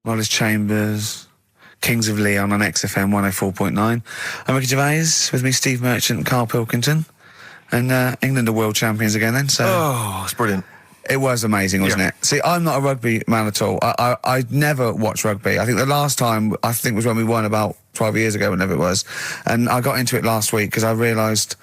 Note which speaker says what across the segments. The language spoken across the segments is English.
Speaker 1: Wallace Chambers, Kings of Leon on XFM 104.9. I'm Ricky Gervais, with me Steve Merchant and Karl Pilkington. And England are world champions again then, so...
Speaker 2: Oh, it's brilliant.
Speaker 1: It was amazing, wasn't it? See, I'm not a rugby man at all. I never watched rugby. I think the last time, was when we won about 12 years ago, whenever it was. And I got into it last week because I realised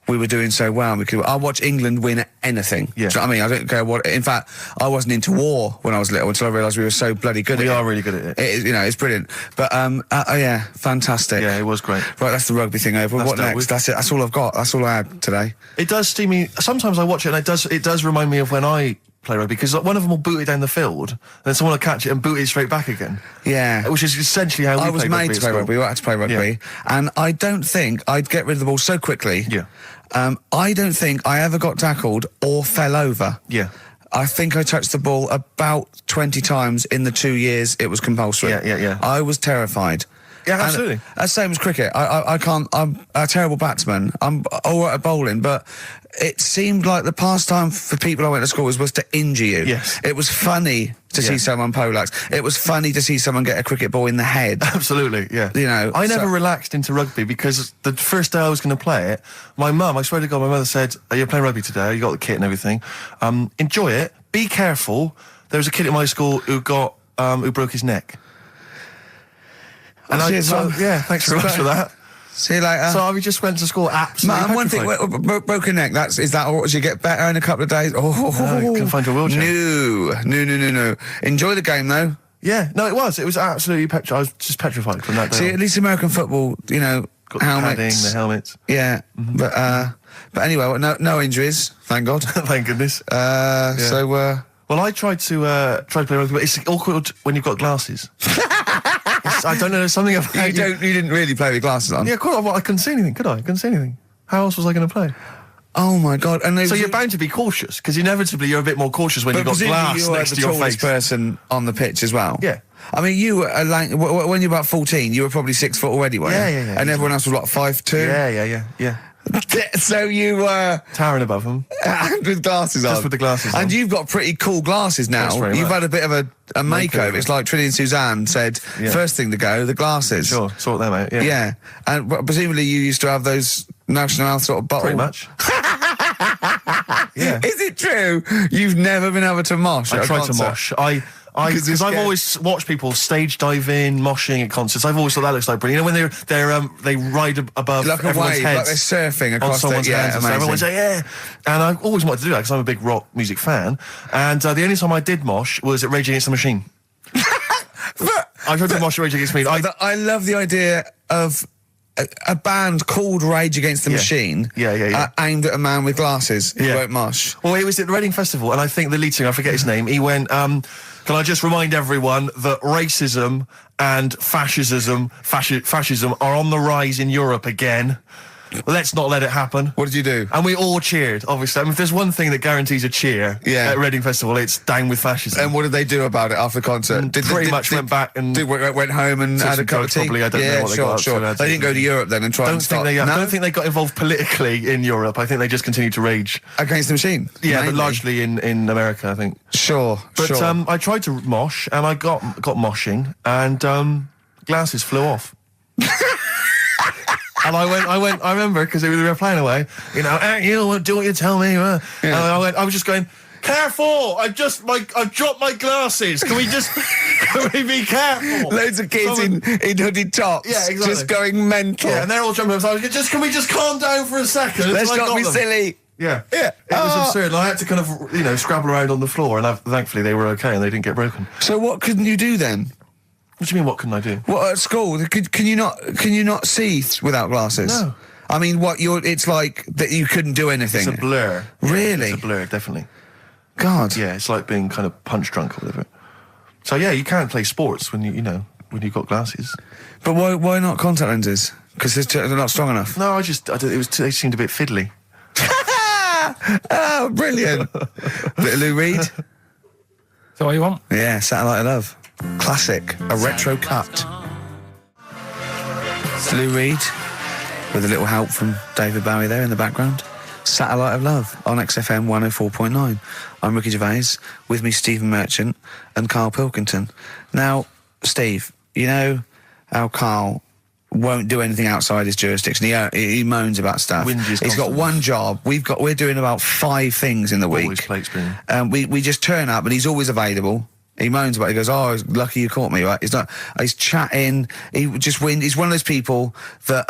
Speaker 1: we were doing so well. I watch England win anything.
Speaker 2: Yeah.
Speaker 1: Do you know what I mean? I don't care what... In fact, I wasn't into war when I was little until I realised we were so bloody good at it.
Speaker 2: We are really good at it.
Speaker 1: It's brilliant. But, yeah, fantastic.
Speaker 2: Yeah, it was great.
Speaker 1: Right, that's the rugby thing over. What next? That's it. That's all I've got. That's all I had today.
Speaker 2: It does steam me... Sometimes I watch it and it does remind me of when I play rugby, because one of them will boot it down the field, and then someone will catch it and boot it straight back again.
Speaker 1: Yeah.
Speaker 2: Which is essentially how we play rugby.
Speaker 1: I was made to play rugby. I had to play rugby.
Speaker 2: Yeah.
Speaker 1: And I don't think I'd get rid of the ball so quickly.
Speaker 2: Yeah.
Speaker 1: I don't think I ever got tackled or fell over.
Speaker 2: Yeah.
Speaker 1: I think I touched the ball about 20 times in the 2 years it was compulsory.
Speaker 2: Yeah.
Speaker 1: I was terrified.
Speaker 2: Yeah, absolutely.
Speaker 1: And same as cricket. I can't... I'm a terrible batsman. I'm all right at bowling, but it seemed like the pastime for people I went to school was to injure you.
Speaker 2: Yes.
Speaker 1: It was funny to see someone poleaxe. It was funny to see someone get a cricket ball in the head.
Speaker 2: Absolutely, yeah.
Speaker 1: You know,
Speaker 2: I never relaxed into rugby because the first day I was going to play it, my mum, I swear to God, my mother said, "Are you playing rugby today? You got the kit and everything. Enjoy it. Be careful." There was a kid at my school who broke his neck. And
Speaker 1: cheers, Mum.
Speaker 2: yeah, thanks very much for that.
Speaker 1: See you later.
Speaker 2: So I just went to school absolutely
Speaker 1: Mum, one thing, broken neck, is that all? Does you get better in a couple of days?
Speaker 2: No, you can find your wheelchair.
Speaker 1: No. Enjoy the game, though.
Speaker 2: Yeah, no, it was absolutely I was just petrified from that day.
Speaker 1: See, at least American football, you know,
Speaker 2: got the
Speaker 1: helmets.
Speaker 2: padding, the helmets.
Speaker 1: Yeah, but anyway, no injuries, thank God.
Speaker 2: Thank goodness.
Speaker 1: So,
Speaker 2: well, I tried to play rugby, but it's awkward when you've got glasses. I don't know, there's something about
Speaker 1: you didn't really play with glasses on?
Speaker 2: Yeah, I couldn't see anything, could I? I couldn't see anything. How else was I going to play?
Speaker 1: Oh my God! And
Speaker 2: so you're bound to be cautious, because inevitably you're a bit more cautious when you've got glass next to your face.
Speaker 1: But you were the tallest person on the pitch as well.
Speaker 2: Yeah.
Speaker 1: I mean, you were when you were about 14, you were probably 6 foot already, weren't you?
Speaker 2: Yeah.
Speaker 1: And everyone else was what, 5'2"?
Speaker 2: Yeah.
Speaker 1: So you were
Speaker 2: towering above them,
Speaker 1: and with glasses on.
Speaker 2: Just with the glasses on.
Speaker 1: And you've got pretty cool glasses now. You've had a bit of a makeover. It's like Trinity and Suzanne said, first thing to go, the glasses.
Speaker 2: Sure, sort them out.
Speaker 1: Yeah. And presumably you used to have those National Health sort of bottle.
Speaker 2: Pretty much. Yeah.
Speaker 1: Is it true? You've never been able to mosh?
Speaker 2: I tried to mosh. Because I've always watched people stage dive in, moshing at concerts. I've always thought that looks like brilliant. You know, when they ride above
Speaker 1: like
Speaker 2: everyone's
Speaker 1: wave,
Speaker 2: heads,
Speaker 1: like they're surfing across
Speaker 2: someone's heads.
Speaker 1: Amazing.
Speaker 2: Everyone say yeah, and I've always wanted to do that because I'm a big rock music fan. And the only time I did mosh was at Rage Against the Machine. I tried to mosh at Rage Against the Machine.
Speaker 1: I love the idea of a band called Rage Against the Machine, aimed at a man with glasses who won't mosh.
Speaker 2: Well, it was at the Reading Festival, and I think the lead singer, I forget his name, he went, can I just remind everyone that racism and fascism are on the rise in Europe again. Let's not let it happen.
Speaker 1: What did you do?
Speaker 2: And we all cheered, obviously. I mean, if there's one thing that guarantees a cheer at Reading Festival, it's down with fascism.
Speaker 1: And what did they do about it after the concert?
Speaker 2: Went back and...
Speaker 1: went home and had a cup of tea?
Speaker 2: Probably, I don't know what they got.
Speaker 1: Sure. They didn't go to Europe then and try and stop...
Speaker 2: I don't think they got involved politically in Europe. I think they just continued to rage.
Speaker 1: Against the Machine?
Speaker 2: Yeah, but largely in America, I think.
Speaker 1: Sure.
Speaker 2: I tried to mosh, and I got moshing, and glasses flew off. And I remember, because they were playing away, you know, do what you tell me. And I was just going, careful! I've dropped my glasses. Can we be careful?
Speaker 1: Loads of kids in hooded tops, just going mental.
Speaker 2: Yeah, and they're all jumping up. So can we just calm down for a second?
Speaker 1: Let's not be silly.
Speaker 2: Yeah. It was absurd. And I had to kind of, scrabble around on the floor, and thankfully they were okay and they didn't get broken.
Speaker 1: So what couldn't you do then?
Speaker 2: What do you mean, what couldn't I do?
Speaker 1: What, at school? Can you not see without glasses?
Speaker 2: No.
Speaker 1: I mean, it's like that you couldn't do anything.
Speaker 2: It's a blur.
Speaker 1: Really?
Speaker 2: It's a blur, definitely.
Speaker 1: God.
Speaker 2: Yeah, it's like being kind of punch drunk or whatever. So yeah, you can't play sports when when you've got glasses.
Speaker 1: But why not contact lenses? Because they're not strong enough.
Speaker 2: No, they seemed a bit fiddly.
Speaker 1: Oh, brilliant. Bit of Lou Reed.
Speaker 3: Is that what you want?
Speaker 1: Yeah, Satellite of Love. Classic. A retro cut. Lou Reed, with a little help from David Bowie there in the background. Satellite of Love on XFM 104.9. I'm Ricky Gervais, with me Stephen Merchant and Karl Pilkington. Now, Steve, you know how Carl won't do anything outside his jurisdiction. He moans about stuff.
Speaker 2: Whinges
Speaker 1: He's got
Speaker 2: constantly.
Speaker 1: one job. We're doing about 5 things in the
Speaker 2: Always
Speaker 1: week.
Speaker 2: plate spinning.
Speaker 1: We just turn up and he's always available. He moans about it. He goes, "Oh, lucky you caught me," right? He's chatting. He's one of those people that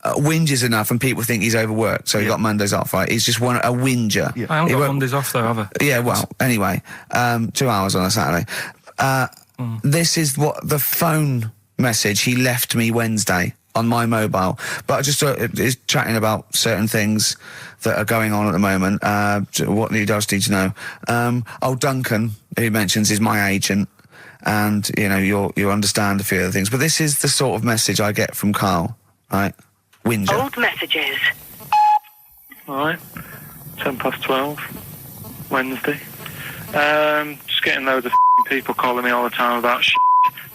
Speaker 1: whinges enough and people think he's overworked. So he got Mondays off, right? He's just a whinger.
Speaker 2: Yeah.
Speaker 3: I haven't
Speaker 1: He
Speaker 3: got
Speaker 1: won't-
Speaker 3: Mondays off though, have I?
Speaker 1: Yeah, well, anyway, 2 hours on a Saturday. This is what the phone message he left me Wednesday on my mobile. But I just is chatting about certain things that are going on at the moment. What he does need to know. Duncan, who he mentions, is my agent. And, you know, you'll understand a few other things. But this is the sort of message I get from Carl, right? Whinger.
Speaker 4: Old messages.
Speaker 5: Alright, 12, Wednesday. Just getting loads of people calling me all the time about shit.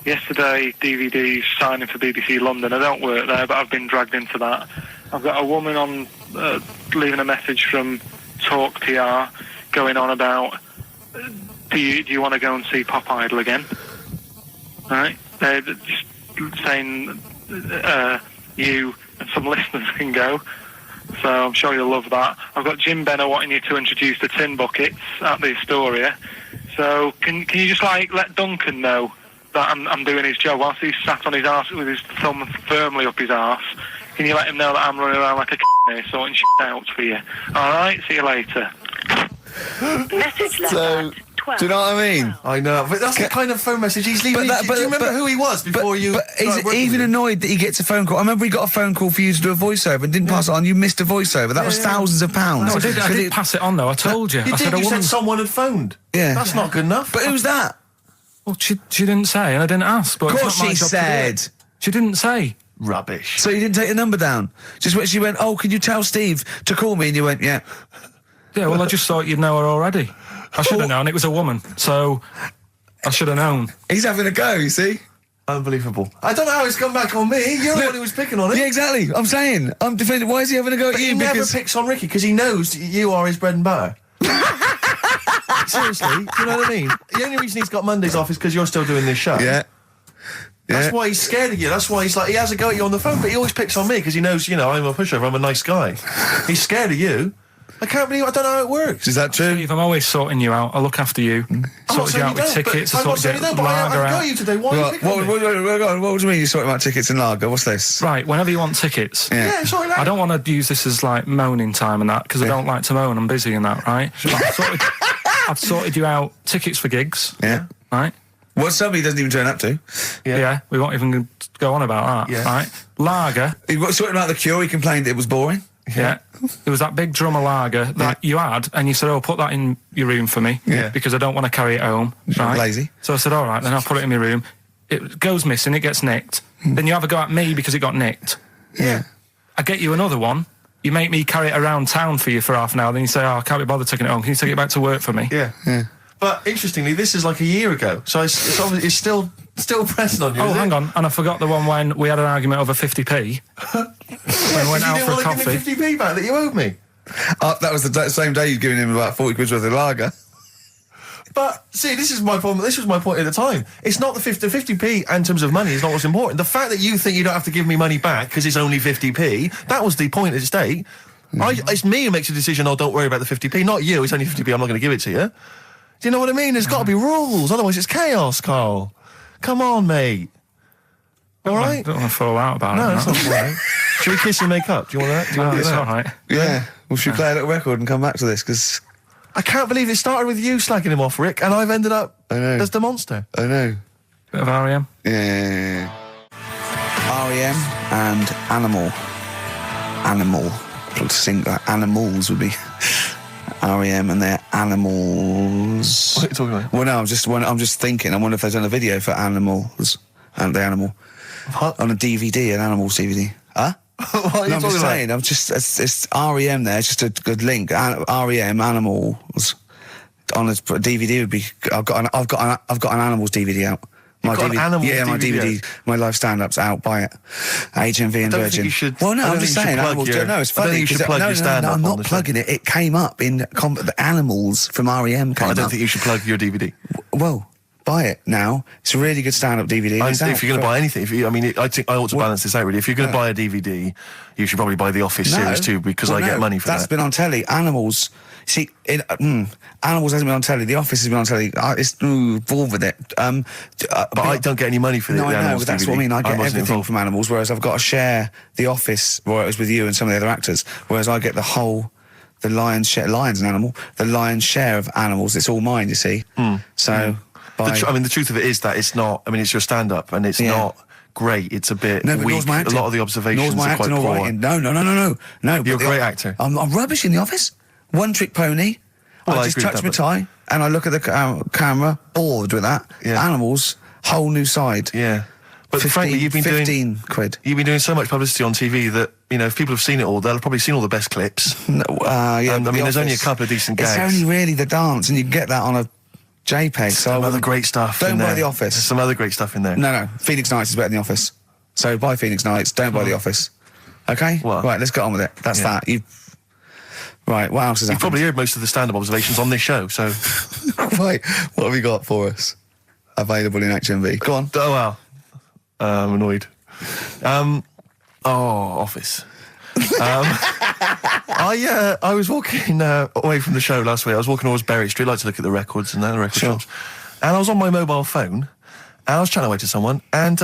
Speaker 5: Yesterday, DVDs signing for BBC London. I don't work there, but I've been dragged into that. I've got a woman on leaving a message from Talk TR going on about do you want to go and see Pop Idol again? Right? They're just saying you and some listeners can go. So I'm sure you'll love that. I've got Jim Benner wanting you to introduce the tin buckets at the Astoria. So can you just let Duncan know that I'm doing his job whilst he's sat on his arse with his thumb firmly up his arse? Can you let him know that I'm running around like a here sorting shit out for you? Alright, see you later.
Speaker 4: Message left
Speaker 1: So,
Speaker 4: at 12.
Speaker 1: do you know what I mean?
Speaker 2: I know, but that's the kind of phone message he's leaving. Do you remember who he was before you?
Speaker 1: But he's
Speaker 2: started working
Speaker 1: even
Speaker 2: with him?
Speaker 1: annoyed that he gets a phone call. I remember he got a phone call for you to do a voiceover and didn't pass it on. You missed a voiceover. That was thousands of pounds.
Speaker 3: No, I did
Speaker 1: 'Cause
Speaker 3: pass it on though. I told you.
Speaker 2: You
Speaker 3: I
Speaker 2: did.
Speaker 3: said a
Speaker 2: You
Speaker 3: woman.
Speaker 2: said someone had phoned.
Speaker 1: Yeah.
Speaker 2: That's not good enough.
Speaker 1: But who's that?
Speaker 3: Well, she didn't say, and I didn't ask. But
Speaker 1: Of
Speaker 3: it's
Speaker 1: course
Speaker 3: not my
Speaker 1: she
Speaker 3: job to do
Speaker 1: said.
Speaker 3: it. She didn't say.
Speaker 2: Rubbish.
Speaker 1: So you didn't take the number down. Just when she went, "Oh, can you tell Steve to call me?" And you went, "Yeah."
Speaker 3: Yeah, well, I just thought you'd know her already. I should have known. It was a woman, so I should have known.
Speaker 1: He's having a go. You see?
Speaker 2: Unbelievable. I don't know how it's come back on me. You're the one who was picking on it.
Speaker 1: Yeah, exactly. I'm saying. I'm defending. Why is he having a go at
Speaker 2: But
Speaker 1: you?
Speaker 2: he never
Speaker 1: Because
Speaker 2: picks on Ricky because he knows you are his bread and butter. Seriously, do you know what I mean? The only reason he's got Mondays off is because you're still doing this show.
Speaker 1: yeah.
Speaker 2: That's
Speaker 1: Yeah.
Speaker 2: why he's scared of you. That's why he's like, he has a go at you on the phone, but he always picks on me because he knows, you know, I'm a pushover, I'm a nice guy. He's scared of you. I can't believe, I don't know how it works.
Speaker 1: Is that true?
Speaker 3: Steve, I'm always sorting you out. I look after you.
Speaker 2: I'm not
Speaker 3: Sorted you
Speaker 2: saying
Speaker 3: out
Speaker 2: you
Speaker 3: with
Speaker 2: don't, but
Speaker 3: tickets. I
Speaker 2: I'm not
Speaker 3: sorted
Speaker 2: saying
Speaker 3: you
Speaker 2: you
Speaker 3: out
Speaker 2: don't, but
Speaker 3: lager
Speaker 2: I've got
Speaker 3: out.
Speaker 2: you today. Why are you
Speaker 1: What,
Speaker 2: picking on me?
Speaker 1: what do you mean you're talking about tickets and lager? What's this?
Speaker 3: Right, whenever you want tickets.
Speaker 1: Yeah.
Speaker 2: Yeah, sorry,
Speaker 3: I don't want to use this as like moaning time and that because I don't like to moan. I'm busy and that, right? But I've sorted you out tickets for gigs.
Speaker 1: Yeah.
Speaker 3: Right?
Speaker 1: What somebody doesn't even turn up to.
Speaker 3: Yeah. We won't even go on about that.
Speaker 2: Yeah.
Speaker 3: Right? Lager.
Speaker 1: He was sorting out the Cure. He complained it was boring.
Speaker 3: Yeah. There was that big drum of lager that you had, and you said, "Oh, put that in your room for me,
Speaker 1: Yeah.
Speaker 3: because I don't want to carry it home." Right?
Speaker 1: Lazy.
Speaker 3: So I said, "All right, then I'll put it in my room." It goes missing, it gets nicked. Then you have a go at me because it got nicked.
Speaker 1: Yeah.
Speaker 3: I get you another one. You make me carry it around town for you for half an hour. Then you say, "Oh, I can't be bothered taking it home. Can you take it back to work for me?"
Speaker 2: Yeah. But interestingly, this is like a year ago, so it's obviously it's still pressing on you.
Speaker 3: Oh,
Speaker 2: is
Speaker 3: hang
Speaker 2: it?
Speaker 3: on. And I forgot the one when we had an argument over 50p. When we went
Speaker 2: You
Speaker 3: out
Speaker 2: didn't
Speaker 3: for a
Speaker 2: want to
Speaker 3: coffee.
Speaker 2: give me 50p back that you owed me.
Speaker 1: That was the same day you'd given him about 40 quid worth of lager.
Speaker 2: But see, this is my problem. This was my point at the time. It's not the 50p in terms of money is not what's important. The fact that you think you don't have to give me money back because it's only 50p, that was the point at stake. It's me who makes a decision. Oh, don't worry about the 50p, not you. It's only 50p. I'm not going to give it to you. Do you know what I mean? There's got to be rules, otherwise it's chaos, Carl. Come on, mate. All
Speaker 3: I
Speaker 2: right.
Speaker 3: don't want to fall out about
Speaker 2: No,
Speaker 3: it.
Speaker 2: that's not all right. Should we kiss and make up? Do you want that? Do you
Speaker 3: No,
Speaker 2: want to do
Speaker 3: it's
Speaker 2: that?
Speaker 3: all right.
Speaker 1: Yeah. Well, should we play a little record and come back to this? Because
Speaker 2: I can't believe it started with you slagging him off, Rick, and I've ended up
Speaker 1: I know.
Speaker 2: as the monster.
Speaker 1: I know.
Speaker 3: Bit of REM.
Speaker 1: Yeah. REM and Animal. To sing like animals would be REM and their animals.
Speaker 2: What are you talking about?
Speaker 1: Well, no, I'm just thinking. I wonder if they've done a video for animals and the animal
Speaker 2: What?
Speaker 1: on a DVD, an animals DVD. Huh?
Speaker 2: What are you
Speaker 1: No, I'm
Speaker 2: talking
Speaker 1: just
Speaker 2: about?
Speaker 1: saying. It's REM there. It's just a good link. REM animals on a DVD would be. I've got an animals DVD out.
Speaker 2: You've got an animals
Speaker 1: yeah, my
Speaker 2: DVD
Speaker 1: DVD, my live stand-up's out. Buy it. HMV and
Speaker 2: I don't
Speaker 1: Virgin.
Speaker 2: think you should-
Speaker 1: Well, no,
Speaker 2: I don't
Speaker 1: I'm
Speaker 2: think
Speaker 1: just
Speaker 2: you should
Speaker 1: saying.
Speaker 2: plug
Speaker 1: Animals.
Speaker 2: your-
Speaker 1: No, it's
Speaker 2: I don't
Speaker 1: funny.
Speaker 2: think you should
Speaker 1: 'cause
Speaker 2: plug
Speaker 1: no,
Speaker 2: your
Speaker 1: no,
Speaker 2: stand-up
Speaker 1: no, I'm
Speaker 2: on
Speaker 1: not
Speaker 2: the show.
Speaker 1: plugging it. It came up in the animals from REM. Came
Speaker 2: I don't
Speaker 1: up.
Speaker 2: think you should plug your DVD.
Speaker 1: Well, buy it now. It's a really good stand-up DVD.
Speaker 2: And
Speaker 1: It's out
Speaker 2: if you're going to
Speaker 1: for-
Speaker 2: buy anything, I think I ought to balance this out really. If you're going to buy a DVD, you should probably buy the Office series too, because
Speaker 1: Well,
Speaker 2: I get
Speaker 1: no,
Speaker 2: money for
Speaker 1: that's
Speaker 2: that.
Speaker 1: been on telly. Animals. See, Animals hasn't been on telly. The Office has been on telly. It's bored with it.
Speaker 2: But I don't get any money for
Speaker 1: No,
Speaker 2: the
Speaker 1: I know,
Speaker 2: Animals
Speaker 1: but that's
Speaker 2: DVD.
Speaker 1: what I mean. I get
Speaker 2: wasn't
Speaker 1: everything
Speaker 2: involved.
Speaker 1: from Animals, whereas I've got to share The Office royalties with you and some of the other actors, whereas I get the lion's share. Lion's an animal. The lion's share of Animals. It's all mine, you see. So,
Speaker 2: The truth of it is that it's not. I mean, it's your stand-up, and it's not great. It's a bit
Speaker 1: no, but
Speaker 2: weak.
Speaker 1: nor's my
Speaker 2: A
Speaker 1: acting.
Speaker 2: lot of the observations
Speaker 1: Nor's my
Speaker 2: are quite
Speaker 1: acting or
Speaker 2: poor.
Speaker 1: writing. No.
Speaker 2: You're a
Speaker 1: but
Speaker 2: great actor.
Speaker 1: I'm rubbish in The Office. One trick pony.
Speaker 2: Well, I
Speaker 1: I just
Speaker 2: agree with
Speaker 1: touch my
Speaker 2: that,
Speaker 1: tie and I look at the camera, bored with that.
Speaker 2: Yeah.
Speaker 1: Animals, whole new side.
Speaker 2: Yeah, but
Speaker 1: 15,
Speaker 2: frankly, you've been
Speaker 1: 15 quid.
Speaker 2: You've been doing so much publicity on TV that, you know, if people have seen it all, they'll have probably seen all the best clips.
Speaker 1: Yeah,
Speaker 2: And, I
Speaker 1: The
Speaker 2: mean, there's only a
Speaker 1: Office.
Speaker 2: couple of decent
Speaker 1: It's
Speaker 2: gags.
Speaker 1: only really the dance, and you can get that on a JPEG. So
Speaker 2: Some other great stuff.
Speaker 1: Don't
Speaker 2: in
Speaker 1: buy
Speaker 2: there.
Speaker 1: The Office.
Speaker 2: There's some other great stuff in there.
Speaker 1: No. Phoenix Nights is better than The Office. So buy Phoenix Nights. Don't buy The Office. Okay.
Speaker 2: What?
Speaker 1: Right. Let's get on with it. That's
Speaker 2: Yeah.
Speaker 1: that. Right. What else is
Speaker 2: You've
Speaker 1: happened?
Speaker 2: probably heard most of the stand-up observations on this show, so...
Speaker 1: Right. What have you got for us? Available in HMV. Go on.
Speaker 2: Oh, wow. I'm annoyed. Office. I was walking away from the show last week. I was walking towards Berry Street. I like to look at the records and the record
Speaker 1: Sure.
Speaker 2: shops. And I was on my mobile phone, and I was chatting away to someone, and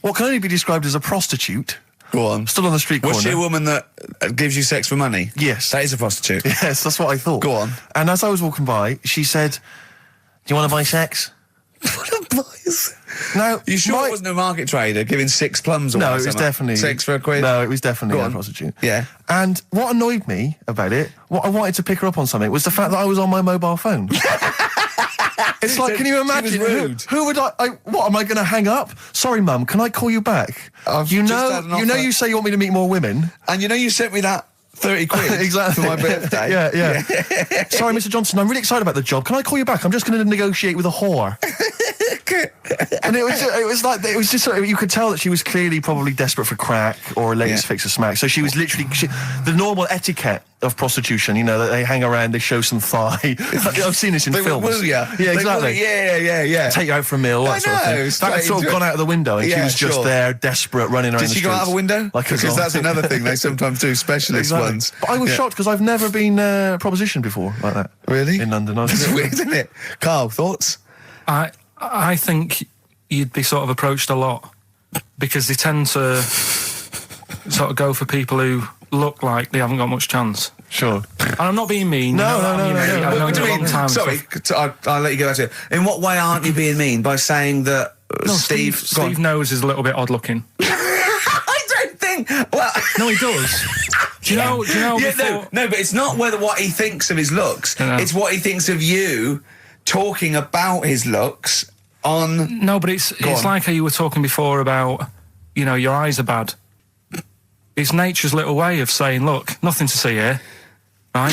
Speaker 2: what can only be described as a prostitute
Speaker 1: Go on.
Speaker 2: stood on the street corner.
Speaker 1: Was she a woman that gives you sex for money?
Speaker 2: Yes.
Speaker 1: That is a prostitute.
Speaker 2: Yes, that's what I thought.
Speaker 1: Go on.
Speaker 2: And as I was walking by, she said, "Do you want to buy sex?" Now,
Speaker 1: You sure it wasn't a market trader giving 6 plums or
Speaker 2: No, it was
Speaker 1: something?
Speaker 2: definitely
Speaker 1: 6 for a quid?
Speaker 2: No, it was definitely
Speaker 1: Go
Speaker 2: a
Speaker 1: on.
Speaker 2: prostitute.
Speaker 1: Yeah.
Speaker 2: And what annoyed me about it, what I wanted to pick her up on something, was the fact that I was on my mobile phone. It's like,
Speaker 1: So
Speaker 2: can you
Speaker 1: she was
Speaker 2: imagine?
Speaker 1: rude.
Speaker 2: Who would what am I going to hang up? Sorry, Mum, can I call you back?
Speaker 1: I've
Speaker 2: you
Speaker 1: just
Speaker 2: know,
Speaker 1: had an
Speaker 2: you know,
Speaker 1: offer.
Speaker 2: you say you want me to meet more women.
Speaker 1: And you sent me that 30 quid
Speaker 2: Exactly.
Speaker 1: for my birthday.
Speaker 2: Yeah. Sorry, Mr. Johnson, I'm really excited about the job. Can I call you back? I'm just going to negotiate with a whore. And it was just sort of, you could tell that she was clearly probably desperate for crack or a latest fix of smack. So she was literally the normal etiquette of prostitution. You know, that they hang around, they show some thigh. I've seen this in
Speaker 1: They
Speaker 2: films.
Speaker 1: will woo ya.
Speaker 2: Yeah,
Speaker 1: They
Speaker 2: exactly.
Speaker 1: will- yeah.
Speaker 2: Take you out for a meal,
Speaker 1: I
Speaker 2: that sort of
Speaker 1: know,
Speaker 2: thing. That
Speaker 1: straight
Speaker 2: had sort of
Speaker 1: into
Speaker 2: gone
Speaker 1: it.
Speaker 2: out of the window, and she
Speaker 1: Yeah,
Speaker 2: was just
Speaker 1: sure.
Speaker 2: there, desperate, running around
Speaker 1: Did
Speaker 2: the
Speaker 1: she
Speaker 2: streets.
Speaker 1: go out of a window?
Speaker 2: Like a
Speaker 1: Because that's
Speaker 2: zombie.
Speaker 1: another thing they sometimes do, specialist
Speaker 2: Exactly.
Speaker 1: ones.
Speaker 2: But I was
Speaker 1: Yeah.
Speaker 2: shocked because I've never been propositioned before like that.
Speaker 1: Really?
Speaker 2: In London.
Speaker 1: It's weird, isn't it? Carl, thoughts?
Speaker 3: I think you'd be sort of approached a lot because they tend to sort of go for people who look like they haven't got much chance.
Speaker 2: Sure.
Speaker 3: And I'm not being mean.
Speaker 2: No,
Speaker 3: you know
Speaker 2: no,
Speaker 3: what I mean,
Speaker 2: no,
Speaker 3: mate?
Speaker 2: no.
Speaker 3: I've known
Speaker 1: What do
Speaker 3: you a
Speaker 1: you
Speaker 3: long
Speaker 1: mean?
Speaker 3: time. and
Speaker 1: Sorry,
Speaker 3: stuff.
Speaker 1: I'll let you go back to it. In what way aren't you being mean? By saying that
Speaker 3: No,
Speaker 1: Steve... go on.
Speaker 3: Steve knows is a little bit odd looking.
Speaker 1: I don't think... Well...
Speaker 3: No, he does. Do you know
Speaker 1: Yeah,
Speaker 3: before...
Speaker 1: no, but it's not what he thinks of his looks.
Speaker 3: No.
Speaker 1: It's what he thinks of you talking about his looks on...
Speaker 3: No, but it's
Speaker 1: on.
Speaker 3: like how you were talking before about, you know, your eyes are bad. It's nature's little way of saying, look, nothing to see here, right?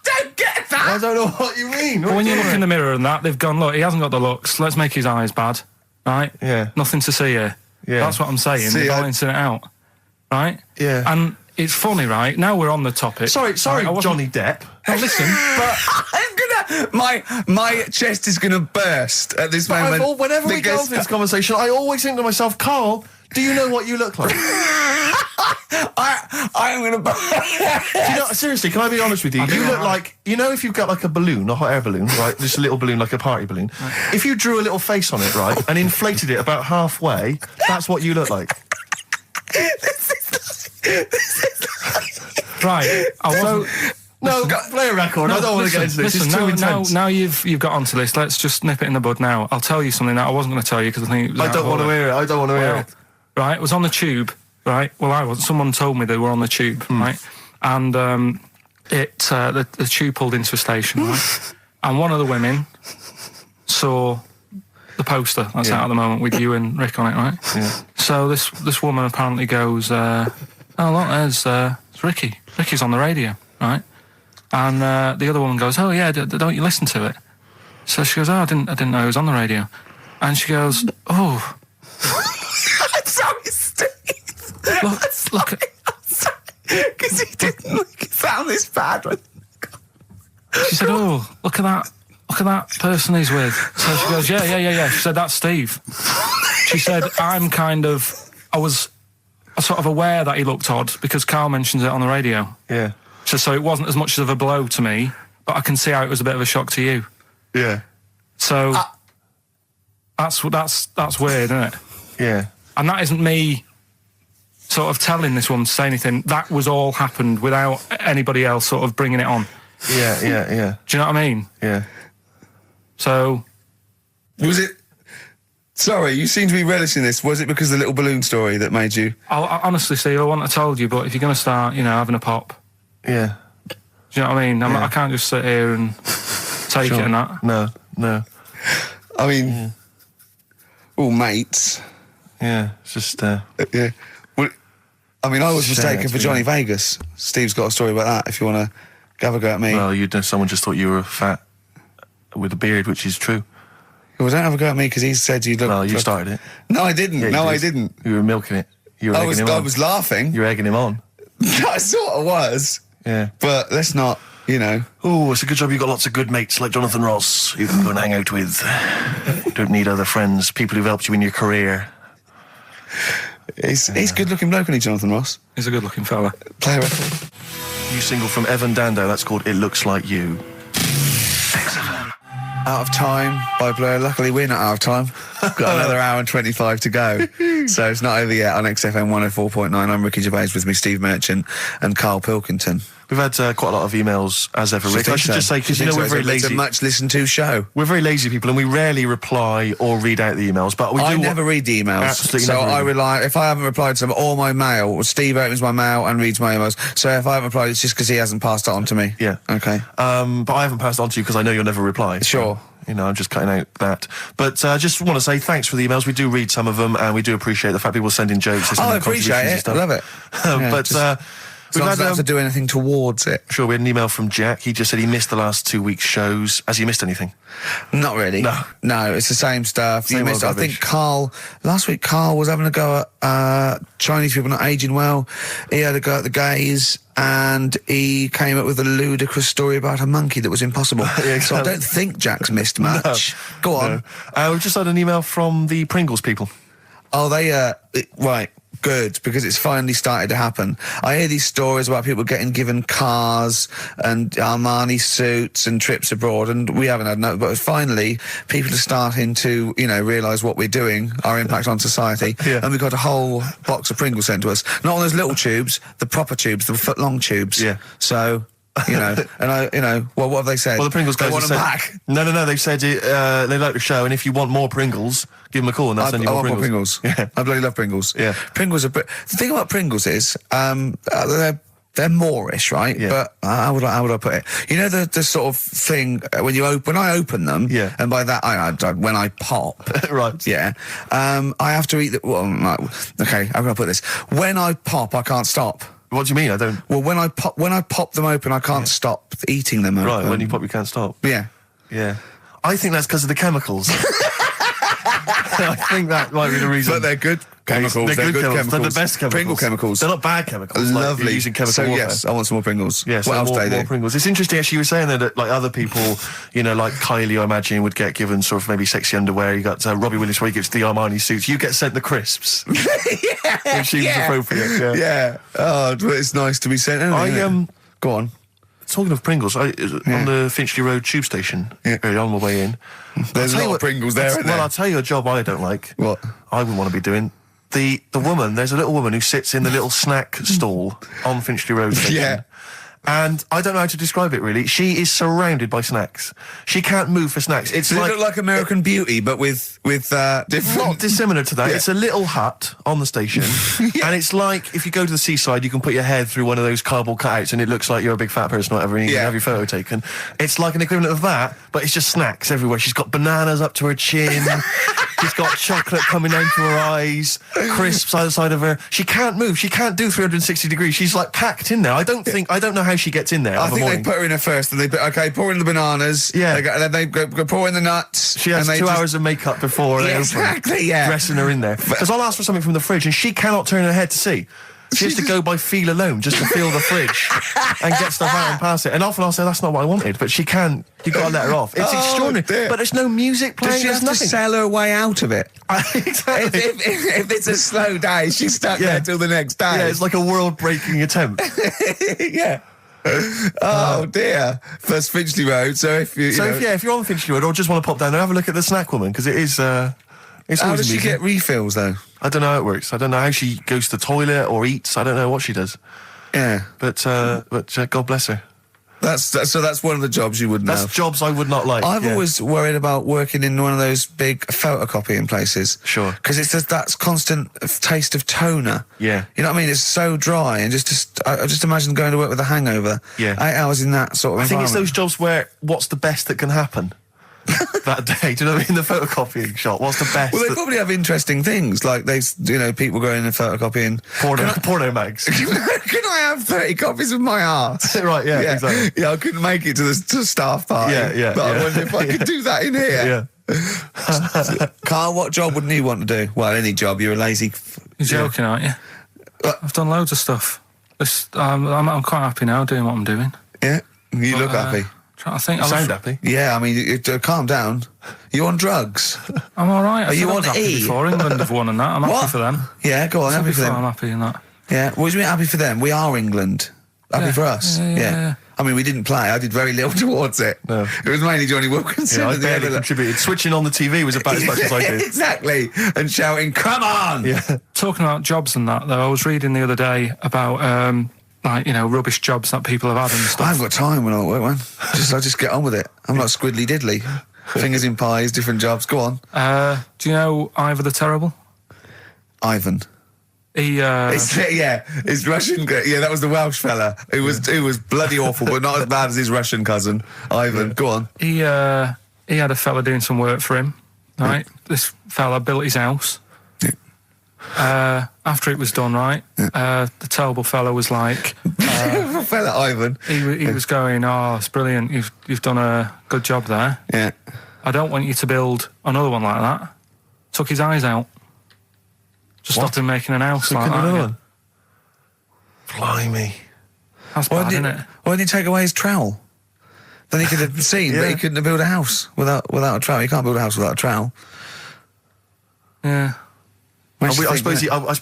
Speaker 1: Don't get that!
Speaker 2: I don't know what you mean.
Speaker 3: But when you look in the mirror and that, they've gone, look, he hasn't got the looks, let's make his eyes bad, right?
Speaker 2: Yeah.
Speaker 3: Nothing to see here.
Speaker 2: Yeah.
Speaker 3: That's what I'm saying.
Speaker 1: See,
Speaker 3: They're
Speaker 1: I-
Speaker 3: balancing it out, right?
Speaker 2: Yeah.
Speaker 3: And it's funny, right? Now we're on the topic.
Speaker 2: Sorry,
Speaker 3: right, I wasn't-
Speaker 2: Johnny Depp.
Speaker 3: No, listen, but
Speaker 1: I'm gonna... My chest is gonna burst at this moment.
Speaker 2: Whenever we go
Speaker 1: because-
Speaker 2: into this conversation, I always think to myself, Carl, do you know what you look like?
Speaker 1: I'm gonna...
Speaker 2: Do you know, seriously, can I be honest with you? You look like, you know, if you've got like a balloon, a hot air balloon, right? Just a little balloon, like a party balloon. If you drew a little face on it, right, and inflated it about halfway, that's what you look like.
Speaker 3: right, I wasn't...
Speaker 2: No, play a record. I don't want to get into this.
Speaker 3: Listen,
Speaker 2: It's too
Speaker 3: now,
Speaker 2: intense.
Speaker 3: now you've got onto this. Let's just nip it in the bud now. I'll tell you something that I wasn't going to tell you because I think it was
Speaker 2: I
Speaker 3: out
Speaker 2: don't
Speaker 3: of
Speaker 2: want to
Speaker 3: order.
Speaker 2: hear it. I don't want to hear
Speaker 3: Well,
Speaker 2: it.
Speaker 3: right, it was on the tube, right? Well, I wasn't. Someone told me they were on the tube, right? And the tube pulled into a station, right? And one of the women saw the poster that's out at the moment with you and Rick on it, right?
Speaker 2: Yeah.
Speaker 3: So this woman apparently goes, oh look, there's Ricky. Ricky's on the radio, right? And the other woman goes, oh yeah, don't you listen to it? So she goes, oh, I didn't know he was on the radio. And she goes, oh,
Speaker 1: I'm sorry, Steve.
Speaker 3: look at...
Speaker 1: Because he didn't sound this bad.
Speaker 3: She said, oh, look at that look at that person he's with. So she goes, yeah. She said, that's Steve. She said, I was sort of aware that he looked odd because Karl mentions it on the radio.
Speaker 2: Yeah.
Speaker 3: So it wasn't as much of a blow to me, but I can see how it was a bit of a shock to you.
Speaker 2: Yeah.
Speaker 3: So that's weird, isn't it?
Speaker 2: Yeah.
Speaker 3: And that isn't me sort of telling this woman to say anything. That was all happened without anybody else sort of bringing it on.
Speaker 2: Yeah.
Speaker 3: Do you know what I mean?
Speaker 2: Yeah.
Speaker 3: So...
Speaker 1: Was it... Sorry, you seem to be relishing this. Was it because of the little balloon story that made you...
Speaker 3: I honestly, Steve, I wouldn't have told you, but if you're going to start, having a pop...
Speaker 2: Yeah.
Speaker 3: Do you know what I mean? I can't just sit here and take it and that.
Speaker 2: No.
Speaker 1: I mean... All mates.
Speaker 2: Yeah, it's just...
Speaker 1: Yeah. Well, I mean, I was
Speaker 2: Shame
Speaker 1: mistaken
Speaker 2: it's
Speaker 1: for
Speaker 2: me.
Speaker 1: Johnny Vegas. Steve's got a story about that, if you want to have a go at me.
Speaker 2: Well, someone just thought you were fat with a beard, which is true.
Speaker 1: Well, don't have a go at me, because he said you look...
Speaker 2: Well, you started it.
Speaker 1: No, I didn't.
Speaker 2: Yeah, you
Speaker 1: I
Speaker 2: did.
Speaker 1: didn't.
Speaker 2: You were milking it. You were egging him on.
Speaker 1: I was laughing.
Speaker 2: You were egging him on.
Speaker 1: I sort of was.
Speaker 2: Yeah.
Speaker 1: But let's not,
Speaker 2: Oh, it's a good job you've got lots of good mates like Jonathan Ross you can go and hang out with. You don't need other friends, people who've helped you in your career.
Speaker 1: He's good-looking bloke, isn't he, Jonathan Ross?
Speaker 3: He's a good-looking fella.
Speaker 1: Play a record.
Speaker 2: New single from Evan Dando, that's called It Looks Like You.
Speaker 1: Out of Time by Blur. Luckily, we're not out of time. Got another hour and 25 to go. So it's not over yet on XFM 104.9. I'm Ricky Gervais, with me Steve Merchant and Karl Pilkington.
Speaker 2: We've had quite a lot of emails, as ever, Rick. I should just say, because we're very lazy.
Speaker 1: It's a much listened to show.
Speaker 2: We're very lazy people, and we rarely reply or read out the emails, but we do...
Speaker 1: I never read the emails.
Speaker 2: Absolutely
Speaker 1: so
Speaker 2: never read
Speaker 1: I
Speaker 2: them.
Speaker 1: rely, if I haven't replied to them, or my mail, Steve opens my mail and reads my emails. So if I haven't replied, it's just because he hasn't passed it on to me.
Speaker 2: Yeah.
Speaker 1: Okay.
Speaker 2: But I haven't passed it on to you because I know you'll never reply.
Speaker 1: Sure.
Speaker 2: So, I'm just cutting out that. But I just want to say thanks for the emails. We do read some of them, and we do appreciate the fact people send in jokes.
Speaker 1: I appreciate it. I love it. Yeah,
Speaker 2: but
Speaker 1: as long as I don't have to do anything towards it.
Speaker 2: Sure, we had an email from Jack. He just said he missed the last 2 weeks' shows. Has he missed anything?
Speaker 1: Not really. No, it's the same stuff.
Speaker 2: Same
Speaker 1: You missed, I
Speaker 2: old
Speaker 1: think last week Karl was having a go at Chinese people not aging well. He had a go at the gays, and he came up with a ludicrous story about a monkey that was impossible.
Speaker 2: Yeah,
Speaker 1: So I don't think Jack's missed much. Go on.
Speaker 2: We've just had an email from the Pringles people.
Speaker 1: Oh, right. Good, because it's finally started to happen. I hear these stories about people getting given cars and Armani suits and trips abroad, and we haven't had no. But finally, people are starting to, realise what we're doing, our impact on society, and we've got a whole box of Pringles sent to us. Not on those little tubes, the proper tubes, the foot-long tubes.
Speaker 2: Yeah.
Speaker 1: So. And well, what have they said?
Speaker 2: Well, the Pringles guys
Speaker 1: they want
Speaker 2: have
Speaker 1: them
Speaker 2: said,
Speaker 1: back.
Speaker 2: No, they've said they like the show, and if you want more Pringles, give them a call and they'll send you
Speaker 1: I
Speaker 2: more
Speaker 1: want
Speaker 2: Pringles.
Speaker 1: more Pringles.
Speaker 2: Yeah.
Speaker 1: I bloody love Pringles.
Speaker 2: Yeah.
Speaker 1: Pringles are... The thing about Pringles is, they're Moorish, right?
Speaker 2: Yeah.
Speaker 1: But how would I put it? You know the sort of thing when I open them,
Speaker 2: Yeah.
Speaker 1: and by that when I pop,
Speaker 2: Right.
Speaker 1: yeah, I have to eat the. Well, okay, how can I put this? When I pop, I can't stop.
Speaker 2: What do you mean? I don't...
Speaker 1: Well, when I pop them open, I can't stop eating them.
Speaker 2: Right,
Speaker 1: open.
Speaker 2: when you pop, you can't stop.
Speaker 1: Yeah.
Speaker 2: Yeah. I think that's because of the chemicals. I think that might be the reason.
Speaker 1: But they're good chemicals.
Speaker 2: They're good chemicals. They're the best chemicals.
Speaker 1: Pringle chemicals.
Speaker 2: They're not bad chemicals. Like
Speaker 1: Lovely.
Speaker 2: you're using chemical
Speaker 1: so
Speaker 2: warfare.
Speaker 1: yes, I want some more Pringles.
Speaker 2: Yes,
Speaker 1: what else do they do?
Speaker 2: more Pringles. It's interesting, actually, you were saying that like other people, like Kylie, I imagine, would get given sort of maybe sexy underwear. You got Robbie Williams where he gets the Armani suits. You get sent the crisps.
Speaker 1: Yeah,
Speaker 2: Which seems appropriate.
Speaker 1: Yeah. Oh, but it's nice to be sent. Isn't it? Go on.
Speaker 2: Talking of Pringles, on the Finchley Road tube station, early on my way in.
Speaker 1: There's a lot of Pringles there, isn't there?
Speaker 2: Well, I'll tell you a job I don't like.
Speaker 1: What?
Speaker 2: I wouldn't want to be doing. The woman, there's a little woman who sits in the little snack stall on Finchley Road station.
Speaker 1: Yeah.
Speaker 2: And I don't know how to describe it, really. She is surrounded by snacks. She can't move for snacks. It's
Speaker 1: Does
Speaker 2: like...
Speaker 1: it look like American Beauty, but with different...
Speaker 2: Not dissimilar to that.
Speaker 1: Yeah.
Speaker 2: It's a little hut on the station. And it's like, if you go to the seaside, you can put your head through one of those cardboard cutouts and it looks like you're a big fat person or whatever, and you can have your photo taken. It's like an equivalent of that, but it's just snacks everywhere. She's got bananas up to her chin. She's got chocolate coming down to her eyes, crisps either side of her. She can't move. She can't do 360 degrees. She's like packed in there. I don't know how she gets in there.
Speaker 1: I think they put her in there first, and pour in the bananas.
Speaker 2: Yeah.
Speaker 1: And then they go pour in the nuts.
Speaker 2: She has
Speaker 1: and
Speaker 2: 2 hours of makeup before they open,
Speaker 1: exactly, yeah.
Speaker 2: dressing her in there. Because I'll ask for something from the fridge, and she cannot turn her head to see. She has to go by feel alone just to feel the fridge and get stuff out and pass it. And often I'll say, that's not what I wanted, but she can't. You've got to let her off. It's extraordinary.
Speaker 1: Dear.
Speaker 2: But there's no music playing.
Speaker 1: Does she have to
Speaker 2: nothing.
Speaker 1: sell her way out of it?
Speaker 2: Exactly.
Speaker 1: If it's a slow day, she's stuck there till the next day.
Speaker 2: Yeah, it's like a world-breaking attempt.
Speaker 1: Yeah. Oh dear. That's Finchley Road. So if you,
Speaker 2: if you're on Finchley Road or just want to pop down there, have a look at the Snack Woman, because it is. It's
Speaker 1: how
Speaker 2: always
Speaker 1: does she
Speaker 2: amusing.
Speaker 1: get refills though?
Speaker 2: I don't know how it works. I don't know how she goes to the toilet or eats. I don't know what she does.
Speaker 1: Yeah.
Speaker 2: But God bless her.
Speaker 1: So that's one of the jobs you wouldn't
Speaker 2: That's
Speaker 1: have.
Speaker 2: jobs I would not like.
Speaker 1: I've always worried about working in one of those big photocopying places.
Speaker 2: Sure.
Speaker 1: Because it's just that constant taste of toner.
Speaker 2: Yeah.
Speaker 1: You know what I mean? It's so dry, and I just imagine going to work with a hangover.
Speaker 2: Yeah.
Speaker 1: 8 hours in that sort of
Speaker 2: I think it's those
Speaker 1: environment.
Speaker 2: jobs where what's the best that can happen that day? Do you know what I mean? The photocopying shop. What's the best?
Speaker 1: Well, they
Speaker 2: that-
Speaker 1: probably have interesting things, like people going and photocopying.
Speaker 2: porno mags.
Speaker 1: Can I have 30 copies of my art?
Speaker 2: Right, yeah, exactly.
Speaker 1: Yeah, I couldn't make it to the staff party.
Speaker 2: Yeah,
Speaker 1: But I
Speaker 2: yeah.
Speaker 1: wonder if I could do that in here.
Speaker 2: Yeah.
Speaker 1: Carl, what job wouldn't you want to do? Well, any job. You're a lazy...
Speaker 3: You're joking, aren't you? I've done loads of stuff. I'm quite happy now doing what I'm doing.
Speaker 1: Yeah? You look happy.
Speaker 3: Trying to think.
Speaker 2: You sound happy.
Speaker 1: Yeah, I mean, calm down. You on drugs?
Speaker 3: I'm all right.
Speaker 1: Are you
Speaker 3: I
Speaker 1: on
Speaker 3: was happy
Speaker 1: E?
Speaker 3: before England have won and that. I'm happy
Speaker 1: What?
Speaker 3: for them.
Speaker 1: Yeah, go on, happy for
Speaker 3: I'm
Speaker 1: them.
Speaker 3: happy in that.
Speaker 1: Yeah, what do you mean happy for them? We are England. Happy
Speaker 3: Yeah.
Speaker 1: for us.
Speaker 3: Yeah.
Speaker 1: I mean, we didn't play. I did very little towards it.
Speaker 2: No.
Speaker 1: It was mainly Johnny Wilkinson.
Speaker 2: Yeah, I
Speaker 1: and the
Speaker 2: barely
Speaker 1: other-
Speaker 2: contributed. Switching on the TV was about as much as I did.
Speaker 1: Exactly. And shouting, come on!
Speaker 2: Yeah.
Speaker 3: Talking about jobs and that, though, I was reading the other day about rubbish jobs that people have had and
Speaker 1: I
Speaker 3: stuff.
Speaker 1: haven't got time when I'm at work, man. I just get on with it. I'm not squiddly diddly. Fingers in pies, different jobs. Go on.
Speaker 3: Do you know Ivor the Terrible?
Speaker 1: Ivan.
Speaker 3: He
Speaker 1: His Russian. Yeah, that was the Welsh fella. It was bloody awful, but not as bad as his Russian cousin, Ivan. Go on.
Speaker 3: he had a fella doing some work for him. Right, this fella built his house. After it was done, right, the terrible fella was like,
Speaker 1: Fella Ivan.
Speaker 3: he was going, "Oh, it's brilliant. You've done a good job there.
Speaker 1: Yeah.
Speaker 3: I don't want you to build another one like that." Took his eyes out. Just stopped him making an house like that.
Speaker 2: Another
Speaker 3: Yeah.
Speaker 2: one. Blimey.
Speaker 3: That's
Speaker 1: Why
Speaker 3: bad,
Speaker 1: didn't
Speaker 3: isn't it?
Speaker 1: he take away his trowel? Then he could have seen, but he couldn't have built a house without a trowel. You can't build a house without a trowel.
Speaker 3: Yeah.
Speaker 1: Makes you
Speaker 2: I
Speaker 1: think,
Speaker 2: suppose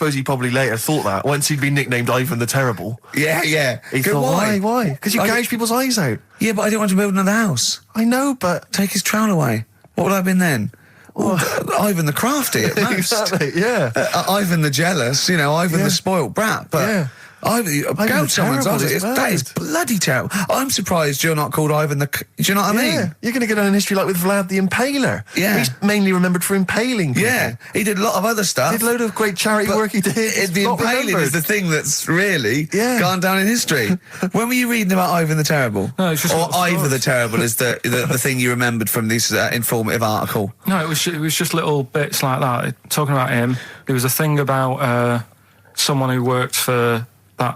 Speaker 1: doesn't
Speaker 2: he probably later thought that once he'd been nicknamed Ivan the Terrible.
Speaker 1: it? Yeah.
Speaker 2: He
Speaker 1: Go,
Speaker 2: thought, why? Because you
Speaker 1: I-
Speaker 2: gouge people's eyes out.
Speaker 1: Yeah, but I didn't want to build another house.
Speaker 2: I know, but
Speaker 1: Take his trowel away. What would I have been then? Ivan the crafty at most.
Speaker 2: exactly, yeah.
Speaker 1: Ivan the jealous, Ivan
Speaker 2: Yeah.
Speaker 1: the spoilt brat. But
Speaker 2: Yeah.
Speaker 1: Gout
Speaker 2: the
Speaker 1: someone's
Speaker 2: terrible
Speaker 1: eyes.
Speaker 2: is
Speaker 1: That is
Speaker 2: bad.
Speaker 1: bloody terrible. I'm surprised you're not called Ivan the... Do you know what I mean?
Speaker 2: Yeah, you're going to get on in history like with Vlad the Impaler.
Speaker 1: Yeah.
Speaker 2: He's mainly remembered for impaling people.
Speaker 1: Yeah, he did a lot of other stuff.
Speaker 2: Did a load of great charity
Speaker 1: But
Speaker 2: work he did.
Speaker 1: The
Speaker 2: Not
Speaker 1: impaling
Speaker 2: remembered.
Speaker 1: is the thing that's really
Speaker 2: Yeah.
Speaker 1: gone down in history. When were you reading about Ivan the Terrible?
Speaker 3: No, it's just
Speaker 1: or
Speaker 3: what the
Speaker 1: Ivor
Speaker 3: story-
Speaker 1: the Terrible is the thing you remembered from this informative article.
Speaker 3: No, it was just little bits like that. Talking about him, there was a thing about someone who worked for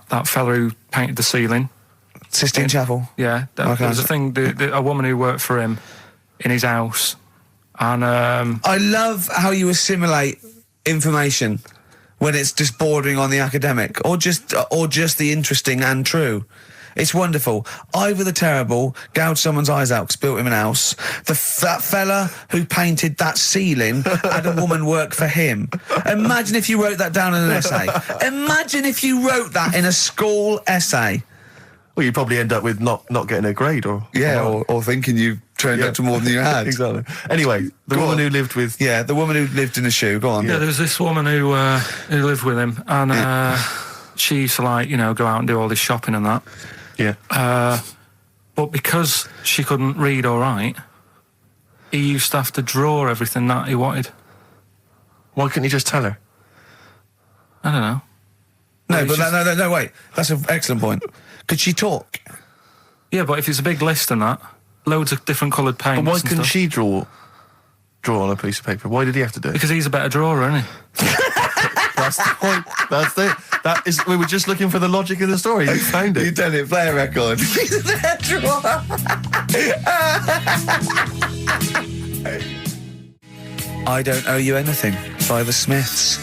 Speaker 3: that fella who painted the ceiling.
Speaker 1: Sistine Chapel.
Speaker 3: Yeah, there
Speaker 1: Okay.
Speaker 3: was a thing. A woman who worked for him in his house, and
Speaker 1: I love how you assimilate information when it's just bordering on the academic, or just the interesting and true. It's wonderful. Ivor the Terrible gouged someone's eyes out 'cause built him an house. That fella who painted that ceiling had a woman work for him. Imagine if you wrote that down in an essay. Imagine if you wrote that in a school essay.
Speaker 2: Well, you'd probably end up with not getting a grade or...
Speaker 1: Yeah, or thinking you turned up to more than you had.
Speaker 2: Exactly. Anyway, the
Speaker 1: Go
Speaker 2: woman
Speaker 1: on.
Speaker 2: who lived with...
Speaker 1: Yeah, the woman who lived in a shoe. Go on.
Speaker 3: yeah, there was this woman who lived with him, and she used to go out and do all this shopping and that.
Speaker 2: Yeah.
Speaker 3: But because she couldn't read or write, he used to have to draw everything that he wanted.
Speaker 2: Why couldn't you just tell her?
Speaker 3: I don't know.
Speaker 1: No,
Speaker 3: It's
Speaker 1: but
Speaker 3: just-
Speaker 1: no, wait. That's an excellent point. Could she talk?
Speaker 3: Yeah, but if it's a big list and that, loads of different coloured paints.
Speaker 2: But why
Speaker 3: and
Speaker 2: couldn't
Speaker 3: stuff.
Speaker 2: she draw on a piece of paper? Why did he have to do it?
Speaker 3: Because he's a better drawer, isn't he?
Speaker 2: That's the point. That's it. That is. We were just looking for the logic of the story. You found
Speaker 1: You
Speaker 2: it.
Speaker 1: done it. Play a record. I Don't Owe You Anything by the Smiths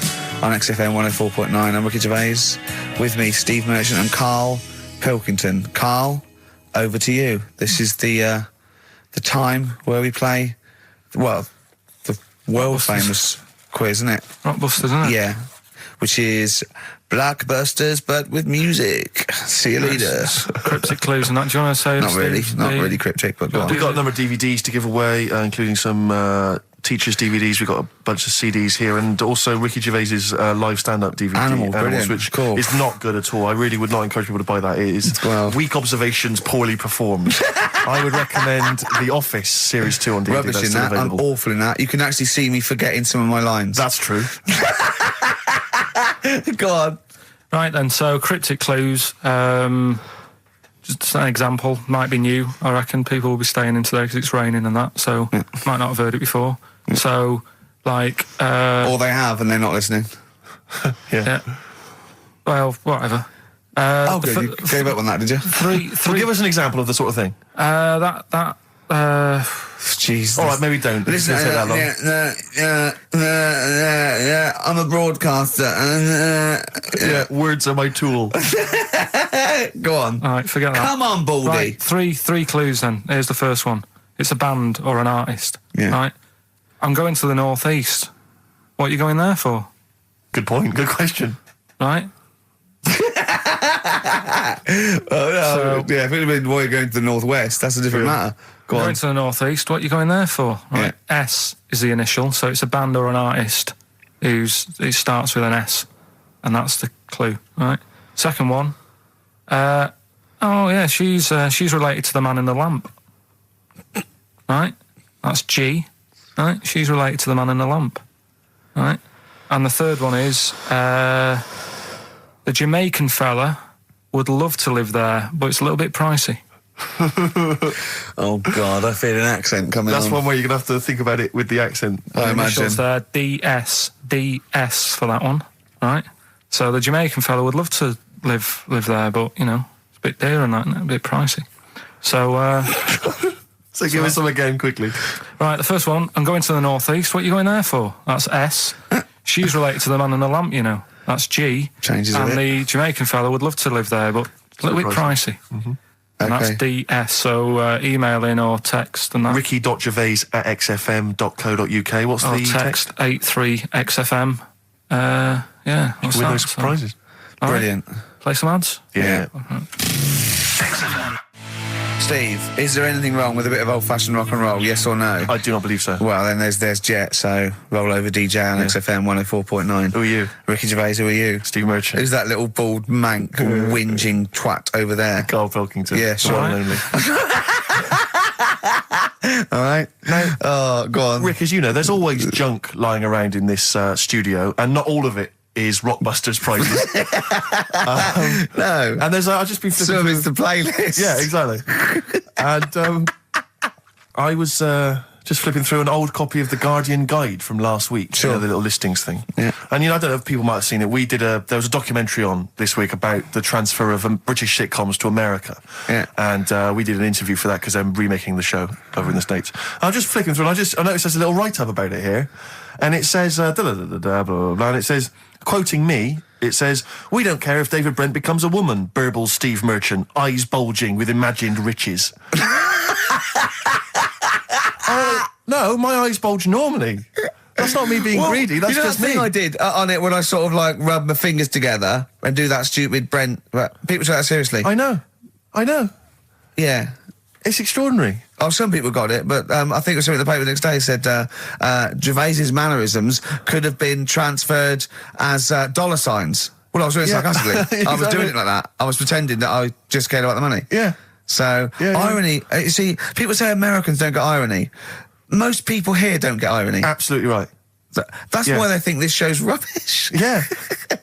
Speaker 1: on XFM 104.9. I'm Ricky Gervais. With me, Steve Merchant and Karl Pilkington. Karl, over to you. This is the time where we play, well, the world famous quiz, isn't it?
Speaker 3: Rockbusters, isn't it?
Speaker 1: Yeah. Which is Blockbusters, but with music. See you later.
Speaker 3: Cryptic clues and that. Do you want to say?
Speaker 1: Not really,
Speaker 3: Steve,
Speaker 1: not really cryptic, but go on.
Speaker 2: We've got a number of DVDs to give away, including some teachers' DVDs. We've got a bunch of CDs here, and also Ricky Gervais's live stand-up DVD,
Speaker 1: Animals, brilliant.
Speaker 2: which
Speaker 1: Cool.
Speaker 2: is not good at all. I really would not encourage people to buy that. It is
Speaker 1: Well.
Speaker 2: weak observations, poorly performed. I would recommend The Office Series 2 on DVD.
Speaker 1: Rubbish
Speaker 2: That's
Speaker 1: in
Speaker 2: still
Speaker 1: that. I'm
Speaker 2: available.
Speaker 1: awful in that. You can actually see me forgetting some of my lines.
Speaker 2: That's true.
Speaker 1: Go on.
Speaker 3: Right then, so cryptic clues. Just an example, might be new. I reckon people will be staying in today because it's raining and that, so might not have heard it before. So, like...
Speaker 1: Or they have and they're not listening.
Speaker 3: yeah. Well, whatever.
Speaker 1: Oh, good. You gave up on that, did you?
Speaker 2: Well, give us an example of the sort of thing.
Speaker 1: Jesus.
Speaker 2: All right, maybe don't.
Speaker 1: Listen,
Speaker 2: It's gonna take that long.
Speaker 1: I'm a broadcaster.
Speaker 2: Yeah, words are my tool.
Speaker 1: Go on.
Speaker 3: All right, forget that.
Speaker 1: Come on, Baldy.
Speaker 3: Right, three clues then. Here's the first one. It's a band or an artist.
Speaker 1: Yeah.
Speaker 3: Right? I'm going to the northeast. What are you going there for?
Speaker 2: Good point. Good question.
Speaker 3: Right?
Speaker 1: Oh, no. Yeah, if it had been why you're going to the northwest, that's a different matter. Go
Speaker 3: I'm
Speaker 1: on.
Speaker 3: going to the northeast. What are you going there for? Right?
Speaker 1: Yeah.
Speaker 3: S is the initial, so it's a band or an artist who starts with an S, and that's the clue. Right? Second one. Oh yeah, she's related to the man in the lamp. Right? That's G. Right? She's related to the man in the lamp. Right? And the third one is the Jamaican fella would love to live there, but it's a little bit pricey.
Speaker 1: Oh, God, I feel an accent coming
Speaker 2: That's
Speaker 1: on.
Speaker 2: one way you're going to have to think about it with the accent.
Speaker 1: I imagine.
Speaker 3: Initials there, DS for that one. Right? So the Jamaican fella would love to live there, but, you know, it's a bit dear and that, a bit pricey. So,
Speaker 2: So give us some again quickly.
Speaker 3: right, the first one, I'm going to the northeast. What are you going there for? That's S. She's related to the man in the lamp, you know. That's G.
Speaker 1: Changes a
Speaker 3: and
Speaker 1: bit.
Speaker 3: the Jamaican fella would love to live there, but a little bit pricey.
Speaker 2: Mm-hmm.
Speaker 3: And that's
Speaker 1: Okay.
Speaker 3: DS. So email in or text and that.
Speaker 2: Ricky.gervais@xfm.co.uk. What's
Speaker 3: or
Speaker 2: the text?
Speaker 3: text 83XFM. Yeah.
Speaker 2: You
Speaker 3: What's
Speaker 2: can win
Speaker 3: that?
Speaker 2: those prizes.
Speaker 3: All right,
Speaker 1: Brilliant.
Speaker 3: play some ads.
Speaker 2: Yeah.
Speaker 1: Steve, is there anything wrong with a bit of old-fashioned rock and roll, yes or no?
Speaker 2: I do not believe so.
Speaker 1: Well, then there's Jet, so roll over DJ on XFM 104.9.
Speaker 2: Who are you?
Speaker 1: Ricky Gervais, who are you?
Speaker 2: Steve Merchant.
Speaker 1: Who's that little bald mank whinging twat over there?
Speaker 2: Karl Pilkington.
Speaker 1: Yeah, sure.
Speaker 2: One and only.
Speaker 1: All right?
Speaker 2: Now,
Speaker 1: Oh, go on.
Speaker 2: Rick, as you know, there's always junk lying around in this studio, and not all of it is Rockbusters prizes.
Speaker 1: No.
Speaker 2: And there's, I've just been flipping
Speaker 1: Some of
Speaker 2: through.
Speaker 1: it's the playlist.
Speaker 2: Yeah, exactly. And I was just flipping through an old copy of the Guardian Guide from last week.
Speaker 1: Sure.
Speaker 2: You know, the little listings thing.
Speaker 1: Yeah.
Speaker 2: And, you know, I don't know if people might have seen it. There was a documentary on this week about the transfer of British sitcoms to America.
Speaker 1: Yeah.
Speaker 2: And we did an interview for that because I'm remaking the show over in the States. I'm just flicking through and I noticed there's a little write-up about it here. And it says, blah, blah, blah, blah, and it says, quoting me, it says, "We don't care if David Brent becomes a woman," burbles Steve Merchant, eyes bulging with imagined riches. No, my eyes bulge normally. That's not me being greedy, that's
Speaker 1: you know
Speaker 2: just
Speaker 1: that thing
Speaker 2: me.
Speaker 1: I did on it when I sort of like rub my fingers together and do that stupid Brent... People take that seriously.
Speaker 2: I know.
Speaker 1: Yeah.
Speaker 2: It's extraordinary.
Speaker 1: Oh, some people got it, but I think it was something in the paper the next day said Gervais's mannerisms could have been transferred as dollar signs. Well, I was doing it sarcastically. I was doing it like that. I was pretending that I just cared about the money.
Speaker 2: Yeah.
Speaker 1: So,
Speaker 2: Yeah.
Speaker 1: irony... you see, people say Americans don't get irony. Most people here don't get irony.
Speaker 2: Absolutely right.
Speaker 1: That's
Speaker 2: Yeah.
Speaker 1: why they think this show's rubbish.
Speaker 2: Yeah,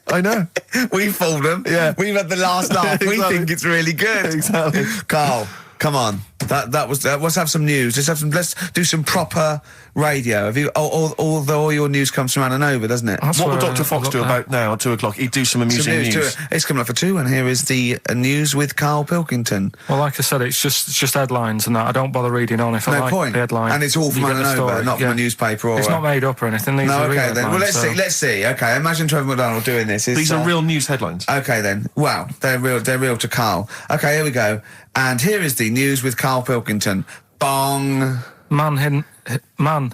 Speaker 2: I know.
Speaker 1: We fooled them.
Speaker 2: Yeah.
Speaker 1: We've had the last laugh. We
Speaker 2: Exactly.
Speaker 1: think it's really good.
Speaker 2: Exactly.
Speaker 1: Karl, come on. Let's have some news. Let's do some proper radio. Have you? All your news comes from Ananover, doesn't it?
Speaker 3: That's
Speaker 2: What will
Speaker 3: where
Speaker 2: Dr. Fox
Speaker 3: I
Speaker 2: do
Speaker 3: got
Speaker 2: about now at 2 o'clock? He'd do some amusing
Speaker 1: Some
Speaker 2: news.
Speaker 1: It's coming up for 2, and here is the news with Karl Pilkington.
Speaker 3: Well, like I said, it's just headlines and that. I don't bother reading on if I
Speaker 1: No
Speaker 3: like
Speaker 1: point.
Speaker 3: the headline.
Speaker 1: And it's all from
Speaker 3: You get the
Speaker 1: Ananover,
Speaker 3: story.
Speaker 1: not from
Speaker 3: Yeah.
Speaker 1: a newspaper or.
Speaker 3: It's not made up or anything. These
Speaker 1: No,
Speaker 3: are real
Speaker 1: okay then. Well,
Speaker 3: headlines, so-
Speaker 1: let's see. Okay, imagine Trevor McDonald doing this. It's,
Speaker 2: These are real news headlines.
Speaker 1: Okay then. Wow, they're real to Karl. Okay, here we go. And here is the news with Karl Pilkington. Bong.
Speaker 3: Man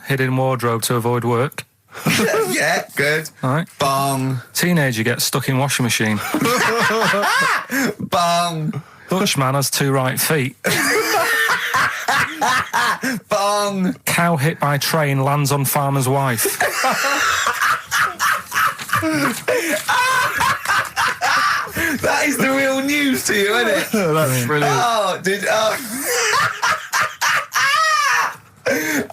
Speaker 3: hid in wardrobe to avoid work.
Speaker 1: Yeah, good.
Speaker 3: All right.
Speaker 1: Bong.
Speaker 3: Teenager gets stuck in washing machine.
Speaker 1: Bong.
Speaker 3: Dutch man has 2 right feet.
Speaker 1: Bong.
Speaker 3: Cow hit by train lands on farmer's wife.
Speaker 1: That is the real news to you, isn't it?
Speaker 2: That's brilliant.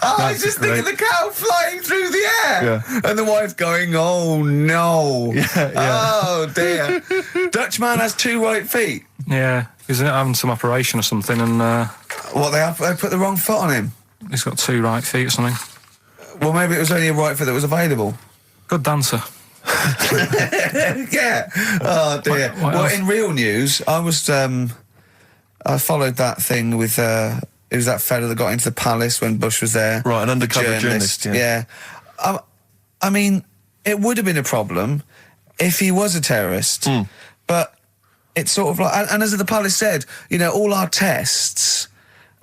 Speaker 1: I was just thinking the cow flying through the air.
Speaker 2: Yeah.
Speaker 1: And the wife going, oh no.
Speaker 2: Yeah.
Speaker 1: Oh dear. Dutch man has 2 right feet.
Speaker 3: Yeah, he's having some operation or something, and
Speaker 1: What, they put the wrong foot on him?
Speaker 3: he's got 2 right feet or something.
Speaker 1: Well, maybe it was only a right foot that was available.
Speaker 3: Good dancer.
Speaker 1: Yeah. Oh dear.
Speaker 3: What
Speaker 1: Well,
Speaker 3: else?
Speaker 1: in real news, I followed that thing with, it was that fella that got into the palace when Bush was there.
Speaker 2: Right, an undercover journalist,
Speaker 1: Yeah. I mean, it would have been a problem if he was a terrorist, but it's sort of like, and as the palace said, you know, all our tests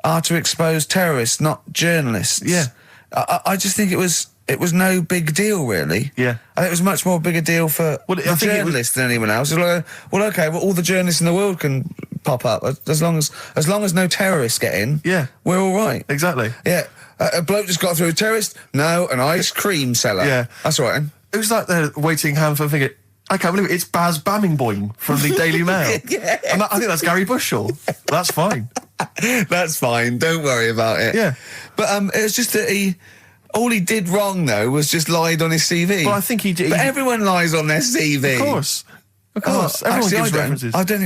Speaker 1: are to expose terrorists, not journalists.
Speaker 2: Yeah.
Speaker 1: I just think it was no big deal, really.
Speaker 2: Yeah.
Speaker 1: I think it was much more big a deal for
Speaker 2: Well, I
Speaker 1: the
Speaker 2: think it was-
Speaker 1: journalists than anyone else. It's like, well, okay, well, all the journalists in the world can pop up as long as no terrorists get in.
Speaker 2: Yeah.
Speaker 1: We're all right.
Speaker 2: Exactly.
Speaker 1: Yeah. A bloke just got through a terrorist. No, an ice cream seller.
Speaker 2: Yeah.
Speaker 1: That's all right. Then.
Speaker 2: It was like they're waiting hand for thinking, I can't believe it, it's Baz Bammingboim from the Daily Mail.
Speaker 1: Yeah.
Speaker 2: And I think that's Gary Bushell. That's fine.
Speaker 1: That's fine. Don't worry about it.
Speaker 2: Yeah.
Speaker 1: But it was just that all he did wrong though was just lied on his CV.
Speaker 2: Well, I think he did.
Speaker 1: But everyone lies on their CV.
Speaker 2: Of course. Of
Speaker 1: Oh,
Speaker 2: course. Everyone
Speaker 1: actually,
Speaker 2: gives references.
Speaker 1: I don't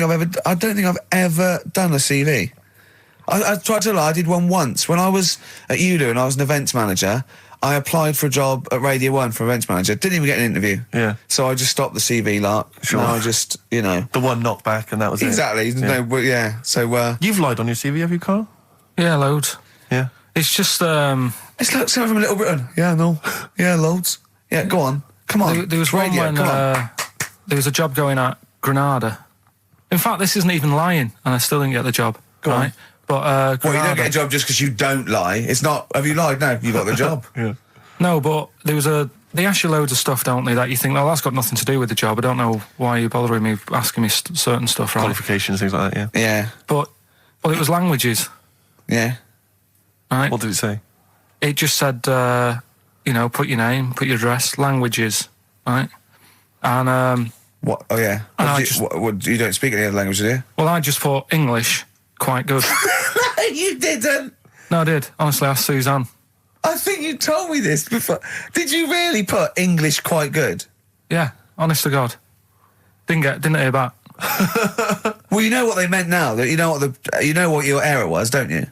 Speaker 1: think I've ever done a CV. I tried to lie. I did one once when I was at UDO and I was an events manager. I applied for a job at Radio 1 for events manager. Didn't even get an interview.
Speaker 2: Yeah.
Speaker 1: So I just stopped the CV lark.
Speaker 2: Sure.
Speaker 1: And I just, you know.
Speaker 2: The one knocked back and that was
Speaker 1: Exactly.
Speaker 2: it. Yeah.
Speaker 1: No, yeah. So,
Speaker 2: You've lied on your CV, have you, Carl?
Speaker 3: Yeah, loads.
Speaker 2: Yeah.
Speaker 3: It's just
Speaker 1: it's like someone from Little Britain. Yeah, no. Yeah, loads. Yeah, go on. Come on.
Speaker 3: there was
Speaker 1: It's
Speaker 3: one
Speaker 1: radio.
Speaker 3: when
Speaker 1: Come on.
Speaker 3: there was a job going at Granada. In fact, this isn't even lying, and I still didn't get the job.
Speaker 1: Go on.
Speaker 3: right? But
Speaker 1: Well, you
Speaker 3: Granada,
Speaker 1: don't get a job just because you don't lie. It's not, have you lied? No, you got the job.
Speaker 2: Yeah.
Speaker 3: No, but there was they ask you loads of stuff, don't they, that you think, well, that's got nothing to do with the job. I don't know why you're bothering me asking me certain stuff, right?
Speaker 2: Qualifications, things like that, yeah.
Speaker 1: Yeah.
Speaker 3: But, well, it was languages,
Speaker 1: Yeah.
Speaker 3: right?
Speaker 2: What did it say?
Speaker 3: It just said, you know, put your name, put your address, languages, right? And,
Speaker 1: What? Oh, yeah.
Speaker 3: And I
Speaker 1: What,
Speaker 3: just-
Speaker 1: you don't speak any other languages, do you?
Speaker 3: well, I just thought English, quite good.
Speaker 1: You didn't.
Speaker 3: No, I did. Honestly, asked Suzanne.
Speaker 1: I think you told me this before. Did you really put English quite good?
Speaker 3: Yeah, honest to God. Didn't hear back.
Speaker 1: Well, you know what they meant now. That you know what your error was, don't you?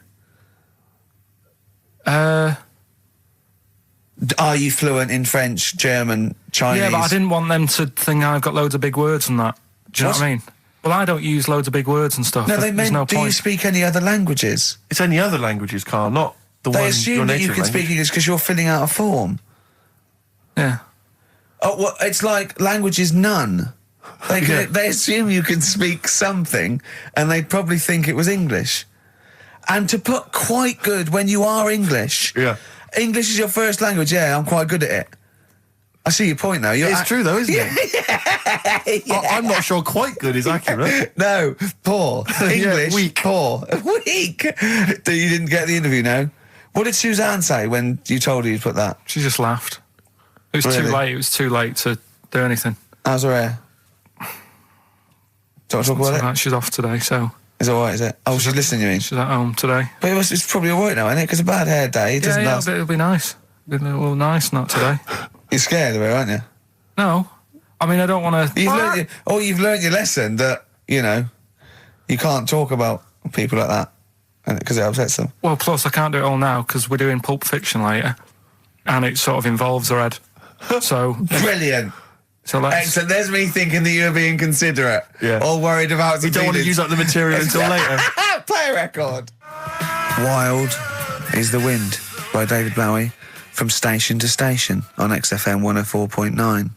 Speaker 1: Are you fluent in French, German, Chinese?
Speaker 3: Yeah, but I didn't want them to think I've got loads of big words and that. Do you know what I mean? Well, I don't use loads of big words and stuff.
Speaker 1: No, they
Speaker 3: There's
Speaker 1: meant.
Speaker 3: no
Speaker 1: Do you
Speaker 3: point.
Speaker 1: speak any other languages?
Speaker 2: It's any other languages, Carl, not the
Speaker 1: They
Speaker 2: one
Speaker 1: assume
Speaker 2: your
Speaker 1: that you
Speaker 2: native
Speaker 1: can
Speaker 2: language.
Speaker 1: speak English because you're filling out a form.
Speaker 3: Yeah.
Speaker 1: Oh, well, it's like language is none.
Speaker 2: Yeah.
Speaker 1: They assume you can speak something, and they probably think it was English. And to put quite good when you are English.
Speaker 2: Yeah.
Speaker 1: English is your first language. Yeah, I'm quite good at it. I see your point, though.
Speaker 2: It's true, though, isn't it? I'm not sure quite good is accurate.
Speaker 1: No, poor. English,
Speaker 2: weak.
Speaker 1: poor. Weak. You didn't get the interview, no? What did Suzanne say when you told her you'd put that?
Speaker 3: She just laughed. It was
Speaker 1: Really?
Speaker 3: too late. It was too late to do anything.
Speaker 1: How's her hair? Do you want to talk about it?
Speaker 3: So she's off today, so
Speaker 1: It's all right, is it? Oh, she's listening, you mean?
Speaker 3: she's at home today.
Speaker 1: But it's probably all right now, isn't it? Because a bad hair day, it
Speaker 3: Yeah,
Speaker 1: doesn't
Speaker 3: yeah,
Speaker 1: last.
Speaker 3: it'll be nice. It'll be a little nice, not today.
Speaker 1: You're scared of her, aren't you?
Speaker 3: No. I mean, I don't want to...
Speaker 1: You've learned your lesson that, you know, you can't talk about people like that. because it upsets them.
Speaker 3: Well, plus I can't do it all now because we're doing Pulp Fiction later, and it sort of involves her head. So
Speaker 1: Brilliant.
Speaker 3: So let's...
Speaker 1: Excellent. There's me thinking that you're being considerate.
Speaker 2: Yeah.
Speaker 1: All worried about
Speaker 2: You don't want to use up the material until later.
Speaker 1: Play a record. Wild is the Wind by David Bowie from Station to Station on XFM 104.9.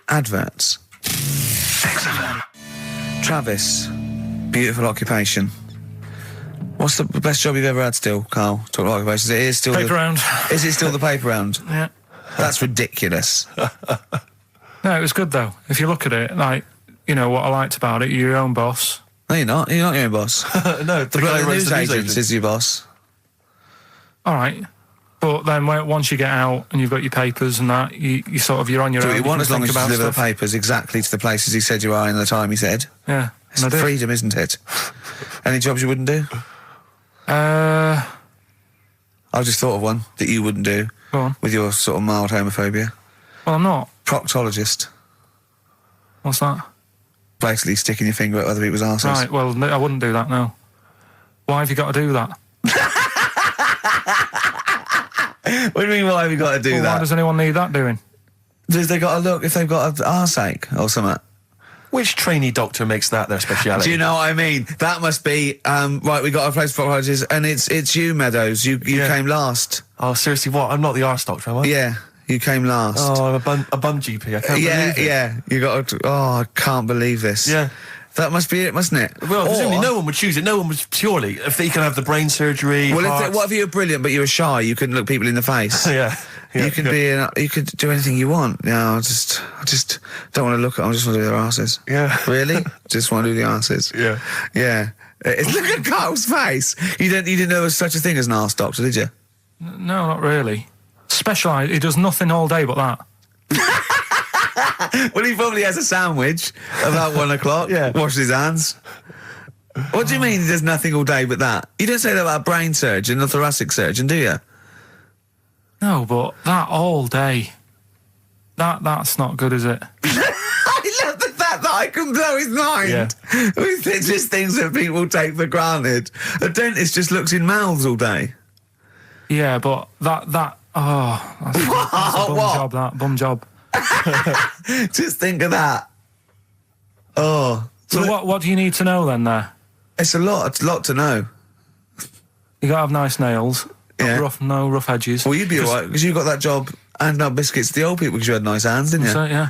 Speaker 1: Adverts. XFM. Travis, beautiful occupation. What's the best job you've ever had still, Carl? Talk about occupations. It is still
Speaker 3: Paper round.
Speaker 1: Is it still the paper round?
Speaker 3: Yeah.
Speaker 1: That's ridiculous.
Speaker 3: No, it was good though. If you look at it, like, you know, what I liked about it, you're your own boss.
Speaker 1: No, you're not. You're not your own boss.
Speaker 2: No,
Speaker 1: The
Speaker 2: guy who runs
Speaker 1: news
Speaker 2: the news
Speaker 1: agent
Speaker 2: agent.
Speaker 1: is your boss.
Speaker 3: All right. But then once you get out and you've got your papers and that, you're on your
Speaker 1: Do
Speaker 3: own.
Speaker 1: what you want
Speaker 3: can
Speaker 1: as long
Speaker 3: think
Speaker 1: as you
Speaker 3: about
Speaker 1: deliver the
Speaker 3: stuff.
Speaker 1: papers exactly to the places he said you are in the time he said.
Speaker 3: Yeah.
Speaker 1: It's
Speaker 3: and I did.
Speaker 1: freedom, isn't it? Any jobs you wouldn't do?
Speaker 3: Go
Speaker 1: I've just thought of one that you wouldn't do
Speaker 3: on.
Speaker 1: with your sort of mild homophobia.
Speaker 3: Well, I'm not.
Speaker 1: Proctologist.
Speaker 3: What's that?
Speaker 1: Basically sticking your finger at other people's arses.
Speaker 3: Right, well, no, I wouldn't do that, no. Why have you got to do that?
Speaker 1: What do you mean, why have you got to do
Speaker 3: Well,
Speaker 1: that?
Speaker 3: why does anyone need that doing?
Speaker 1: Does they got to look if they've got an arseache or something?
Speaker 2: Which trainee doctor makes that their speciality?
Speaker 1: Do you know what I mean? That must be, right, we got a place for proctologists, and it's you, Meadows. You
Speaker 2: Yeah.
Speaker 1: came last.
Speaker 2: Oh, seriously, what? I'm not the arse doctor, am I?
Speaker 1: Yeah, you came last.
Speaker 2: Oh, I'm a bum GP. I can't
Speaker 1: yeah,
Speaker 2: believe it.
Speaker 1: yeah. You got to, oh, I can't believe this.
Speaker 2: Yeah.
Speaker 1: That must be it, mustn't it?
Speaker 2: Well, presumably
Speaker 1: Or-
Speaker 2: no one would choose it. No one would purely. If they can have the brain surgery.
Speaker 1: Well,
Speaker 2: heart-
Speaker 1: what if you were brilliant but you were shy? You couldn't look people in the face.
Speaker 2: yeah.
Speaker 1: You could you could do anything you want. No, I just don't want to look at them. I just want to do their asses.
Speaker 2: Yeah.
Speaker 1: Really? Just want to do the asses.
Speaker 2: Yeah.
Speaker 1: Yeah. Look at Carl's face. You didn't know there was such a thing as an arse doctor, did you?
Speaker 3: No, not really. Specialised. He does nothing all day but that.
Speaker 1: Well, he probably has a sandwich about 1 o'clock.
Speaker 2: Yeah.
Speaker 1: Washes his hands. What do you mean he does nothing all day but that? You don't say that about a brain surgeon or thoracic surgeon, do you?
Speaker 3: No, but that all day. That's not good, is it?
Speaker 1: I love the fact that I can blow his mind with just things that people take for granted. A dentist just looks in mouths all day.
Speaker 3: Yeah, but that's a bum
Speaker 1: What?
Speaker 3: job, that. Bum job.
Speaker 1: Just think of that. Oh.
Speaker 3: So what do you need to know then there?
Speaker 1: It's a lot to know.
Speaker 3: You got to have nice nails.
Speaker 1: Yeah.
Speaker 3: No rough edges.
Speaker 1: Well, you'd be alright, because you got that job handing out biscuits to the old people because you had nice hands, didn't you?
Speaker 3: So, yeah.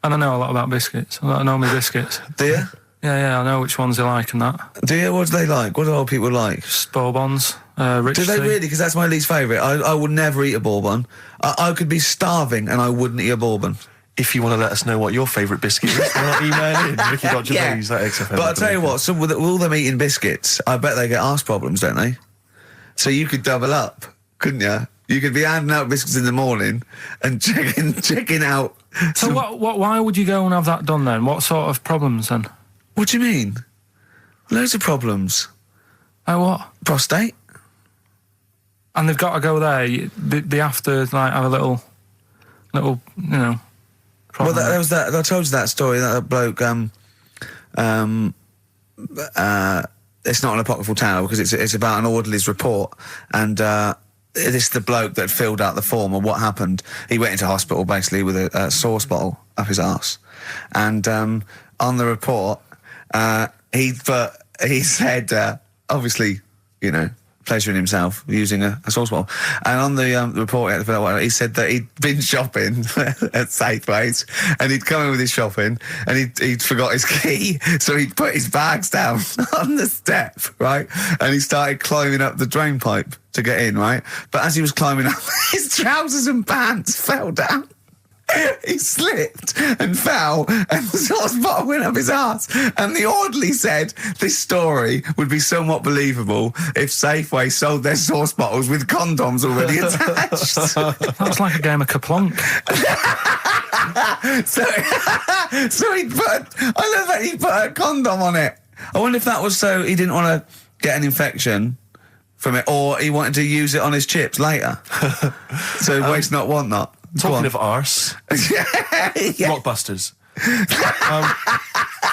Speaker 3: And I know a lot about biscuits. I know my biscuits.
Speaker 1: Do you?
Speaker 3: Yeah, I know which ones they like and that.
Speaker 1: Do you? What do they like? What do old people like?
Speaker 3: Just Bourbons, rich
Speaker 1: Do they
Speaker 3: tea.
Speaker 1: really? Because that's my least favourite. I would never eat a bourbon. I could be starving and I wouldn't eat a bourbon.
Speaker 2: If you want to let us know what your favourite biscuit is, email in. Ricky.Gervais at XFM.
Speaker 1: But I'll tell you what, with all them eating biscuits, I bet they get arse problems, don't they? So you could double up, couldn't you? You could be handing out biscuits in the morning and checking out.
Speaker 3: So why would you go and have that done then? What sort of problems then?
Speaker 1: What do you mean? Loads of problems.
Speaker 3: Oh, what?
Speaker 1: Prostate.
Speaker 3: And they've got to go there. They have to like have a little, you know.
Speaker 1: Well,
Speaker 3: Problem.
Speaker 1: there was that. I told you that story. That bloke. It's not an apocryphal tale because it's about an orderly's report, and this is the bloke that filled out the form of what happened. He went into hospital basically with a sauce bottle up his arse, and on the report, he said obviously, you know, pleasuring himself using a sauce bottle. And on the report, he said that he'd been shopping at Safeways and he'd come in with his shopping and he'd forgot his key. So he'd put his bags down on the step, right? And he started climbing up the drain pipe to get in, right? But as he was climbing up, his trousers and pants fell down. He slipped and fell, and the sauce bottle went up his arse. And the orderly said this story would be somewhat believable if Safeway sold their sauce bottles with condoms already attached.
Speaker 3: That's like a game of Kaplunk.
Speaker 1: So he I love that he put a condom on it. I wonder if that was so he didn't want to get an infection from it, or he wanted to use it on his chips later. So waste not, want not.
Speaker 2: Talking of arse,
Speaker 1: yeah.
Speaker 2: Blockbusters.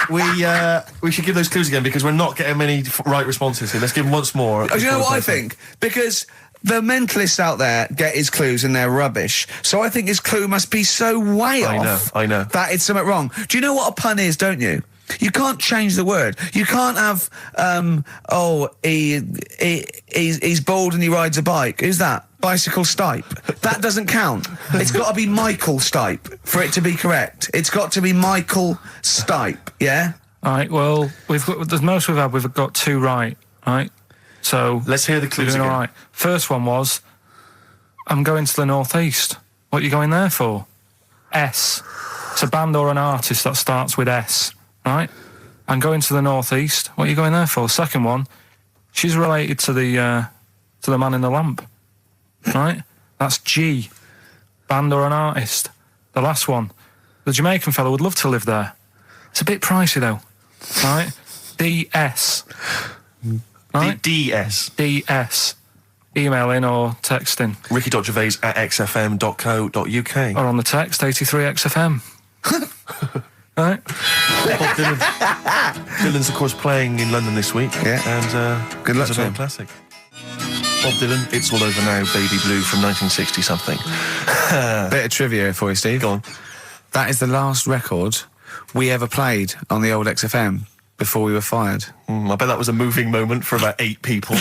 Speaker 2: we should give those clues again because we're not getting many right responses here. Let's give them once more.
Speaker 1: Do you know what I think? Because the mentalists out there get his clues and they're rubbish. So I think his clue must be so way off.
Speaker 2: I know.
Speaker 1: That it's something wrong. Do you know what a pun is, don't you? You can't change the word. You can't have, he's bald and he rides a bike. Who's that? Bicycle Stipe. That doesn't count. It's got to be Michael Stipe for it to be correct. It's got to be Michael Stipe, yeah?
Speaker 3: All right, well, the most we've had, we've got 2 right, right? So
Speaker 2: Let's hear the clues
Speaker 3: we're doing
Speaker 2: again.
Speaker 3: all right. First one was, I'm going to the northeast. What are you going there for? S. It's a band or an artist that starts with S, right? I'm going to the northeast. What are you going there for? Second one, she's related to the man in the lamp, right? That's G. Band or an artist. The last one, the Jamaican fellow would love to live there. It's a bit pricey though, right? DS. Right?
Speaker 2: DS.
Speaker 3: DS. Email in or text in.
Speaker 2: ricky.gervais@xfm.co.uk.
Speaker 3: Or on the text, 83XFM. Right?
Speaker 2: Dylan's, of course, playing in London this week.
Speaker 1: Yeah.
Speaker 2: And
Speaker 1: Good luck
Speaker 2: it's
Speaker 1: to
Speaker 2: a
Speaker 1: him.
Speaker 2: classic. Bob Dylan, It's All Over Now, Baby Blue from 1960-something.
Speaker 1: Bit of trivia for you, Steve.
Speaker 2: Go on.
Speaker 1: That is the last record we ever played on the old XFM before we were fired.
Speaker 2: I bet that was a moving moment for about 8 people.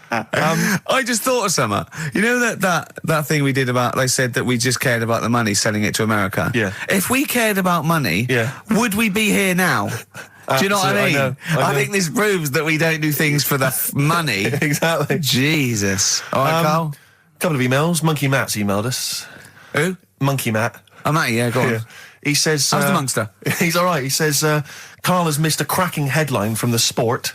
Speaker 1: I just thought of something. You know that thing we did about, they said that we just cared about the money, selling it to America?
Speaker 2: Yeah.
Speaker 1: If we cared about money,
Speaker 2: Yeah.
Speaker 1: would we be here now? Do you know what I mean?
Speaker 2: I know.
Speaker 1: I think this proves that we don't do things for the money.
Speaker 2: Exactly.
Speaker 1: Jesus. All right, Carl?
Speaker 2: Couple of emails. Monkey Matt's emailed us.
Speaker 1: Who?
Speaker 2: Monkey Matt.
Speaker 1: Oh, Matty, yeah, go on.
Speaker 2: Yeah. He says...
Speaker 1: How's the Monster?
Speaker 2: He's all right. He says, Carl has missed a cracking headline from The Sport.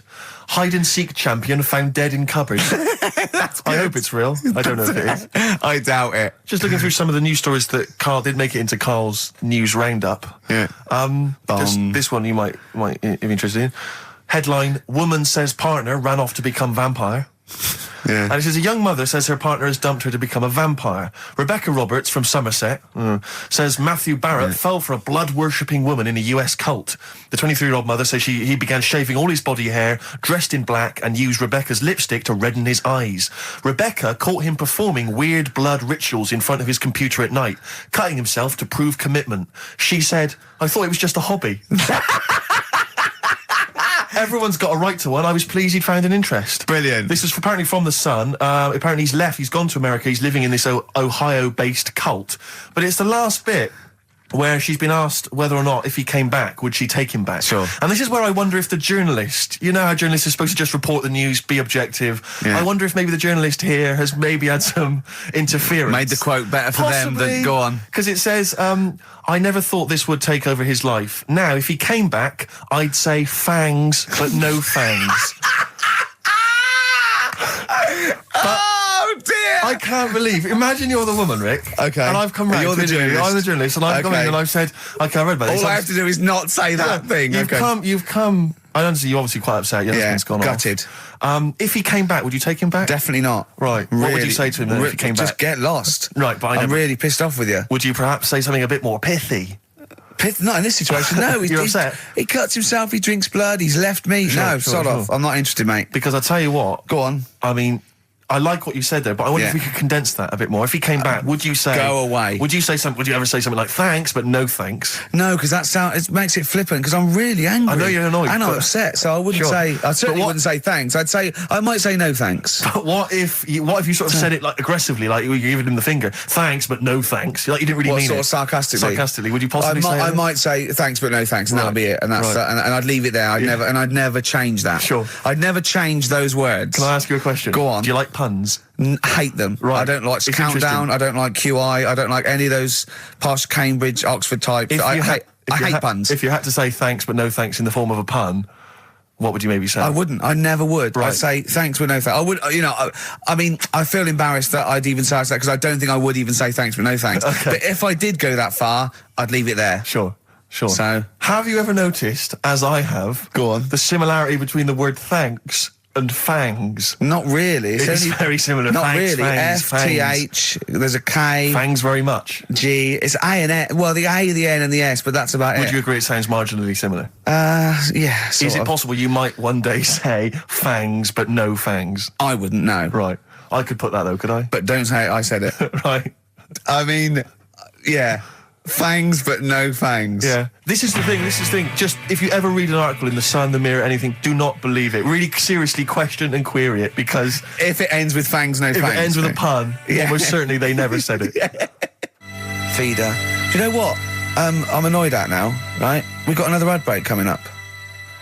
Speaker 2: Hide-and-seek champion found dead in cupboard. I hope it's real. I don't know if it is.
Speaker 1: I doubt it.
Speaker 2: Just looking through some of the news stories that Carl did make it into Carl's news roundup.
Speaker 1: Yeah.
Speaker 2: Just this one you might be interested in. Headline, woman says partner ran off to become vampire.
Speaker 1: Yeah.
Speaker 2: And it says a young mother says her partner has dumped her to become a vampire. Rebecca Roberts from Somerset says Matthew Barrett fell for a blood-worshipping woman in a US cult. The 23-year-old mother says he began shaving all his body hair, dressed in black, and used Rebecca's lipstick to redden his eyes. Rebecca caught him performing weird blood rituals in front of his computer at night, cutting himself to prove commitment. She said, I thought it was just a hobby. Everyone's got a right to one. I was pleased he'd found an interest.
Speaker 1: Brilliant.
Speaker 2: This is apparently from The Sun. Apparently he's left. He's gone to America. He's living in this Ohio-based cult. But it's the last bit where she's been asked whether or not, if he came back, would she take him back?
Speaker 1: Sure.
Speaker 2: And this is where I wonder if the journalist, you know how journalists are supposed to just report the news, be objective.
Speaker 1: Yeah.
Speaker 2: I wonder if maybe the journalist here has maybe had some interference.
Speaker 1: Made the quote better for them than go on.
Speaker 2: Because it says, I never thought this would take over his life. Now, if he came back, I'd say fangs, but no fangs.
Speaker 1: Oh, dear.
Speaker 2: I can't believe. Imagine you're the woman, Rick.
Speaker 1: Okay.
Speaker 2: And I've come round.
Speaker 1: You're the
Speaker 2: to you.
Speaker 1: journalist.
Speaker 2: I'm the journalist, and I've come
Speaker 1: Okay.
Speaker 2: in and I've said, okay, I read about this.
Speaker 1: All I have to do is not say that thing.
Speaker 2: You've
Speaker 1: Okay.
Speaker 2: You've come. I understand. You're obviously quite upset. Your husband's gone
Speaker 1: gutted.
Speaker 2: off. If he came back, would you take him back?
Speaker 1: Definitely not.
Speaker 2: Right. What would you say to him then if he came
Speaker 1: Just
Speaker 2: back?
Speaker 1: get lost.
Speaker 2: Right, but
Speaker 1: I'm really pissed off with you.
Speaker 2: Would you perhaps say something a bit more pithy?
Speaker 1: Not in this situation, no.
Speaker 2: You're upset?
Speaker 1: He cuts himself, he drinks blood, he's left me. No, sod off. I'm not interested, mate.
Speaker 2: Because I tell you what.
Speaker 1: Go on.
Speaker 2: I mean, I like what you said there, but I wonder
Speaker 1: Yeah.
Speaker 2: if we could condense that a bit more. If he came back, would you say...
Speaker 1: Go away.
Speaker 2: Would you say something? Would you ever say something like thanks, but no thanks?
Speaker 1: No, because it makes it flippant, because I'm really angry.
Speaker 2: I know you're annoyed,
Speaker 1: And I'm
Speaker 2: but-
Speaker 1: upset, so I wouldn't
Speaker 2: Sure.
Speaker 1: say... I certainly
Speaker 2: But what-
Speaker 1: wouldn't say thanks. I might say no thanks.
Speaker 2: But what if you sort of said it like aggressively, like you were giving him the finger? Thanks, but no thanks. Like you didn't really
Speaker 1: What,
Speaker 2: mean
Speaker 1: sort
Speaker 2: it.
Speaker 1: of sarcastically?
Speaker 2: Sarcastically, would you possibly say
Speaker 1: I
Speaker 2: that?
Speaker 1: might say thanks, but no thanks, and that'll
Speaker 2: Right.
Speaker 1: be it. And that's
Speaker 2: Right.
Speaker 1: and I'd leave it there. I'd never change that.
Speaker 2: Sure.
Speaker 1: I'd never change those words.
Speaker 2: Can I ask you a question?
Speaker 1: Go on.
Speaker 2: Do you like puns?
Speaker 1: Hate them.
Speaker 2: Right.
Speaker 1: I don't like
Speaker 2: It's
Speaker 1: Countdown.
Speaker 2: interesting.
Speaker 1: I don't like QI. I don't like any of those posh Cambridge, Oxford types. I hate puns.
Speaker 2: If you had to say thanks, but no thanks in the form of a pun, what would you maybe say?
Speaker 1: I wouldn't. I never would.
Speaker 2: Right.
Speaker 1: I'd say thanks but no thanks. I would. I mean, I feel embarrassed that I'd even say that because I don't think I would even say thanks but no thanks.
Speaker 2: Okay.
Speaker 1: But if I did go that far, I'd leave it there.
Speaker 2: Sure.
Speaker 1: So-
Speaker 2: have you ever noticed, as I have,
Speaker 1: Go on.
Speaker 2: the similarity between the word thanks and fangs.
Speaker 1: Not really.
Speaker 2: It's very similar.
Speaker 1: Not
Speaker 2: Fangs,
Speaker 1: really.
Speaker 2: fangs,
Speaker 1: F-T-H, there's a K.
Speaker 2: Fangs very much.
Speaker 1: G. It's A and S. Well, the A, the N, and the S, but that's about
Speaker 2: Would
Speaker 1: it.
Speaker 2: you agree it sounds marginally similar?
Speaker 1: Yeah.
Speaker 2: Is
Speaker 1: sort
Speaker 2: it
Speaker 1: of.
Speaker 2: possible you might one day say fangs but no fangs?
Speaker 1: I wouldn't know.
Speaker 2: Right. I could put that though, could I?
Speaker 1: But don't say I said it.
Speaker 2: Right.
Speaker 1: I mean, yeah. Fangs, but no fangs.
Speaker 2: Yeah. This is the thing. Just if you ever read an article in The Sun, The Mirror, anything, do not believe it. Really seriously question and query it, because
Speaker 1: If it ends with fangs, no
Speaker 2: if
Speaker 1: fangs.
Speaker 2: it ends with a pun,
Speaker 1: Yeah.
Speaker 2: almost certainly they never said it.
Speaker 1: Feeder. Do you know what? I'm annoyed at now, right? We've got another ad break coming up.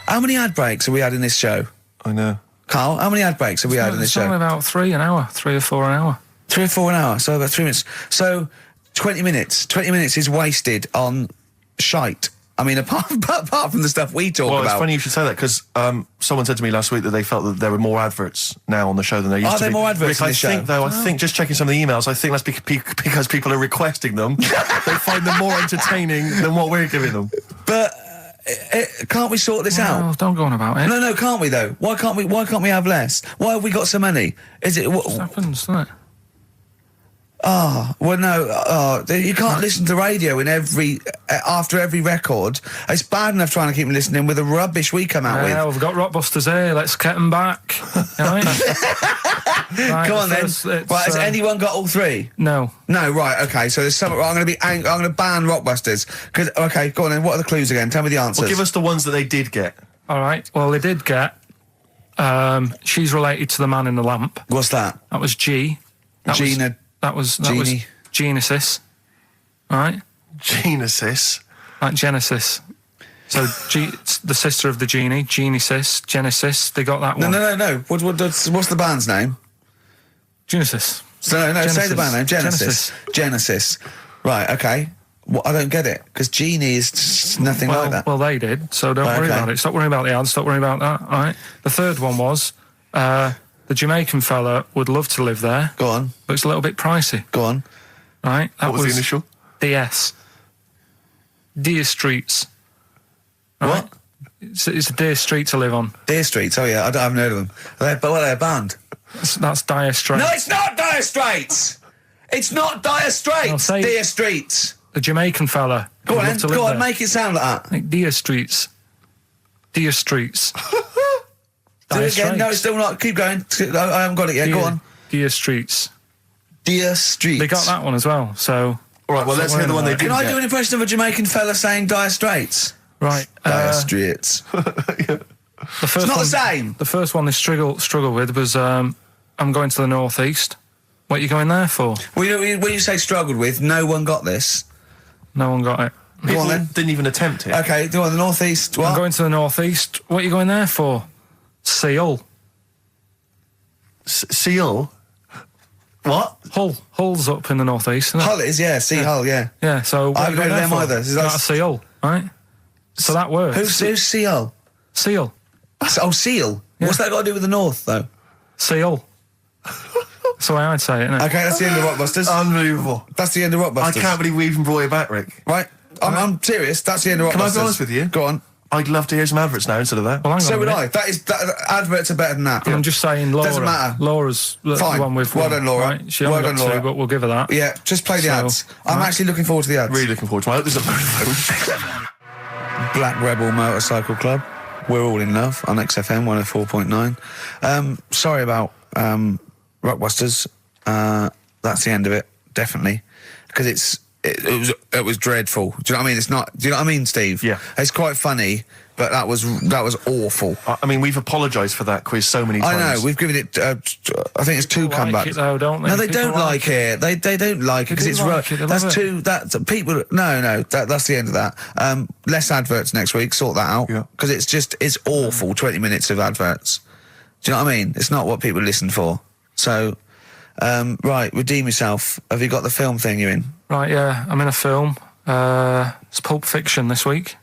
Speaker 1: How many ad breaks have we had in this show?
Speaker 2: I know.
Speaker 1: Carl, how many ad breaks have we had in this
Speaker 3: It's only
Speaker 1: show?
Speaker 3: about 3 or 4 an hour.
Speaker 1: 3 or 4 an hour, so about 3 minutes. So 20 minutes. 20 minutes is wasted on shite. I mean, apart from the stuff we talk
Speaker 2: Well,
Speaker 1: about.
Speaker 2: it's funny you should say that, because someone said to me last week that they felt that there were more adverts now on the show than there used
Speaker 1: Are
Speaker 2: to
Speaker 1: there
Speaker 2: be.
Speaker 1: more adverts
Speaker 2: Rick,
Speaker 1: in
Speaker 2: I
Speaker 1: this show?
Speaker 2: think, though, I think, just checking some of the emails, I think that's because people are requesting them. They find them more entertaining than what we're giving them.
Speaker 1: But can't we sort this
Speaker 3: Oh,
Speaker 1: out?
Speaker 3: don't go on about it.
Speaker 1: No, can't we though? Why can't we have less? Why have we got so many? Is it?
Speaker 3: It happens, doesn't it?
Speaker 1: Well, no. You can't listen to radio in after every record. It's bad enough trying to keep them listening with the rubbish we come out
Speaker 3: Yeah,
Speaker 1: with.
Speaker 3: we've got Rockbusters here. Let's get them back. Right? Right,
Speaker 1: Come on then.
Speaker 3: first, it's,
Speaker 1: Right, has anyone got all 3?
Speaker 3: No.
Speaker 1: No, right, okay. So there's some. I'm going to ban Rockbusters. Okay, go on then. What are the clues again? Tell me the answers.
Speaker 2: Well, give us the ones that they did get.
Speaker 3: All right. Well, they did get. She's related to the man in the lamp.
Speaker 1: What's that?
Speaker 3: That was G.
Speaker 1: Gina.
Speaker 3: That was
Speaker 1: Genie.
Speaker 3: Genesis. All right.
Speaker 2: Genesis.
Speaker 3: Like Genesis. So it's the sister of the genie. Genesis. They got that one.
Speaker 1: No. What's the band's name?
Speaker 3: Genesis.
Speaker 1: So no, say
Speaker 3: Genesis.
Speaker 1: the band name. Genesis. Right, okay. Well, I don't get it, because Genie is just nothing like that.
Speaker 3: Well, they did, so don't worry about it. Stop worrying about the ads, stop worrying about that, all right? The third one was, the Jamaican fella would love to live there,
Speaker 1: Go on,
Speaker 3: but it's a little bit pricey,
Speaker 1: go on.
Speaker 3: right? That
Speaker 2: What was the initial?
Speaker 3: DS. Deer Streets. All
Speaker 1: What?
Speaker 3: right? It's a Deer Street to live on.
Speaker 1: Deer Streets, oh yeah, I haven't heard of them. But they're a band.
Speaker 3: That's Dire Straits.
Speaker 1: No, it's not Dire Straits! It's not Dire Straits!
Speaker 3: I'll say-
Speaker 1: Deer Streets!
Speaker 3: The Jamaican fella.
Speaker 1: Go
Speaker 3: would
Speaker 1: on,
Speaker 3: love to live
Speaker 1: go on,
Speaker 3: there.
Speaker 1: make it sound like that.
Speaker 3: Like Deer Streets. Deer Streets.
Speaker 1: Do
Speaker 3: Dire
Speaker 1: it again, no,
Speaker 3: Straits.
Speaker 1: it's still not, keep going. I haven't got it yet, go on.
Speaker 3: Deer Streets.
Speaker 1: Deer Streets.
Speaker 3: They got that one as well, so...
Speaker 2: All right, well, let's hear the one they did
Speaker 1: Can I
Speaker 2: get.
Speaker 1: do an impression of a Jamaican fella saying Dire Straits?
Speaker 3: Right.
Speaker 1: Dire Straits.
Speaker 3: The first
Speaker 1: It's not
Speaker 3: one,
Speaker 1: the same.
Speaker 3: The first one they struggle with was I'm going to the northeast. What are you going there for?
Speaker 1: When you say struggled with, no one got this.
Speaker 3: No one got it.
Speaker 1: Go
Speaker 2: People
Speaker 1: on then.
Speaker 2: didn't even attempt it.
Speaker 1: Okay, do on the northeast. What?
Speaker 3: I'm going to the northeast. What are you going there for? Seal.
Speaker 2: Seal? What?
Speaker 3: Hull's up in the northeast, isn't it?
Speaker 1: Hull is, yeah. Sea Hull, yeah.
Speaker 3: Yeah, so...
Speaker 1: I haven't heard of them either. Is that-
Speaker 3: That's a seal, right? So that works.
Speaker 1: Who's Sea Hull?
Speaker 3: Seal.
Speaker 1: Oh, Seal.
Speaker 3: Yeah.
Speaker 1: What's that got to do with the north, though?
Speaker 3: Seal. That's the way I'd say it, innit?
Speaker 1: Okay, that's the end of Rockbusters.
Speaker 2: Unbelievable.
Speaker 1: That's the end of Rockbusters.
Speaker 2: I can't believe we even brought it back, Rick.
Speaker 1: Right, I'm serious. That's the end of Rockbusters.
Speaker 2: Can I be honest with you?
Speaker 1: Go on.
Speaker 2: I'd love to hear some adverts now instead of that.
Speaker 3: Well, hang on
Speaker 1: So
Speaker 3: a
Speaker 1: would
Speaker 3: minute.
Speaker 1: I. Adverts are better than that.
Speaker 3: I'm just saying Laura.
Speaker 1: Doesn't matter.
Speaker 3: Laura's the
Speaker 1: Fine.
Speaker 3: one with...
Speaker 1: Well done, Laura.
Speaker 3: Right? She only
Speaker 1: Well
Speaker 3: got
Speaker 1: done,
Speaker 3: 2,
Speaker 1: Laura.
Speaker 3: but we'll give her that.
Speaker 1: Yeah, just play the
Speaker 3: So,
Speaker 1: ads. I'm actually looking forward to the ads.
Speaker 2: Really looking forward to it. I hope there's a
Speaker 1: Black Rebel Motorcycle Club. We're all in love on XFM 104.9. Sorry about Rockbusters. That's the end of it, definitely, because it was dreadful. Do you know what I mean? It's not. Do you know what I mean, Steve?
Speaker 2: Yeah.
Speaker 1: It's quite funny, but that was awful.
Speaker 2: I mean, we've apologised for that quiz so many times.
Speaker 1: I know. We've given it. I think it's 2
Speaker 3: People like
Speaker 1: comebacks.
Speaker 3: it though, don't they?
Speaker 1: No, they
Speaker 3: People
Speaker 1: don't like it. They don't like it because
Speaker 3: do
Speaker 1: it's
Speaker 3: like it, they
Speaker 1: that's
Speaker 3: love it.
Speaker 1: too. That's people. No. That's the end of that. Less adverts next week. Sort that out.
Speaker 2: Yeah.
Speaker 1: Because it's awful. 20 minutes of adverts. Do you know what I mean? It's not what people listen for. So, right, redeem yourself. Have you got the film thing you're in?
Speaker 3: Right, yeah, I'm in a film. It's Pulp Fiction this week.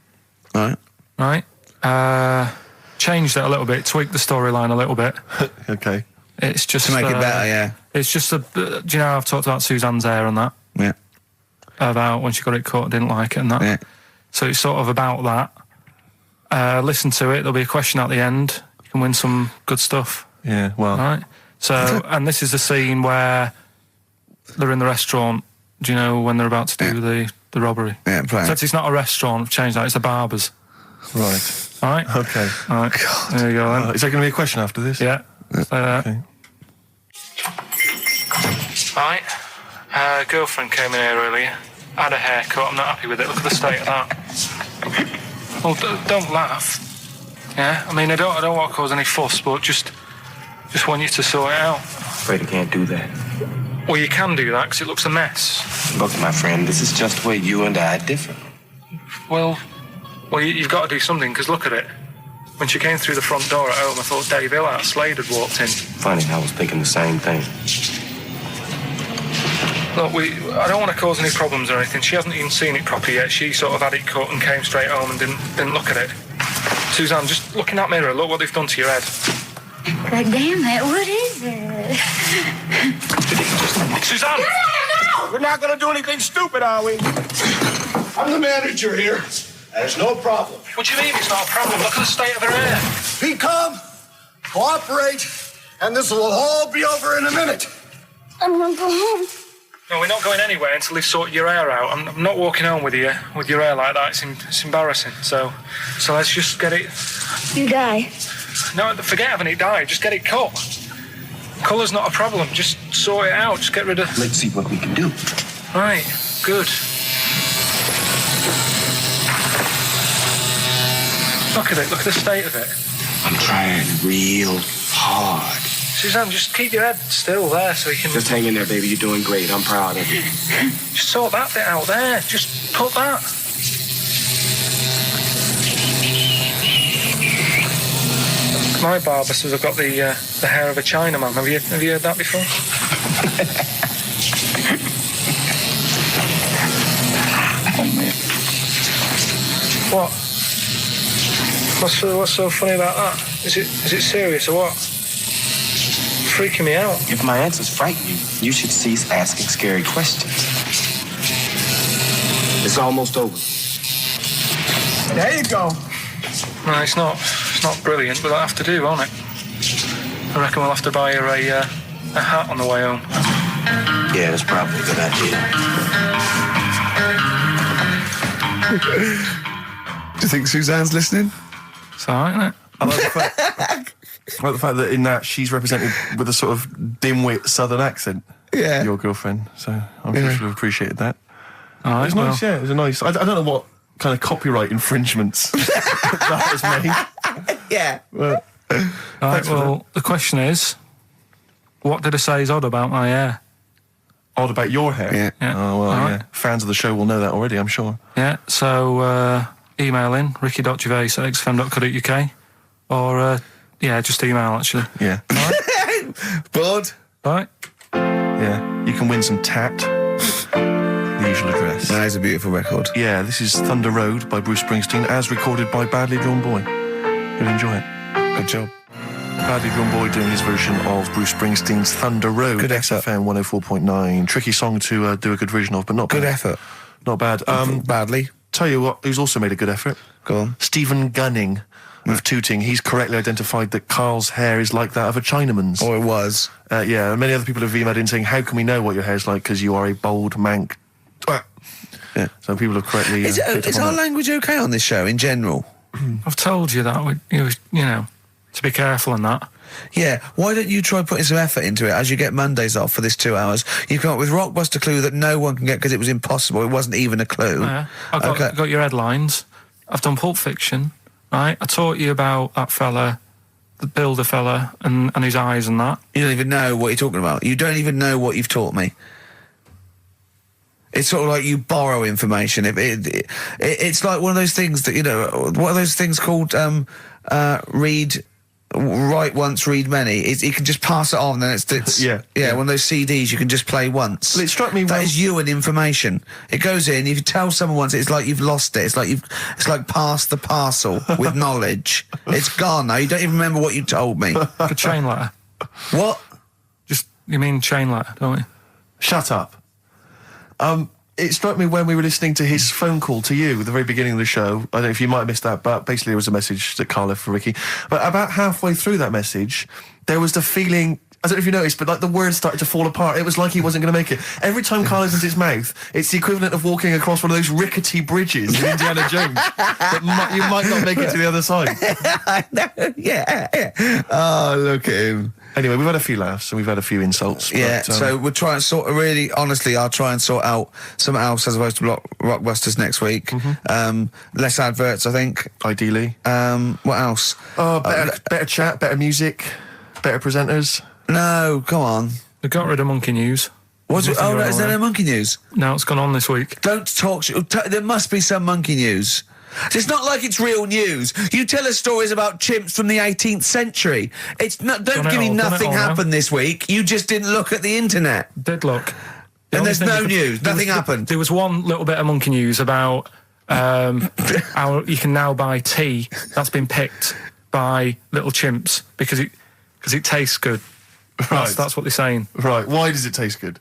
Speaker 1: Right.
Speaker 3: Right. Changed it a little bit, tweaked the storyline a little bit.
Speaker 2: Okay.
Speaker 3: It's just
Speaker 1: To make it better, yeah.
Speaker 3: It's just do you know I've talked about Suzanne's hair and that,
Speaker 1: Yeah.
Speaker 3: about when she got it cut, didn't like it and that.
Speaker 1: Yeah.
Speaker 3: So it's sort of about that. Listen to it. There'll be a question at the end. You can win some good stuff.
Speaker 2: Yeah, well.
Speaker 3: Right. So, and this is the scene where they're in the restaurant. Do you know when they're about to do the robbery?
Speaker 1: Yeah, play
Speaker 3: So
Speaker 1: it.
Speaker 3: it's not a restaurant. I've changed that. It's a barber's.
Speaker 2: Right.
Speaker 3: All right.
Speaker 2: Okay.
Speaker 3: All right. There you go then.
Speaker 2: Is there going to be a question after this?
Speaker 3: Yeah. Stay there.
Speaker 2: Okay.
Speaker 3: Right. Girlfriend came in here earlier. Had a haircut. I'm not happy with it. Look at the state of that. Well, don't laugh. Yeah. I mean, I don't want to cause any fuss, but just want you to sort it out.
Speaker 6: Afraid I can't do that.
Speaker 3: Well, you can do that because it looks a mess.
Speaker 6: Look, my friend, this is just where you and I differ.
Speaker 3: Well, you've got to do something because look at it. When she came through the front door at home, I thought Dave Hill out Slade had walked in.
Speaker 6: Funny, I was thinking the same thing.
Speaker 3: Look, I don't want to cause any problems or anything. She hasn't even seen it properly yet. She sort of had it cut and came straight home and didn't look at it. Suzanne, just look in that mirror. Look what they've done to your head.
Speaker 7: But damn it, what is it?
Speaker 3: Suzanne!
Speaker 8: We're not gonna do anything stupid, are we? I'm the manager here. There's no problem.
Speaker 3: What do you mean it's not a problem? Look at the state of her hair.
Speaker 8: Be calm, cooperate, and this will all be over in a minute.
Speaker 7: I'm gonna go home.
Speaker 3: No, we're not going anywhere until they've sorted your hair out. I'm not walking home with your hair like that. It's embarrassing. So let's just get it.
Speaker 7: You die.
Speaker 3: No, forget having it dyed. Just get it cut. Colour's not a problem. Just sort it out. Just get rid of.
Speaker 6: Let's see what we can do.
Speaker 3: Right. Good. Look at it. Look at the state of it.
Speaker 6: I'm trying real hard.
Speaker 3: Suzanne, just keep your head still there so you can.
Speaker 6: Just hang in there, baby. You're doing great. I'm proud of you.
Speaker 3: Just sort that bit out there. Just cut that. My barber says I've got the hair of a Chinaman. Have you heard that before?
Speaker 6: Oh, man.
Speaker 3: What? What's so funny about that? Is it serious or what? Freaking me out.
Speaker 6: If my answers frighten you, you should cease asking scary questions. It's almost over.
Speaker 8: There you go.
Speaker 3: No, it's not brilliant, but that'll have to do, won't it? I reckon we'll have to buy her a hat on the way home.
Speaker 6: Yeah, that's probably a good idea.
Speaker 1: Do you think Suzanne's listening?
Speaker 3: It's all right, isn't it?
Speaker 2: I like the fact that in that she's represented with a sort of dimwit southern accent.
Speaker 1: Yeah.
Speaker 2: Your girlfriend. So I'm sure she'll have appreciated that.
Speaker 3: All right,
Speaker 2: It was nice, yeah. It was a nice. I don't know what kind of copyright infringements that has made.
Speaker 1: Yeah.
Speaker 2: But
Speaker 3: All right, well, the question is, what did I say is odd about my hair?
Speaker 2: odd about your hair.
Speaker 1: Yeah.
Speaker 3: Yeah.
Speaker 2: Oh, well,
Speaker 3: All
Speaker 2: yeah.
Speaker 3: right.
Speaker 2: Fans of the show will know that already, I'm sure.
Speaker 3: Yeah, so email in, ricky.gervais@xfm.co.uk or, just email, actually.
Speaker 2: Yeah.
Speaker 1: Bored?
Speaker 3: All right?
Speaker 2: Yeah. You can win some tat. The usual address.
Speaker 1: That is a beautiful record.
Speaker 2: Yeah, this is Thunder Road by Bruce Springsteen, as recorded by Badly Drawn Boy. You'll enjoy it.
Speaker 1: Good job.
Speaker 2: Badly Drawn Boy doing his version of Bruce Springsteen's Thunder Road.
Speaker 1: Good effort.
Speaker 2: XFM 104.9. Tricky song to do a good version of, but not
Speaker 1: Good
Speaker 2: bad.
Speaker 1: effort.
Speaker 2: Not bad.
Speaker 1: Badly.
Speaker 2: Tell you what, who's also made a good effort?
Speaker 1: Go on.
Speaker 2: Stephen Gunning of Tooting. He's correctly identified that Carl's hair is like that of a Chinaman's.
Speaker 1: Or it was.
Speaker 2: Yeah, and many other people have emailed in saying, how can we know what your hair's like? Because you are a bold mank.
Speaker 1: Yeah.
Speaker 2: So people have correctly...
Speaker 1: Is
Speaker 2: picked up
Speaker 1: our
Speaker 2: on that.
Speaker 1: language okay on this show in general?
Speaker 3: I've told you that, to be careful on that.
Speaker 1: Yeah, why don't you try putting some effort into it as you get Mondays off for this 2 hours? You come up with Rockbuster clue that no one can get because it was impossible. It wasn't even a clue.
Speaker 3: Yeah. I've got your headlines. I've done Pulp Fiction, right? I taught you about that fella, the builder fella, and his eyes and that.
Speaker 1: You don't even know what you're talking about. You don't even know what you've taught me. It's sort of like you borrow information. It's like one of those things that, what are those things called, write once, read many. You can just pass it on, then it's
Speaker 2: Yeah.
Speaker 1: one of those CDs you can just play once.
Speaker 2: Well, it struck me
Speaker 1: that
Speaker 2: when-
Speaker 1: is you and information. It goes in. If you tell someone once, it's like you've lost it. It's like passed the parcel with knowledge. It's gone now. You don't even remember what you told me.
Speaker 3: The chain letter.
Speaker 1: What?
Speaker 3: You mean chain letter, don't you?
Speaker 2: Shut up. it struck me when we were listening to his phone call to you at the very beginning of the show. I don't know if you might have missed that, but basically there was a message that Karl left for Ricky. But about halfway through that message, there was the feeling, I don't know if you noticed, but like the words started to fall apart. It was like he wasn't going to make it. Every time Karl opens his mouth, it's the equivalent of walking across one of those rickety bridges in Indiana Jones. That you might not make it to the other side.
Speaker 1: I know, yeah. Oh, look at him.
Speaker 2: Anyway, we've had a few laughs and we've had a few insults.
Speaker 1: Yeah,
Speaker 2: but,
Speaker 1: so we'll try and sort of really, honestly, I'll try and sort out something else as opposed to Rockbusters next week. Less adverts, I think.
Speaker 2: Ideally.
Speaker 1: What else?
Speaker 2: Oh, better chat, better music, better presenters.
Speaker 1: No, come on.
Speaker 3: They got rid of Monkey News.
Speaker 1: What's it? Oh, no, is there no Monkey News?
Speaker 3: No, it's gone on this week.
Speaker 1: Don't talk. There must be some Monkey News. It's not like it's real news. You tell us stories about chimps from the 18th century. It's not. Don't give me nothing happened this week. You just didn't look at the internet.
Speaker 3: Did look.
Speaker 1: And there's no news. Nothing happened.
Speaker 3: There was one little bit of Monkey News about how you can now buy tea that's been picked by little chimps because it tastes good.
Speaker 2: Right.
Speaker 3: That's what they're saying.
Speaker 2: Right. Why does it taste good?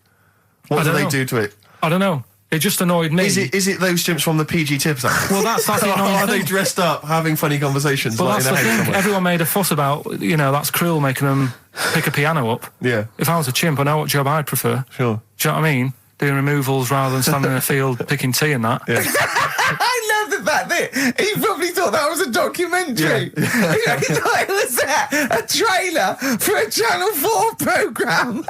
Speaker 2: What do they do to it?
Speaker 3: I don't know. It just annoyed me.
Speaker 2: Is it those chimps from the PG Tips Act?
Speaker 3: Well, that's the annoying
Speaker 2: Are
Speaker 3: thing.
Speaker 2: they dressed up, having funny conversations?
Speaker 3: Well,
Speaker 2: like
Speaker 3: that's
Speaker 2: in a
Speaker 3: the
Speaker 2: house
Speaker 3: thing.
Speaker 2: somewhere?
Speaker 3: Everyone made a fuss about, that's cruel making them pick a piano up.
Speaker 2: Yeah.
Speaker 3: If I was a chimp, I know what job I'd prefer.
Speaker 2: Sure.
Speaker 3: Do you know what I mean? Doing removals rather than standing in a field picking tea and that.
Speaker 2: Yeah.
Speaker 1: I love the fact that he probably thought that was a documentary.
Speaker 2: Yeah.
Speaker 1: He thought it was a trailer for a Channel 4 programme.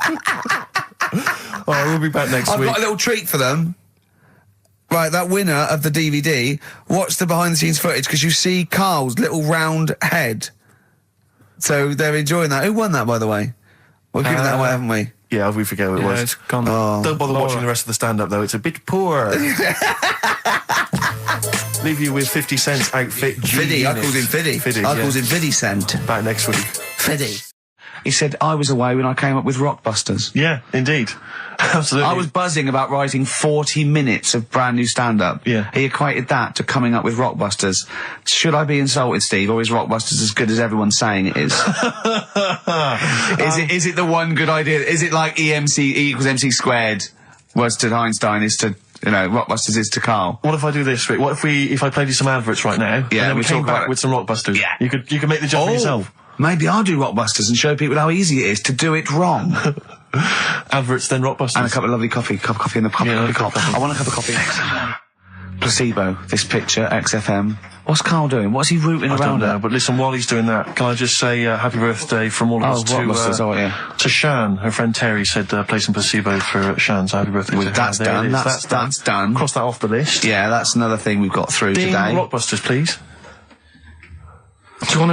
Speaker 2: Oh, we'll be back next
Speaker 1: I've
Speaker 2: week.
Speaker 1: got a little treat for them. Right, that winner of the DVD, watch the behind-the-scenes footage because you see Karl's little round head. So they're enjoying that. Who won that, by the way? We've given that away, haven't we?
Speaker 2: Yeah, we forget what it was.
Speaker 3: It's gone.
Speaker 2: Don't bother
Speaker 3: Laura.
Speaker 2: watching the rest of the stand-up, though. It's a bit poor. Leave you with 50 Cent's outfit.
Speaker 1: Fiddy, I called him Fiddy. I called him Fiddy Cent.
Speaker 2: Back next week.
Speaker 1: Fiddy. He said, I was away when I came up with Rockbusters.
Speaker 2: Yeah, indeed. Absolutely.
Speaker 1: I was buzzing about writing 40 minutes of brand new stand-up.
Speaker 2: Yeah.
Speaker 1: He equated that to coming up with Rockbusters. Should I be insulted, Steve, or is Rockbusters as good as everyone's saying it is? Is it the one good idea? Is it like EMC equals MC squared was to Einstein is to, Rockbusters is to Karl?
Speaker 2: What if I do this, Rick? What if I played you some adverts right now?
Speaker 1: Yeah,
Speaker 2: and then we came
Speaker 1: talk about
Speaker 2: back
Speaker 1: it.
Speaker 2: with some Rockbusters.
Speaker 1: Yeah.
Speaker 2: You could make the jump for yourself.
Speaker 1: Maybe I'll do Rockbusters and show people how easy it is to do it wrong.
Speaker 2: Adverts, then Rockbusters.
Speaker 1: And a cup of lovely coffee. Cup of coffee in the cup.
Speaker 2: Yeah,
Speaker 1: Coffee cup.
Speaker 2: coffee.
Speaker 1: I want a cup of coffee. Placebo. This picture, XFM. What's Karl doing? What's he rooting
Speaker 2: I
Speaker 1: around
Speaker 2: don't know,
Speaker 1: at?
Speaker 2: but listen, while he's doing that, can I just say happy birthday from all of us
Speaker 1: Rockbusters,
Speaker 2: to Shan. Her friend Terry said play some placebo for Shan, so happy birthday
Speaker 1: Well,
Speaker 2: to
Speaker 1: that's
Speaker 2: her. There
Speaker 1: done.
Speaker 2: it is.
Speaker 1: That's done.
Speaker 2: Cross that off the list.
Speaker 1: Yeah, that's another thing we've got through
Speaker 2: Ding,
Speaker 1: today.
Speaker 2: Rockbusters, please.
Speaker 3: Do you want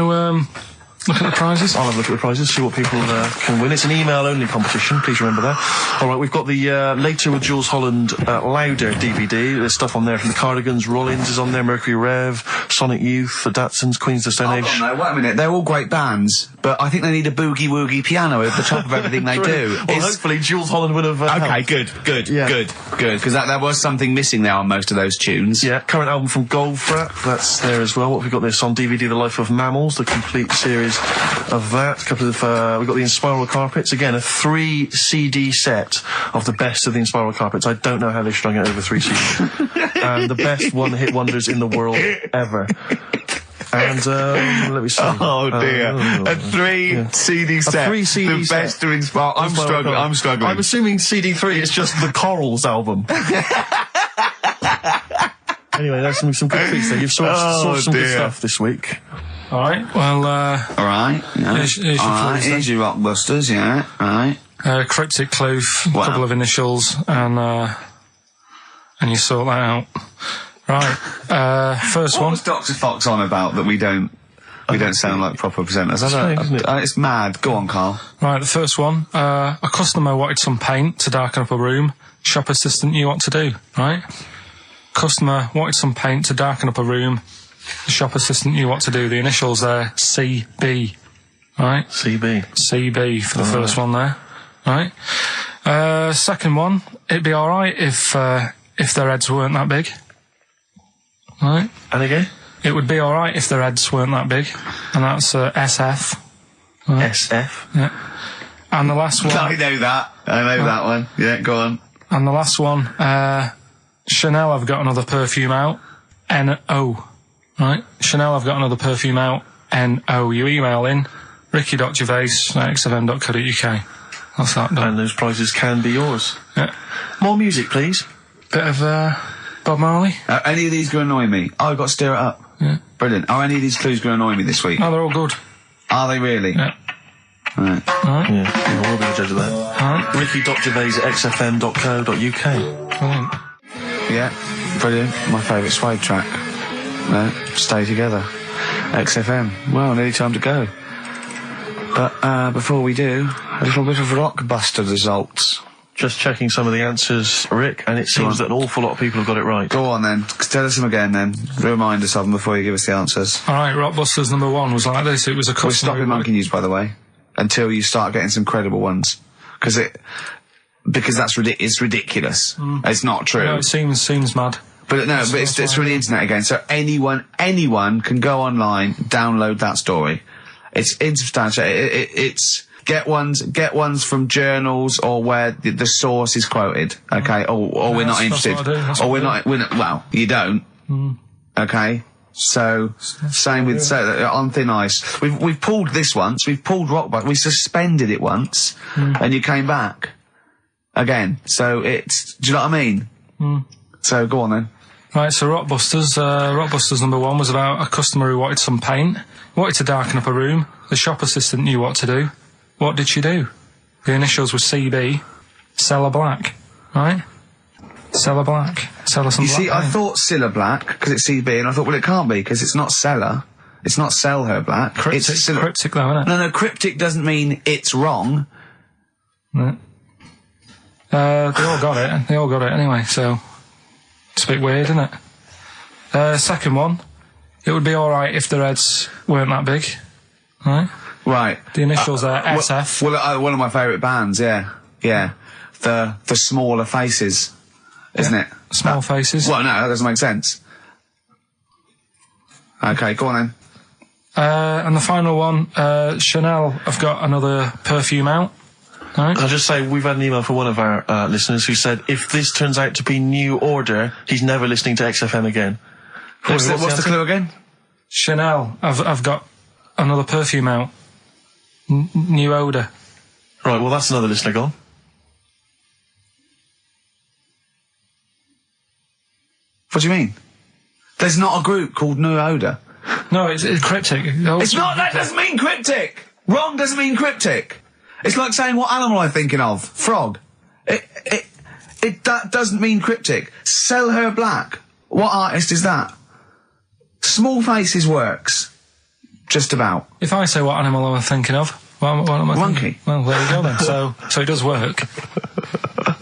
Speaker 3: to look at the prizes?
Speaker 2: I'll have a look at the prizes, see what people can win. It's an email-only competition, please remember that. All right, we've got the Later with Jules Holland Louder DVD. There's stuff on there from the Cardigans, Rollins is on there, Mercury Rev, Sonic Youth, the Datsuns, Queens of the Stone Age.
Speaker 1: Hold on, wait a minute. They're all great bands, but I think they need a boogie-woogie piano over the top of everything they do.
Speaker 2: Well, hopefully Jules Holland would have
Speaker 1: Okay,
Speaker 2: helped.
Speaker 1: good,
Speaker 2: Yeah.
Speaker 1: good. Because there was something missing there on most of those tunes.
Speaker 2: Yeah, current album from Goldfrapp, that's there as well. What have we got this on DVD? The Life of Mammals, the complete series of that. A couple of, we've got the Inspiral Carpets, again, a 3 CD set of the best of the Inspiral Carpets. I don't know how they strung it over 3 CDs. And the best one-hit wonders in the world ever. And, let me see.
Speaker 1: Oh dear. A 3 CD set.
Speaker 2: A 3 CD
Speaker 1: the
Speaker 2: set.
Speaker 1: best to inspire. I'm struggling.
Speaker 2: I'm assuming CD3 is just the Corals album. Anyway, there's some good treats there. You've sourced some good stuff this week.
Speaker 3: All right. Well,
Speaker 1: all right. Yeah.
Speaker 3: Here's your prizes,
Speaker 1: here's your Rockbusters, yeah. All right.
Speaker 3: cryptic clue, a couple of initials, and you sort that out. Right. First
Speaker 1: What
Speaker 3: one.
Speaker 1: was Dr. Fox on about that we don't sound like proper presenters? It's mad. Go on, Karl.
Speaker 3: Right, the first one. A customer wanted some paint to darken up a room. Shop assistant knew what to do, right? Customer wanted some paint to darken up a room. The shop assistant knew what to do. The initials there, CB, right? CB for the first one there, right? Second one, it'd be alright if their heads weren't that big, right?
Speaker 2: And again?
Speaker 3: It would be alright if their heads weren't that big, and that's SF. Right?
Speaker 2: SF?
Speaker 3: Yeah. And the last one...
Speaker 1: I know that. I know that one. Yeah, go on.
Speaker 3: And the last one, Chanel have got another perfume out. N-O. Right? Chanel have got another perfume out. N-O. You email in ricky.gervais@xfm.co.uk. That's that done.
Speaker 2: And those prizes can be yours.
Speaker 3: Yeah.
Speaker 2: More music, please.
Speaker 3: Bit of Bob Marley.
Speaker 1: Any of these going to annoy me? Oh, I've got to stir it up.
Speaker 3: Yeah.
Speaker 1: Brilliant. Are any of these clues going to annoy me this week?
Speaker 3: No, they're all good.
Speaker 1: Are they really?
Speaker 3: Yeah.
Speaker 1: Right.
Speaker 3: Alright.
Speaker 2: Yeah, we'll be the judge of that.
Speaker 3: Alright.
Speaker 2: ricky.gervais@xfm.co.uk.
Speaker 3: Brilliant.
Speaker 1: Yeah. Brilliant. My favourite Suede track. Stay Together. XFM. Well, nearly time to go. But before we do, a little bit of Rockbuster results.
Speaker 2: Just checking some of the answers, Rick, and it seems that an awful lot of people have got it right.
Speaker 1: Go on then. Tell us them again then. Remind us of them before you give us the answers.
Speaker 3: Alright, Rockbusters number 1 was like this. It was a
Speaker 1: We're
Speaker 3: customer.
Speaker 1: stopping Monkey News, by the way, until you start getting some credible ones. Because that's it's ridiculous. It's not true.
Speaker 3: No, it seems mad.
Speaker 1: But no, but it's from the internet again. So anyone can go online, download that story. It's insubstantial. It's get ones from journals or where the source is quoted. Okay, or we're not interested. Or we're not. Well, you don't. Okay. So same with on thin ice. We've pulled this once. We've pulled Rockbuster. We suspended it once, and you came back again. So it's. Do you know what I mean? So go on then.
Speaker 3: Right, so Rockbusters number 1 was about a customer who wanted some paint, wanted to darken up a room. The shop assistant knew what to do. What did she do? The initials were CB, Cellar Black, right? Cellar Black. Cellar some black
Speaker 1: You see, I
Speaker 3: paint.
Speaker 1: thought Cilla Black, because it's CB, and I thought, well, it can't be, because it's not Cellar. It's not Sell Her Black.
Speaker 3: Cryptic,
Speaker 1: It's Cilla.
Speaker 3: cryptic though, isn't it?
Speaker 1: No, cryptic doesn't mean it's wrong.
Speaker 3: No. They all got it. They all got it anyway, so it's a bit weird, isn't it? Second one, it would be alright if the Reds weren't that big, right?
Speaker 1: Right.
Speaker 3: The initials are SF.
Speaker 1: Well, one of my favourite bands, yeah. The Smaller Faces, isn't it?
Speaker 3: Small Faces.
Speaker 1: Well, no, that doesn't make sense. Okay, go on then.
Speaker 3: And the final one, Chanel have got another perfume out. Right.
Speaker 2: I'll just say we've had an email from one of our listeners who said if this turns out to be New Order, he's never listening to XFM again.
Speaker 1: What's the clue again?
Speaker 3: Chanel have got another perfume out. New odour.
Speaker 2: Right, well that's another listener gone.
Speaker 1: What do you mean? There's not a group called New Odour.
Speaker 3: No, it's cryptic.
Speaker 1: It's not. That doesn't mean cryptic. Wrong doesn't mean cryptic. It's like saying what animal I'm thinking of. Frog. That doesn't mean cryptic. Sell Her Black. What artist is that? Small Faces works. Just about.
Speaker 3: If I say what animal I'm thinking of, what am I
Speaker 1: Monkey.
Speaker 3: thinking? Well, there we go then. So it does work.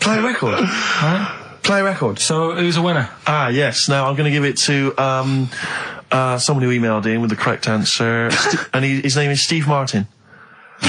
Speaker 1: Play a record.
Speaker 3: Right?
Speaker 1: Play a record.
Speaker 3: So who's a winner?
Speaker 2: Yes. Now I'm going to give it to someone who emailed in with the correct answer, and his name is Steve Martin.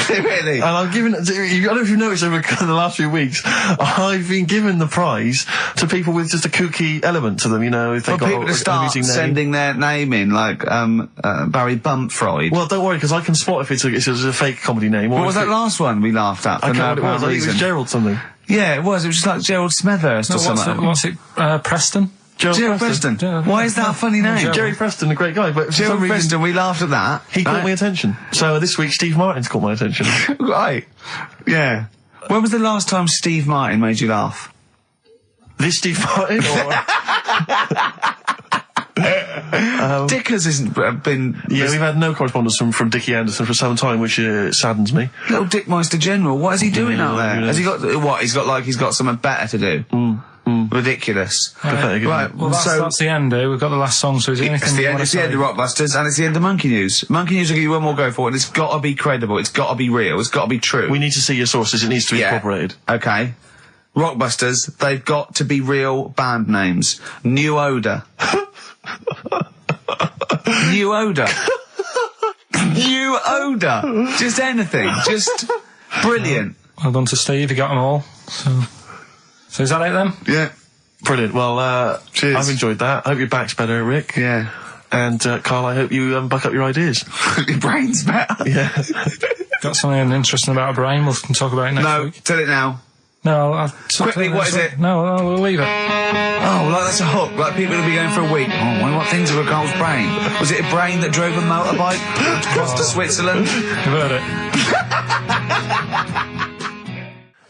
Speaker 1: Really?
Speaker 2: And I'm giving, I don't know if you've noticed over the last few weeks, I've been given the prize to people with just a kooky element to them, you know, if they've got
Speaker 1: people to start
Speaker 2: amusing name.
Speaker 1: sending their name in, like Barry Bumpfreud.
Speaker 2: Well, don't worry, because I can spot if it's a fake comedy name. Or
Speaker 1: What was that last one we laughed at?
Speaker 2: I
Speaker 1: For
Speaker 2: can't
Speaker 1: no
Speaker 2: remember what it was. I think it
Speaker 1: reason?
Speaker 2: was Gerald something.
Speaker 1: Yeah, it was. It was just like Gerald Smethurst or something.
Speaker 3: What's it? Preston?
Speaker 1: Gerald Preston. Why is that a funny name?
Speaker 2: Jerry Preston, a great guy, but for
Speaker 1: Gerald
Speaker 2: some reason
Speaker 1: Preston, we laughed at that.
Speaker 2: he caught my attention. So this week Steve Martin's caught my attention.
Speaker 1: Right. Yeah. When was the last time Steve Martin made you laugh?
Speaker 2: This Steve Martin? Or...
Speaker 1: Dickers hasn't been...
Speaker 2: Yeah, we've had no correspondence from Dickie Anderson for some time, which saddens me.
Speaker 1: Little Dickmeister General, what is he doing out there?
Speaker 2: yeah.
Speaker 1: Has he got... What? He's got something better to do? Ridiculous.
Speaker 2: Pathetic, isn't
Speaker 1: Right,
Speaker 2: it?
Speaker 3: Well, that's the end. We've got the last song. So is there anything
Speaker 1: It's the
Speaker 3: you
Speaker 1: end.
Speaker 3: want
Speaker 1: It's
Speaker 3: to
Speaker 1: the end
Speaker 3: say?
Speaker 1: of Rockbusters, and it's the end of Monkey News. Monkey News will give you one more go for it, and it's got to be credible. It's got to be real. It's got to be true.
Speaker 2: We need to see your sources. It needs to be incorporated.
Speaker 1: Okay. Rockbusters, they've got to be real band names. New Odour. New Odour. New Odour. Just anything. Just brilliant.
Speaker 3: Well done to Steve. He got them all. So is that it then?
Speaker 1: Yeah.
Speaker 2: Brilliant. Well,
Speaker 1: Cheers.
Speaker 2: I've enjoyed that. I hope your back's better, Rick.
Speaker 1: Yeah.
Speaker 2: And Carl, I hope you buck up your ideas.
Speaker 1: Your brain's better.
Speaker 2: Yeah.
Speaker 3: Got something interesting about a brain. We can talk about it next
Speaker 1: No,
Speaker 3: week.
Speaker 1: tell it now.
Speaker 3: No,
Speaker 1: Quickly, what is it?
Speaker 3: No, we'll leave it.
Speaker 1: Oh, like that's a hook. Like people will be going for a week. Oh, I wonder what things are a girl's brain. Was it a brain that drove a motorbike across to Switzerland?
Speaker 3: You've heard it.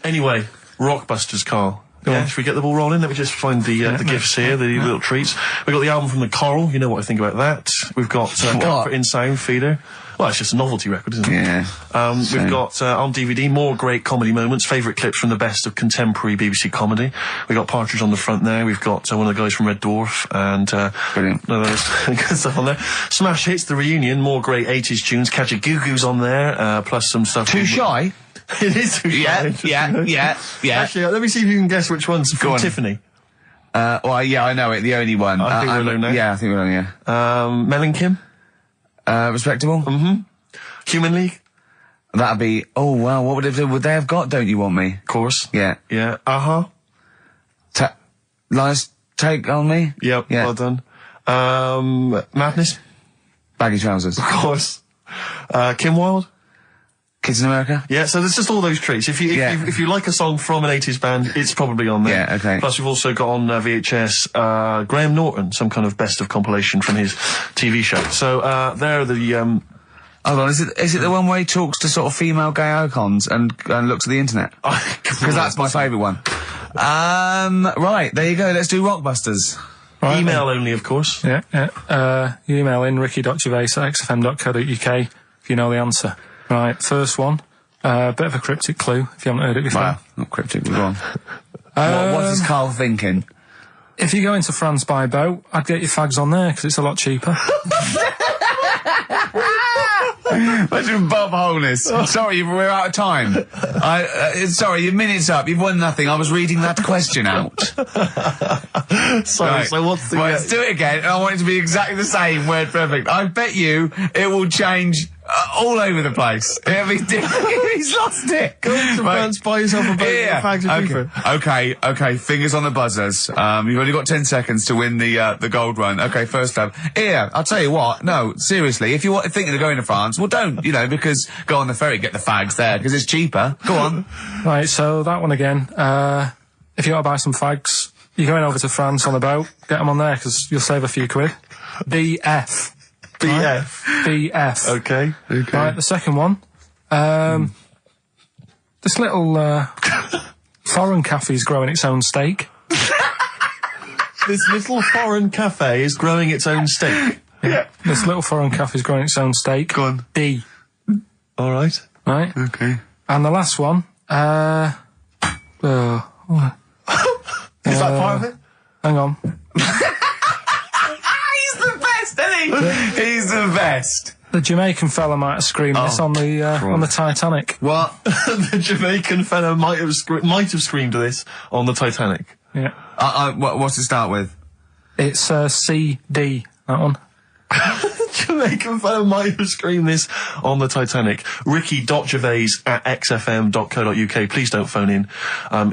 Speaker 2: Anyway, Rockbusters, Carl. Yeah, should we get the ball rolling? Let me just find the gifts here, the little treats. We've got the album from the Coral. You know what I think about that. We've got Comfort in Sound Feeder. Well, it's just a novelty record, isn't it?
Speaker 1: Yeah.
Speaker 2: We've got on DVD more great comedy moments, favourite clips from the best of contemporary BBC comedy. We've got Partridge on the front there. We've got one of the guys from Red Dwarf and
Speaker 1: Brilliant.
Speaker 2: no, there's good stuff on there. Smash Hits, the reunion, more great 80s tunes. Catch a Goo Goo's on there, plus some stuff.
Speaker 1: Too Shy?
Speaker 2: It is Too Shy.
Speaker 1: Yeah.
Speaker 2: Actually, let me see if you can guess which one's from Tiffany.
Speaker 1: Well, yeah, I know it. The only one.
Speaker 2: I think we're alone now.
Speaker 1: Yeah, I think we're alone, yeah.
Speaker 2: Mel and Kim.
Speaker 1: Respectable?
Speaker 2: Mm-hmm. Human League.
Speaker 1: That'd be, oh, wow, what would they have got, Don't You Want Me?
Speaker 2: Of course.
Speaker 1: Yeah.
Speaker 2: Yeah. Uh-huh.
Speaker 1: Lies Take On Me?
Speaker 2: Yep,
Speaker 1: Yeah.
Speaker 2: well done. Madness.
Speaker 1: Baggy Trousers.
Speaker 2: Of course. Kim Wilde.
Speaker 1: Kids in America?
Speaker 2: Yeah, so there's just all those treats. If you like a song from an 80s band, it's probably on there.
Speaker 1: Yeah, okay.
Speaker 2: Plus we've also got on VHS Graham Norton, some kind of best of compilation from his TV show. So there are the
Speaker 1: Hold on, is it the one where he talks to sort of female gay icons and looks at the internet? Because that's my favourite one. Right, there you go, let's do Rockbusters.
Speaker 3: Right,
Speaker 2: email only, of course.
Speaker 3: Yeah. You email in ricky.gervais@xfm.co.uk if you know the answer. Right, first one. Bit of a cryptic clue if you haven't heard it before.
Speaker 1: Well, not cryptic, we're on. What is Karl thinking?
Speaker 3: If you go into France by boat, I'd get your fags on there because it's a lot cheaper.
Speaker 1: Imagine Bob Holness. Sorry, we're out of time. Sorry, your minute's up. You've won nothing. I was reading that question out.
Speaker 2: Sorry,
Speaker 1: Right.
Speaker 2: so what's the...
Speaker 1: Right, let's do it again, and I want it to be exactly the same, word perfect. I bet you it will change all over the place. It'll be different. He's lost it.
Speaker 2: Go into France, buy yourself a boat,
Speaker 1: Yeah.
Speaker 2: fags are cheaper.
Speaker 1: Okay, fingers on the buzzers. You've only got 10 seconds to win the gold run. Okay, first up. Here, I'll tell you what, no, seriously, if you're thinking of going to France, well don't, because go on the ferry, get the fags there, because it's cheaper. Go on.
Speaker 3: Right, so that one again. If you want to buy some fags, you're going over to France on the boat, get them on there, because you'll save a few quid. BF.
Speaker 2: BF.
Speaker 3: Right? BF.
Speaker 2: Okay.
Speaker 3: Right, the second one. This little foreign cafe's growing its own steak.
Speaker 2: This little foreign cafe is growing its own steak.
Speaker 3: Yeah. This little foreign cafe's growing its own steak.
Speaker 1: Go on.
Speaker 3: D.
Speaker 2: All right.
Speaker 3: Right?
Speaker 1: Okay.
Speaker 3: And the last one,
Speaker 2: Is that part of it?
Speaker 3: hang on.
Speaker 1: He's the best, isn't he? He's the best.
Speaker 3: The Jamaican fella might have screamed this on the Titanic.
Speaker 1: What?
Speaker 2: The Jamaican fella might have screamed this on the Titanic.
Speaker 3: Yeah.
Speaker 1: What's it start with?
Speaker 3: It's CD, that one.
Speaker 2: Jamaican fella might have screamed this on the Titanic. Ricky.gervais@xfm.co.uk. Please don't phone in.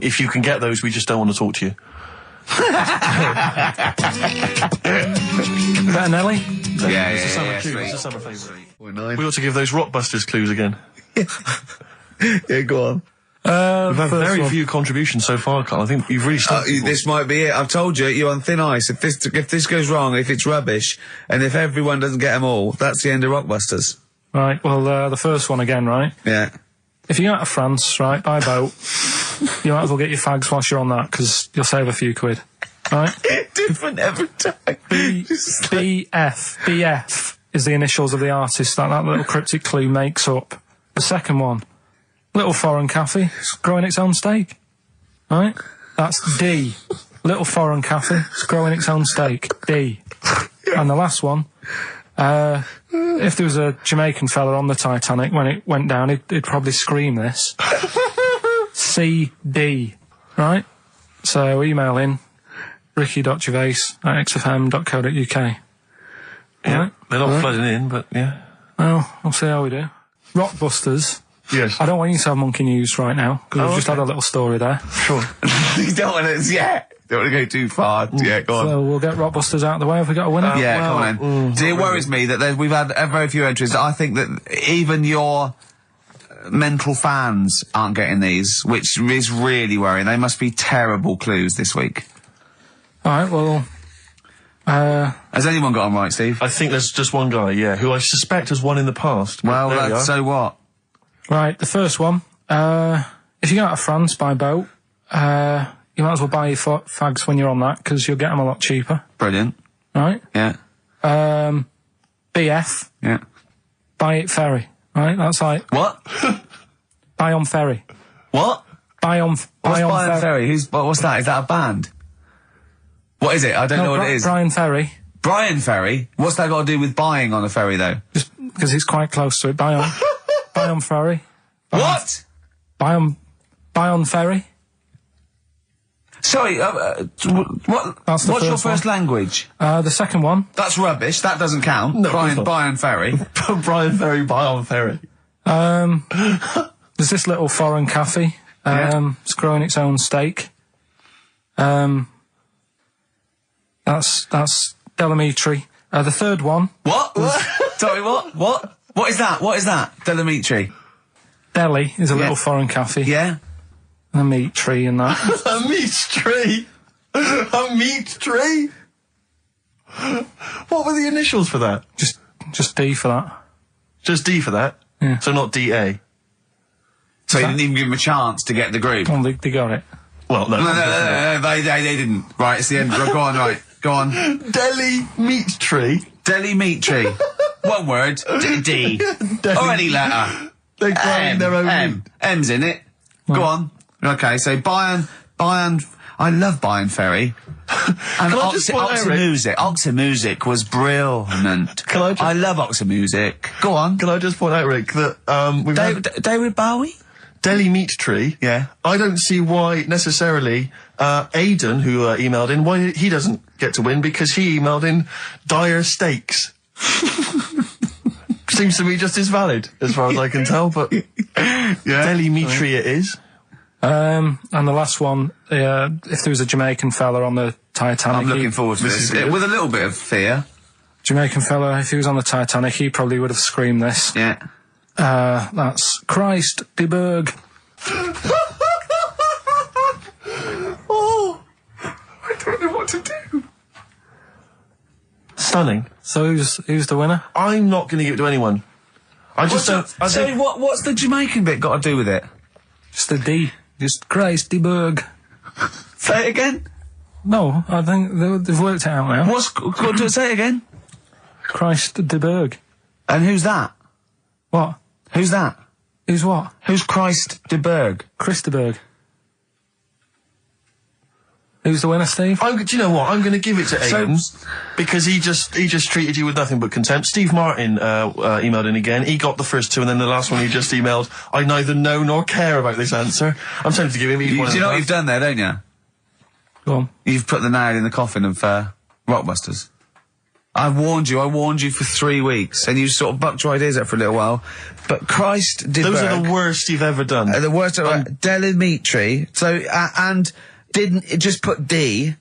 Speaker 2: If you can get those, we just don't want to talk to you.
Speaker 3: Better Nelly?
Speaker 1: Yeah,
Speaker 2: It's a summer tune. It's a summer favourite. We ought to give those Rockbusters clues again.
Speaker 1: Yeah, go on.
Speaker 2: We've had very few contributions so far, Carl. I think you've really started.
Speaker 1: This might be it. I've told you, you're on thin ice. If this goes wrong, if it's rubbish, and if everyone doesn't get them all, that's the end of Rockbusters.
Speaker 3: Right, well, the first one again, right?
Speaker 1: Yeah.
Speaker 3: If you go out of France, right, by boat, you might as well get your fags whilst you're on that, because you'll save a few quid. Right?
Speaker 1: Different every time.
Speaker 3: BF is the initials of the artist that little cryptic clue makes up. The second one, little foreign cafe, it's growing its own steak. Right? That's D. Little foreign cafe, it's growing its own steak. D. And the last one, if there was a Jamaican fella on the Titanic when it went down, he'd probably scream this. CD. Right? So email in ricky.gervais@xfm.co.uk.
Speaker 2: Yeah,
Speaker 3: Right?
Speaker 2: they're not flooding in, but yeah.
Speaker 3: Well, we'll see how we do. Rockbusters.
Speaker 2: Yes.
Speaker 3: I don't want you to have monkey news right now, because we've just had a little story there.
Speaker 2: Sure.
Speaker 1: You don't want to, don't want to go too far. Yeah, go on.
Speaker 3: So we'll get Rockbusters out of the way. Have we got a winner?
Speaker 1: Yeah, come on then. See, it worries me that we've had very few entries. I think that even your mental fans aren't getting these, which is really worrying. They must be terrible clues this week.
Speaker 3: All right, well...
Speaker 1: Has anyone got them right, Steve?
Speaker 2: I think there's just one guy, yeah, who I suspect has won in the past. but
Speaker 1: Well,
Speaker 2: there we are.
Speaker 1: so what?
Speaker 3: Right, the first one. If you go out of France by boat, you might as well buy your fags when you're on that, because you'll get them a lot cheaper.
Speaker 1: Brilliant.
Speaker 3: Right?
Speaker 1: Yeah.
Speaker 3: BF,
Speaker 1: Yeah.
Speaker 3: buy it ferry. Right? That's like,
Speaker 1: What?
Speaker 3: buy on ferry.
Speaker 1: What?
Speaker 3: Buy on
Speaker 1: What's
Speaker 3: ferry.
Speaker 1: Brian Ferry? What's that? Is that a band? What is it? I don't know what it is.
Speaker 3: Brian Ferry.
Speaker 1: Brian Ferry? What's that got to do with buying on a ferry, though?
Speaker 3: Just because it's quite close to it. Buy on, buy on ferry.
Speaker 1: What?
Speaker 3: Buy on ferry.
Speaker 1: Sorry, what?
Speaker 3: That's the
Speaker 1: What's your
Speaker 3: first
Speaker 1: first language?
Speaker 3: The second one.
Speaker 1: That's rubbish. That doesn't count.
Speaker 2: No, it's not.
Speaker 1: Brian Ferry.
Speaker 2: Brian Ferry, buy on ferry.
Speaker 3: There's this little foreign cafe. It's growing its own steak. That's Delamitri. The third one.
Speaker 1: What? Sorry, what? What is that? What is that? Delamitri.
Speaker 3: Delhi is a little foreign cafe.
Speaker 1: Yeah?
Speaker 3: A meat tree and that.
Speaker 2: A meat tree? A meat tree? What were the initials for that?
Speaker 3: Just D for that.
Speaker 2: Just D for that?
Speaker 3: Yeah.
Speaker 2: So not DA?
Speaker 1: So you didn't even give him a chance to get the group.
Speaker 3: Oh, they got it.
Speaker 2: Well, no.
Speaker 1: No, they didn't. Right, it's the end. Go on, right. Go on.
Speaker 2: Delhi meat tree?
Speaker 1: Delhi meat tree. One word. D. Or any letter.
Speaker 2: They're growing their own meat.
Speaker 1: M's in it. Go on. Okay, so Bayern, I love Bayern Ferry. And
Speaker 2: Can I just point out, Eric?
Speaker 1: Oxymusic was brilliant. I love Oxymusic. Go on.
Speaker 2: Can I just point out, Rick, that we've had
Speaker 1: David Bowie?
Speaker 2: Delhi meat tree.
Speaker 1: Yeah.
Speaker 2: I don't see why necessarily Aidan, who emailed in, why he doesn't get to win, because he emailed in dire steaks. Seems to me just as valid, as far as I can tell, but Delhi meat tree it is.
Speaker 3: And the last one, if there was a Jamaican fella on the Titanic...
Speaker 1: I'm looking forward to this. With a little bit of fear.
Speaker 3: Jamaican fella, if he was on the Titanic, he probably would have screamed this.
Speaker 1: Yeah.
Speaker 3: That's Christ de Berg.
Speaker 2: Oh, I don't know what to do. Stunning.
Speaker 3: So who's the winner?
Speaker 2: I'm not going to give it to anyone. I just don't...
Speaker 1: What's the Jamaican bit got to do with it?
Speaker 3: Just a D. Just Christ de Berg.
Speaker 1: Say it again.
Speaker 3: No, I think they've worked it out now.
Speaker 1: Say it again.
Speaker 3: Christ de Berg.
Speaker 1: And who's that?
Speaker 3: What?
Speaker 1: Who's that?
Speaker 3: Who's what?
Speaker 1: Who's Christ de Berg?
Speaker 3: Chris de Berg. Who's the winner, Steve?
Speaker 2: Do you know what? I'm going to give it to Aidan, because he just treated you with nothing but contempt. Steve Martin emailed in again. He got the first two, and then the last one he just emailed, I neither know nor care about this answer. I'm tempted to give him each one.
Speaker 1: Do you know what you've done there, don't you?
Speaker 3: Go on.
Speaker 1: You've put the nail in the coffin of Rockbusters. I warned you for 3 weeks, and you sort of bucked your ideas up for a little while. But Christ de Berg...
Speaker 2: Those are the worst you've ever done.
Speaker 1: The worst... Delamitri. So, and... Didn't it just put D,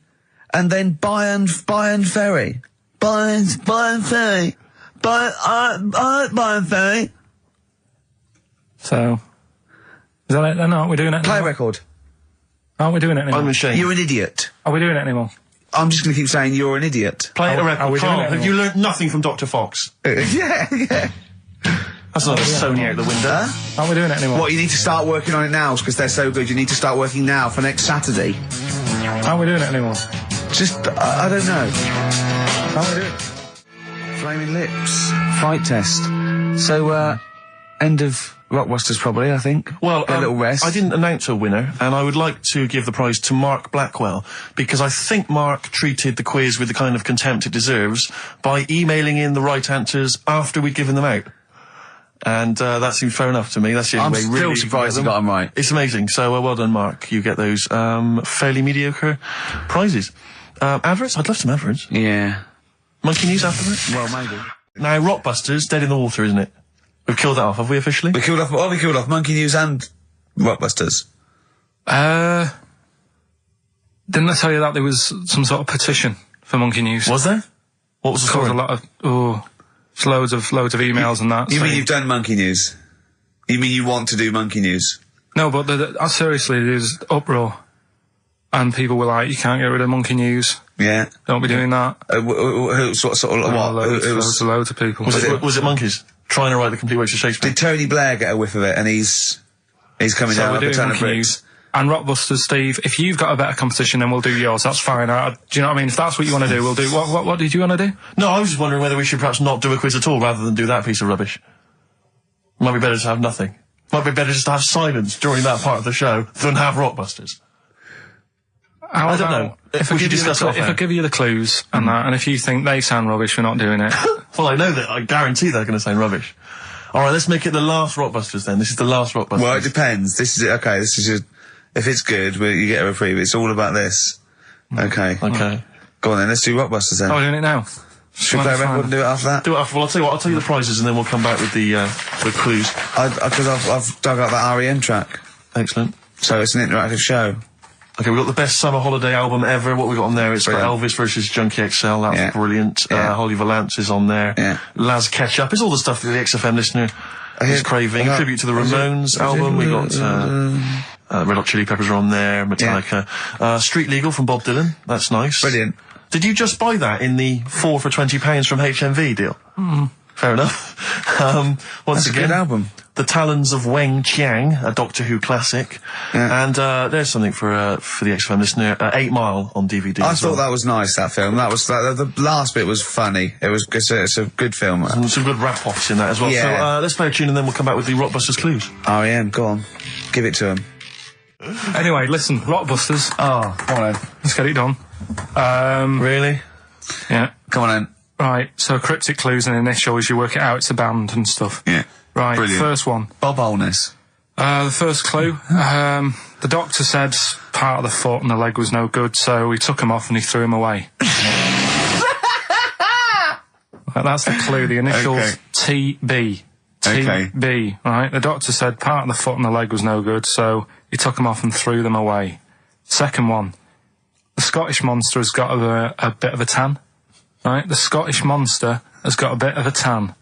Speaker 1: and then Bayern Ferry. Bayern Ferry. Bayern Ferry.
Speaker 3: So, is that it then? Aren't we doing it
Speaker 1: Play
Speaker 3: anymore?
Speaker 1: record.
Speaker 3: Aren't we doing it anymore?
Speaker 2: I'm ashamed.
Speaker 1: You're an idiot.
Speaker 3: Are we doing it anymore?
Speaker 1: I'm just going to keep saying you're an idiot.
Speaker 2: Play a
Speaker 3: Are
Speaker 2: record.
Speaker 3: we doing
Speaker 2: Carl,
Speaker 3: it
Speaker 2: have you learnt nothing from Dr. Fox?
Speaker 1: Yeah.
Speaker 2: That's not a Sony out the window.
Speaker 3: Aren't we doing it anymore?
Speaker 1: What, you need to start working on it now, because they're so good. You need to start working now for next Saturday.
Speaker 3: Aren't we doing it anymore?
Speaker 1: Just, I don't know.
Speaker 3: Aren't we doing it?
Speaker 1: Flaming Lips. Fight test. So, end of Rockbusters probably, I think.
Speaker 2: Well,
Speaker 1: a little rest.
Speaker 2: I didn't announce a winner, and I would like to give the prize to Mark Blackwell, because I think Mark treated the quiz with the kind of contempt it deserves by emailing in the right answers after we'd given them out. And that seems fair enough to me. That's the only way
Speaker 1: I'm
Speaker 2: really
Speaker 1: still
Speaker 2: to
Speaker 1: surprised
Speaker 2: get
Speaker 1: you
Speaker 2: them.
Speaker 1: got them right.
Speaker 2: It's amazing. So well done, Mark. You get those fairly mediocre prizes. Adverts? I'd love some adverts.
Speaker 1: Yeah.
Speaker 2: Monkey News after that?
Speaker 1: Well, maybe.
Speaker 2: Now, Rockbusters, dead in the water, isn't it? We've killed that off, have we officially?
Speaker 1: We killed off Monkey News and Rockbusters.
Speaker 3: Didn't I tell you that there was some sort of petition for Monkey News?
Speaker 2: Was there? What was the
Speaker 3: Caused
Speaker 2: story?
Speaker 3: a lot of, loads of emails and that.
Speaker 1: You mean
Speaker 3: saying-
Speaker 1: you've done Monkey News? You mean you want to do monkey news?
Speaker 3: No, but seriously, there's uproar. And people were like, you can't get rid of monkey news.
Speaker 1: Yeah.
Speaker 3: Don't be doing that.
Speaker 1: Who sort of what?
Speaker 3: Loads of people.
Speaker 2: Was it monkeys trying to write the complete works of Shakespeare?
Speaker 1: Did Tony Blair get a whiff of it? And he's coming
Speaker 3: So
Speaker 1: down
Speaker 3: we're
Speaker 1: like a
Speaker 3: doing
Speaker 1: ton of
Speaker 3: monkey
Speaker 1: bricks.
Speaker 3: news. And Rockbusters, Steve, if you've got a better competition, then we'll do yours. That's fine. Do you know what I mean? If that's what you want to do, we'll do. What did you want to do?
Speaker 2: No, I was just wondering whether we should perhaps not do a quiz at all rather than do that piece of rubbish. Might be better to have nothing. Might be better just to have silence during that part of the show than have Rockbusters. I don't know.
Speaker 3: If I give you the clues and that, and if you think they sound rubbish, we're not doing it.
Speaker 2: Well, I know that. I guarantee they're going to sound rubbish. All right, let's make it the last Rockbusters then. This is the last Rockbusters.
Speaker 1: Well, it depends. This is okay. This is if it's good, you get a reprieve. It's all about this. Okay.
Speaker 2: Okay.
Speaker 1: Go on then. Let's do Rockbusters then.
Speaker 3: Oh, we're doing it now.
Speaker 1: Should we play a record and do it after that?
Speaker 2: Do it after. Well, I'll tell you what. I'll tell you the prizes and then we'll come back with the clues.
Speaker 1: Because I've dug up that REM track.
Speaker 2: Excellent.
Speaker 1: So it's an interactive show.
Speaker 2: Okay, we've got the best summer holiday album ever. What we got on there? It's got
Speaker 1: Brilliant.
Speaker 2: Elvis versus Junkie XL. That's brilliant.
Speaker 1: Yeah.
Speaker 2: Holly Valance is on there.
Speaker 1: Yeah.
Speaker 2: Laz Ketchup. It's all the stuff that the XFM listener is craving. Tribute to the Ramones album. We got Red Hot Chili Peppers are on there. Metallica. Street Legal from Bob Dylan. That's nice.
Speaker 1: Brilliant.
Speaker 2: Did you just buy that in the 4 for £20 from HMV deal? Fair enough. Once
Speaker 1: That's a
Speaker 2: again,
Speaker 1: good album.
Speaker 2: The Talons of Weng Chiang, a Doctor Who classic.
Speaker 1: Yeah.
Speaker 2: And there's something for the XFM listener, 8 Mile on DVD.
Speaker 1: I thought that was nice, that film. That was the last bit was funny. It's a good film.
Speaker 2: Some good rap-offs in that as well.
Speaker 1: Yeah.
Speaker 2: So let's play a tune and then we'll come back with the Rockbusters clues.
Speaker 1: REM, go on. Give it to him.
Speaker 3: Anyway, listen, Rockbusters.
Speaker 1: Oh, come on then.
Speaker 3: Let's get it done.
Speaker 2: Really?
Speaker 3: Yeah.
Speaker 1: Come on then.
Speaker 3: Right, so cryptic clues and initials, you work it out, it's a band and stuff.
Speaker 1: Yeah.
Speaker 3: Right,
Speaker 1: Brilliant.
Speaker 3: first one.
Speaker 1: Bob Holness.
Speaker 3: The first clue, the doctor said part of the foot and the leg was no good, so he took him off and he threw him away. That's the clue, the initials TB. TB, right? The doctor said part of the foot and the leg was no good, so he took them off and threw them away. Second one, the Scottish monster has got a bit of a tan. Right, the Scottish monster has got a bit of a tan.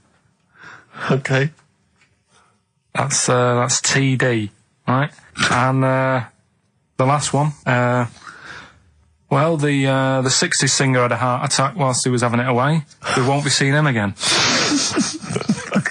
Speaker 2: Okay.
Speaker 3: That's TD, right? And the last one, well, the 60s singer had a heart attack whilst he was having it away. We won't be seeing him again.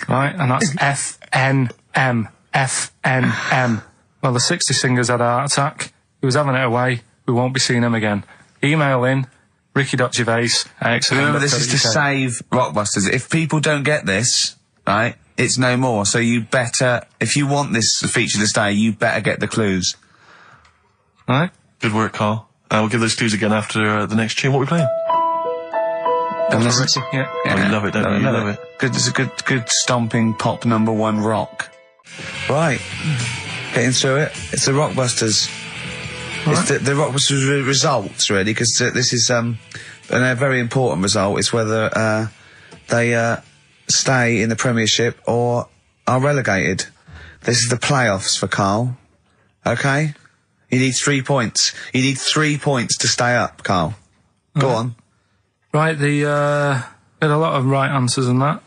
Speaker 3: Right, and that's FNM. FNM. Well, the 60s singer's had a heart attack. He was having it away. We won't be seeing him again. Email in ricky.gervais@xfm.co.uk.
Speaker 1: Remember, this is to save Rockbusters. If people don't get this, right, it's no more. So you better, if you want this feature to stay, you better get the clues.
Speaker 3: Right?
Speaker 2: Good work, Carl. We'll give those clues again after the next tune. What are we playing?
Speaker 3: Yeah.
Speaker 2: Oh, you love it, don't you? You love it.
Speaker 1: Good, it's a good stomping pop #1 rock. Right. Getting through it. It's the Rockbusters. It's the Rockbusters results, really, because this is a very important result. It's whether they stay in the Premiership or are relegated. This is the playoffs for Carl. Okay? You need 3 points. You need 3 points to stay up, Carl. Go on.
Speaker 3: Right, we had a lot of right answers in that.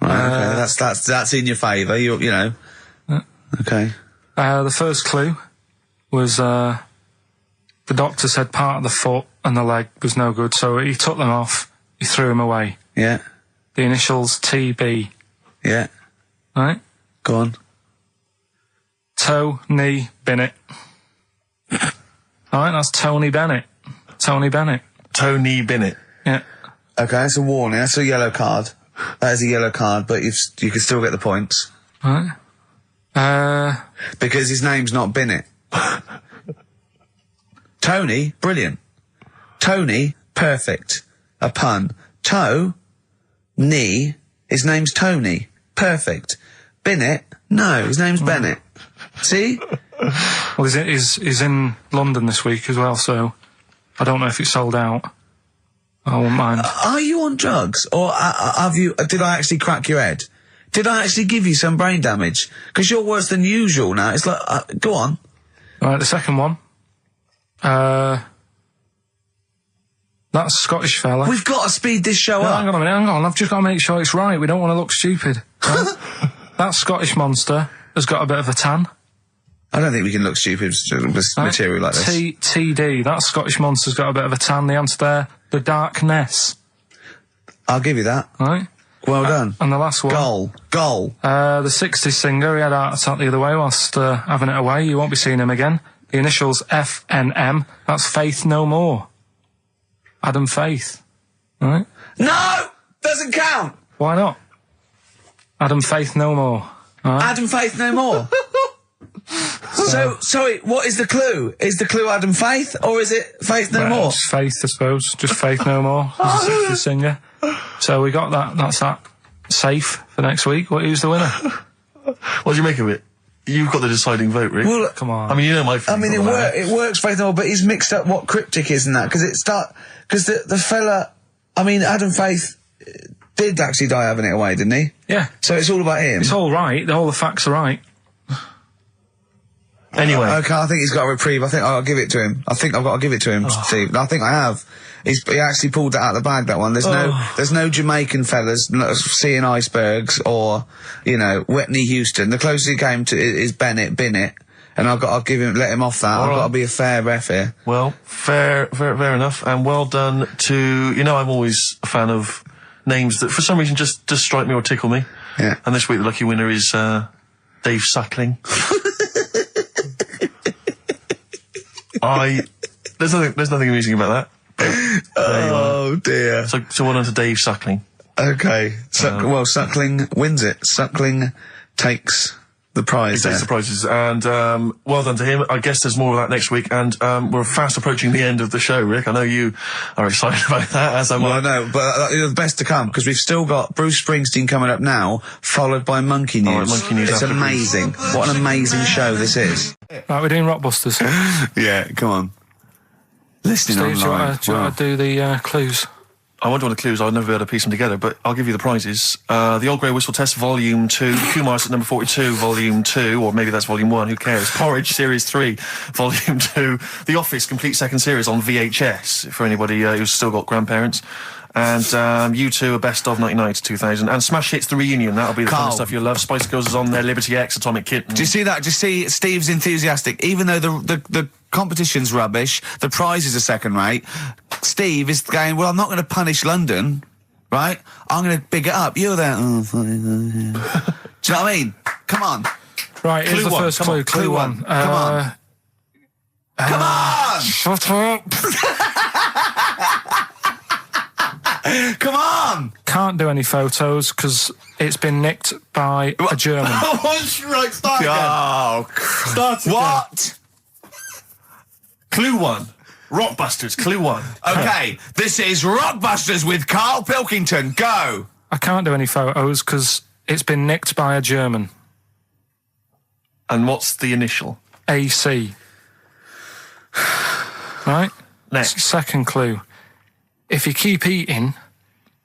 Speaker 1: Right, okay, that's in your favour. You know. Okay.
Speaker 3: The first clue was the doctor said part of the foot and the leg was no good, so he took them off. He threw them away.
Speaker 1: Yeah.
Speaker 3: The initials TB.
Speaker 1: Yeah.
Speaker 3: Right.
Speaker 1: Go on.
Speaker 3: Tony Bennett. All right, that's Tony Bennett. Tony Bennett.
Speaker 2: Tony Bennett.
Speaker 3: Yeah.
Speaker 1: Okay, that's a warning. That's a yellow card. That is a yellow card, but you can still get the points.
Speaker 3: Right.
Speaker 1: Because his name's not Bennett. Tony, brilliant. Tony, perfect. A pun. Knee, his name's Tony. Perfect. Bennett, no, his name's Bennett. See?
Speaker 3: Well, he's in London this week as well, so I don't know if it's sold out. I won't mind.
Speaker 1: Are you on drugs? Or did I actually crack your head? Did I actually give you some brain damage? Because you're worse than usual now. It's like, go on.
Speaker 3: Right, the second one. That's a Scottish fella.
Speaker 1: We've got to speed this show up.
Speaker 3: Hang on a minute, hang on. I've just got to make sure it's right. We don't want to look stupid. Right? That Scottish monster has got a bit of a tan.
Speaker 1: I don't think we can look stupid with material like this.
Speaker 3: TD, that Scottish monster's got a bit of a tan. The answer there, the darkness.
Speaker 1: I'll give you that.
Speaker 3: Right?
Speaker 1: Well done.
Speaker 3: And the last one.
Speaker 1: Goal.
Speaker 3: The 60s singer, he had a heart attack the other way whilst having it away. You won't be seeing him again. The initials FNM. That's Faith No More. Adam Faith. Right?
Speaker 1: No! Doesn't count!
Speaker 3: Why not? Adam Faith No More. Right?
Speaker 1: Adam Faith No More. So, sorry, what is the clue? Is the clue Adam Faith, or is it Faith No More?
Speaker 3: Just Faith, I suppose. Just Faith No More. He's a 60s singer. So we got that. That's that. Safe for next week. Who's the winner?
Speaker 2: What do you make of it? You've got the deciding vote, Rick.
Speaker 1: Well,
Speaker 3: Come on.
Speaker 2: I mean, you know my feelings.
Speaker 1: I mean, it works Faith No More, but he's mixed up what cryptic is and that, because the fella, I mean, Adam Faith did actually die having it away, didn't he?
Speaker 3: Yeah.
Speaker 1: So it's all about him.
Speaker 3: It's all right. All the facts are right.
Speaker 2: Anyway.
Speaker 1: Okay, I think he's got a reprieve. I think I'll give it to him. I think I've got to give it to him, Steve. I think I have. He actually pulled that out of the bag, that one. There's no Jamaican fellas seeing icebergs or, you know, Whitney Houston. The closest he came to is Bennett, and I'll let him off that. I've got to be a fair ref here.
Speaker 2: Well, fair enough, and well done to, you know, I'm always a fan of names that for some reason just strike me or tickle me.
Speaker 1: Yeah.
Speaker 2: And this week the lucky winner is, Dave Suckling. There's nothing amusing about that.
Speaker 1: Oh dear.
Speaker 2: So well done to Dave Suckling.
Speaker 1: Okay. Suckling wins it. Suckling takes the prize.
Speaker 2: He takes the prizes, and well done to him. I guess there's more of that next week, and we're fast approaching the end of the show, Rick. I know you are excited about that, as am I.
Speaker 1: Well, I know, but the best to come, because we've still got Bruce Springsteen coming up now, followed by Monkey News.
Speaker 2: All right, Monkey News
Speaker 1: It's
Speaker 2: after
Speaker 1: amazing. What an amazing show this is.
Speaker 3: Right, we're doing Rockbusters.
Speaker 1: Yeah, come on. Listening
Speaker 3: Steve, do
Speaker 1: online.
Speaker 3: you want to do the clues?
Speaker 2: I won't do the clues, I'll never be able to piece them together, but I'll give you the prizes. The Old Grey Whistle Test, Volume 2, Kumar's at number 42, Volume 2, or maybe that's Volume 1, who cares? Porridge, Series 3, Volume 2, The Office, complete second series on VHS, for anybody who's still got grandparents. And U2, a best of 99 to 2000. And Smash Hits, the reunion, that'll be the kind of stuff you'll love. Spice Girls is on there, Liberty X, Atomic Kitten.
Speaker 1: Do you see that? Do you see Steve's enthusiastic? Even though the competition's rubbish, the prizes are second rate, Steve is going, well, I'm not going to punish London, right? I'm going to big it up. You're there. Oh, do you know what I mean? Come on.
Speaker 3: Right, here's
Speaker 2: Clue
Speaker 3: the
Speaker 2: one,
Speaker 3: first
Speaker 2: come
Speaker 3: clue.
Speaker 2: on,
Speaker 3: Clue one.
Speaker 1: Come on. Come on!
Speaker 3: Shut up.
Speaker 1: Come on!
Speaker 3: Can't do any photos because it's been nicked by a German.
Speaker 2: Right, start again.
Speaker 1: Oh,
Speaker 2: Start again.
Speaker 1: what?
Speaker 2: Clue 1. Rockbusters, Clue 1.
Speaker 1: Okay, this is Rockbusters with Karl Pilkington. Go!
Speaker 3: I can't do any photos because it's been nicked by a German.
Speaker 2: And what's the initial?
Speaker 3: AC. Right?
Speaker 2: Next.
Speaker 3: Second clue. If you keep eating,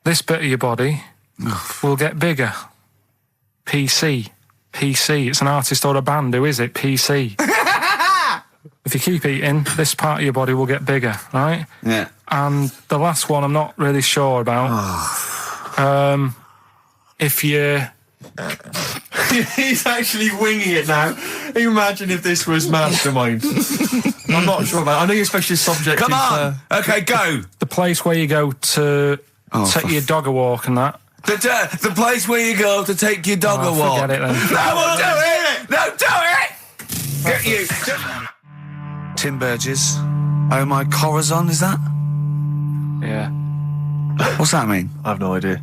Speaker 3: this bit of your body will get bigger. PC. PC. It's an artist or a band. Who is it? PC. If you keep eating, this part of your body will get bigger, right?
Speaker 1: Yeah.
Speaker 3: And the last one I'm not really sure about. If you...
Speaker 2: He's actually winging it now. Imagine if this was Mastermind. I'm not sure about it. I know you're especially subject
Speaker 1: Come on! Okay, go!
Speaker 3: The place where you go to take your dog a walk and that.
Speaker 1: The place where you go to take your dog a walk.
Speaker 3: Forget it then.
Speaker 1: No, we'll do it! No, do it! Get you! Tim Burgess. Oh my Corazon, is that?
Speaker 3: Yeah.
Speaker 1: What's that mean?
Speaker 2: I have no idea.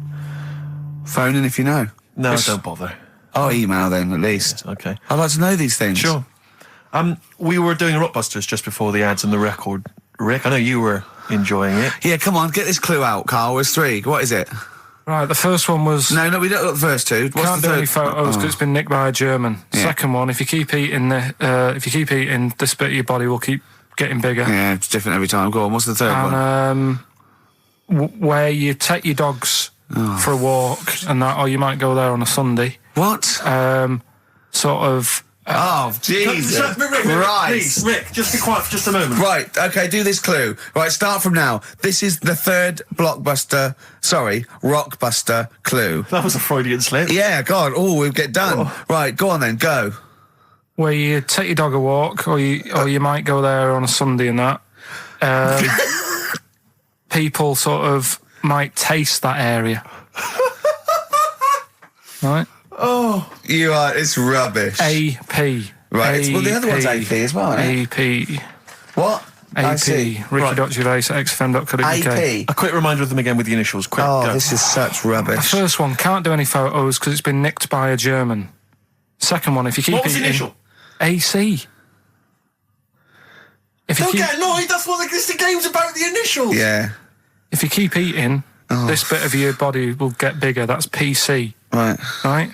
Speaker 1: Phone in if you know.
Speaker 2: No, don't bother.
Speaker 1: Oh, email then, at least.
Speaker 2: Okay.
Speaker 1: I'd like to know these things.
Speaker 2: Sure. We were doing Rockbusters just before the ads and the record. Rick, I know you were enjoying it.
Speaker 1: Yeah, come on, get this clue out, Carl. There's 3. What is it?
Speaker 3: Right, the first one was...
Speaker 1: No, we don't got the first 2. What's
Speaker 3: Can't
Speaker 1: the
Speaker 3: do
Speaker 1: third?
Speaker 3: any photos because it's been nicked by a German.
Speaker 1: Yeah.
Speaker 3: Second one, if you keep eating, this bit of your body will keep getting bigger.
Speaker 1: Yeah, it's different every time. Go on, what's the third one?
Speaker 3: And where you take your dogs for a walk and that, or you might go there on a Sunday.
Speaker 1: What?
Speaker 3: Sort of
Speaker 1: Oh, Jesus.
Speaker 2: Rick,
Speaker 1: Right.
Speaker 2: please, Rick, just be quiet for just a moment.
Speaker 1: Right, okay, do this clue. Right, start from now. This is the third rockbuster clue.
Speaker 2: That was a Freudian slip.
Speaker 1: Yeah, God, we'll get done. Right, go on then, go.
Speaker 3: Where you take your dog a walk, or you might go there on a Sunday and that. People sort of might taste that area. Right?
Speaker 1: It's rubbish.
Speaker 3: AP.
Speaker 1: Right, well, the other one's AP as well, isn't it?
Speaker 3: AP.
Speaker 1: What? I
Speaker 3: AP.
Speaker 1: see.
Speaker 3: Ricky.Gervais at XFM.co.uk.
Speaker 1: AP.
Speaker 2: A quick reminder of them again with the initials. Quick,
Speaker 1: Oh,
Speaker 2: go.
Speaker 1: this is such
Speaker 3: The
Speaker 1: rubbish.
Speaker 3: first one, can't do any photos because it's been nicked by a German. Second one, if you keep
Speaker 2: What was the
Speaker 3: eating...
Speaker 2: initial?
Speaker 3: AC. If you
Speaker 2: Don't
Speaker 3: keep,
Speaker 2: get annoyed, that's what the game's about, the initials.
Speaker 1: Yeah,
Speaker 3: if you keep eating, this bit of your body will get bigger. That's PC,
Speaker 1: right.
Speaker 3: right?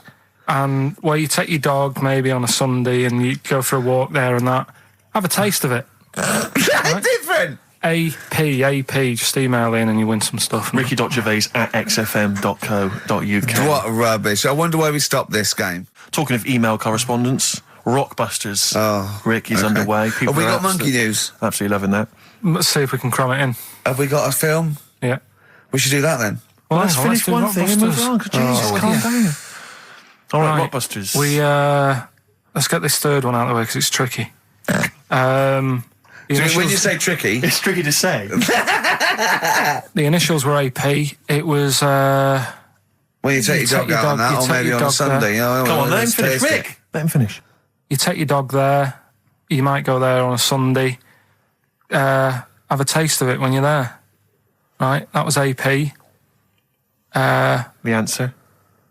Speaker 3: And where you take your dog maybe on a Sunday and you go for a walk there and that, have a taste of it.
Speaker 1: Different.
Speaker 3: AP, just email in and you win some stuff.
Speaker 2: Ricky.Gervais at xfm.co.uk.
Speaker 1: What rubbish. I wonder why we stopped this game.
Speaker 2: Talking of email correspondence, Rockbusters. Rick is
Speaker 1: okay.
Speaker 2: underway. People
Speaker 1: Have we
Speaker 2: are
Speaker 1: got monkey news?
Speaker 2: Absolutely loving that.
Speaker 3: Let's see if we can cram it in.
Speaker 1: Have we got a film?
Speaker 3: Yeah.
Speaker 1: We should do that then.
Speaker 3: Well,
Speaker 2: Let's
Speaker 3: no,
Speaker 2: finish
Speaker 3: do
Speaker 2: one thing and move
Speaker 3: Rockbusters.
Speaker 2: on. Jesus, calm down. All right,
Speaker 3: Right.
Speaker 2: Rockbusters.
Speaker 3: Let's get this third one out of the way because it's tricky. The
Speaker 1: When
Speaker 3: initials,
Speaker 1: you say tricky,
Speaker 2: It's tricky to say.
Speaker 3: the initials were AP. It was
Speaker 1: when you take your dog out on that,
Speaker 3: you
Speaker 1: or
Speaker 3: take
Speaker 1: maybe
Speaker 3: your
Speaker 1: on a
Speaker 3: dog there.
Speaker 1: Sunday.
Speaker 2: Come on, let him
Speaker 1: let's
Speaker 2: finish.
Speaker 1: taste it.
Speaker 2: Rick, let him finish.
Speaker 3: you take your dog there. You might go there on a Sunday. Have a taste of it when you're there. Right, that was AP.
Speaker 2: The answer.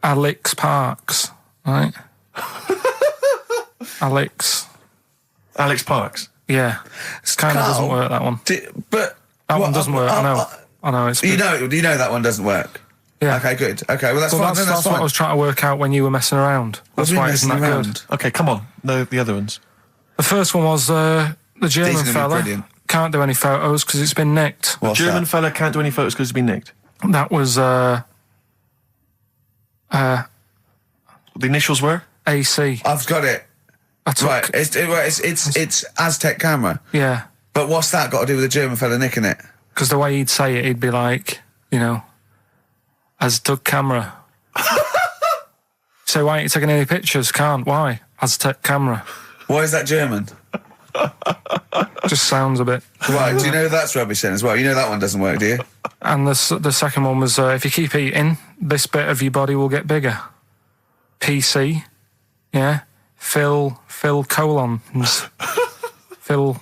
Speaker 3: Alex Parks. Right. Alex.
Speaker 2: Alex Parks.
Speaker 3: Yeah. It kind of doesn't
Speaker 1: Carl,
Speaker 3: work, that one.
Speaker 1: But
Speaker 3: That one doesn't work. I know. It's
Speaker 1: you know that one doesn't work.
Speaker 3: yeah.
Speaker 1: Okay, good. Okay, well that's fine. Then
Speaker 3: That's
Speaker 1: fine.
Speaker 3: what I was trying to work out when you were messing around.
Speaker 1: What
Speaker 3: That's
Speaker 1: do you
Speaker 3: why
Speaker 1: mean
Speaker 3: it isn't that
Speaker 1: messing
Speaker 3: good.
Speaker 1: around?
Speaker 2: Okay, come on. No, the other ones.
Speaker 3: The first one was the German
Speaker 1: gonna be
Speaker 3: fella.
Speaker 1: brilliant.
Speaker 3: Can't do any photos because it's been nicked.
Speaker 1: What's
Speaker 2: German
Speaker 1: that?
Speaker 2: fella can't do any photos because he's been nicked.
Speaker 3: That was
Speaker 2: The initials were?
Speaker 3: AC.
Speaker 1: I've got it.
Speaker 3: I took,
Speaker 1: Right, it's Aztec camera.
Speaker 3: Yeah,
Speaker 1: But what's that got to do with the German fella nicking it?
Speaker 3: because the way he'd say it, he'd be like, as took camera. So why ain't you taking any pictures? Can't. Why? Aztec camera.
Speaker 1: Why is that German?
Speaker 3: Just sounds a bit.
Speaker 1: Right, do you know that's rubbish then as well? You know that one doesn't work, do you?
Speaker 3: And the second one was, if you keep eating, this bit of your body will get bigger. PC, yeah. Phil colons. Phil.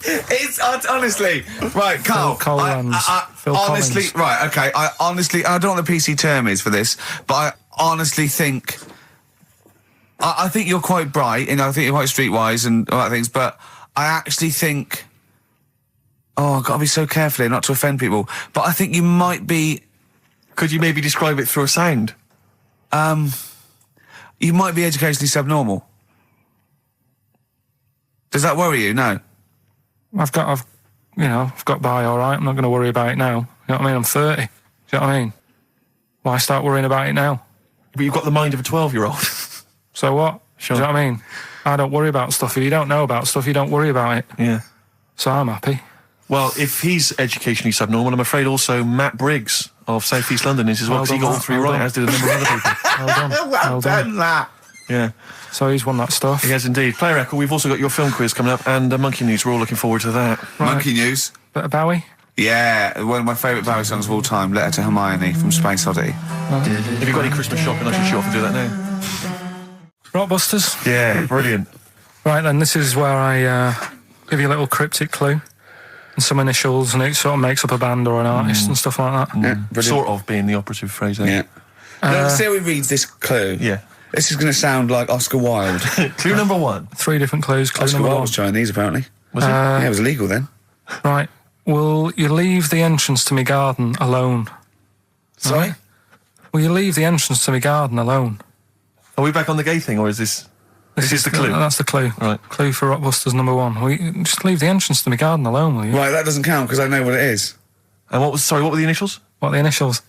Speaker 1: It's honestly right, Carl.
Speaker 3: Phil Collins. Phil
Speaker 1: honestly,
Speaker 3: Collins.
Speaker 1: right, okay. I don't know what the PC term is for this, but I honestly think. I think you're quite bright, I think you're quite streetwise and all that things, but I actually think. Oh, I've got to be so careful here not to offend people, but I think you might be.
Speaker 2: Could you maybe describe it through a sound?
Speaker 1: You might be educationally subnormal. Does that worry you? No.
Speaker 3: I've got by all right. I'm not going to worry about it now. You know what I mean? I'm 30. Do you know what I mean? Why start worrying about it now?
Speaker 2: But you've got the mind of a 12-year-old.
Speaker 3: So what?
Speaker 2: Sure.
Speaker 3: Do you know what I mean? I don't worry about stuff. If you don't know about stuff, you don't worry about it.
Speaker 2: Yeah.
Speaker 3: So I'm happy.
Speaker 2: Well, if he's educationally subnormal, I'm afraid also Matt Briggs of South East London is as well,
Speaker 3: Well
Speaker 2: because he got
Speaker 3: done,
Speaker 2: all three
Speaker 3: well
Speaker 2: right,
Speaker 3: done.
Speaker 2: as did a number of other people.
Speaker 3: Well done. well done.
Speaker 1: that.
Speaker 2: Yeah.
Speaker 3: So he's won that stuff.
Speaker 2: He has indeed. Player Record, we've also got your film quiz coming up and Monkey News. We're all looking forward to that.
Speaker 1: Monkey news.
Speaker 3: Bit of Bowie.
Speaker 1: Yeah, one of my favourite Bowie songs of all time, Letter to Hermione from Space Oddity.
Speaker 2: Have you got any Christmas shopping? I should shoot off and do that now.
Speaker 3: Rockbusters.
Speaker 2: Yeah, brilliant.
Speaker 3: Right then, this is where I give you a little cryptic clue and some initials, and it sort of makes up a band or an artist and stuff like that.
Speaker 1: Yeah, brilliant.
Speaker 2: Sort of being the operative phrase there.
Speaker 1: Yeah. Let's see how he reads this clue.
Speaker 2: Yeah.
Speaker 1: This is going to sound like Oscar Wilde.
Speaker 2: Clue number one.
Speaker 3: 3 different clues. Clue
Speaker 1: Oscar
Speaker 3: number
Speaker 1: Wilde
Speaker 3: 1.
Speaker 1: was Chinese, apparently.
Speaker 2: Was it?
Speaker 1: Yeah, it was illegal then.
Speaker 3: Right. Will you leave the entrance to my garden alone?
Speaker 1: Sorry?
Speaker 3: Will you leave the entrance to my garden alone?
Speaker 2: Are we back on the gay thing, or is this... This is the clue?
Speaker 3: That's the clue.
Speaker 2: Right.
Speaker 3: Clue for Rockbusters number 1. Will you just leave the entrance to my garden alone, will you?
Speaker 1: Right, that doesn't count because I know what it is.
Speaker 2: And what were the initials?
Speaker 3: What are the initials?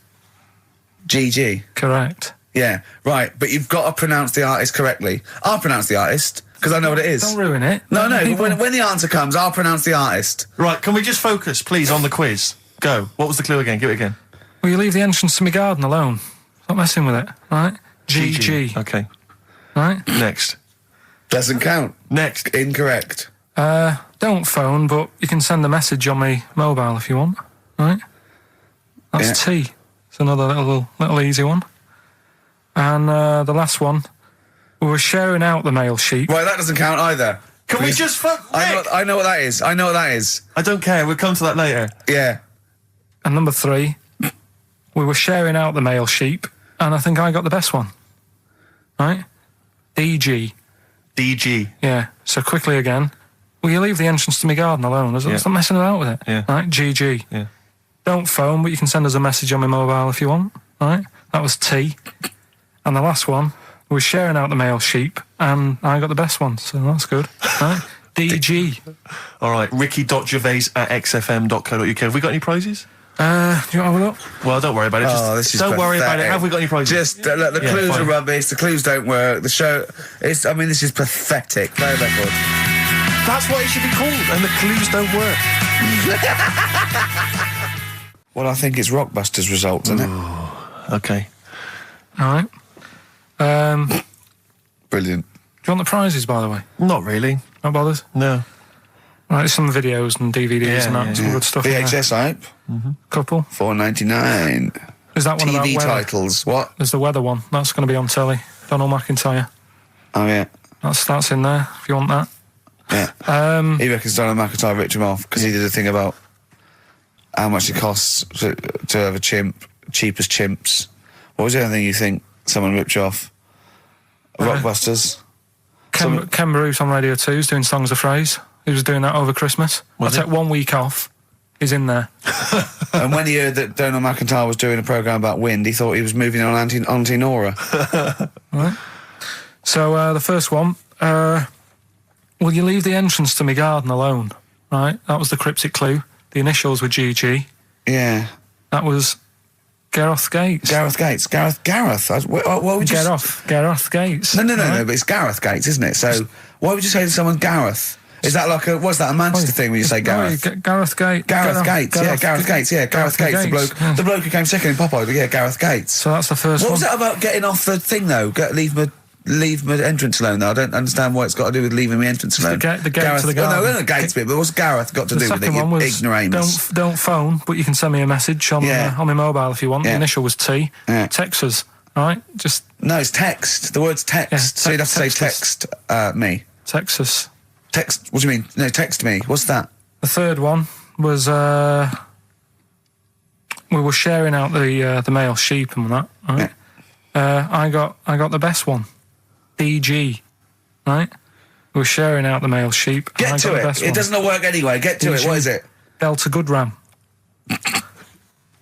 Speaker 1: GG.
Speaker 3: Correct.
Speaker 1: Yeah, right. But you've got to pronounce the artist correctly. I'll pronounce the artist because I know what it is.
Speaker 3: Don't ruin it.
Speaker 1: No, no.
Speaker 3: People-
Speaker 1: When the answer comes, I'll pronounce the artist.
Speaker 2: Right, can we just focus, please, on the quiz? Go. What was the clue again? Give it again.
Speaker 3: Will you leave the entrance to my garden alone? Stop messing with it, right? GG.
Speaker 2: Okay.
Speaker 3: Right?
Speaker 2: Next.
Speaker 1: Doesn't count.
Speaker 2: Next.
Speaker 1: Incorrect.
Speaker 3: Don't phone, but you can send a message on my mobile if you want, right? That's
Speaker 1: Yeah.
Speaker 3: T. It's another little easy one. And the last one, we were sharing out the mail sheet.
Speaker 1: Right, that doesn't count either.
Speaker 2: Can we just fuck Rick?
Speaker 1: I know what that is. I know what that is.
Speaker 2: I don't care. We'll come to that later.
Speaker 1: Yeah.
Speaker 3: And number 3, we were sharing out the mail sheet, and I think I got the best one. Right? DG.
Speaker 2: DG.
Speaker 3: Yeah. So quickly again, will you leave the entrance to my garden alone? Stop messing about with it.
Speaker 2: Yeah.
Speaker 3: Right? GG.
Speaker 2: Yeah.
Speaker 3: Don't phone, but you can send us a message on my mobile if you want. Right? That was T. And the last one, we were sharing out the mail sheet, and I got the best one, so that's good. Right? DG.
Speaker 2: All right, ricky.gervais@xfm.co.uk. Have we got any prizes?
Speaker 3: Do you want to have a look?
Speaker 2: Well, don't worry about it.
Speaker 1: Oh, this is
Speaker 2: don't worry about it.
Speaker 1: pathetic.
Speaker 2: Have we got any prizes?
Speaker 1: Just look, the
Speaker 2: Yeah,
Speaker 1: clues
Speaker 2: fine.
Speaker 1: are rubbish. The clues don't work. The show is. I mean, this is pathetic. Play a record.
Speaker 2: That's what it should be called, and the clues don't work.
Speaker 1: Well, I think it's Rockbusters results, isn't it?
Speaker 2: Okay.
Speaker 3: All right.
Speaker 1: Brilliant.
Speaker 3: Do you want the prizes, by the way?
Speaker 2: Not really.
Speaker 3: Not bothered?
Speaker 2: No.
Speaker 3: Right, there's some videos and DVDs and that, some good stuff. in there.
Speaker 1: VHS hype.
Speaker 3: Couple.
Speaker 1: $4.99.
Speaker 3: Is that one about
Speaker 1: TV
Speaker 3: weather?
Speaker 1: titles. What?
Speaker 3: There's the weather one. That's going to be on telly. Donald McIntyre.
Speaker 1: Oh yeah.
Speaker 3: That's in there, if you want that.
Speaker 1: Yeah. He reckons Donald McIntyre ripped him off because he did a thing about how much it costs to have a chimp, cheap as chimps. What was the other thing you think someone ripped you off? Rockbusters.
Speaker 3: Ken Bruce on Radio 2 is doing Songs of Phrase. He was doing that over Christmas.
Speaker 2: Was
Speaker 3: I
Speaker 2: it?
Speaker 3: took 1 week off. He's in there.
Speaker 1: And when he heard that Donald McIntyre was doing a programme about wind, he thought he was moving on Auntie Nora.
Speaker 3: Right. So the first one, will you leave the entrance to my garden alone? Right, that was the cryptic clue. The initials were GG.
Speaker 1: Yeah.
Speaker 3: That was Gareth Gates.
Speaker 1: Gareth Gates. Gareth. What would you...
Speaker 3: Gareth Gates.
Speaker 1: No,
Speaker 3: Right?
Speaker 1: but it's Gareth Gates, isn't it? So why would you say to someone Gareth? Is that like what's that, a Manchester thing when you say Gareth?
Speaker 3: Gareth Gates.
Speaker 1: Gareth Gates, Gareth Gates, the bloke,
Speaker 3: yeah.
Speaker 1: the bloke who came second in Popeye, yeah, Gareth Gates.
Speaker 3: So that's the first
Speaker 1: What
Speaker 3: one.
Speaker 1: was that about getting off the thing though? Leave my entrance alone though. I don't understand what it's got to do with leaving my entrance alone.
Speaker 3: The gate
Speaker 1: Gareth,
Speaker 3: to the garden.
Speaker 1: Oh, no, the gates bit, but what's Gareth got to
Speaker 3: The
Speaker 1: do with it?
Speaker 3: second one
Speaker 1: You
Speaker 3: was
Speaker 1: ignoramus.
Speaker 3: don't phone, but you can send me a message on my mobile if you want.
Speaker 1: Yeah.
Speaker 3: The initial was T.
Speaker 1: Yeah.
Speaker 3: Text us, right? Just
Speaker 1: No, it's text. The word's text.
Speaker 3: Yeah,
Speaker 1: So you'd have to say
Speaker 3: text
Speaker 1: text me.
Speaker 3: text us.
Speaker 1: Text. What do you mean? No, text me. What's that?
Speaker 3: The third one was we were sharing out the male sheep and that. Right? I got the best one. DG, right? We were sharing out the male sheep. and I
Speaker 1: Get
Speaker 3: got
Speaker 1: to
Speaker 3: the
Speaker 1: it.
Speaker 3: best
Speaker 1: It
Speaker 3: one.
Speaker 1: doesn't work anyway. Get to it.
Speaker 3: DG.
Speaker 1: What is it?
Speaker 3: Delta Good Ram.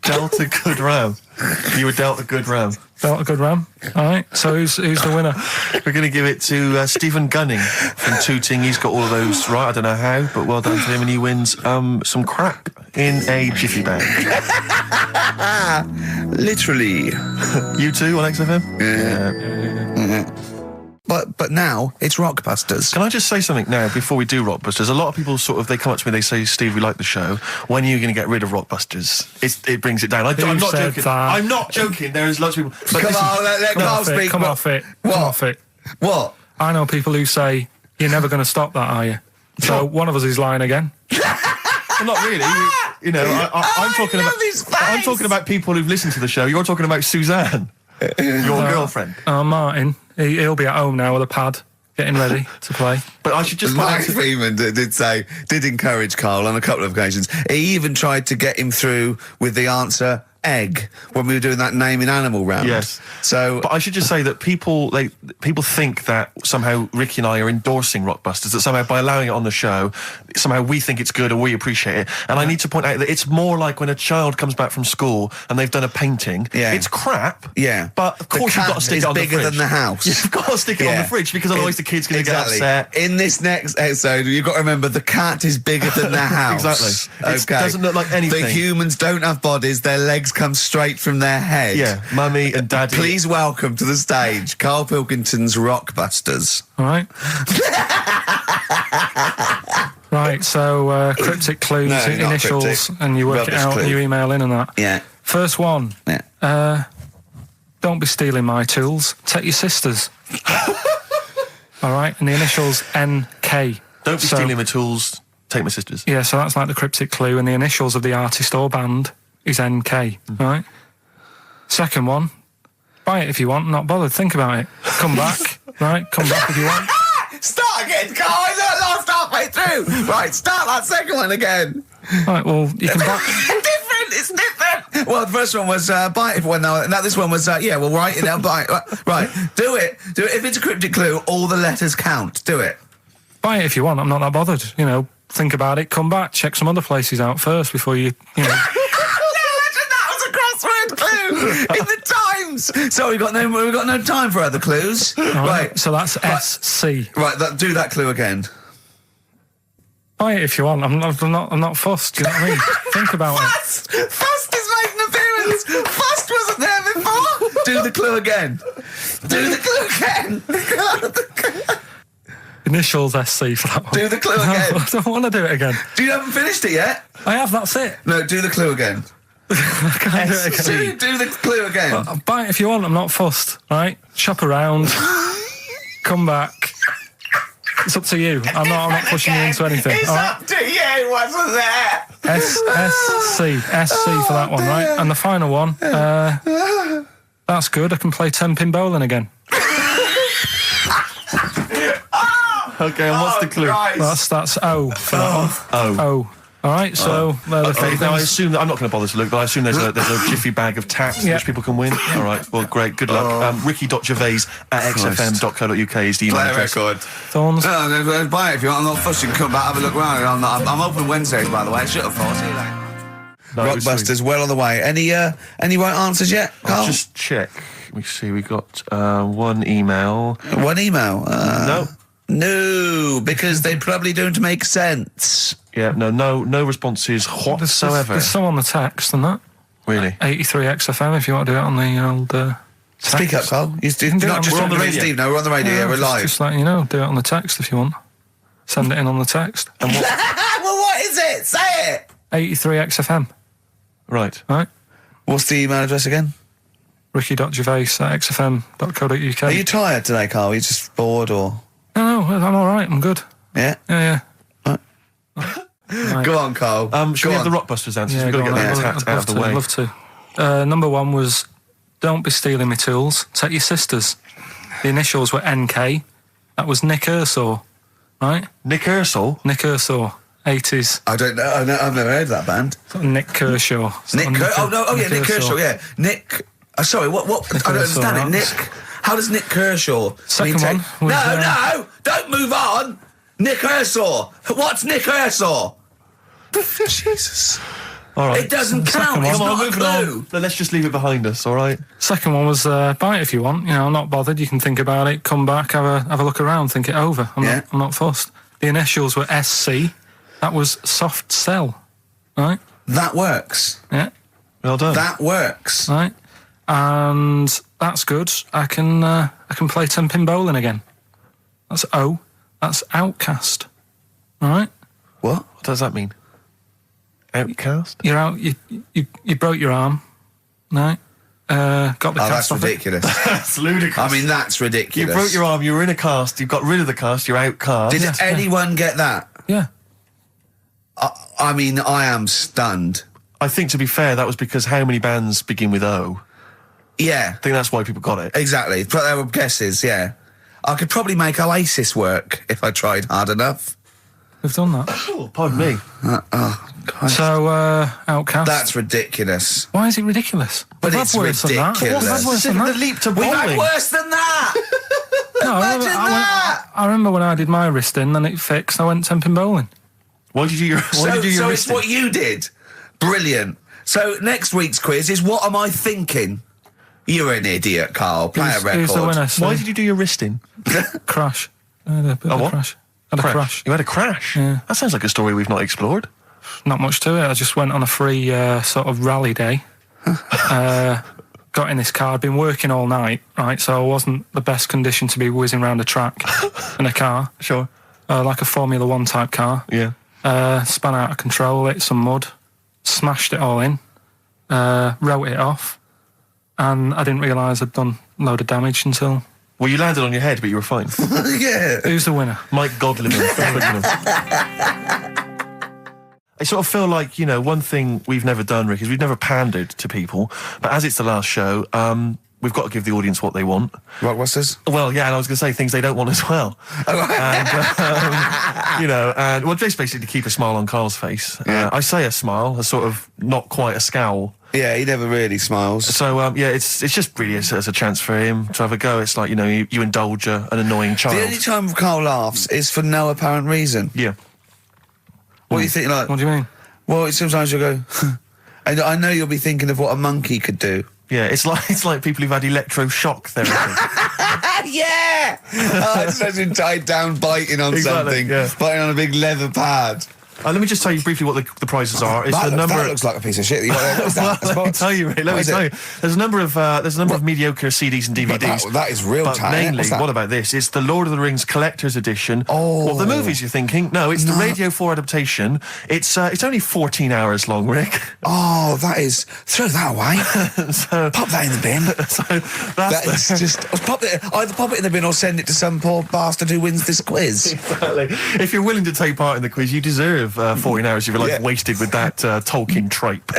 Speaker 2: Delta Good Ram. You were Delta Good Ram.
Speaker 3: Delta Good Ram. All right. So who's the winner?
Speaker 2: We're going to give it to Stephen Gunning from Tooting. He's got all of those right. I don't know how, but well done to him. And he wins some crap in a jiffy bag.
Speaker 1: Literally.
Speaker 2: You too on XFM?
Speaker 1: Yeah. But now it's Rockbusters.
Speaker 2: Can I just say something now before we do Rockbusters? A lot of people they come up to me, they say, Steve, we like the show. When are you going to get rid of Rockbusters? It brings it down. I'm not
Speaker 3: said
Speaker 2: joking.
Speaker 3: that?
Speaker 2: I'm not joking. There's lots of people. But
Speaker 1: Come
Speaker 2: listen,
Speaker 1: on, let Carl speak.
Speaker 3: Come off it.
Speaker 1: What?
Speaker 3: Come off it.
Speaker 1: What?
Speaker 3: I know people who say, you're never going to stop that, are you? So one of us is lying again.
Speaker 2: well, not really. You know, I'm talking about. I'm talking about people who've listened to the show. You're talking about Suzanne, your girlfriend.
Speaker 3: Martin, he'll be at home now with a pad, getting ready to play.
Speaker 2: But I should just.
Speaker 1: Mike Freeman did encourage Carl on a couple of occasions. He even tried to get him through with the answer egg when we were doing that naming animal round.
Speaker 2: Yes.
Speaker 1: So,
Speaker 2: but I should just say that people think that somehow Ricky and I are endorsing Rockbusters, that somehow by allowing it on the show, somehow we think it's good and we appreciate it. And I need to point out that it's more like when a child comes back from school and they've done a painting.
Speaker 1: Yeah.
Speaker 2: It's crap.
Speaker 1: Yeah.
Speaker 2: But of course you've got to stick it on the fridge.
Speaker 1: bigger than the house.
Speaker 2: You've got to stick it on the fridge because otherwise the kid's going to get upset.
Speaker 1: In this next episode, you've got to remember the cat is bigger than the house.
Speaker 2: Exactly.
Speaker 1: Okay.
Speaker 2: It doesn't look like anything.
Speaker 1: The humans don't have bodies, their legs has come straight from their head.
Speaker 2: Yeah, mummy and daddy.
Speaker 1: Please welcome to the stage Karl Pilkington's Rockbusters.
Speaker 3: All right. Right, so cryptic clues,
Speaker 1: No, not
Speaker 3: initials,
Speaker 1: cryptic.
Speaker 3: and you work it
Speaker 1: Rubbish
Speaker 3: out
Speaker 1: clue.
Speaker 3: and you email in and that.
Speaker 1: Yeah.
Speaker 3: First one.
Speaker 1: Yeah.
Speaker 3: Don't be stealing my tools. Take your sister's. All right, and the initials NK.
Speaker 2: Don't be stealing my tools. Take my sister's.
Speaker 3: Yeah, so that's like the cryptic clue, and the initials of the artist or band is NK. Right. Second one. Buy it if you want. Not bothered. Think about it. Come back. Right. Come back if you want.
Speaker 1: Start again, Karl. I lost halfway through. Right, start that second one again.
Speaker 3: Right. Well, you can buy.
Speaker 1: It's different. Well, the first one was buy it if one. Now this one was yeah. Well, write it down. Buy it. Right. Do it. If it's a cryptic clue, all the letters count. Do it.
Speaker 3: Buy it if you want. I'm not that bothered. You know. Think about it. Come back. Check some other places out first before you know.
Speaker 1: That was a crossword clue in the Times. So we've got no time for other clues. Right.
Speaker 3: So that's SC.
Speaker 1: Right. Do that clue again.
Speaker 3: Buy it if you want. I'm not fussed. Do you know what I mean? Think about it.
Speaker 1: Fust is making an appearance. Fust wasn't there before. Do the clue again. Do the clue again.
Speaker 3: Initials SC for that one.
Speaker 1: Do the clue again.
Speaker 3: I don't want to do it again.
Speaker 1: You haven't finished it yet?
Speaker 3: I have. That's it.
Speaker 1: No, do the clue again.
Speaker 3: I can't do it again.
Speaker 1: Do the clue again.
Speaker 3: Buy it if you want. I'm not fussed. Right? Shop around. Come back. It's up to you. I'm not pushing you into anything.
Speaker 1: It's
Speaker 3: all right?
Speaker 1: up to you. It wasn't there.
Speaker 3: SC for that one, right? And the final one. That's good. I can play 10-pin bowling again.
Speaker 2: Okay, and what's the clue?
Speaker 1: Christ.
Speaker 3: That's O for that one. O. All right, so they're the
Speaker 2: Okay,
Speaker 3: three
Speaker 2: now I
Speaker 3: things.
Speaker 2: assume that I'm not going to bother to look, but I assume there's a jiffy bag of tax
Speaker 3: Yeah.
Speaker 2: which people can win. All right, well, great, good luck. Ricky.gervais at xfm.co.uk is the email
Speaker 1: Play a
Speaker 2: address.
Speaker 1: record.
Speaker 3: Thorns.
Speaker 1: No, buy it if you want. I'm not fussing. Come back, have a look around. I'm open Wednesdays, by the way. Shut up, for. See you later.
Speaker 2: No, it was
Speaker 1: Rockbusters, well on the way. Any right answers yet,
Speaker 2: I'll
Speaker 1: Karl?
Speaker 2: just check. Let me see, we got one email.
Speaker 1: One email.
Speaker 2: No.
Speaker 1: No, because they probably don't make sense.
Speaker 2: Yeah, no responses whatsoever.
Speaker 3: There's some on the text and that.
Speaker 2: Really?
Speaker 3: 83 XFM if you want to do it on the old text.
Speaker 1: Speak up, Karl. You do
Speaker 3: can do it
Speaker 1: not
Speaker 3: on-
Speaker 1: just
Speaker 3: we're on the
Speaker 1: me,
Speaker 2: radio.
Speaker 1: Steve. No, we're on the radio. Yeah, we're live.
Speaker 3: Just letting you know, do it on the text if you want. Send it in on the text.
Speaker 2: And what?
Speaker 1: Well, what is it? Say it.
Speaker 3: 83 XFM.
Speaker 2: Right.
Speaker 3: Right?
Speaker 1: What's the email address again?
Speaker 3: Ricky.gervais at xfm.co.uk.
Speaker 1: Are you tired today, Karl? Are you just bored or?
Speaker 3: No, I'm all right. I'm good.
Speaker 1: Yeah.
Speaker 3: Yeah.
Speaker 1: Go on, Karl.
Speaker 2: Should we have the Rockbusters answers?
Speaker 3: Yeah,
Speaker 2: We've got to
Speaker 3: go
Speaker 2: get
Speaker 3: on,
Speaker 2: that
Speaker 3: I'd
Speaker 2: tapped out of the way.
Speaker 3: I'd love to. Number one was, don't be stealing my tools. Take your sister's. The initials were NK. That was Nick Ersaw, right?
Speaker 2: Nick Ersaw?
Speaker 3: Nick Ersaw, 80s.
Speaker 1: I don't know. I've never heard of that band.
Speaker 3: Sort of Nick Kershaw. Sort of
Speaker 1: Nick Kershaw. Yeah, Nick. Sorry, what?
Speaker 3: Nick
Speaker 1: I don't
Speaker 3: Kershaw,
Speaker 1: understand it.
Speaker 3: right.
Speaker 1: Nick. How does Nick Kershaw?
Speaker 3: Second one was,
Speaker 1: No, don't move on. Nick Ersaw. What's Nick Ersaw? Jesus.
Speaker 2: All right.
Speaker 1: It doesn't
Speaker 3: Second
Speaker 1: count.
Speaker 3: one.
Speaker 1: It's
Speaker 2: Come on,
Speaker 1: not a
Speaker 2: moving
Speaker 1: clue.
Speaker 2: on. Let's just leave it behind us, all right?
Speaker 3: Second one was, buy it if you want. You know, I'm not bothered. You can think about it, come back, have a look around, think it over. I'm not fussed. The initials were SC. That was soft sell, right?
Speaker 1: That works.
Speaker 3: Yeah,
Speaker 2: Well done.
Speaker 1: That works.
Speaker 3: right. And that's good. I can play 10-pin bowling again. That's O. That's outcast. All right.
Speaker 1: What?
Speaker 2: What does that mean? Outcast?
Speaker 3: You're out. You broke your arm. Right. Got the
Speaker 1: Oh,
Speaker 3: cast
Speaker 1: that's
Speaker 3: off it.
Speaker 1: ridiculous.
Speaker 2: That's ludicrous.
Speaker 1: I mean, that's
Speaker 2: You
Speaker 1: ridiculous.
Speaker 2: broke your arm, you were in a cast, you got rid of the cast, you're outcast.
Speaker 1: Did
Speaker 3: Yeah.
Speaker 1: anyone get that?
Speaker 3: Yeah.
Speaker 1: I mean, I am stunned.
Speaker 2: I think, to be fair, that was because how many bands begin with O?
Speaker 1: Yeah,
Speaker 2: I think that's why people got it.
Speaker 1: exactly. But there were guesses, yeah. I could probably make Oasis work if I tried hard enough.
Speaker 3: We've done that.
Speaker 2: Oh, pardon me.
Speaker 3: So, outcast.
Speaker 1: That's ridiculous.
Speaker 3: Why is it ridiculous?
Speaker 1: But
Speaker 3: We've
Speaker 1: it's
Speaker 3: had worse than that.
Speaker 1: ridiculous.
Speaker 3: We've had worse than
Speaker 2: The
Speaker 3: that.
Speaker 2: leap to
Speaker 1: We've had
Speaker 2: bowling.
Speaker 1: worse than that!
Speaker 3: No,
Speaker 1: Imagine that!
Speaker 3: I remember when I did my wrist in, then it fixed. I went 10-pin bowling.
Speaker 2: Why did you do your
Speaker 1: So
Speaker 2: wrist
Speaker 1: it's what
Speaker 2: in?
Speaker 1: you did. Brilliant. So next week's quiz is what am I thinking? You're an idiot, Karl. Play a record.
Speaker 3: Who's the winner?
Speaker 2: Why did you do your wrist in?
Speaker 3: Crash. I had a bit of a
Speaker 2: what?
Speaker 3: crash. Had a crash.
Speaker 2: You had a crash?
Speaker 3: Yeah.
Speaker 2: That sounds like a story we've not explored.
Speaker 3: Not much to it. I just went on a free sort of rally day. Got in this car. I'd been working all night, right? So I wasn't the best condition to be whizzing around a track in a car.
Speaker 2: Sure.
Speaker 3: Like a Formula 1 type car.
Speaker 2: Yeah.
Speaker 3: Spun out of control, hit some mud, smashed it all in, wrote it off, and I didn't realise I'd done a load of damage until...
Speaker 2: Well, you landed on your head, but you were fine.
Speaker 1: Yeah.
Speaker 3: Who's the winner?
Speaker 2: Mike Godliman. I sort of feel like, you know, one thing we've never done, Rick, is we've never pandered to people. But as it's the last show, we've got to give the audience what they want.
Speaker 1: Rockbusters?
Speaker 2: Well, yeah, and I was going to say things they don't want as well. And, you know, and well, just basically to keep a smile on Carl's face.
Speaker 1: Yeah.
Speaker 2: I say a smile, a sort of not quite a scowl.
Speaker 1: Yeah, he never really smiles.
Speaker 2: So, yeah, it's just really as a chance for him to have a go. It's like, you know, you indulge an annoying child.
Speaker 1: The only time Carl laughs is for no apparent reason.
Speaker 2: Yeah.
Speaker 1: What do you think, like...
Speaker 3: What do you mean?
Speaker 1: Well, sometimes you'll go... and I know you'll be thinking of what a monkey could do.
Speaker 2: Yeah, it's like people who've had electroshock therapy.
Speaker 1: Yeah! Oh, it's such a tied down biting on
Speaker 2: Exactly,
Speaker 1: something.
Speaker 2: yeah.
Speaker 1: Biting on a big leather pad.
Speaker 2: Let me just tell you briefly what the prizes are. It's
Speaker 1: That,
Speaker 2: the number.
Speaker 1: that looks like a piece of shit. What's that?
Speaker 2: Well, let me tell you, Ray. Let me tell you. There's a number of mediocre CDs and
Speaker 1: But
Speaker 2: DVDs.
Speaker 1: that is real
Speaker 2: But
Speaker 1: time.
Speaker 2: mainly, what about this? It's the Lord of the Rings Collector's Edition.
Speaker 1: Oh.
Speaker 2: Of the movies, you're thinking? No, it's the Radio 4 adaptation. It's only 14 hours long, Rick.
Speaker 1: Oh, that is... Throw that away.
Speaker 2: So,
Speaker 1: Pop that in the bin.
Speaker 2: so
Speaker 1: That
Speaker 2: that's
Speaker 1: is just... Either pop it in the bin or send it to some poor bastard who wins this quiz.
Speaker 2: exactly. If you're willing to take part in the quiz, you deserve 14 hours of your life
Speaker 1: Yeah.
Speaker 2: wasted with that Tolkien trope.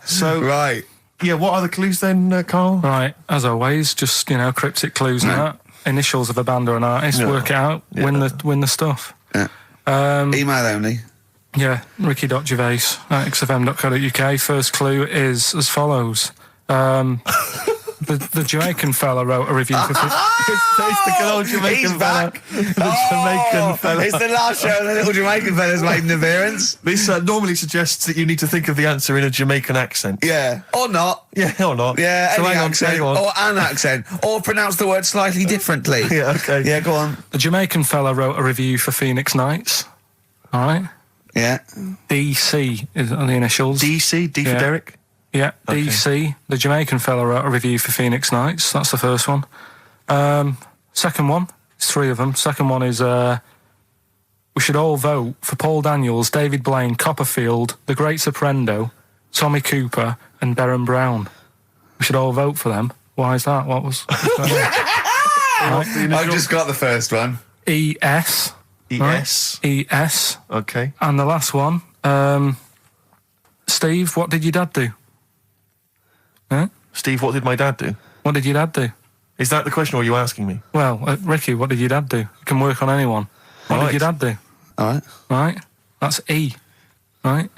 Speaker 2: So,
Speaker 1: Right.
Speaker 2: yeah, what are the clues then, Carl?
Speaker 3: Right, as always, just, you know, cryptic clues and that. Initials of a band or an artist,
Speaker 2: Yeah.
Speaker 3: work it out,
Speaker 2: Yeah.
Speaker 3: win the stuff.
Speaker 1: Yeah. Email only.
Speaker 3: Yeah, ricky.gervais at xfm.co.uk. First clue is as follows. The Jamaican fella wrote a review for...
Speaker 2: It's the good old Jamaican
Speaker 1: He's
Speaker 2: fella.
Speaker 1: back.
Speaker 2: The Jamaican fella.
Speaker 1: It's the last show the little Jamaican fella's made an appearance.
Speaker 2: This normally suggests that you need to think of the answer in a Jamaican accent.
Speaker 1: Yeah. Or not.
Speaker 2: Yeah, or not.
Speaker 1: Yeah,
Speaker 2: so
Speaker 1: any
Speaker 2: hang on,
Speaker 1: accent.
Speaker 2: hang on.
Speaker 1: Or an accent. Or pronounce the word slightly differently.
Speaker 2: Yeah, okay.
Speaker 1: Yeah, go on.
Speaker 3: The Jamaican fella wrote a review for Phoenix Nights. All right?
Speaker 1: Yeah.
Speaker 3: DC is on the initials.
Speaker 2: DC, D for
Speaker 3: Yeah.
Speaker 2: Derek.
Speaker 3: Yeah,
Speaker 2: Okay.
Speaker 3: DC. The Jamaican fella wrote a review for Phoenix Nights. That's the first one. Second one, it's three of them. Second one is we should all vote for Paul Daniels, David Blaine, Copperfield, The Great Soprendo, Tommy Cooper, and Darren Brown. We should all vote for them. Why is that? What's going on?
Speaker 1: I've just got the first one.
Speaker 3: ES.
Speaker 2: ES.
Speaker 3: Right? ES.
Speaker 2: Okay.
Speaker 3: And the last one, Steve, what did your dad do? Huh?
Speaker 2: Steve, what did my dad do?
Speaker 3: What did your dad do?
Speaker 2: Is that the question, or are you asking me?
Speaker 3: Well, Ricky, what did your dad do? It can work on anyone. What
Speaker 2: Right.
Speaker 3: did your dad do?
Speaker 1: All right.
Speaker 3: Right? That's E. Right?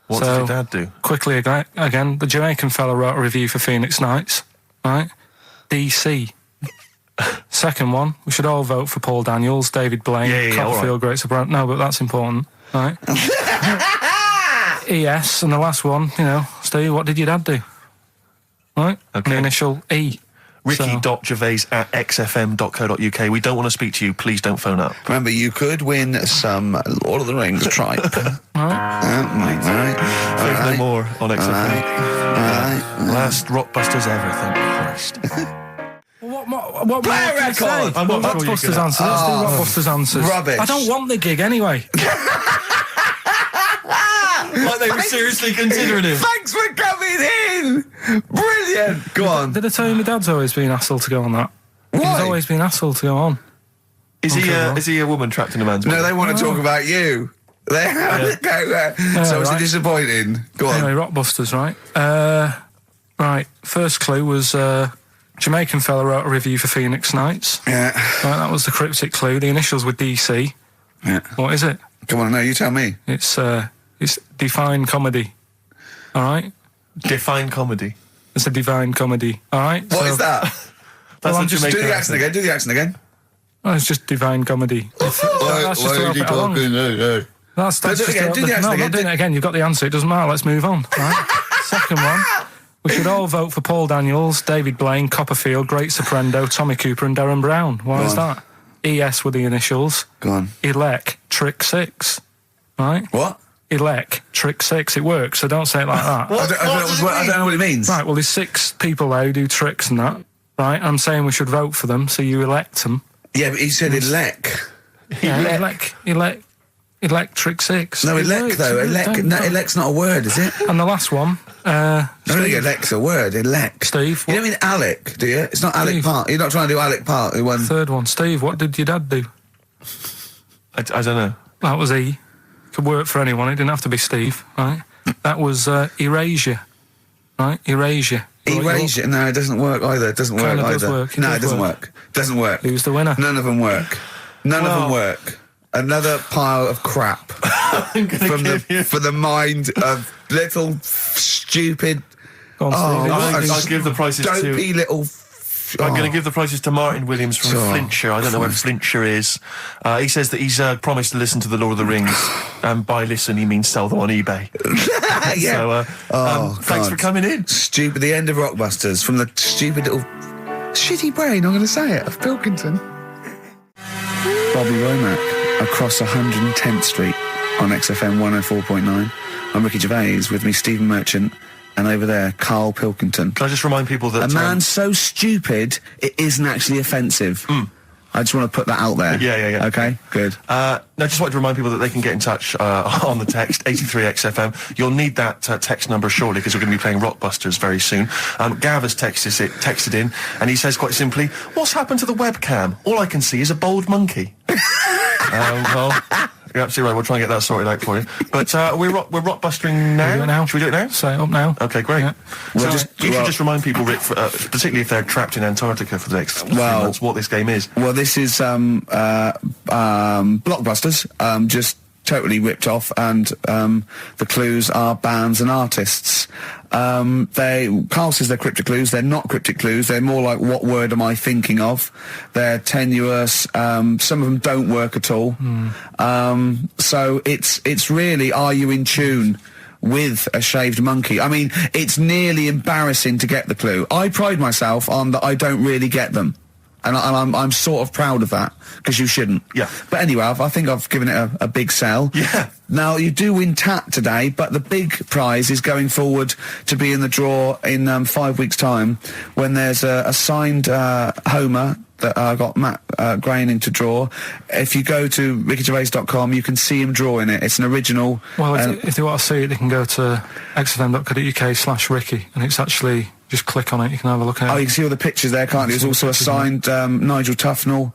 Speaker 2: What did
Speaker 3: So-
Speaker 2: your dad do?
Speaker 3: Quickly again, the Jamaican fella wrote a review for Phoenix Nights. Right? DC. Second one, we should all vote for Paul Daniels, David Blaine,
Speaker 2: Yeah, all
Speaker 3: Copperfield, Great Soprano. No, but that's important. Right? ES, and the last one, you know, Steve, what did your dad do? Right?
Speaker 2: Okay.
Speaker 3: The initial E.
Speaker 2: Ricky.gervais@xfm.co.uk. We don't want to speak to you. Please don't phone up.
Speaker 1: Remember, you could win some Lord of the Rings tripe.
Speaker 2: Faith no more on XFM.
Speaker 1: Right.
Speaker 2: Last Rockbusters ever, thank Christ.
Speaker 3: What
Speaker 1: Play a record!
Speaker 2: I'm not sure you
Speaker 3: Rockbusters
Speaker 2: can.
Speaker 3: answers. Let's do Rockbusters answers.
Speaker 1: Rubbish.
Speaker 3: I don't want the gig anyway.
Speaker 2: Like they were seriously considering him.
Speaker 1: Thanks for coming in! Brilliant! Go on.
Speaker 3: Did I tell you my dad's always been asked to go on that?
Speaker 1: Why?
Speaker 3: He's always been asked to go on.
Speaker 2: Is
Speaker 3: Okay,
Speaker 2: he a woman trapped in a man's body?
Speaker 1: No, they want to talk about you. They So it's
Speaker 3: right.
Speaker 1: disappointing. Go on.
Speaker 3: Anyway, Rockbusters, right? Right, first clue was Jamaican fella wrote a review for Phoenix Nights.
Speaker 1: Yeah.
Speaker 3: Right, that was the cryptic clue. The initials were DC.
Speaker 1: Yeah.
Speaker 3: What is it?
Speaker 1: Come on, no, you tell me.
Speaker 3: It's Define Comedy. All right?
Speaker 2: Define comedy.
Speaker 3: It's a divine comedy. All right?
Speaker 1: What is that?
Speaker 2: That's
Speaker 3: I'm
Speaker 2: a
Speaker 3: just
Speaker 1: Do
Speaker 2: Jamaican
Speaker 1: the accent again. Do the accent again.
Speaker 3: Oh, it's just divine comedy. That's just to help it along. That's
Speaker 1: Do it
Speaker 3: just
Speaker 1: again,
Speaker 3: to
Speaker 1: do the
Speaker 3: help
Speaker 1: accent
Speaker 3: No, I'm
Speaker 1: again.
Speaker 3: not doing it again. You've got the answer. It doesn't matter. Let's move on. Right? Second one. We should all vote for Paul Daniels, David Blaine, Copperfield, Great Soprendo, Tommy Cooper, and Darren Brown. Why is
Speaker 1: on.
Speaker 3: that? ES were the initials.
Speaker 1: Go on.
Speaker 3: Elec, Trick 6. Right?
Speaker 1: What?
Speaker 3: electric 6. It works, so don't say it like that.
Speaker 1: I don't know what it means.
Speaker 3: Right, well, there's 6 people there who do tricks and that, right? I'm saying we should vote for them, so you elect them.
Speaker 1: Yeah, but he said elect.
Speaker 3: Yeah, electric 6.
Speaker 1: No,
Speaker 3: It
Speaker 1: elect
Speaker 3: works,
Speaker 1: though.
Speaker 3: it
Speaker 1: Elect.
Speaker 3: works.
Speaker 1: No, elect's not a word, is it?
Speaker 3: And the last one,
Speaker 1: I don't think elect's a word. Elect.
Speaker 3: Steve,
Speaker 1: You don't mean Alec, do you? It's not Alec
Speaker 3: Steve.
Speaker 1: Park. You're not trying to do Alec Park. The one.
Speaker 3: third one, Steve, what did your dad do?
Speaker 2: I don't know.
Speaker 3: That was E. Could work for anyone, it didn't have to be Steve, right? That was erasure, right? Erasure.
Speaker 1: Erasure. No, it doesn't work either. It doesn't work
Speaker 3: Kinda
Speaker 1: either.
Speaker 3: does work. It
Speaker 1: No,
Speaker 3: does
Speaker 1: it doesn't
Speaker 3: work.
Speaker 1: work. Doesn't work.
Speaker 3: Who's the winner?
Speaker 1: None of them work. None of them
Speaker 3: Well-
Speaker 1: work. Another pile of crap
Speaker 2: I'm gonna
Speaker 1: from
Speaker 2: give you.
Speaker 1: for the mind of little stupid.
Speaker 3: Go on,
Speaker 1: Oh,
Speaker 3: Steve.
Speaker 1: what a
Speaker 2: I'll give the prizes
Speaker 1: dopey
Speaker 2: to.
Speaker 1: little.
Speaker 2: I'm going to give the prizes to Martin Williams from
Speaker 1: Oh,
Speaker 2: Flintshire. I don't know where Flintshire is. He says that he's promised to listen to the Lord of the Rings. By listen, he means sell them on eBay.
Speaker 1: Yeah.
Speaker 2: So, thanks
Speaker 1: God.
Speaker 2: for coming in.
Speaker 1: Stupid. The end of Rockbusters from the stupid little shitty brain. I'm going to say it of Pilkington. Bobby Womack across 110th Street on XFM 104.9. I'm Ricky Gervais, with me Stephen Merchant, and over there Karl Pilkington.
Speaker 2: Can I just remind people that...
Speaker 1: A man so stupid it isn't actually offensive. I just want to put that out there.
Speaker 2: Yeah.
Speaker 1: Okay, good.
Speaker 2: No, just wanted to remind people that they can get in touch on the text, 83XFM. You'll need that text number shortly because we're going to be playing Rockbusters very soon. Gav has texted in, and he says quite simply, "What's happened to the webcam? All I can see is a bald monkey." Well, you're absolutely right. We'll try and get that sorted out for you. But we're rockbustering now.
Speaker 3: Do it now.
Speaker 2: Should we do it now?
Speaker 3: Set it up now.
Speaker 2: Okay, great.
Speaker 3: Yeah.
Speaker 2: So
Speaker 1: Well,
Speaker 2: you should just remind people, Rick, particularly if they're trapped in Antarctica for the next few months, what this game is.
Speaker 1: Well, this is Blockbusters, just totally ripped off, and the clues are bands and artists. Carl says they're cryptic clues. They're not cryptic clues. They're more like, what word am I thinking of? They're tenuous. Some of them don't work at all. So it's really, are you in tune with a shaved monkey? I mean, it's nearly embarrassing to get the clue. I pride myself on that I don't really get them. And I'm sort of proud of that, because you shouldn't.
Speaker 2: Yeah.
Speaker 1: But anyway, I think I've given it a big sell.
Speaker 2: Yeah.
Speaker 1: Now, you do win Tat today, but the big prize is going forward to be in the draw in 5 weeks' time, when there's a signed Homer that I got Matt Groening to draw. If you go to rickygervais.com, you can see him drawing it. It's an original.
Speaker 3: Well, if they want to see it, they can go to xfm.co.uk/Ricky, and it's actually, just click on it, you can have a look at
Speaker 1: Oh,
Speaker 3: it.
Speaker 1: you can see all the pictures there, can't you? There's also a signed Nigel Tufnell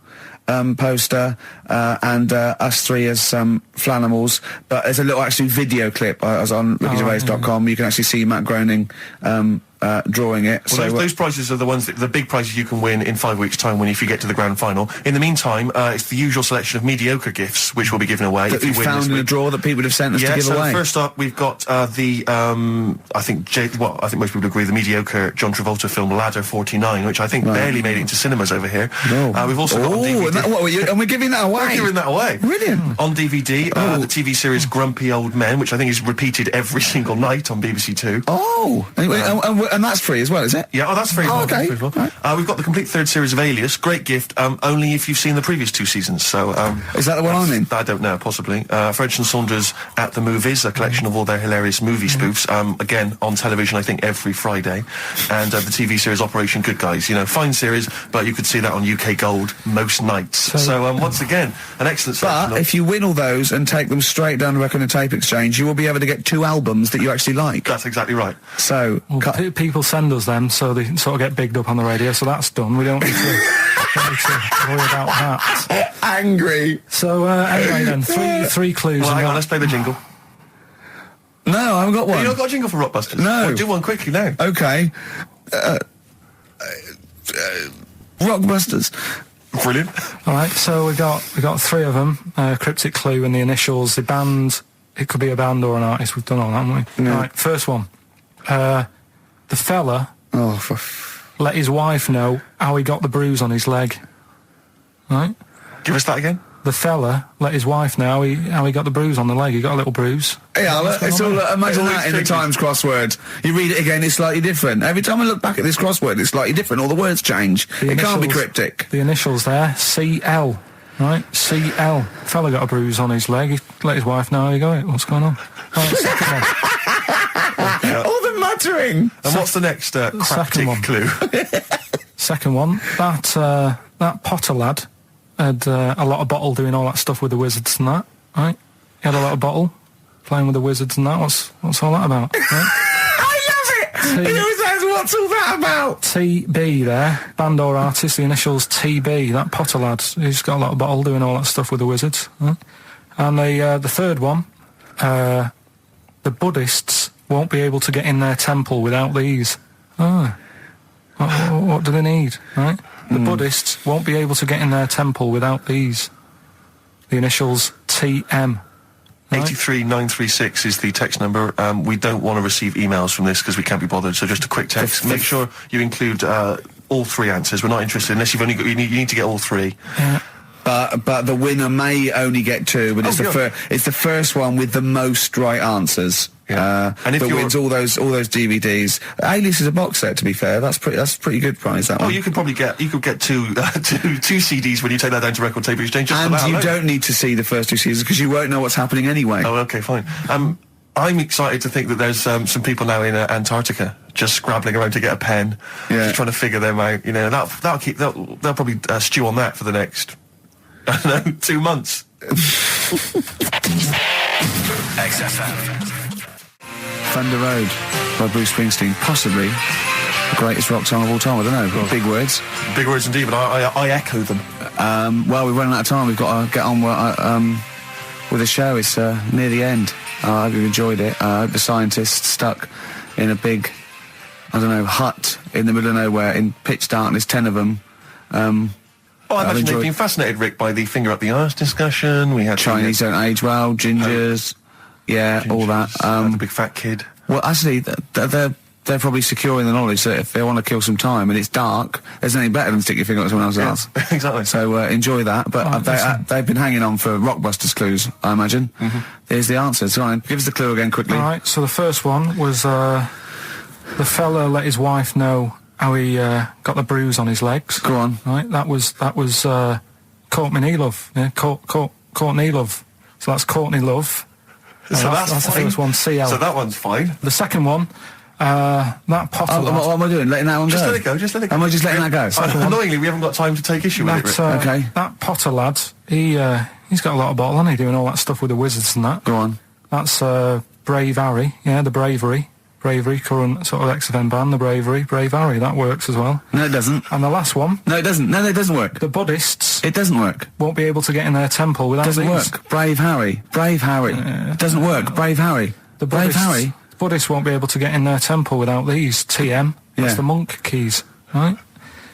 Speaker 1: poster, and us three as Flanimals. But there's a little actually video clip. I was on rickygervais.com. You can actually see Matt Groening drawing it.
Speaker 2: Well, those prizes are the ones, the big prizes you can win in 5 weeks' time if you get to the grand final. In the meantime, it's the usual selection of mediocre gifts which will be given away.
Speaker 1: that
Speaker 2: if you
Speaker 1: we
Speaker 2: win
Speaker 1: found
Speaker 2: this
Speaker 1: in a
Speaker 2: week.
Speaker 1: draw that people have sent us to give
Speaker 2: so
Speaker 1: away.
Speaker 2: first up, we've got I think I think most people agree, the mediocre John Travolta film Ladder 49, which I think barely made it into cinemas over here.
Speaker 1: No.
Speaker 2: We've also got on DVD.
Speaker 1: And we're giving that away.
Speaker 2: We're giving that away.
Speaker 1: Brilliant.
Speaker 2: On DVD, the TV series Grumpy Old Men, which I think is repeated every single night on BBC Two.
Speaker 1: Oh, and that's free as well, is it?
Speaker 2: Yeah, that's very well.
Speaker 1: okay.
Speaker 2: Very well. We've got the complete third series of Alias. Great gift, only if you've seen the previous 2 seasons. So
Speaker 1: Is that the one I'm in?
Speaker 2: I don't know, possibly. French and Saunders at the Movies, a collection of all their hilarious movie spoofs. Again, on television, I think, every Friday. And the TV series Operation Good Guys. You know, fine series, but you could see that on UK Gold most nights. So once again, an excellent selection.
Speaker 1: But if you win all those and take them straight down to Record and Tape Exchange, you will be able to get 2 albums that you actually like.
Speaker 2: That's exactly right.
Speaker 1: So,
Speaker 3: Well, people send us them, so they sort of get bigged up on the radio, so that's done. We don't need to, worry about that.
Speaker 1: angry.
Speaker 3: So, anyway then, three clues.
Speaker 2: Well,
Speaker 3: and
Speaker 2: hang on,
Speaker 3: that.
Speaker 2: let's play the jingle.
Speaker 1: No, I haven't got one.
Speaker 2: You not got a jingle for Rockbusters?
Speaker 1: No.
Speaker 2: Well, do one quickly now.
Speaker 1: Okay. Rockbusters.
Speaker 2: Brilliant.
Speaker 3: All right, so we got 3 of them. Cryptic clue and the initials, the band. It could be a band or an artist. We've done all that, haven't we?
Speaker 1: No.
Speaker 3: All right, first one. The fella
Speaker 1: Oh,
Speaker 3: let his wife know how he got the bruise on his leg. Right?
Speaker 2: Give us that again.
Speaker 3: The fella let his wife know how he got the bruise on the leg. He got a little bruise.
Speaker 1: Yeah, it's all, imagine
Speaker 2: Always
Speaker 1: that in the
Speaker 2: tricky.
Speaker 1: Times crossword. You read it again, it's slightly different. Every time I look back at this crossword, it's slightly different. All the words change.
Speaker 3: The
Speaker 1: It can't be
Speaker 3: initials-
Speaker 1: cryptic.
Speaker 3: The initials there, CL. Right, CL. Fella got a bruise on his leg. He let his wife know how he got it. What's going on? Right, second one.
Speaker 1: All the muttering.
Speaker 2: And what's the next cryptic
Speaker 3: one.
Speaker 2: clue?
Speaker 3: Second one. That Potter lad had a lot of bottle doing all that stuff with the wizards and that. Right? He had a lot of bottle playing with the wizards and that. What's all that about? Right?
Speaker 1: I love it. He always says, "What's all that about?"
Speaker 3: TB there, band or artist, the initials TB. That Potter lad, he's got a lot of bottle doing all that stuff with the wizards. Right? And the third one, the Buddhists won't be able to get in their temple without these. What do they need? Right? The Buddhists won't be able to get in their temple without these. The initials TM. Right?
Speaker 2: 83936 is the text number. We don't want to receive emails from this because we can't be bothered. So just a quick text. Make sure you include all three answers. We're not interested unless you've only got. You need to get all three.
Speaker 3: Yeah.
Speaker 1: But the winner may only get two. But it's the first one with the most right answers.
Speaker 2: Yeah. And if
Speaker 1: that
Speaker 2: you're-
Speaker 1: wins all those DVDs. Alias is a box set. To be fair, that's pretty good prize. That
Speaker 2: Oh,
Speaker 1: one.
Speaker 2: you could probably get two CDs when you take that down to Record Tape Exchange. Just for
Speaker 1: And
Speaker 2: that
Speaker 1: you
Speaker 2: alone.
Speaker 1: don't need to see the first two seasons because you won't know what's happening anyway.
Speaker 2: Oh, okay, fine. I'm excited to think that there's some people now in Antarctica just scrabbling around to get a pen, just trying to figure them out. You know, they'll probably stew on that for the next, I don't know, 2 months.
Speaker 6: XFM.
Speaker 1: Thunder Road by Bruce Springsteen, possibly the greatest rock song of all time. I don't know. Big words.
Speaker 2: Big words indeed, but I echo them.
Speaker 1: Well, we're running out of time. We've got to get on with the show. It's near the end. I hope you enjoyed it. I hope the scientists stuck in a big, hut in the middle of nowhere in pitch darkness, 10 of them.
Speaker 2: Well, I imagine they've been fascinated, Rick, by the finger up the arse discussion. We had
Speaker 1: Chinese don't age well, gingers, all that.
Speaker 2: the big fat kid.
Speaker 1: Well, actually, they're probably secure in the knowledge that if they want to kill some time and it's dark, there's nothing better than stick your finger up someone else's ass.
Speaker 2: Exactly.
Speaker 1: So enjoy that. But they've been hanging on for Rockbusters clues, I imagine. Here's the answers. Go on, give us the clue again quickly.
Speaker 3: All right, so the first one was the fella let his wife know how he got the bruise on his legs.
Speaker 1: Go on.
Speaker 3: Right, that was Courtney Love. Yeah, Courtney Love. So that's Courtney Love.
Speaker 2: So that's
Speaker 3: the
Speaker 2: fine.
Speaker 3: first one, CL.
Speaker 2: So that one's fine.
Speaker 3: The second one, that Potter lad.
Speaker 1: What am I doing? Letting that one
Speaker 2: Just
Speaker 1: go?
Speaker 2: let it go, just let it go.
Speaker 1: Am I just letting that go?
Speaker 2: Annoyingly, we haven't got time to take issue with it, Rick.
Speaker 1: Okay.
Speaker 3: That Potter lad, he's got a lot of bottle, hasn't he, doing all that stuff with the wizards and that.
Speaker 1: Go on.
Speaker 3: That's Brave Harry, the Bravery, current sort of XFM band, the Brave Harry, that works as well.
Speaker 1: No, it doesn't.
Speaker 3: And the last one,
Speaker 1: No, it doesn't. No, it doesn't work.
Speaker 3: the Buddhists
Speaker 1: It doesn't work.
Speaker 3: won't be able to get in their temple without
Speaker 1: Doesn't
Speaker 3: these.
Speaker 1: work. Brave Harry. Doesn't work. Brave Harry.
Speaker 3: The
Speaker 1: Brave Harry.
Speaker 3: Buddhists won't be able to get in their temple without these. TM. That's
Speaker 1: Yeah.
Speaker 3: the monk keys, right?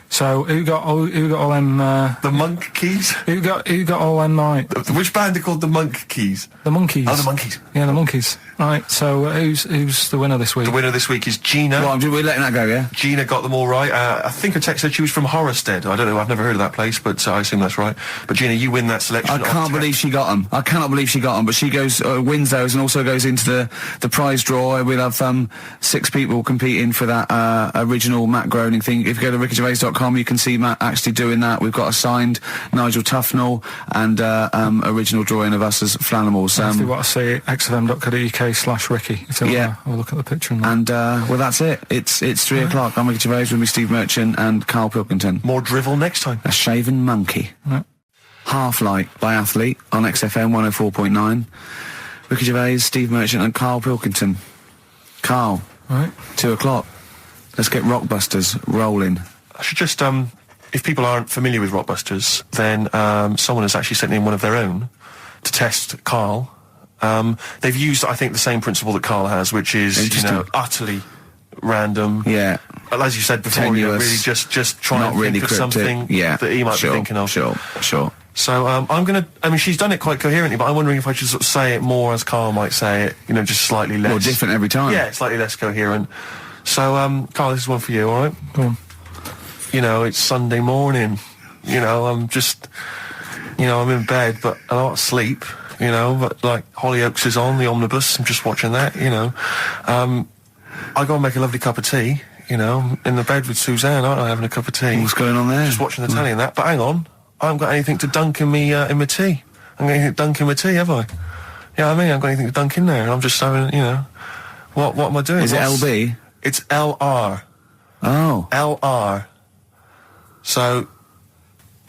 Speaker 3: So who got all them?
Speaker 2: The Monk Keys?
Speaker 3: Who got all them right?
Speaker 2: Which band are called the Monk Keys?
Speaker 3: The monkeys.
Speaker 2: Oh, the Monkeys.
Speaker 3: Yeah, the monkeys. Right. So who's the winner this week?
Speaker 2: The winner this week is Gina.
Speaker 1: Well, we're letting that go, yeah?
Speaker 2: Gina got them all right. I think her text said she was from Horrorstead. I don't know, I've never heard of that place, but I assume that's right. But Gina, you win that selection.
Speaker 1: I can't believe she got them. I cannot believe she got them. But she goes, wins those and also goes into the prize draw. We'll have 6 people competing for that original Matt Groening thing. If you go to rickygervais.com, you can see Matt actually doing that. We've got a signed Nigel Tufnell and original drawing of us as Flanimals.
Speaker 3: If you want to see it, xfm.co.uk/Ricky. If you want to have a look at the picture. And
Speaker 1: well, that's it. It's 3 o'clock. I'm Ricky Gervais with me, Steve Merchant and Karl Pilkington.
Speaker 2: More drivel next time.
Speaker 1: A shaven monkey.
Speaker 3: Right.
Speaker 1: Half Light by Athlete on XFM 104.9. Ricky Gervais, Steve Merchant and Karl Pilkington. Karl,
Speaker 3: Right.
Speaker 1: 2 o'clock. Let's get Rockbusters rolling.
Speaker 2: I should just, if people aren't familiar with Rockbusters, then someone has actually sent in one of their own to test Karl. They've used, I think, the same principle that Karl has, which is, utterly random.
Speaker 1: Yeah.
Speaker 2: As you said before,
Speaker 1: Tenuous.
Speaker 2: really just trying
Speaker 1: Not
Speaker 2: to
Speaker 1: really
Speaker 2: think of
Speaker 1: cryptic.
Speaker 2: something
Speaker 1: Yeah.
Speaker 2: that he might be thinking of.
Speaker 1: Sure.
Speaker 2: So I'm going to, she's done it quite coherently, but I'm wondering if I should sort of say it more as Karl might say it, just slightly less.
Speaker 1: More different every time.
Speaker 2: Yeah, slightly less coherent. So, Karl, this is one for you, all right?
Speaker 3: Go on.
Speaker 2: It's Sunday morning. I'm just, I'm in bed, but I don't sleep, but like Hollyoaks is on, the omnibus, I'm just watching that, I go and make a lovely cup of tea, in the bed with Suzanne, aren't I, having a cup of tea.
Speaker 1: What's going on there?
Speaker 2: Just watching the telly and that, but hang on, I haven't got anything to dunk in me in my tea. I haven't got anything to dunk in my tea, have I? Yeah, I mean, I haven't got anything to dunk in there, and I'm just having, you know, what am I doing?
Speaker 1: Is it LB?
Speaker 2: It's LR.
Speaker 1: Oh.
Speaker 2: LR. So,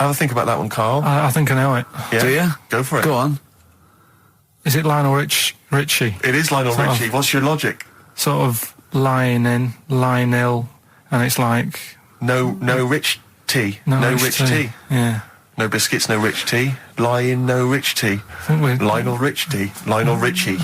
Speaker 2: have a think about that one, Carl.
Speaker 3: I think I know it.
Speaker 2: Yeah?
Speaker 1: Do you?
Speaker 2: Go for it.
Speaker 1: Go on.
Speaker 3: Is it Lionel Richie?
Speaker 2: It is Lionel
Speaker 3: Sort
Speaker 2: Richie.
Speaker 3: of.
Speaker 2: What's your logic?
Speaker 3: Sort of lying in, lying ill, and it's like
Speaker 2: No rich tea. No rich tea.
Speaker 3: Yeah.
Speaker 2: No biscuits, no rich tea. Lying, no rich tea.
Speaker 3: I think we
Speaker 2: Lionel Rich tea. Lionel Richie.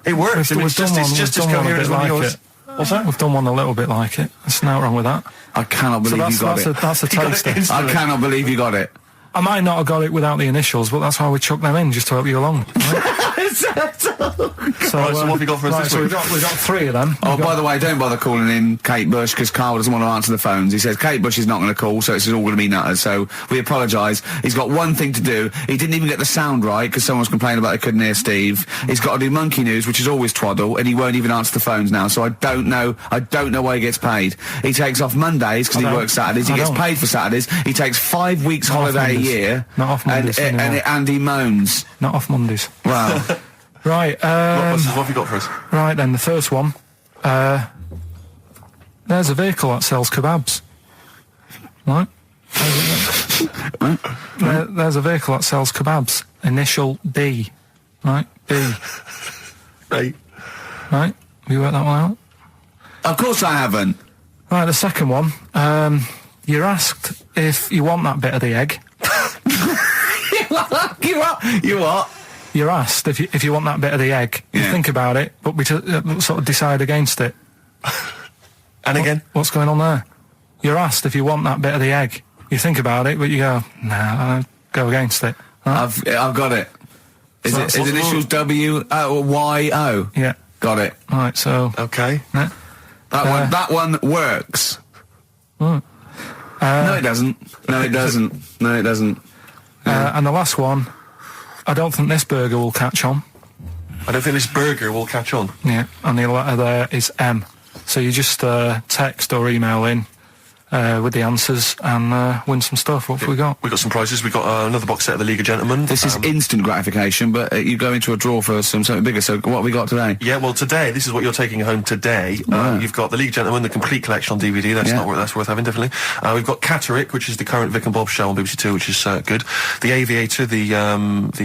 Speaker 2: It works.
Speaker 3: We've
Speaker 2: It's
Speaker 3: done one-
Speaker 2: just
Speaker 3: we've
Speaker 2: as
Speaker 3: done one a
Speaker 2: coherent
Speaker 3: bit
Speaker 2: as one of
Speaker 3: like
Speaker 2: yours.
Speaker 3: it.
Speaker 2: What's that?
Speaker 3: We've done one a little bit like it. There's no wrong with that.
Speaker 1: I cannot believe you got it.
Speaker 3: That's a
Speaker 2: You got it
Speaker 3: taster.
Speaker 2: instantly.
Speaker 1: I cannot believe you got it.
Speaker 3: I might not have got it without the initials, but that's why we chucked them in, just to help you along. Right?
Speaker 2: So what have you got for us
Speaker 3: right,
Speaker 2: this
Speaker 3: so
Speaker 2: week?
Speaker 3: we've got three of them.
Speaker 1: Oh, by the way, don't bother calling in Kate Bush because Carl doesn't want to answer the phones. He says Kate Bush is not going to call, so it's all going to be nutters. So we apologise. He's got one thing to do. He didn't even get the sound right because someone was complaining about they couldn't hear Steve. He's got to do Monkey News, which is always twaddle, and he won't even answer the phones now. So I don't know why he gets paid. He takes off Mondays because he works Saturdays. He
Speaker 3: I
Speaker 1: gets
Speaker 3: don't.
Speaker 1: paid for Saturdays. He takes 5 weeks
Speaker 3: Not off
Speaker 1: holiday a
Speaker 3: Mondays.
Speaker 1: year.
Speaker 3: Not off Mondays anymore.
Speaker 1: and he moans.
Speaker 3: Not off Mondays.
Speaker 1: Wow.
Speaker 3: Right.
Speaker 2: What have you got for us?
Speaker 3: Right then, the first one. There's a vehicle that sells kebabs. Right? There's a vehicle that sells kebabs. Initial B. Right? B.
Speaker 2: Right.
Speaker 3: Right? Have you worked that one out?
Speaker 1: Of course I haven't.
Speaker 3: Right, the second one. You're asked if you want that bit of the egg.
Speaker 1: You what?
Speaker 3: You're asked if you want that bit of the egg. You
Speaker 1: Yeah.
Speaker 3: think about it, but we sort of decide against it.
Speaker 2: And again?
Speaker 3: What's going on there? You're asked if you want that bit of the egg. You think about it, but you go, nah, I'll go against it. Right?
Speaker 1: I've got it. Is
Speaker 3: So
Speaker 1: it
Speaker 3: that's
Speaker 1: is
Speaker 3: what's
Speaker 1: initials W-Y-O?
Speaker 3: Yeah.
Speaker 1: Got it.
Speaker 3: Right, so...
Speaker 2: Okay.
Speaker 3: yeah.
Speaker 1: That one works. No, it doesn't. No, it doesn't. No, it doesn't.
Speaker 3: And the last one, I don't think this burger will catch on.
Speaker 2: I don't think this burger will catch on.
Speaker 3: Yeah, and the letter there is M. So you just text or email in with the answers and win some stuff. What have we got?
Speaker 2: We got some prizes. We got another box set of the League of Gentlemen.
Speaker 1: This is instant gratification, but you go into a draw for something bigger. So what have we got today?
Speaker 2: Yeah, well, today, this is what you're taking home today. You've got the League of Gentlemen, the complete collection on DVD. That's
Speaker 1: Yeah.
Speaker 2: that's worth having, definitely. We've got Catterick, which is the current Vic and Bob show on BBC Two, which is good. The Aviator, the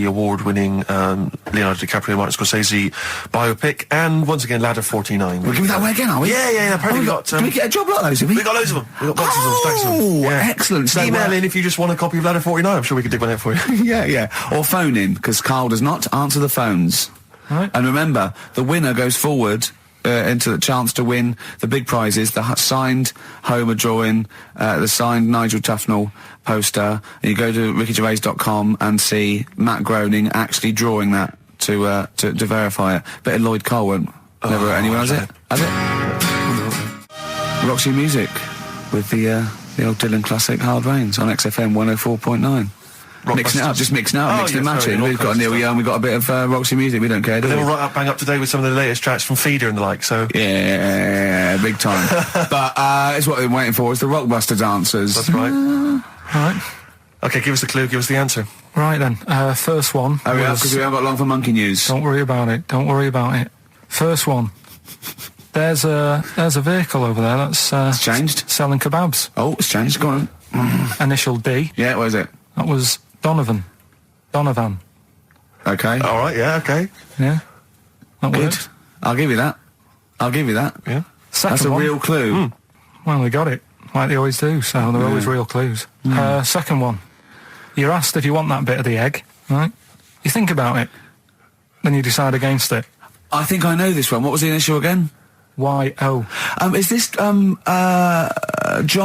Speaker 2: award-winning Leonardo DiCaprio, Martin Scorsese biopic, and once again, Ladder 49.
Speaker 1: We're giving that away again, are we?
Speaker 2: Yeah. Apparently, we got.
Speaker 1: Did we get a job like those?
Speaker 2: We got loads of them. We got boxes of them, stacks of them.
Speaker 1: Oh,
Speaker 2: Yeah.
Speaker 1: excellent. So,
Speaker 2: Email in if you just want a copy of Ladder 49. I'm sure we could dig one out for you.
Speaker 1: yeah. Or phone in, because Carl does not answer the phones.
Speaker 3: Right.
Speaker 1: And remember, the winner goes forward into the chance to win the big prizes, the signed Homer drawing, the signed Nigel Tufnell poster. And you go to rickygervais.com and see Matt Groening actually drawing that to verify it. But Lloyd Cole won't. Never wrote anyone, has it? Has it? Roxy Music with the old Dylan classic Hard Rains on XFM 104.9. Mixing it up, just mixing it up,
Speaker 2: Oh,
Speaker 1: mixing and
Speaker 2: yeah,
Speaker 1: matching.
Speaker 2: sorry,
Speaker 1: We've got Neil Young, we've got a bit of Roxy Music, we don't care, do
Speaker 2: They're
Speaker 1: we?
Speaker 2: all right up, bang up to date with some of the latest tracks from Feeder and the like, so...
Speaker 1: Yeah, big time. But it's what they're waiting for, is the Rockbuster dancers.
Speaker 2: That's right.
Speaker 3: Right.
Speaker 2: Okay, give us the clue, give us the answer.
Speaker 3: Right then, first one.
Speaker 1: Hurry up, because we haven't got long for Monkey News.
Speaker 3: Don't worry about it. Don't worry about it. First one. There's a vehicle over there that's
Speaker 1: It's changed.
Speaker 3: selling kebabs.
Speaker 1: Oh, it's changed, go on.
Speaker 3: Initial D.
Speaker 1: Yeah, what is it?
Speaker 3: That was Donovan.
Speaker 1: Okay.
Speaker 2: All right, yeah, okay.
Speaker 3: Yeah. That
Speaker 1: Good.
Speaker 3: worked.
Speaker 1: I'll give you that.
Speaker 2: Yeah.
Speaker 3: Second
Speaker 1: That's a
Speaker 3: one.
Speaker 1: real clue.
Speaker 3: Well, they got it, like they always do, so they're always real clues. Second one. You're asked if you want that bit of the egg, right? You think about it, then you decide against it.
Speaker 1: I think I know this one. What was the initial again?
Speaker 3: Y-O.
Speaker 1: Is this John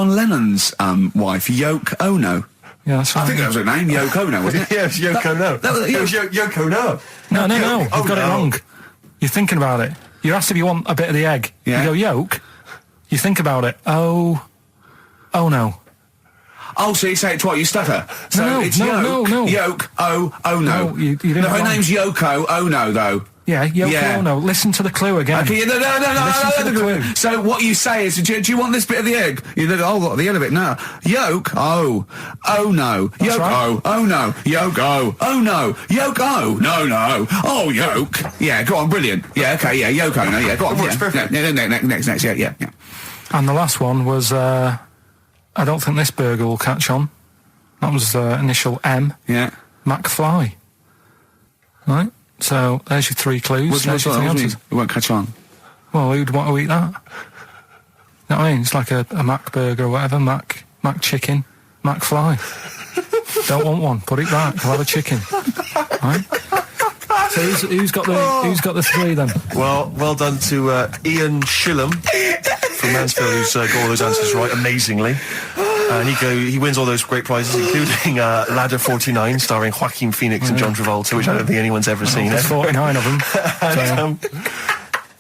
Speaker 1: Lennon's wife, Yoko Ono?
Speaker 3: Yeah, that's right.
Speaker 1: I think that was her name, Yoko Ono, wasn't it?
Speaker 2: Yeah, it's Yoko No.
Speaker 1: That was-
Speaker 2: Yoko No.
Speaker 3: No, you've got it
Speaker 2: no.
Speaker 3: wrong. You're thinking about it. You're asked if you want a bit of the egg.
Speaker 1: Yeah.
Speaker 3: You go, yolk. You think about it. Oh no.
Speaker 1: Oh, so you say it twice, you stutter. So
Speaker 3: No,
Speaker 1: it's
Speaker 3: no,
Speaker 1: Yoke,
Speaker 3: no.
Speaker 1: Yoke, oh no.
Speaker 3: No, you didn't
Speaker 1: No, her
Speaker 3: wrong.
Speaker 1: name's Yoko Ono, though.
Speaker 3: Yeah, Yoko
Speaker 1: Yeah.
Speaker 3: Ono. Listen to the clue again.
Speaker 1: Okay, no.
Speaker 3: Listen to the clue.
Speaker 1: So what you say is, do you want this bit of the egg? You think, oh, the other bit. No. Yolk. Oh no. Yolk.
Speaker 3: right.
Speaker 1: Oh no. Yolk. Oh no. Yolk. Oh no. Oh yolk. Yeah, go on, brilliant. Yeah, okay, yeah, Yolk. No, yeah, go on.
Speaker 2: works
Speaker 1: Yeah.
Speaker 2: perfect.
Speaker 1: Next. Yeah.
Speaker 3: And the last one was, I don't think this burger will catch on. That was initial M.
Speaker 1: Yeah.
Speaker 3: McFly. Right? So, there's your 3 clues.
Speaker 1: What's
Speaker 3: There's your
Speaker 1: that?
Speaker 3: 3
Speaker 1: What do you
Speaker 3: answers.
Speaker 1: mean? It won't catch on.
Speaker 3: Well, who'd want to eat that? You know what I mean? It's like a Mac burger or whatever. Mac chicken. McFly. Don't want one. Put it back. I'll have a chicken. Right? So who's got the 3 then?
Speaker 2: Well done to Ian Shillam from Mansfield, who's got all those answers right amazingly. And he wins all those great prizes, including Ladder 49, starring Joaquin Phoenix and John Travolta, which I don't think anyone's ever seen.
Speaker 3: There's 49 of them.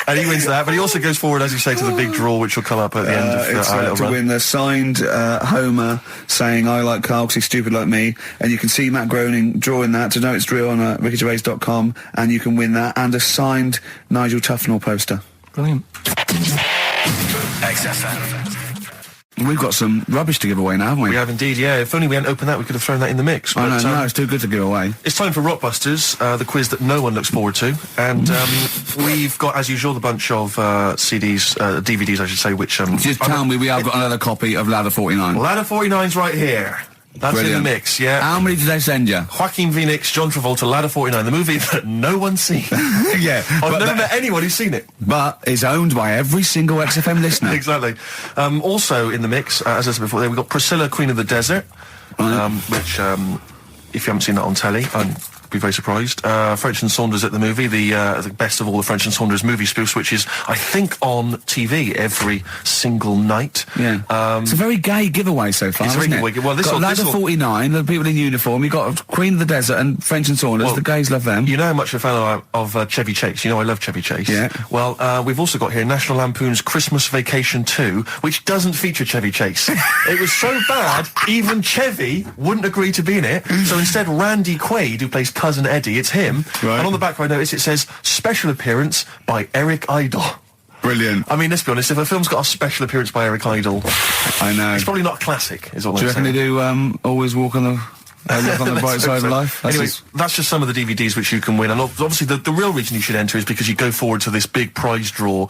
Speaker 2: And he wins that, but he also goes forward, as you say, to the big draw, which will come up at the end of
Speaker 1: It's
Speaker 2: our little
Speaker 1: to
Speaker 2: run.
Speaker 1: win the signed Homer saying I like Carl 'cause he's stupid like me, and you can see Matt Groening drawing that to know it's real on rickygervais.com, and you can win that and a signed Nigel Tufnell poster.
Speaker 3: Brilliant.
Speaker 6: XFM.
Speaker 1: We've got some rubbish to give away now, haven't we?
Speaker 2: We have indeed, yeah. If only we hadn't opened that, we could have thrown that in the mix.
Speaker 1: I
Speaker 2: But,
Speaker 1: know, no, it's too good to give away.
Speaker 2: it's time for Rockbusters, the quiz that no one looks forward to. And we've got, as usual, the bunch of CDs, DVDs, I should say, which...
Speaker 1: Just tell me we have got another copy of Ladder 49.
Speaker 2: Ladder 49's right here. That's
Speaker 1: Brilliant.
Speaker 2: in the mix, yeah.
Speaker 1: How many did they send you?
Speaker 2: Joaquin Phoenix, John Travolta, Ladder 49, the movie that no one's seen.
Speaker 1: Yeah,
Speaker 2: I've never met anyone who's seen it.
Speaker 1: but it's owned by every single XFM listener.
Speaker 2: Exactly. Also in the mix, as I said before, we've got Priscilla, Queen of the Desert, which, if you haven't seen that on telly, I'd be very surprised. French and Saunders at the movie, the best of all the French and Saunders movie spoofs, which is, I think, on TV every single night.
Speaker 1: Yeah. It's a very gay giveaway so far,
Speaker 2: It's a very
Speaker 1: isn't it?
Speaker 2: giveaway. Well, this
Speaker 1: got
Speaker 2: will-
Speaker 1: Ladder
Speaker 2: this will-
Speaker 1: 49, the people in uniform. You've got Queen of the Desert and French and Saunders.
Speaker 2: Well,
Speaker 1: the gays love them.
Speaker 2: You know how much a fan of Chevy Chase. You know I love Chevy Chase.
Speaker 1: Yeah.
Speaker 2: Well, we've also got here National Lampoon's Christmas Vacation 2, which doesn't feature Chevy Chase. It was so bad, even Chevy wouldn't agree to be in it. So instead, Randy Quaid, who plays Cousin Eddie, it's him.
Speaker 1: Right.
Speaker 2: And on the back, I noticed it says special appearance by Eric Idle.
Speaker 1: Brilliant.
Speaker 2: I mean, let's be honest. If a film's got a special appearance by Eric Idle,
Speaker 1: I know.
Speaker 2: it's probably not a classic. Is all
Speaker 1: Do you
Speaker 2: I'm
Speaker 1: reckon they
Speaker 2: saying.
Speaker 1: do always walk on the look on the bright
Speaker 2: Let's
Speaker 1: side
Speaker 2: hope
Speaker 1: of
Speaker 2: so.
Speaker 1: life? That's
Speaker 2: Anyway,
Speaker 1: just-
Speaker 2: that's just some of the DVDs which you can win. And obviously the real reason you should enter is because you go forward to this big prize draw,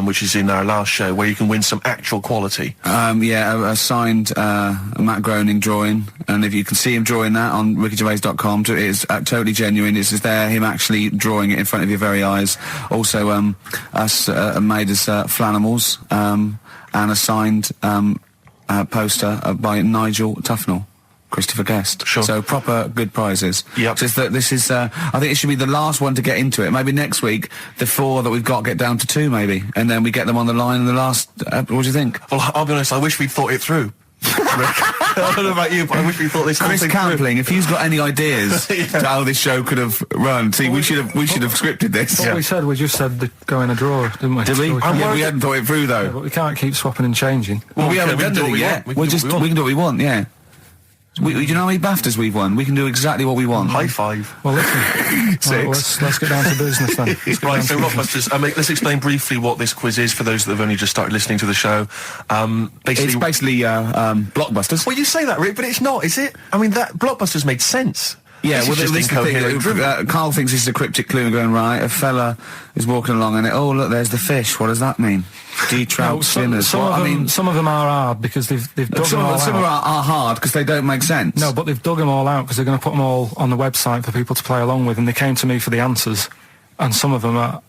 Speaker 2: which is in our last show, where you can win some actual quality.
Speaker 1: a signed Matt Groening drawing, and if you can see him drawing that on rickygervais.com, it is totally genuine. It's just there, him actually drawing it in front of your very eyes. Also, us made us Flanimals, and a signed poster by Nigel Tufnell. Christopher Guest.
Speaker 2: Sure.
Speaker 1: So proper good prizes.
Speaker 2: Yep.
Speaker 1: Just that this is, I think it should be the last one to get into it. Maybe next week, the 4 that we've got get down to 2 maybe. And then we get them on the line in the last, what do you think?
Speaker 2: Well, I'll be honest, I wish we'd thought it through. I don't know about you, but I wish we thought this whole
Speaker 1: Chris
Speaker 2: thing through.
Speaker 1: Campling, if you've got any ideas to how this show could have run, see, we should have scripted this.
Speaker 3: What we said, we just said the go in a drawer, didn't we?
Speaker 1: Did we?
Speaker 3: So
Speaker 1: Yeah,
Speaker 3: can't-
Speaker 1: we hadn't thought it through though.
Speaker 3: but we can't keep swapping and changing.
Speaker 1: Well, we
Speaker 2: Okay,
Speaker 1: haven't
Speaker 2: we can
Speaker 1: done
Speaker 2: do what
Speaker 1: it
Speaker 2: we
Speaker 1: yet.
Speaker 2: want. We can do what we want.
Speaker 1: We can do what we want. Yeah. Do you know how many BAFTAs we've won? We can do exactly what we want.
Speaker 2: High five.
Speaker 3: Well, listen. Right, let's get down to business then. Let's get
Speaker 2: Right,
Speaker 3: down
Speaker 2: so
Speaker 3: to business.
Speaker 2: Rockbusters, let's explain briefly what this quiz is for those that have only just started listening to the show.
Speaker 1: It's basically blockbusters.
Speaker 2: Well, you say that, Rick, but it's not, is it? I mean, that Blockbusters made sense.
Speaker 1: Yeah,
Speaker 2: This
Speaker 1: well,
Speaker 2: is just
Speaker 1: this is the thing.
Speaker 2: incoherent.
Speaker 1: Carl thinks this is a cryptic clue and going, right, a fella is walking along and oh, look, there's the fish. What does that mean? Trout
Speaker 3: No,
Speaker 1: spinners.
Speaker 3: some
Speaker 1: What?
Speaker 3: of
Speaker 1: I
Speaker 3: them,
Speaker 1: mean,
Speaker 3: some of them are hard because they've dug them all
Speaker 1: some
Speaker 3: out.
Speaker 1: are hard because they don't make sense.
Speaker 3: No, but they've dug them all out because they're going to put them all on the website for people to play along with, and they came to me for the answers, and some of them are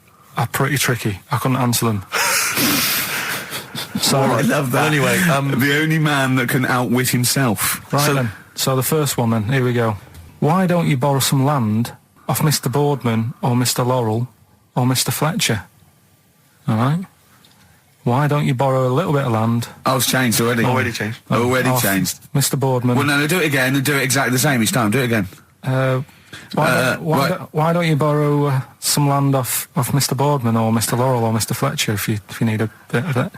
Speaker 3: pretty tricky. I couldn't answer them. So,
Speaker 1: I love that.
Speaker 2: Well, anyway,
Speaker 1: the only man that can outwit himself.
Speaker 3: right then. So the first one then, here we go. Why don't you borrow some land off Mr. Boardman or Mr. Laurel or Mr. Fletcher? All right? Why don't you borrow a little bit of land?
Speaker 1: Oh, it's changed already.
Speaker 2: Already changed.
Speaker 1: Already
Speaker 3: off
Speaker 1: changed.
Speaker 3: Mr. Boardman.
Speaker 1: Well, no, do it again and do it exactly the same each time. Do it again.
Speaker 3: Why don't you borrow some land off Mr. Boardman or Mr. Laurel or Mr. Fletcher if you need a bit of it?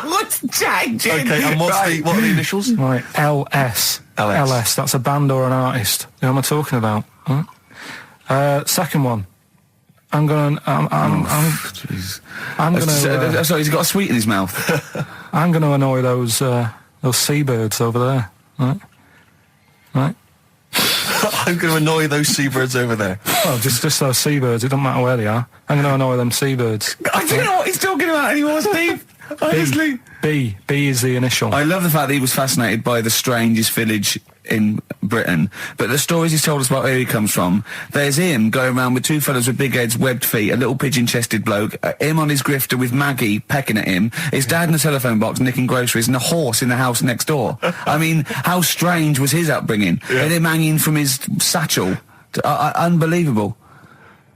Speaker 1: What's changing?
Speaker 2: Okay, and what are the initials?
Speaker 3: Right, LS.
Speaker 2: LS.
Speaker 3: That's a band or an artist. Who am I talking about? Huh? Second one. I'm gonna.
Speaker 1: Sorry, he's got a sweet in his mouth.
Speaker 3: I'm gonna annoy those seabirds over there. Right.
Speaker 2: I'm going to annoy those seabirds over there.
Speaker 3: Well, just those seabirds. It doesn't matter where they are. I'm gonna annoy them seabirds.
Speaker 1: I don't know what he's talking about anymore, Steve. Honestly.
Speaker 3: B is the initial.
Speaker 1: I love the fact that he was fascinated by the strangest village in Britain, but the stories he's told us about where he comes from, there's him going around with two fellas with big heads, webbed feet, a little pigeon-chested bloke, him on his grifter with Maggie pecking at him, his dad in the telephone box nicking groceries, and a horse in the house next door. I mean, how strange was his upbringing?
Speaker 2: Yeah.
Speaker 1: And him hanging from his satchel. Unbelievable.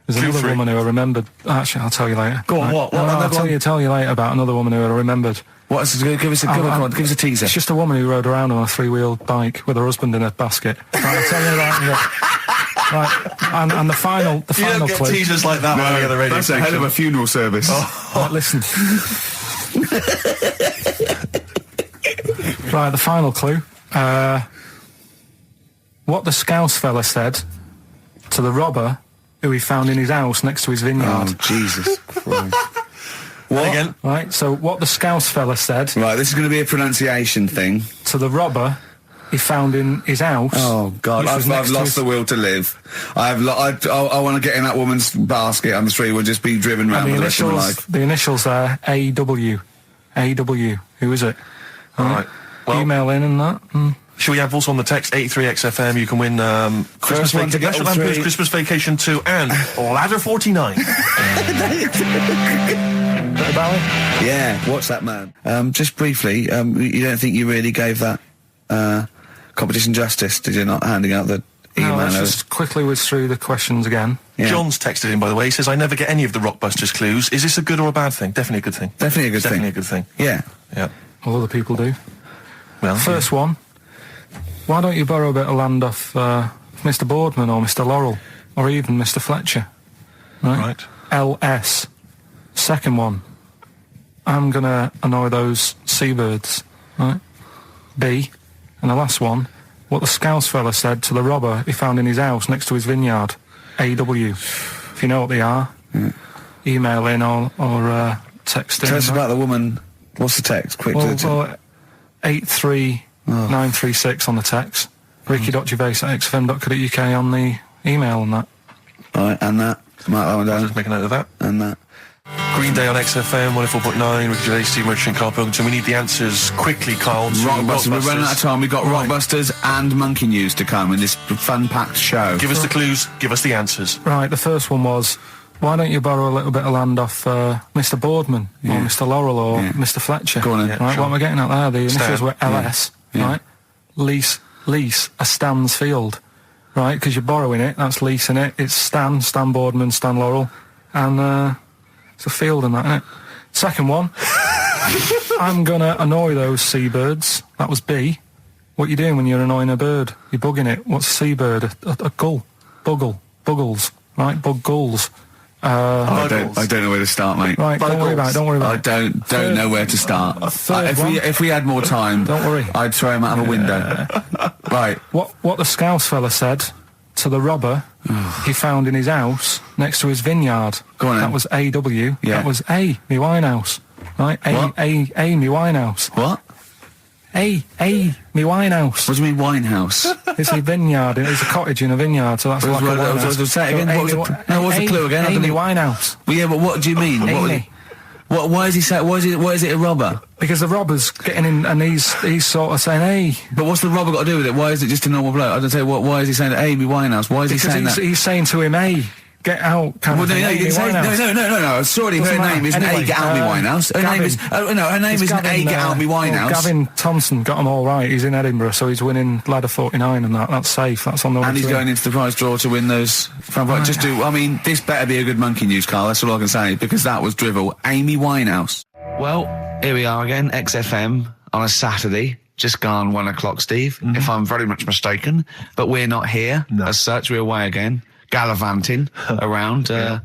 Speaker 3: There's another woman who I remembered. Actually, I'll tell you later.
Speaker 1: Go on, what?
Speaker 3: I'll tell you later about another woman who I remembered.
Speaker 1: Give us a teaser.
Speaker 3: It's just a woman who rode around on a three-wheeled bike with her husband in a basket. Right, I'll tell you that. Right, and the final
Speaker 2: You don't get
Speaker 3: clue.
Speaker 2: teasers like that on any other radio
Speaker 1: That's a hell of a funeral service.
Speaker 3: Right, listen. Right, the final clue. What the Scouse fella said to the robber who he found in his house next to his vineyard.
Speaker 1: Oh, Jesus Christ.
Speaker 2: What? Again?
Speaker 3: Right, so what the Scouse fella said
Speaker 1: Right, this is going to be a pronunciation thing.
Speaker 3: to the robber he found in his house.
Speaker 1: Oh, God,
Speaker 3: which was
Speaker 1: I've
Speaker 3: next to
Speaker 1: lost
Speaker 3: his-
Speaker 1: the will to live. I want to get in that woman's basket on the street and just be driven
Speaker 3: and
Speaker 1: round
Speaker 3: the
Speaker 1: for the rest of my
Speaker 3: initials,
Speaker 1: life.
Speaker 3: the initials there, AW. AW. Who is it?
Speaker 2: All right. Well,
Speaker 3: Email in and that.
Speaker 2: shall we have also on the text 83XFM? You can win Christmas,
Speaker 1: one to get
Speaker 2: National
Speaker 1: all
Speaker 2: Lampoon's
Speaker 1: three.
Speaker 2: Christmas Vacation 2 and Ladder 49.
Speaker 1: Yeah, what's that, man? Just briefly, you don't think you really gave that competition justice, did you, not handing out the
Speaker 3: No,
Speaker 1: email?
Speaker 3: let's just quickly whiz through the questions again.
Speaker 1: Yeah.
Speaker 2: John's texted in, by the way. He says, I never get any of the Rockbusters clues. Is this a good or a bad thing? Definitely a good thing.
Speaker 1: Definitely a good
Speaker 2: Definitely
Speaker 1: thing.
Speaker 2: a good thing.
Speaker 1: Yeah.
Speaker 2: Yeah.
Speaker 3: All other people do.
Speaker 2: Well,
Speaker 3: First one. Why don't you borrow a bit of land off Mr. Boardman or Mr. Laurel or even Mr. Fletcher?
Speaker 2: Right.
Speaker 3: LS. Second one. I'm going to annoy those seabirds. Right. B. And the last one. What the Scouse fella said to the robber he found in his house next to his vineyard. AW. If you know what they are, email in or text in.
Speaker 1: Tell us about the woman. What's the text? Quick.
Speaker 3: Well, 83936 on the text. Ricky.gervais@xfm.co.uk on the email and that.
Speaker 1: All right, and that. Mark that one
Speaker 2: I'll
Speaker 1: down.
Speaker 2: just make a note of that.
Speaker 1: And that.
Speaker 2: Green Day on XFM 104.9. Ricky Gervais, Steve Merchant, Karl Pilkington. We need the answers quickly, Carl. to
Speaker 1: Rockbusters. We're running out of time. We've got
Speaker 2: Right.
Speaker 1: Rockbusters and Monkey News to come in this fun-packed show.
Speaker 2: Give us the clues. Give us the answers.
Speaker 3: Right, the first one was, why don't you borrow a little bit of land off Mr. Boardman or Mr. Laurel or Mr. Fletcher?
Speaker 1: Go on then.
Speaker 3: Right,
Speaker 2: sure.
Speaker 3: what am I getting at there? The initials
Speaker 2: Stan.
Speaker 3: were LS, right? Lease a Stan's field, right? Because you're borrowing it, that's leasing it. It's Stan Boardman, Stan Laurel, and it's a field and that, isn't it? Second one, I'm gonna annoy those seabirds. That was B. What you doing when you're annoying a bird? You're bugging it. What's a seabird? A gull. Buggles. Right? Bug gulls.
Speaker 1: I don't know where to start, mate.
Speaker 3: Right, don't worry about it.
Speaker 1: I don't know where to start.
Speaker 3: Third one.
Speaker 1: If we had more time,
Speaker 3: Don't worry.
Speaker 1: I'd throw him out of a window. Right.
Speaker 3: What the Scouse fella said to the robber he found in his house next to his vineyard.
Speaker 1: Go on then.
Speaker 3: That was AW.
Speaker 1: Yeah.
Speaker 3: That was A, me Winehouse. Right?
Speaker 1: What?
Speaker 3: A, me Winehouse.
Speaker 1: What?
Speaker 3: A, me Winehouse.
Speaker 1: What do you mean Winehouse?
Speaker 3: It's a vineyard. It's a cottage in a vineyard, so that's like a winehouse.
Speaker 1: Say it again. What's the clue again?
Speaker 3: Amy Winehouse.
Speaker 1: Well, yeah, but what do you mean?
Speaker 3: Amy.
Speaker 1: Why is he saying? Why is it a robber?
Speaker 3: Because the robber's getting in and he's sort of saying, hey.
Speaker 1: But what's the robber got to do with it? Why is it just a normal bloke? I don't say. Why is he saying Amy Winehouse? Why is he
Speaker 3: Because
Speaker 1: saying that?
Speaker 3: he's saying to him, hey, get out. Kind
Speaker 1: Well,
Speaker 3: of
Speaker 1: no,
Speaker 3: thing.
Speaker 1: you
Speaker 3: Amy
Speaker 1: didn't say,
Speaker 3: Winehouse.
Speaker 1: no. Sorry, her
Speaker 3: Doesn't matter.
Speaker 1: name isn't
Speaker 3: Anyway,
Speaker 1: A. Get Out Me Winehouse. Her
Speaker 3: Gavin.
Speaker 1: name is. Oh no, her name
Speaker 3: It's
Speaker 1: isn't A.
Speaker 3: Gavin,
Speaker 1: Get Out Me Winehouse.
Speaker 3: Gavin Thompson got them all right. He's in Edinburgh, so he's winning ladder 49 and that. That's safe. That's on the way
Speaker 1: And he's
Speaker 3: to
Speaker 1: going into the prize draw to win those. This better be a good Monkey News, Carl. That's all I can say, because that was drivel. Amy Winehouse. Well, here we are again, XFM on a Saturday. Just gone 1 o'clock, Steve, if I'm very much mistaken. But we're not here as such. We're away again, gallivanting around. We've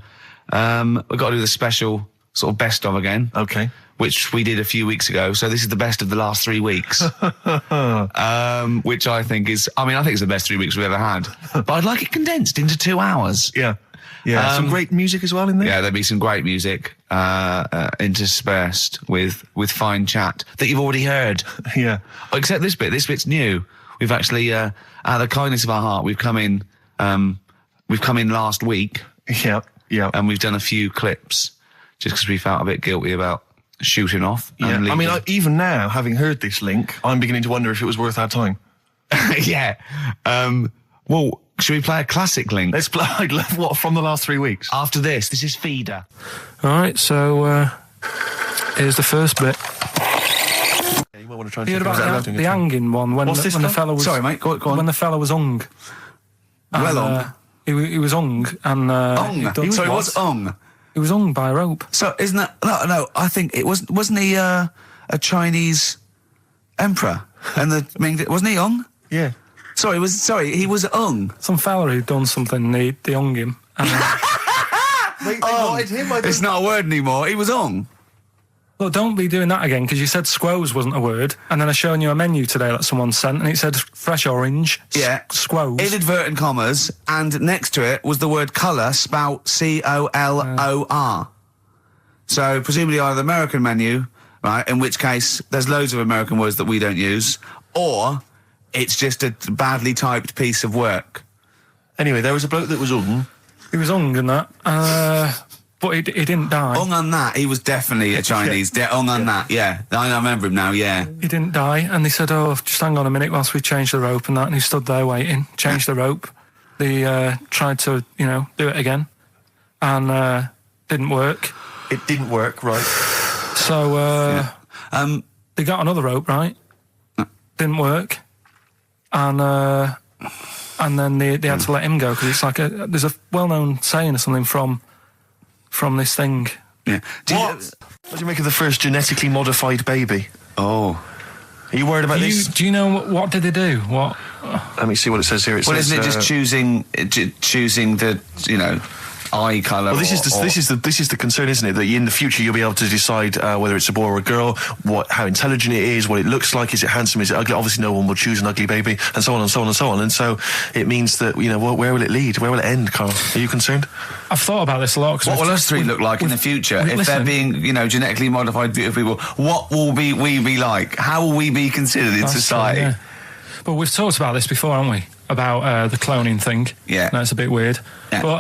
Speaker 1: got to do the special sort of best of again.
Speaker 2: Okay.
Speaker 1: Which we did a few weeks ago. So this is the best of the last 3 weeks. Which I think is, I think it's the best 3 weeks we've ever had. But I'd like it condensed into 2 hours.
Speaker 2: Yeah. Yeah, some great music as well in there.
Speaker 1: Yeah, there'll be some great music interspersed with fine chat that you've already heard.
Speaker 2: Yeah.
Speaker 1: Except this bit. This bit's new. We've actually, out of the kindness of our heart, we've come in last week.
Speaker 2: Yeah.
Speaker 1: And we've done a few clips just because we felt a bit guilty about shooting off.
Speaker 2: Yeah.
Speaker 1: And
Speaker 2: I mean,
Speaker 1: leaving.
Speaker 2: even now, having heard this link, I'm beginning to wonder if it was worth our time.
Speaker 1: Yeah. Well, should we play a classic link?
Speaker 2: Let's play what from the last 3 weeks.
Speaker 1: After this is Feeder.
Speaker 3: All right, so here's the first bit.
Speaker 2: Yeah, you might want to try and
Speaker 3: You heard
Speaker 2: think
Speaker 3: about the hanging one when
Speaker 2: What's this
Speaker 3: the
Speaker 2: called?
Speaker 3: fella was...
Speaker 1: Sorry, mate, go on.
Speaker 3: When the fella was hung.
Speaker 1: Well hung?
Speaker 3: He was hung and...
Speaker 1: Hung? Sorry, what's hung?
Speaker 3: He was hung by a rope.
Speaker 1: So isn't that... No, I think it wasn't he a Chinese emperor? And wasn't he hung?
Speaker 2: Yeah.
Speaker 1: He was hung.
Speaker 3: Some fella who'd done something, they hung him. And,
Speaker 2: They wanted him.
Speaker 1: It's not a word anymore. He was hung.
Speaker 3: look, don't be doing that again, because you said squoze wasn't a word, and then I showing you a menu today that someone sent, and it said fresh orange, squoze.
Speaker 1: Inadvertent commas, and next to it was the word colour, spelt COLOR. So presumably either the American menu, right, in which case there's loads of American words that we don't use, or it's just a badly typed piece of work.
Speaker 2: Anyway, there was a bloke that was
Speaker 3: He was hung and that, but he didn't die.
Speaker 1: Hung on that, he was definitely a Chinese. Hung on that, yeah. I remember him now, yeah.
Speaker 3: He didn't die, and they said, oh, just hang on a minute whilst we change the rope and that, and he stood there waiting, changed the rope. They tried to, do it again, and didn't work.
Speaker 2: It didn't work, right.
Speaker 3: So, they got another rope, right? Didn't work. And then they had to let him go, because it's like there's a well-known saying or something from this thing.
Speaker 1: Yeah.
Speaker 2: What do you make of the first genetically modified baby?
Speaker 1: Oh.
Speaker 2: Are you worried about this?
Speaker 3: Do you know what did they do? What?
Speaker 2: Let me see what it says here. It
Speaker 1: Well,
Speaker 2: says,
Speaker 1: isn't it just choosing the, eye colour?
Speaker 2: Well, this is the concern, isn't it? That in the future you'll be able to decide whether it's a boy or a girl, how intelligent it is, what it looks like, is it handsome, is it ugly? Obviously, no one will choose an ugly baby, and so on and so on and so on. And so it means that where will it lead? Where will it end, Carl? Are you concerned?
Speaker 3: I've thought about this a lot.
Speaker 1: What will us three look like in the future if they're being, genetically modified beautiful people? What will we be like? How will we be considered in society?
Speaker 3: True, yeah. But we've talked about this before, haven't we? About the cloning thing.
Speaker 1: Yeah.
Speaker 3: That's a bit weird.
Speaker 1: Yeah.
Speaker 3: But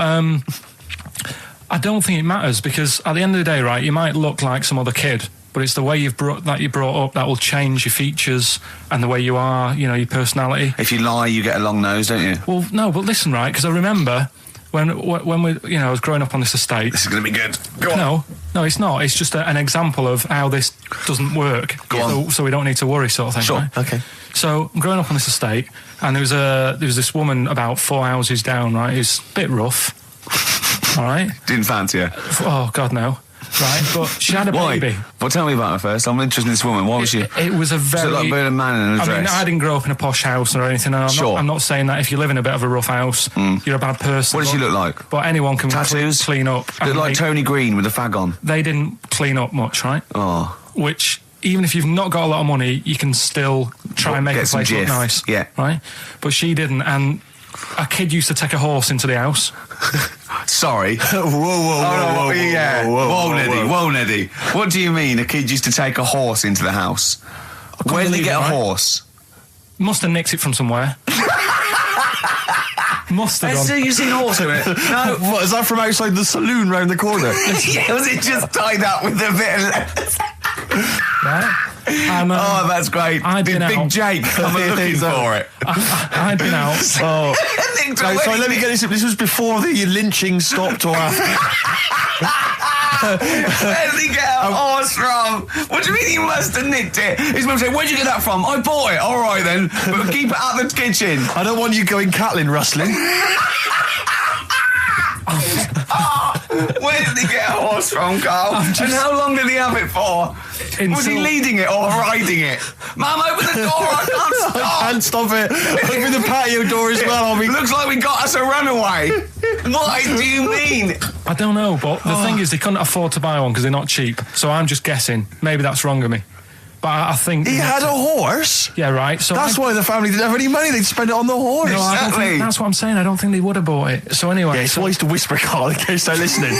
Speaker 3: I don't think it matters, because at the end of the day, right, you might look like some other kid, but it's the way you're brought up that will change your features and the way you are, your personality.
Speaker 1: If you lie, you get a long nose, don't you?
Speaker 3: Well, no, but listen, right, because I remember when we, I was growing up on this estate.
Speaker 1: This is going to be good. Go on.
Speaker 3: No, it's not. It's just an example of how this doesn't work.
Speaker 1: Go on.
Speaker 3: So we don't need to worry, sort of thing.
Speaker 1: Sure.
Speaker 3: Right?
Speaker 2: Okay.
Speaker 3: So I'm growing up on this estate, and there was this woman about 4 houses down, right, who's a bit rough. All right.
Speaker 1: Didn't fancy her.
Speaker 3: Oh God, no. Right, but she had a
Speaker 1: Why?
Speaker 3: baby.
Speaker 1: Well, tell me about her first. I'm interested in this woman. Why was she?
Speaker 3: It was a very...
Speaker 1: Was it like being a man in a dress?
Speaker 3: I mean, I didn't grow up in a posh house or anything. And I'm not saying that if you live in a bit of a rough house, you're a bad person.
Speaker 1: What does she look like?
Speaker 3: But anyone can
Speaker 1: Tattoos?
Speaker 3: clean up.
Speaker 1: Look like Tony Green with a fag on.
Speaker 3: They didn't clean up much, right?
Speaker 1: Oh.
Speaker 3: Which, even if you've not got a lot of money, you can still try and make the place look nice.
Speaker 1: Yeah.
Speaker 3: Right? But she didn't, and a kid used to take a horse into the house.
Speaker 1: Sorry. Whoa, Neddy. What do you mean a kid used to take a horse into the house? Where did they get a horse?
Speaker 3: Must have nicked it from somewhere. Must have done.
Speaker 1: You've seen a horse in it? No.
Speaker 2: What, is that from outside the saloon round the corner?
Speaker 1: Yeah, was it just tied up with a bit of leather?
Speaker 3: Right? And,
Speaker 1: oh, that's great. Did Big Jake come looking for it?
Speaker 3: I'd been out.
Speaker 2: So let me get this. This was before the lynching stopped or after.
Speaker 1: Where did he get a horse from? What do you mean he must have nicked it? His mum said, where'd you get that from? I bought it. All right then, but keep it out of the kitchen.
Speaker 2: I don't want you going cattling rustling.
Speaker 1: Where did he get a horse from, Carl? And how long did he have it for? Was he leading it or riding it? Mum, open the door, I can't stop.
Speaker 2: I can't stop it. Open the patio door as well.
Speaker 1: Looks like we got us a runaway. What do you mean?
Speaker 3: I don't know, but the thing is, they couldn't afford to buy one because they're not cheap. So I'm just guessing. Maybe that's wrong of me. But I think
Speaker 2: He had a horse?
Speaker 3: Yeah, right. So
Speaker 2: That's why the family didn't have any money. They'd spend it on the horse.
Speaker 3: No, I don't think, that's what I'm saying. I don't think they would have bought it. So anyway,
Speaker 2: Yeah, it's wise to whisper, Carl, in case they're listening.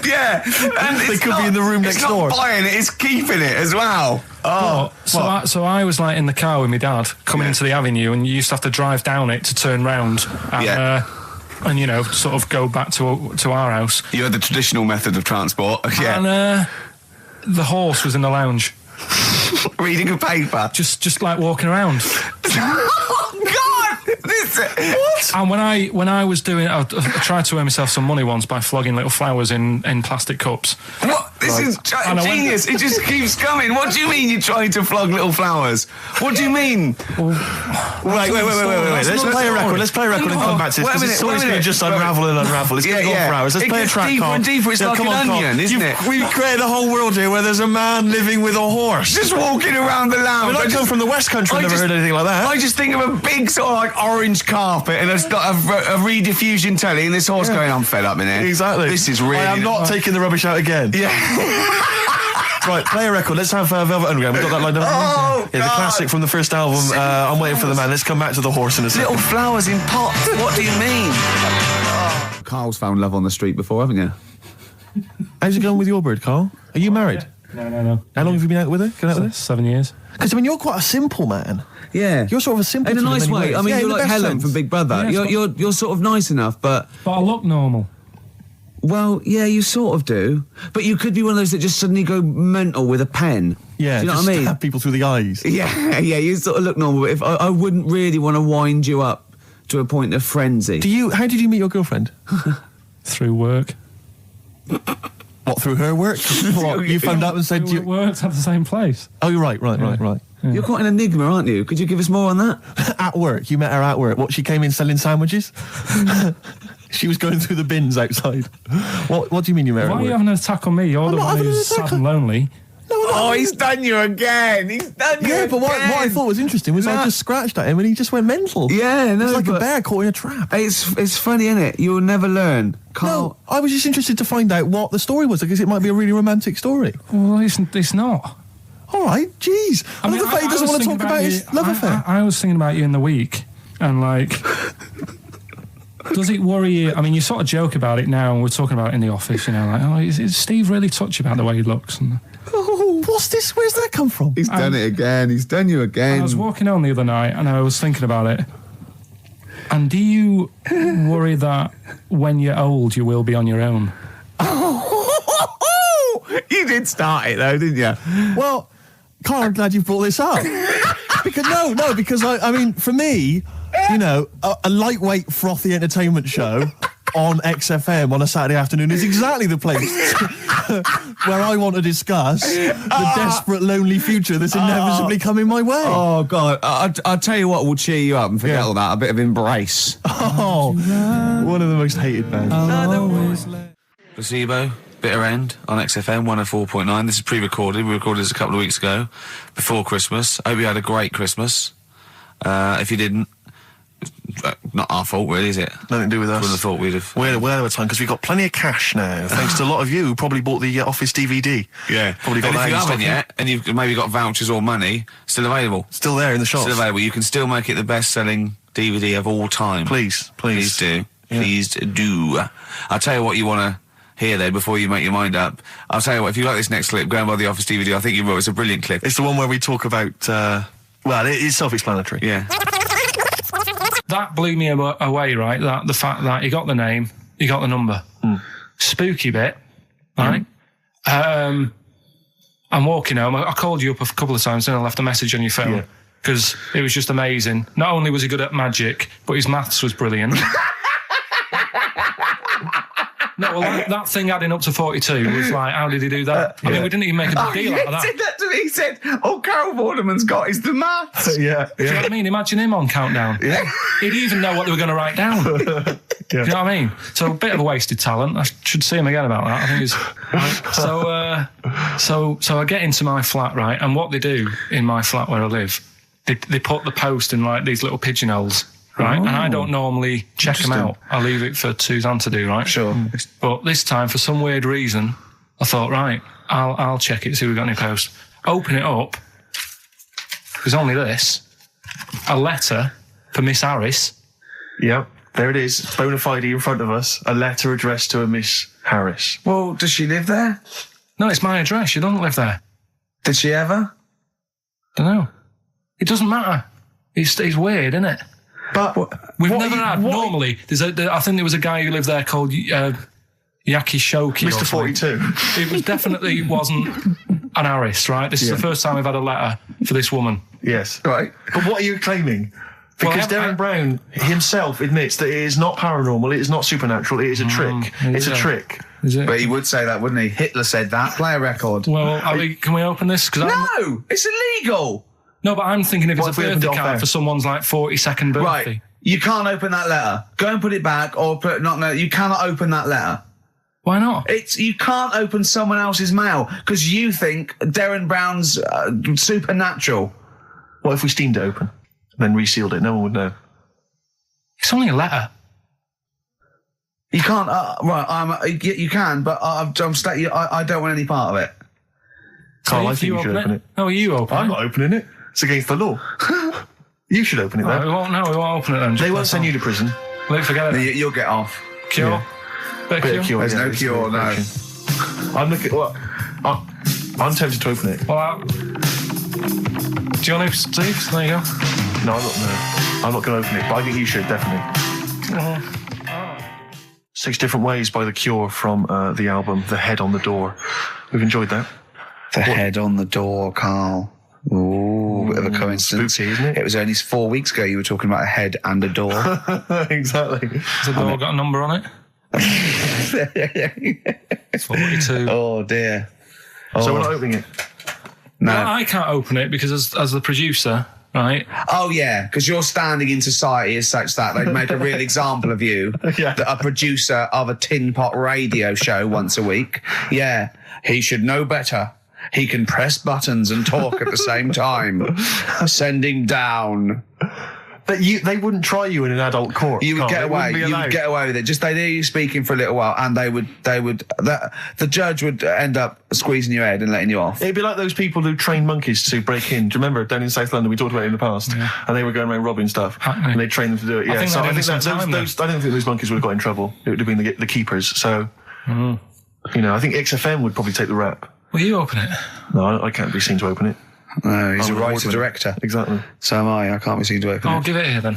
Speaker 1: Yeah, and
Speaker 2: They could be in the room next door.
Speaker 1: It's not buying it; it's keeping it as well. Oh,
Speaker 3: so I was like in the car with my dad coming into the avenue, and you used to have to drive down it to turn round. And, and you know, sort of go back to our house.
Speaker 1: You had the traditional method of transport. Yeah.
Speaker 3: And the horse was in the lounge.
Speaker 1: Reading a paper.
Speaker 3: Just like walking around.
Speaker 1: Oh, God! What?
Speaker 3: And when I was doing, I tried to earn myself some money once by flogging little flowers in plastic cups.
Speaker 1: What? This is genius. It just keeps coming. What do you mean you're trying to flog little flowers? What do you mean?
Speaker 2: Wait. Let's play a record. Let's play a record and come back to this. Because the story's going to just unravel and unravel. It's going to go for hours. Let's play a track,
Speaker 1: deeper
Speaker 2: Carl.
Speaker 1: and deeper. It's like an onion, isn't it?
Speaker 2: We've created a whole world here where there's a man living with a horse.
Speaker 1: Just walking around the lounge.
Speaker 2: I come from the West Country. I've never heard anything like that.
Speaker 1: I just think of a big sort of like orange carpet and a rediffusion telly and this horse going, I'm fed up in here.
Speaker 2: Exactly.
Speaker 1: This is really...
Speaker 2: I am not taking the rubbish out again.
Speaker 1: Yeah.
Speaker 2: Right, play a record. Let's have Velvet Underground. We've got that lined up.
Speaker 1: Oh,
Speaker 2: yeah, the classic from the first album, I'm Waiting for the Man. Let's come back to the horse in a second.
Speaker 1: Little flowers in pots. What do you mean? Carl's found love on the street before, haven't you?
Speaker 2: How's it going with your bird, Carl? Are you married?
Speaker 3: No.
Speaker 2: How long have you been out with her?
Speaker 3: 7 years.
Speaker 2: Because, I mean, you're quite a simple man.
Speaker 1: Yeah.
Speaker 2: You're sort of a simple
Speaker 1: in a nice way. I mean, you're like Helen from Big Brother.
Speaker 3: Yeah,
Speaker 1: you're sort of nice enough, but
Speaker 3: I look normal.
Speaker 1: Well, yeah, you sort of do. But you could be one of those that just suddenly go mental with a pen.
Speaker 2: Yeah,
Speaker 1: do you know
Speaker 2: just
Speaker 1: what I mean?
Speaker 2: Stab people through the eyes.
Speaker 1: Yeah, you sort of look normal. But if I wouldn't really want to wind you up to a point of frenzy.
Speaker 2: How did you meet your girlfriend?
Speaker 3: Through work.
Speaker 2: What, through her work? What, you phoned up and said...
Speaker 3: We worked at the same place.
Speaker 2: Oh, you're right.
Speaker 3: Yeah.
Speaker 1: You're quite an enigma, aren't you? Could you give us more on that?
Speaker 2: At work. You met her at work. What, she came in selling sandwiches? She was going through the bins outside. What do you mean you met her at
Speaker 3: Why are
Speaker 2: work?
Speaker 3: you having an attack on me? You're the one who's sad and lonely.
Speaker 1: Oh, he's done you again.
Speaker 2: Yeah, but what I thought was interesting was I just scratched at him and he just went mental.
Speaker 1: Yeah, no,
Speaker 2: it's like a bear caught in a trap.
Speaker 1: It's funny, isn't it? You'll never learn. Carl.
Speaker 2: No, I was just interested to find out what the story was because it might be a really romantic story.
Speaker 3: Well, it's not.
Speaker 2: All right, jeez. I love the fact he doesn't want to talk about his love affair.
Speaker 3: I was thinking about you in the week, and like, does it worry you? I mean, you sort of joke about it now, and we're talking about it in the office, you know, like, oh, is Steve really touchy about the way he looks? And,
Speaker 2: oh, what's this? Where's that come from?
Speaker 1: He's done it again. He's done you again.
Speaker 3: I was walking home the other night, and I was thinking about it. And do you worry that when you're old, you will be on your own?
Speaker 1: You did start it though, didn't you?
Speaker 2: Well, Carl, I'm glad you brought this up. because I mean, for me, you know, a lightweight, frothy entertainment show on XFM on a Saturday afternoon is exactly the place where I want to discuss the desperate, lonely future that's inevitably coming my way.
Speaker 1: Oh, God. I'll tell you what will cheer you up and forget all that. A bit of Embrace.
Speaker 2: Oh, one of the most hated bands.
Speaker 1: Placebo, Bitter End on XFM 104.9. This is pre-recorded. We recorded this a couple of weeks ago, before Christmas. I hope you had a great Christmas. If you didn't, not our fault, really, is it?
Speaker 2: Nothing to do with us.
Speaker 1: Wouldn't have thought we'd have.
Speaker 2: We're out of time because we've got plenty of cash now, thanks to a lot of you who probably bought the Office DVD.
Speaker 1: Yeah.
Speaker 2: Probably got
Speaker 1: and
Speaker 2: that
Speaker 1: if you
Speaker 2: in
Speaker 1: haven't
Speaker 2: stock.
Speaker 1: yet, and you've maybe got vouchers or money, still available.
Speaker 2: Still there in the shops.
Speaker 1: Still available. You can still make it the best-selling DVD of all time.
Speaker 2: Please
Speaker 1: do.
Speaker 2: Yeah.
Speaker 1: Please do. I'll tell you what you want to hear, though, before you make your mind up. I'll tell you what, if you like this next clip, go and buy the Office DVD. I think you will. It's a brilliant clip.
Speaker 2: It's the one where we talk about, well, it's self-explanatory.
Speaker 1: Yeah.
Speaker 3: That blew me away, right? That the fact that he got the name, he got the number. Spooky bit, right? I'm walking home. I called you up a couple of times and I left a message on your phone because it was just amazing. Not only was he good at magic, but his maths was brilliant. No, well, that thing adding up to 42 was like, how did he do that? I mean, we didn't even make a big deal out of that.
Speaker 1: He said that to me. He said, all Carol Vorderman's got is the maths.
Speaker 3: Do you know what I mean? Imagine him on Countdown. Yeah. He'd even know what they were going to write down. Do you know what I mean? So a bit of a wasted talent. I should see him again about that. I think he's... So I get into my flat, right? And what they do in my flat where I live, they put the post in like these little pigeonholes. Right, and I don't normally check them out. I leave it for Suzanne to do, right?
Speaker 1: Sure.
Speaker 3: But this time, for some weird reason, I thought, right, I'll check it, see if we've got any post. Open it up. There's only this. A letter for Miss Harris.
Speaker 2: Yep, there it is. Bona fide in front of us. A letter addressed to a Miss Harris.
Speaker 1: Well, does she live there?
Speaker 3: No, it's my address. She doesn't live there.
Speaker 1: Did she ever?
Speaker 3: Don't know. It doesn't matter. It's weird, isn't it?
Speaker 2: But
Speaker 3: We've never had. Normally, I think there was a guy who lived there called Yaki Shoki.
Speaker 2: Mr. 42.
Speaker 3: It was definitely wasn't an Harris, right? This is the first time we've had a letter for this woman.
Speaker 2: Yes.
Speaker 1: Right.
Speaker 2: But what are you claiming? Because Darren Brown himself admits that it is not paranormal, it is not supernatural, it is a trick. It's a trick.
Speaker 3: Is it?
Speaker 1: But he would say that, wouldn't he? Hitler said that. Play a record.
Speaker 3: Well, can we open this?
Speaker 1: No, it's illegal.
Speaker 3: No, but I'm thinking if it's
Speaker 2: What
Speaker 3: a
Speaker 2: if we opened it
Speaker 3: birthday
Speaker 2: off
Speaker 3: card
Speaker 2: air?
Speaker 3: for someone's like 42nd birthday.
Speaker 1: Right. You can't open that letter. Go and put it back, or you cannot open that letter.
Speaker 3: Why not?
Speaker 1: You can't open someone else's mail because you think Darren Brown's supernatural.
Speaker 2: What if we steamed it open, then resealed it? No one would know.
Speaker 3: It's only a letter.
Speaker 1: You can't. You can, but I don't want any part of it.
Speaker 2: Carl, I
Speaker 3: if
Speaker 2: think you should open it.
Speaker 3: No, you open it.
Speaker 2: I'm not opening it. It's against the law. You should open it,
Speaker 3: Right,
Speaker 2: then.
Speaker 3: we won't open it then.
Speaker 2: They won't send you to prison.
Speaker 3: Look, forget it.
Speaker 1: You'll get off.
Speaker 3: Cure?
Speaker 2: Yeah.
Speaker 3: Bit
Speaker 2: Bit
Speaker 3: of
Speaker 2: of
Speaker 3: cure?
Speaker 2: cure,
Speaker 1: There's
Speaker 2: yeah,
Speaker 1: no
Speaker 2: it's
Speaker 1: cure,
Speaker 2: a
Speaker 1: no.
Speaker 2: version. I'm looking. Well, I'm tempted to open it.
Speaker 3: Well, do you want to, Steve? There you go.
Speaker 2: No, I'm not going to open it. But I think you should definitely. 6 Different Ways by The Cure from the album The Head on the Door. We've enjoyed that.
Speaker 1: The head on the door, Carl. Ooh, bit of a coincidence.
Speaker 2: Spooky, isn't it?
Speaker 1: It was only 4 weeks ago you were talking about a head and a door.
Speaker 2: Exactly.
Speaker 3: Has the door got a number on it? 42.
Speaker 1: Oh, dear.
Speaker 2: So we're not opening it.
Speaker 1: No.
Speaker 3: Well, I can't open it because as the producer, right?
Speaker 1: Oh, yeah, because your standing in society is such that they'd make a real example of you.
Speaker 2: Yeah.
Speaker 1: That a producer of a tin pot radio show once a week. Yeah, he should know better. He can press buttons and talk at the same time. Sending down.
Speaker 2: But they wouldn't try you in an adult court.
Speaker 1: You would
Speaker 2: Carl.
Speaker 1: get
Speaker 2: They
Speaker 1: away.
Speaker 2: wouldn't be
Speaker 1: You
Speaker 2: allowed.
Speaker 1: would get away with it. Just they hear you speaking for a little while, and the judge would end up squeezing your head and letting you off.
Speaker 2: It'd be like those people who train monkeys to break in. Do you remember down in South London? We talked about it in the past, and they were going around robbing stuff,
Speaker 3: Hackney.
Speaker 2: and they trained them to do it. Yeah,
Speaker 3: think
Speaker 2: so
Speaker 3: they
Speaker 2: I
Speaker 3: did
Speaker 2: think
Speaker 3: some time
Speaker 2: I don't think those monkeys would have got in trouble. It would have been the keepers. So, I think XFM would probably take the rap.
Speaker 3: Will you open it?
Speaker 2: No, I can't be seen to open it.
Speaker 1: No, he's
Speaker 2: I'm
Speaker 1: a
Speaker 2: an
Speaker 1: writer
Speaker 2: award-winner.
Speaker 1: director.
Speaker 2: Exactly.
Speaker 1: So am I. I can't be seen to open
Speaker 3: I'll
Speaker 1: it.
Speaker 3: give it here then.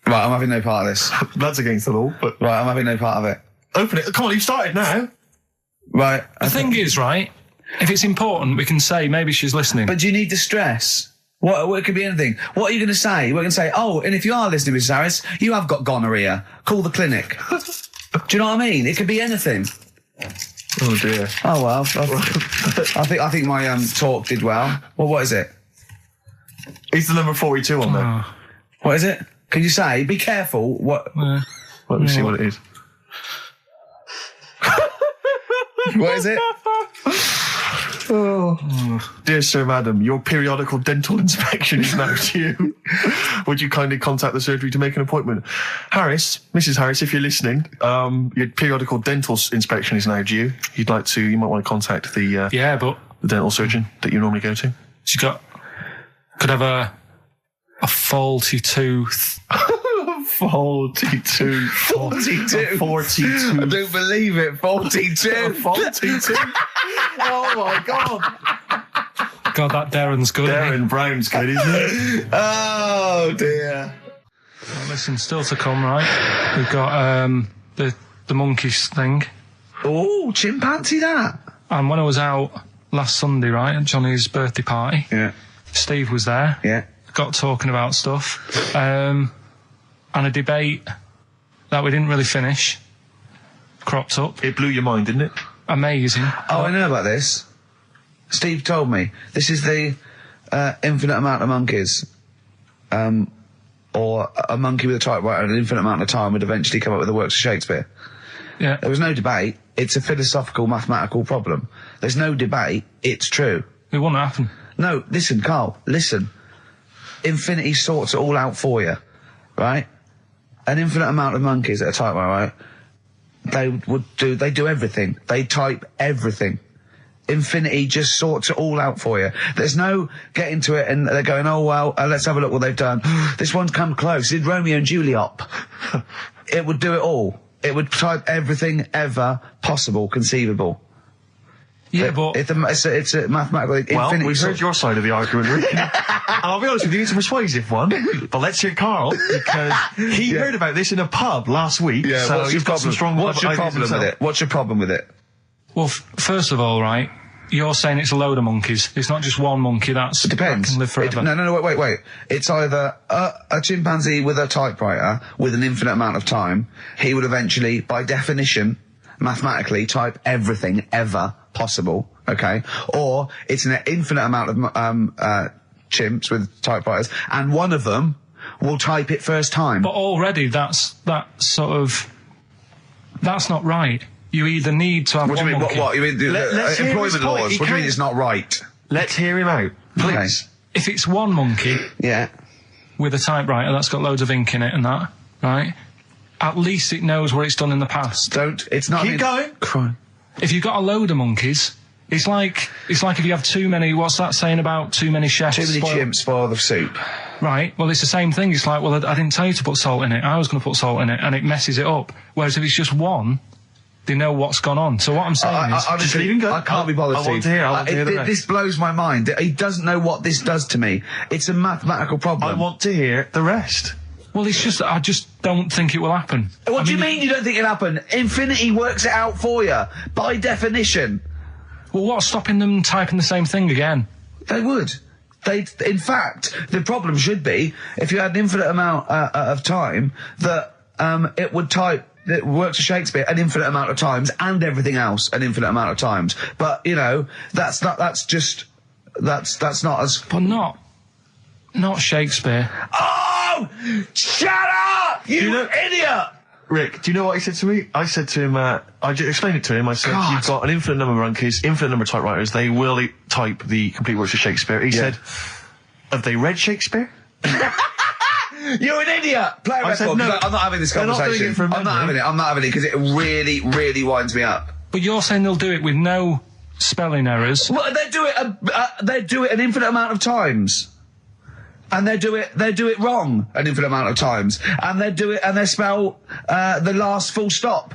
Speaker 1: Right, I'm having no part of this.
Speaker 2: That's against the law, but
Speaker 1: Right, I'm having no part of it.
Speaker 2: open it. Come on, you started now.
Speaker 1: Right.
Speaker 3: The thing is, right, if it's important, we can say maybe she's listening.
Speaker 1: But do you need the stress? What it could be anything. What are you going to say? We're going to say, oh, and if you are listening, Mrs. Harris, you have got gonorrhea. Call the clinic. Do you know what I mean? It could be anything.
Speaker 2: Oh dear.
Speaker 1: Oh well. I think my talk did well. Well, what is it?
Speaker 2: Is the number 42 on there?
Speaker 1: What is it? Can you say? Be careful. What?
Speaker 2: Let me see what it is.
Speaker 1: What is it?
Speaker 2: Dear Sir, Madam, your periodical dental inspection is now due. Would you kindly contact the surgery to make an appointment? Harris, Mrs. Harris, if you're listening, your periodical dental inspection is now due. You might want to contact the
Speaker 3: Yeah, but
Speaker 2: dental surgeon that you normally go to.
Speaker 3: she could have a faulty tooth.
Speaker 2: 42.
Speaker 1: 42.
Speaker 2: 42.
Speaker 1: I don't believe it. 42.
Speaker 2: 42. Oh my God.
Speaker 3: God, that Darren's good. isn't he?
Speaker 2: Darren Brown's good, isn't it?
Speaker 1: Oh dear.
Speaker 3: Well, listen, still to come, right? We've got the monkeys thing.
Speaker 1: Oh, chimpanzee that.
Speaker 3: And when I was out last Sunday, right, at Johnny's birthday party,
Speaker 1: Yeah.
Speaker 3: Steve was there.
Speaker 1: Yeah.
Speaker 3: Got talking about stuff. And a debate that we didn't really finish cropped up.
Speaker 2: It blew your mind, didn't it?
Speaker 3: Amazing.
Speaker 1: Oh, I know about this. Steve told me. This is the infinite amount of monkeys. Or a monkey with a typewriter and an infinite amount of time would eventually come up with the works of Shakespeare.
Speaker 3: Yeah.
Speaker 1: There was no debate. It's a philosophical, mathematical problem. There's no debate. It's true.
Speaker 3: It wouldn't happen.
Speaker 1: No, listen, Carl, listen. Infinity sorts it all out for you, right? An infinite amount of monkeys at a typewriter, right? they do everything. They type everything. Infinity just sorts it all out for you. There's no getting to it and they're going, oh, well, let's have a look what they've done. This one's come close. Did Romeo and Juliet? It would do it all. It would type everything ever possible, conceivable.
Speaker 3: Yeah, but
Speaker 1: it's a mathematical
Speaker 2: Well,
Speaker 1: infinity.
Speaker 2: we've heard your side of the argument, Rick. And I'll be honest with you, it's a persuasive one. But let's hear Carl, because he heard about this in a pub last week.
Speaker 1: Yeah,
Speaker 2: so
Speaker 1: what's
Speaker 2: he's
Speaker 1: your
Speaker 2: got
Speaker 1: problem?
Speaker 2: some strong
Speaker 1: What's your
Speaker 2: ideas
Speaker 1: problem with
Speaker 2: himself.
Speaker 1: it? What's your problem with it?
Speaker 3: well, first of all, right, you're saying it's a load of monkeys. It's not just one monkey. That
Speaker 1: Depends.
Speaker 3: can live forever.
Speaker 1: No, wait. It's either a chimpanzee with a typewriter with an infinite amount of time. He would eventually, by definition, mathematically, type everything ever possible. Okay, or it's an infinite amount of chimps with typewriters, and one of them will type it first time.
Speaker 3: But already, that's not right. You either need to have
Speaker 1: What do
Speaker 3: one
Speaker 1: you mean?
Speaker 3: monkey.
Speaker 1: What? You mean
Speaker 2: Let's hear his
Speaker 1: employment
Speaker 2: point.
Speaker 1: laws?
Speaker 2: He
Speaker 1: What do you mean
Speaker 2: can't-
Speaker 1: it's not right?
Speaker 2: Let's hear him out, please.
Speaker 3: If it's one monkey
Speaker 1: Yeah.
Speaker 3: with a typewriter that's got loads of ink in it and that, right? At least it knows what it's done in the past.
Speaker 1: It's not.
Speaker 2: Keep going.
Speaker 1: Crime.
Speaker 3: If you've got a load of monkeys, it's like if you have too many. What's that saying about too many chefs?
Speaker 1: Too many
Speaker 3: spoil-
Speaker 1: chimps spoil the soup.
Speaker 3: Right. Well, it's the same thing. It's like, well, I didn't tell you to put salt in it. I was going to put salt in it, and it messes it up. Whereas if it's just one, they know what's gone on. So what I'm saying is,
Speaker 1: honestly,
Speaker 2: leave him go.
Speaker 1: I can't be bothered.
Speaker 2: I want
Speaker 1: Steve.
Speaker 2: to hear. I want to hear the rest.
Speaker 1: This blows my mind. He doesn't know what this does to me. It's a mathematical problem.
Speaker 2: I want to hear the rest.
Speaker 3: well, it's just I just don't think it will happen.
Speaker 1: What do you mean you don't think it'll happen? Infinity works it out for you by definition.
Speaker 3: Well, what's stopping them typing the same thing again?
Speaker 1: They would. In fact, the problem should be if you had an infinite amount of time that it would type. It works for Shakespeare an infinite amount of times and everything else an infinite amount of times. But you know, that's not as.
Speaker 3: But not Shakespeare.
Speaker 1: Oh, shut up, you idiot!
Speaker 2: Rick, do you know what he said to me? I said to him, I just explained it to him. I said,
Speaker 1: God.
Speaker 2: you've got an infinite number of monkeys, infinite number of typewriters. They will type the complete works of Shakespeare. He said, have they read Shakespeare?
Speaker 1: You're an idiot! Play a
Speaker 2: I
Speaker 1: record.
Speaker 2: said, no,
Speaker 1: I'm not having this
Speaker 2: they're not doing
Speaker 1: conversation.
Speaker 2: it from
Speaker 1: I'm not having
Speaker 2: memory.
Speaker 1: it. I'm not having it because it really, really winds me up.
Speaker 3: But you're saying they'll do it with no spelling errors.
Speaker 1: Well, they do it. They do it an infinite amount of times, and they do it wrong an infinite amount of times, and they do it and they spell the last full stop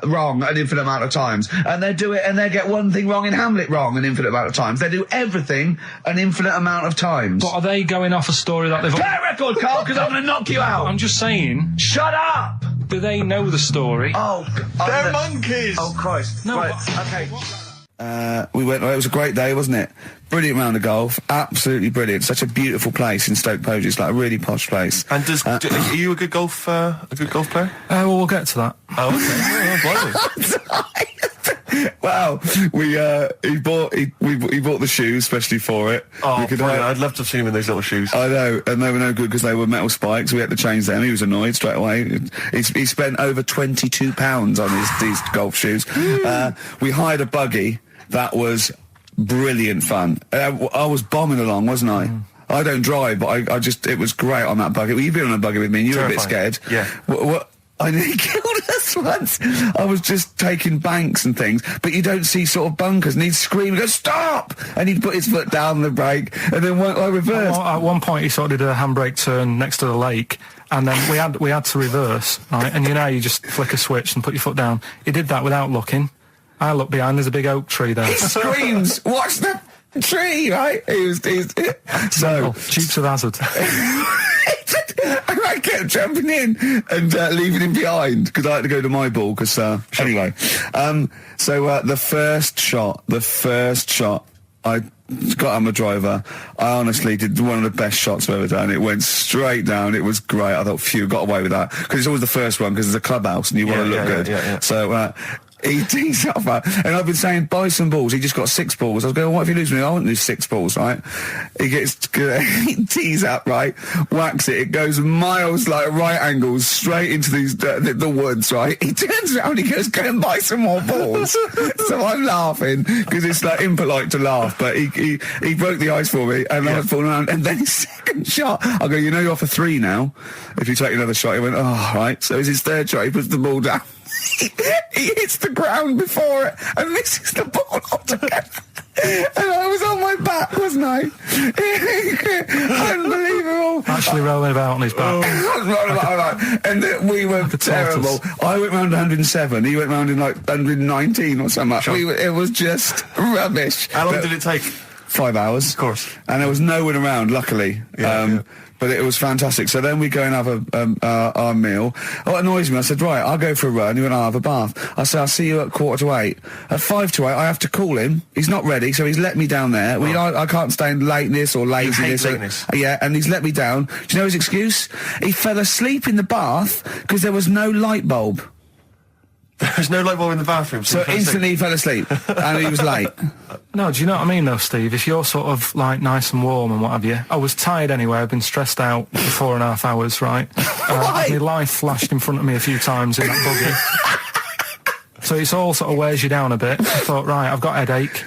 Speaker 1: wrong an infinite amount of times, and they do it and they get one thing wrong in Hamlet wrong an infinite amount of times. They do everything an infinite amount of times.
Speaker 3: But are they going off a story that they've?
Speaker 1: Play a record, Carl, because I'm going to knock you out.
Speaker 3: I'm just saying.
Speaker 1: Shut up!
Speaker 3: Do they know the story?
Speaker 1: Oh,
Speaker 2: They're monkeys!
Speaker 1: Oh Christ!
Speaker 3: No,
Speaker 1: Right,
Speaker 3: but-
Speaker 1: okay. We went. It was a great day, wasn't it? Brilliant round of golf, absolutely brilliant. Such a beautiful place in Stoke Poges, like a really posh place.
Speaker 2: And are you a good golf player?
Speaker 3: Well, we'll get to that.
Speaker 2: Oh, okay.
Speaker 1: Wow, he bought the shoes especially for it.
Speaker 2: Oh,
Speaker 1: We could
Speaker 2: brilliant.
Speaker 1: have-
Speaker 2: I'd love to have seen him in those little shoes.
Speaker 1: I know, and they were no good because they were metal spikes. We had to change them. He was annoyed straight away. He spent over £22 on these golf shoes. We hired a buggy that was brilliant fun. I was bombing along, wasn't I? I don't drive, but it was great on that buggy. Well, you've been on a buggy with me, and you were a bit
Speaker 2: Terrifying.
Speaker 1: scared.
Speaker 2: Yeah.
Speaker 1: What? I nearly killed us once. I was just taking banks and things, but you don't see sort of bunkers, and he'd scream and go, stop! And he'd put his foot down the brake, and then I reversed.
Speaker 3: At one point, he sort of did a handbrake turn next to the lake, and then we had to reverse, right? And you know, you just flick a switch and put your foot down. He did that without looking. I looked behind. There's a big oak tree there.
Speaker 1: He screams, watch the tree, right? So
Speaker 3: Dukes of Hazzard.
Speaker 1: I kept jumping in and leaving him behind because I had to go to my ball. Because anyway, so the first shot, I got on the driver. I honestly did one of the best shots I've ever done. It went straight down. It was great. I thought, phew, got away with that because it's always the first one because it's a clubhouse and you want to look good.
Speaker 2: Yeah.
Speaker 1: So. He tees up, and I've been saying, buy some balls. He just got 6 balls. I was going, what if you lose me? I won't lose 6 balls, right? He tees up, right? Whacks it. It goes miles, like right angles, straight into these the woods, right? He turns around, he goes, go and buy some more balls. So I'm laughing because it's like impolite to laugh, but he broke the ice for me, and I was falling around. And then his second shot, I go, you know, you're off a 3 now. If you take another shot, he went, oh, right. So it's his third shot. He puts the ball down. he hits the ground before it and misses the ball altogether. And I was on my back, wasn't I? Unbelievable.
Speaker 3: Actually rolling about on his back.
Speaker 1: And we were terrible. I went round 107. He went round in like 119 or something.
Speaker 2: Sure.
Speaker 1: It was just rubbish.
Speaker 2: How long did it take?
Speaker 1: 5 hours.
Speaker 2: Of course.
Speaker 1: And there was no one around, luckily.
Speaker 2: Yeah.
Speaker 1: But it was fantastic. So then we go and have our meal. What annoys me, I said, right, I'll go for a run. He went, I'll have a bath. I said, I'll see you at 7:45. At 7:55, I have to call him. He's not ready, so he's let me down there. I can't stand lateness or laziness.
Speaker 2: You hate lateness.
Speaker 1: Yeah, and he's let me down. Do you know his excuse? He fell asleep in the bath because there was no light bulb.
Speaker 2: There's no light bulb in the bathroom.
Speaker 1: So instantly he fell asleep. And he was late.
Speaker 3: No, do you know what I mean though, Steve? If you're sort of like nice and warm and what have you. I was tired anyway. I've been stressed out for 4.5 hours, right? My life flashed in front of me a few times in that buggy. So it's all sort of wears you down a bit. I thought, right, I've got a headache.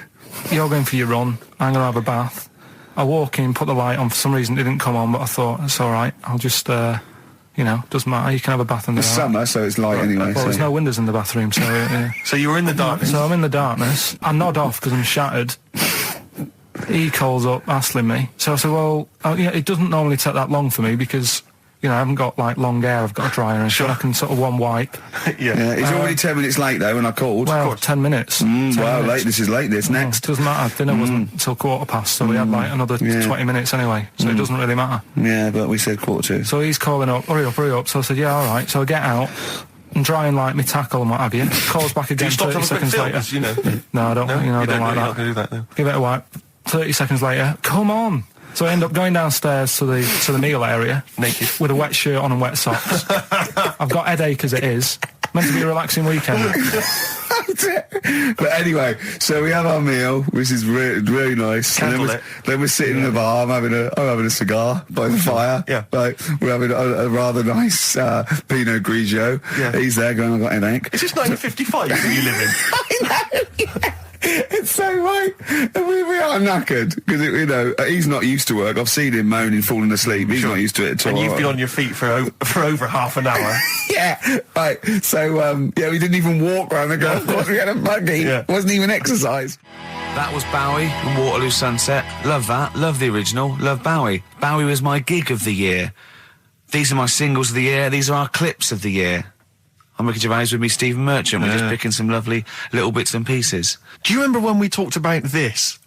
Speaker 3: You're going for your run. I'm going to have a bath. I walk in, put the light on. For some reason it didn't come on, but I thought, it's all right. I'll just... doesn't matter. You can have a bath in the
Speaker 1: It's summer, so it's light anyway.
Speaker 3: Well, there's no windows in the bathroom, so... Yeah.
Speaker 2: So you were in the darkness?
Speaker 3: So I'm in the darkness. I nod off because I'm shattered. He calls up, hassling me. So I said, well, it doesn't normally take that long for me because, I haven't got, like, long hair. I've got a dryer and so I can sort of one wipe.
Speaker 1: Yeah. He's already 10 minutes late, though, when I called.
Speaker 3: Well, 10 minutes. 10
Speaker 1: wow,
Speaker 3: minutes.
Speaker 1: this is late, this. Next.
Speaker 3: Doesn't matter. Dinner wasn't until 7:15, so we had, like, another 20 minutes anyway, so it doesn't really matter.
Speaker 1: Yeah, but we said 7:45.
Speaker 3: So he's calling up, hurry up. So I said, yeah, all right. So I get out and dry and like my tackle and what have you. Calls back again 30 seconds later. No, I don't. I don't like that.
Speaker 2: You're not going to do that, no.
Speaker 3: Give it a wipe. 30 seconds later, come on. So I end up going downstairs to the meal area,
Speaker 2: naked,
Speaker 3: with a wet shirt on and wet socks. I've got headache as it is. Meant to be a relaxing weekend.
Speaker 1: But anyway, so we have our meal, which is really nice.
Speaker 2: Candlelit.
Speaker 1: Then we're sitting in the bar. I'm having a cigar by the fire.
Speaker 2: Yeah.
Speaker 1: Like, we're having a rather nice Pinot Grigio.
Speaker 2: Yeah.
Speaker 1: He's there going, I've got an headache.
Speaker 2: Is this 1955 that you live in?
Speaker 1: I know. Yeah. It's so right. And we are knackered because he's not used to work. I've seen him moaning, falling asleep. He's not used to it at all.
Speaker 2: And you've been on your feet for over half an hour.
Speaker 1: Yeah, right. So we didn't even walk around the golf course. We had a buggy.
Speaker 2: Yeah.
Speaker 1: It wasn't even exercise.
Speaker 9: That was Bowie and Waterloo Sunset. Love that. Love the original. Love Bowie. Bowie was my gig of the year. These are my singles of the year. These are our clips of the year. I'm Ricky Gervais, with me Stephen Merchant. We're just picking some lovely little bits and pieces.
Speaker 2: Do you remember when we talked about this?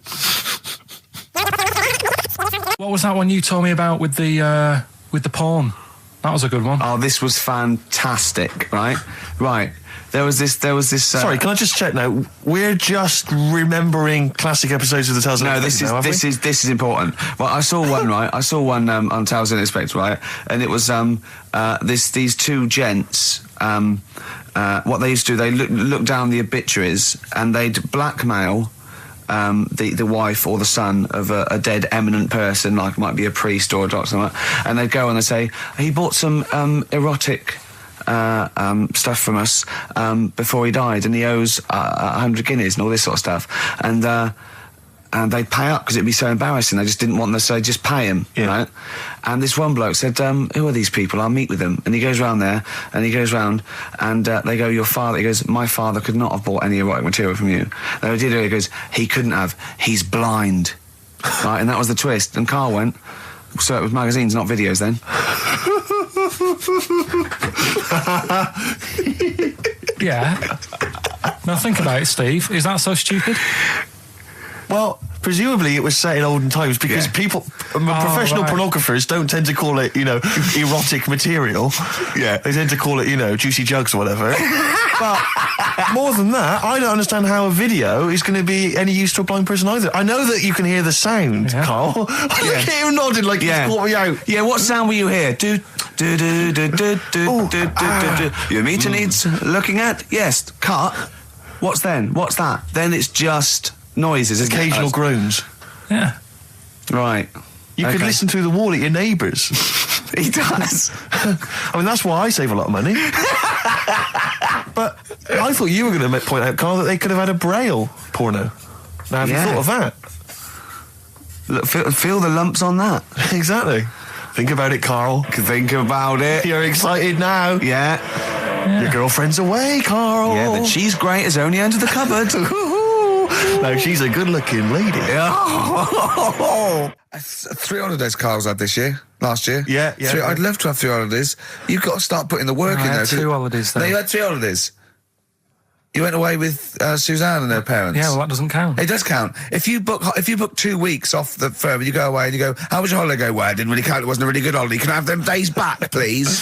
Speaker 3: What was that one you told me about with the porn? That was a good one.
Speaker 1: Oh, this was fantastic, right? Right. There was this.
Speaker 2: Sorry, can I just check now? We're just remembering classic episodes of the Tales.
Speaker 1: No, this is important. Well, I saw one, right? I saw one on Tales in Inspect, right? And it was these two gents. What they used to do, they look down the obituaries and they'd blackmail the wife or the son of a dead eminent person, like it might be a priest or a doctor, something like that, and they'd go and they'd say, he bought some erotic stuff from us before he died, and he owes 100 guineas and all this sort of stuff, and they'd pay up because it'd be so embarrassing. They just didn't want them, so they'd just pay him, right? And this one bloke said, who are these people? I'll meet with them. And he goes round there, and he goes round, and they go, your father, he goes, my father could not have bought any erotic material from you. They did it, he goes, he couldn't have, he's blind. Right, and that was the twist. And Carl went, so it was magazines, not videos then.
Speaker 3: Yeah. Now think about it, Steve. Is that so stupid?
Speaker 2: Well, presumably it was set in olden times because people, professional pornographers don't tend to call it, erotic material.
Speaker 1: Yeah.
Speaker 2: They tend to call it, juicy jugs or whatever. But more than that, I don't understand how a video is going to be any use to a blind person either. I know that you can hear the sound, Carl. Look at him nodding like he's caught me out.
Speaker 1: Yeah, what sound will you hear? Do. Your meter needs looking at? Yes. Cut. What's then? What's that? Then it's just noises, isn't
Speaker 2: occasional groans.
Speaker 3: Yeah.
Speaker 1: Right.
Speaker 2: You could listen through the wall at your neighbours.
Speaker 1: He does.
Speaker 2: I mean, that's why I save a lot of money. But I thought you were going to point out, Carl, that they could have had a Braille porno. Now, have you thought of that?
Speaker 1: Look, feel the lumps on that.
Speaker 2: Exactly. Think about it, Carl.
Speaker 1: Think about it.
Speaker 2: You're excited now.
Speaker 1: Yeah.
Speaker 2: Your girlfriend's away, Carl.
Speaker 9: Yeah, but she's great as only under the cupboard.
Speaker 2: No, she's a good-looking lady.
Speaker 9: Yeah.
Speaker 1: 3 holidays Carl's had this year, last year.
Speaker 2: Yeah.
Speaker 1: I'd love to have 3 holidays. You've got to start putting the work in
Speaker 3: I
Speaker 1: there.
Speaker 3: had 2 holidays
Speaker 1: No,
Speaker 3: though.
Speaker 1: you had 3 holidays. You went away with Suzanne and her parents.
Speaker 3: Yeah, well, that doesn't count.
Speaker 1: It does count. If you book 2 weeks off the firm and you go away and you go, how was your holiday? Go, well, it didn't really count. It wasn't a really good holiday. Can I have them days back, please?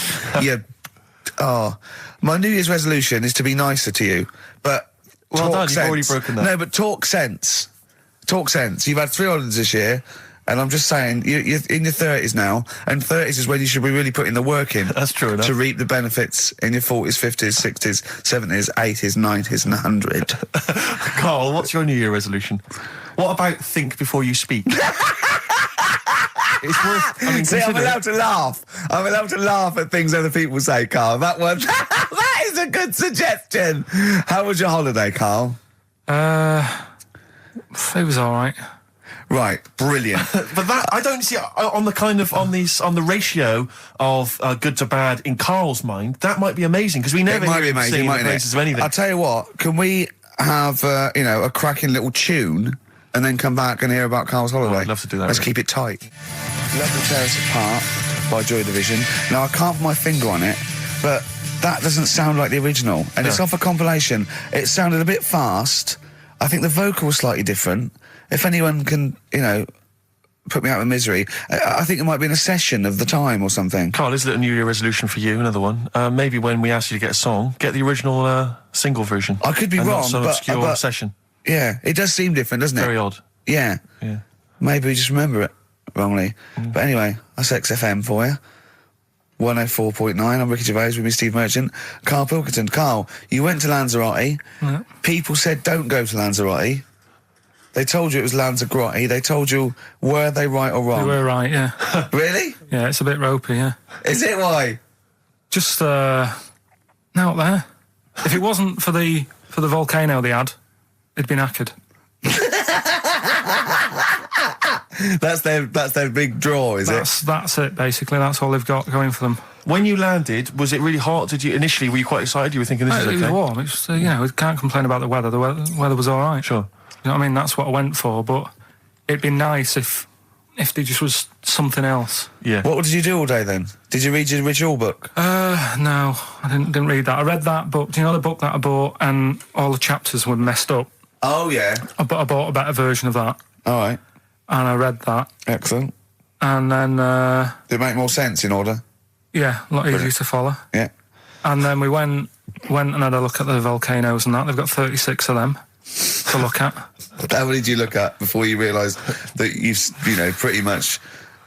Speaker 1: My New Year's resolution is to be nicer to you, but
Speaker 2: Well
Speaker 1: talk
Speaker 2: done,
Speaker 1: sense.
Speaker 2: you've already broken that.
Speaker 1: No, but talk sense. Talk sense. You've had 3 holidays this year, and I'm just saying, you're in your 30s now, and 30s is when you should be really putting the work in.
Speaker 2: That's true enough.
Speaker 1: To reap the benefits in your 40s, 50s, 60s, 70s, 80s, 90s, and 100.
Speaker 2: Carl, what's your New Year resolution? What about think before you speak? It's worth... I mean,
Speaker 1: See, I'm
Speaker 2: consider it.
Speaker 1: allowed to laugh. I'm allowed to laugh at things other people say, Carl. That one, that is a good suggestion. How was your holiday, Carl?
Speaker 3: It was all right.
Speaker 1: Right, brilliant.
Speaker 2: But that I don't see on the kind of on the ratio of good to bad in Carl's mind. That might be amazing because we never
Speaker 1: It might be
Speaker 2: hear him
Speaker 1: amazing,
Speaker 2: sing the
Speaker 1: mightn't
Speaker 2: praises
Speaker 1: it?
Speaker 2: of anything.
Speaker 1: I'll tell you what, can we have, a cracking little tune and then come back and hear about Carl's holiday?
Speaker 2: I'd love to do that,
Speaker 1: Let's
Speaker 2: really.
Speaker 1: keep it tight. Love to Tear Us Apart by Joy Division. Now, I can't put my finger on it, but that doesn't sound like the original. And it's off a compilation. It sounded a bit fast. I think the vocal was slightly different. If anyone can, put me out of misery, I think it might be in a session of the time or something.
Speaker 2: Carl, is it a New Year resolution for you? Another one. Maybe when we ask you to get a song, get the original single version.
Speaker 1: I could be
Speaker 2: and
Speaker 1: wrong,
Speaker 2: not some
Speaker 1: but-
Speaker 2: obscure
Speaker 1: but-
Speaker 2: session.
Speaker 1: Yeah, it does seem different, doesn't it?
Speaker 2: Very odd.
Speaker 1: Yeah.
Speaker 2: Yeah.
Speaker 1: Maybe we just remember it wrongly. But anyway, that's XFM for you. 104.9, I'm Ricky Gervais with me, Steve Merchant. Karl Pilkington. Carl, you went to Lanzarote.
Speaker 3: Yeah.
Speaker 1: People said don't go to Lanzarote. They told you it was Lanzarote. They told you, were they right or
Speaker 3: You
Speaker 1: wrong?
Speaker 3: were right, yeah.
Speaker 1: Really?
Speaker 3: Yeah, it's a bit ropey, yeah.
Speaker 1: Is it why?
Speaker 3: Just, out there. If it wasn't for the volcano they had, it'd been knackered.
Speaker 1: That's their big draw, is it?
Speaker 3: That's it, basically. That's all they've got going for them.
Speaker 2: When you landed, was it really hot? Were you quite excited? You were thinking this is
Speaker 3: It
Speaker 2: okay?
Speaker 3: was warm. It's, we can't complain about the weather. The weather was all right.
Speaker 2: Sure.
Speaker 3: You know what I mean? That's what I went for, but it'd be nice if there just was something else.
Speaker 2: Yeah.
Speaker 1: What did you do all day then? Did you read your ritual book?
Speaker 3: No, I didn't read that. I read that book. Do you know the book that I bought and all the chapters were messed up?
Speaker 1: Oh, yeah.
Speaker 3: I bought a better version of that,
Speaker 1: All right.
Speaker 3: and I read that,
Speaker 1: Excellent.
Speaker 3: and then,
Speaker 1: Did it make more sense in order?
Speaker 3: yeah, a lot easier to follow.
Speaker 1: Yeah.
Speaker 3: And then we went and had a look at the volcanoes and that. They've got 36 of them to look at.
Speaker 1: How many did you look at before you realised that you've pretty much,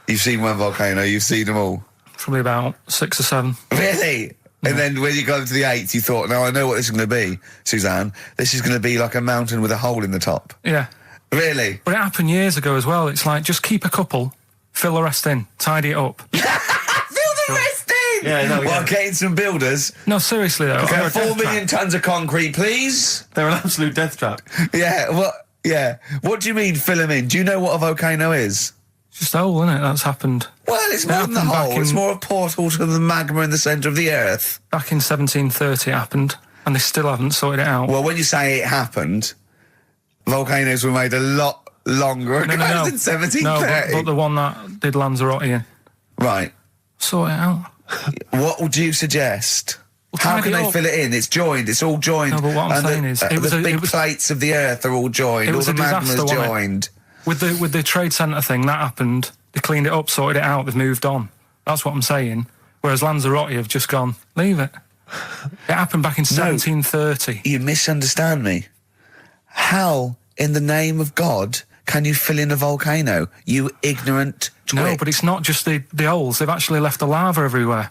Speaker 1: you've seen one volcano, you've seen them all?
Speaker 3: Probably about 6 or 7.
Speaker 1: Really? And then when you got to the 8th, you thought, now I know what this is going to be, Suzanne. This is going to be like a mountain with a hole in the top.
Speaker 3: Yeah.
Speaker 1: Really?
Speaker 3: But it happened years ago as well. It's like, just keep a couple, fill the rest in, tidy it up.
Speaker 1: Fill the rest in!
Speaker 2: Yeah, no,
Speaker 1: Well,
Speaker 2: yeah.
Speaker 1: getting some builders.
Speaker 3: No, seriously though.
Speaker 1: Okay,
Speaker 2: They're a
Speaker 1: 4
Speaker 2: death
Speaker 1: million tons of concrete, please.
Speaker 2: They're an absolute death trap.
Speaker 1: Yeah, what do you mean fill them in? Do you know what a volcano is?
Speaker 3: It's just a hole, isn't it? That's happened.
Speaker 1: Well, it's
Speaker 3: It
Speaker 1: more than the
Speaker 3: happened back
Speaker 1: hole. It's
Speaker 3: in-
Speaker 1: more a portal to the magma in the centre of the earth.
Speaker 3: Back in 1730 it happened, and they still haven't sorted it out.
Speaker 1: Well, when you say it happened, volcanoes were made a lot longer ago than 1730.
Speaker 3: No, but the one that did Lanzarote in,
Speaker 1: Right.
Speaker 3: sort it out.
Speaker 1: What would you suggest?
Speaker 3: Well,
Speaker 1: How
Speaker 3: tidy
Speaker 1: can
Speaker 3: it
Speaker 1: they
Speaker 3: up.
Speaker 1: fill it in? It's joined. It's all joined.
Speaker 3: No, but what I'm
Speaker 1: And
Speaker 3: saying is, it was
Speaker 1: the
Speaker 3: a-
Speaker 1: big
Speaker 3: it was-
Speaker 1: plates of the earth are all joined.
Speaker 3: It
Speaker 1: All
Speaker 3: was
Speaker 1: the
Speaker 3: a disaster,
Speaker 1: magma's
Speaker 3: wasn't it?
Speaker 1: joined.
Speaker 3: With the trade centre thing, that happened. They cleaned it up, sorted it out, they've moved on. That's what I'm saying. Whereas Lanzarote have just gone, leave it. It happened back in 1730.
Speaker 1: You misunderstand me. How, in the name of God, can you fill in a volcano? You ignorant twit.
Speaker 3: No, but it's not just the holes. They've actually left the lava everywhere.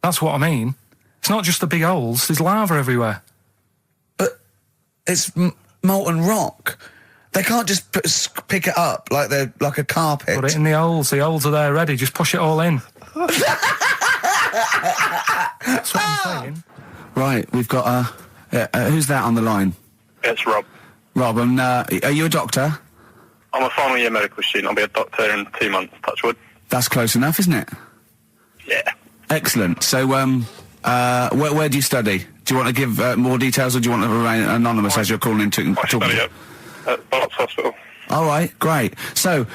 Speaker 3: That's what I mean. It's not just the big holes. There's lava everywhere.
Speaker 1: But it's molten rock. They can't just pick it up like they're like a carpet.
Speaker 3: Put it in the holes. The holes are there ready. Just push it all in. That's what I'm saying.
Speaker 9: Right, we've got who's that on the line?
Speaker 5: It's Rob.
Speaker 9: Rob, and are you a doctor?
Speaker 5: I'm a final year medical student. I'll be a doctor in 2 months, touch wood.
Speaker 9: That's close enough, isn't it?
Speaker 5: Yeah.
Speaker 9: Excellent. So,
Speaker 1: Where do you study? Do you want to give more details, or do you want to remain anonymous as you're calling in to
Speaker 5: I study at Barts Hospital.
Speaker 1: All right, great. So,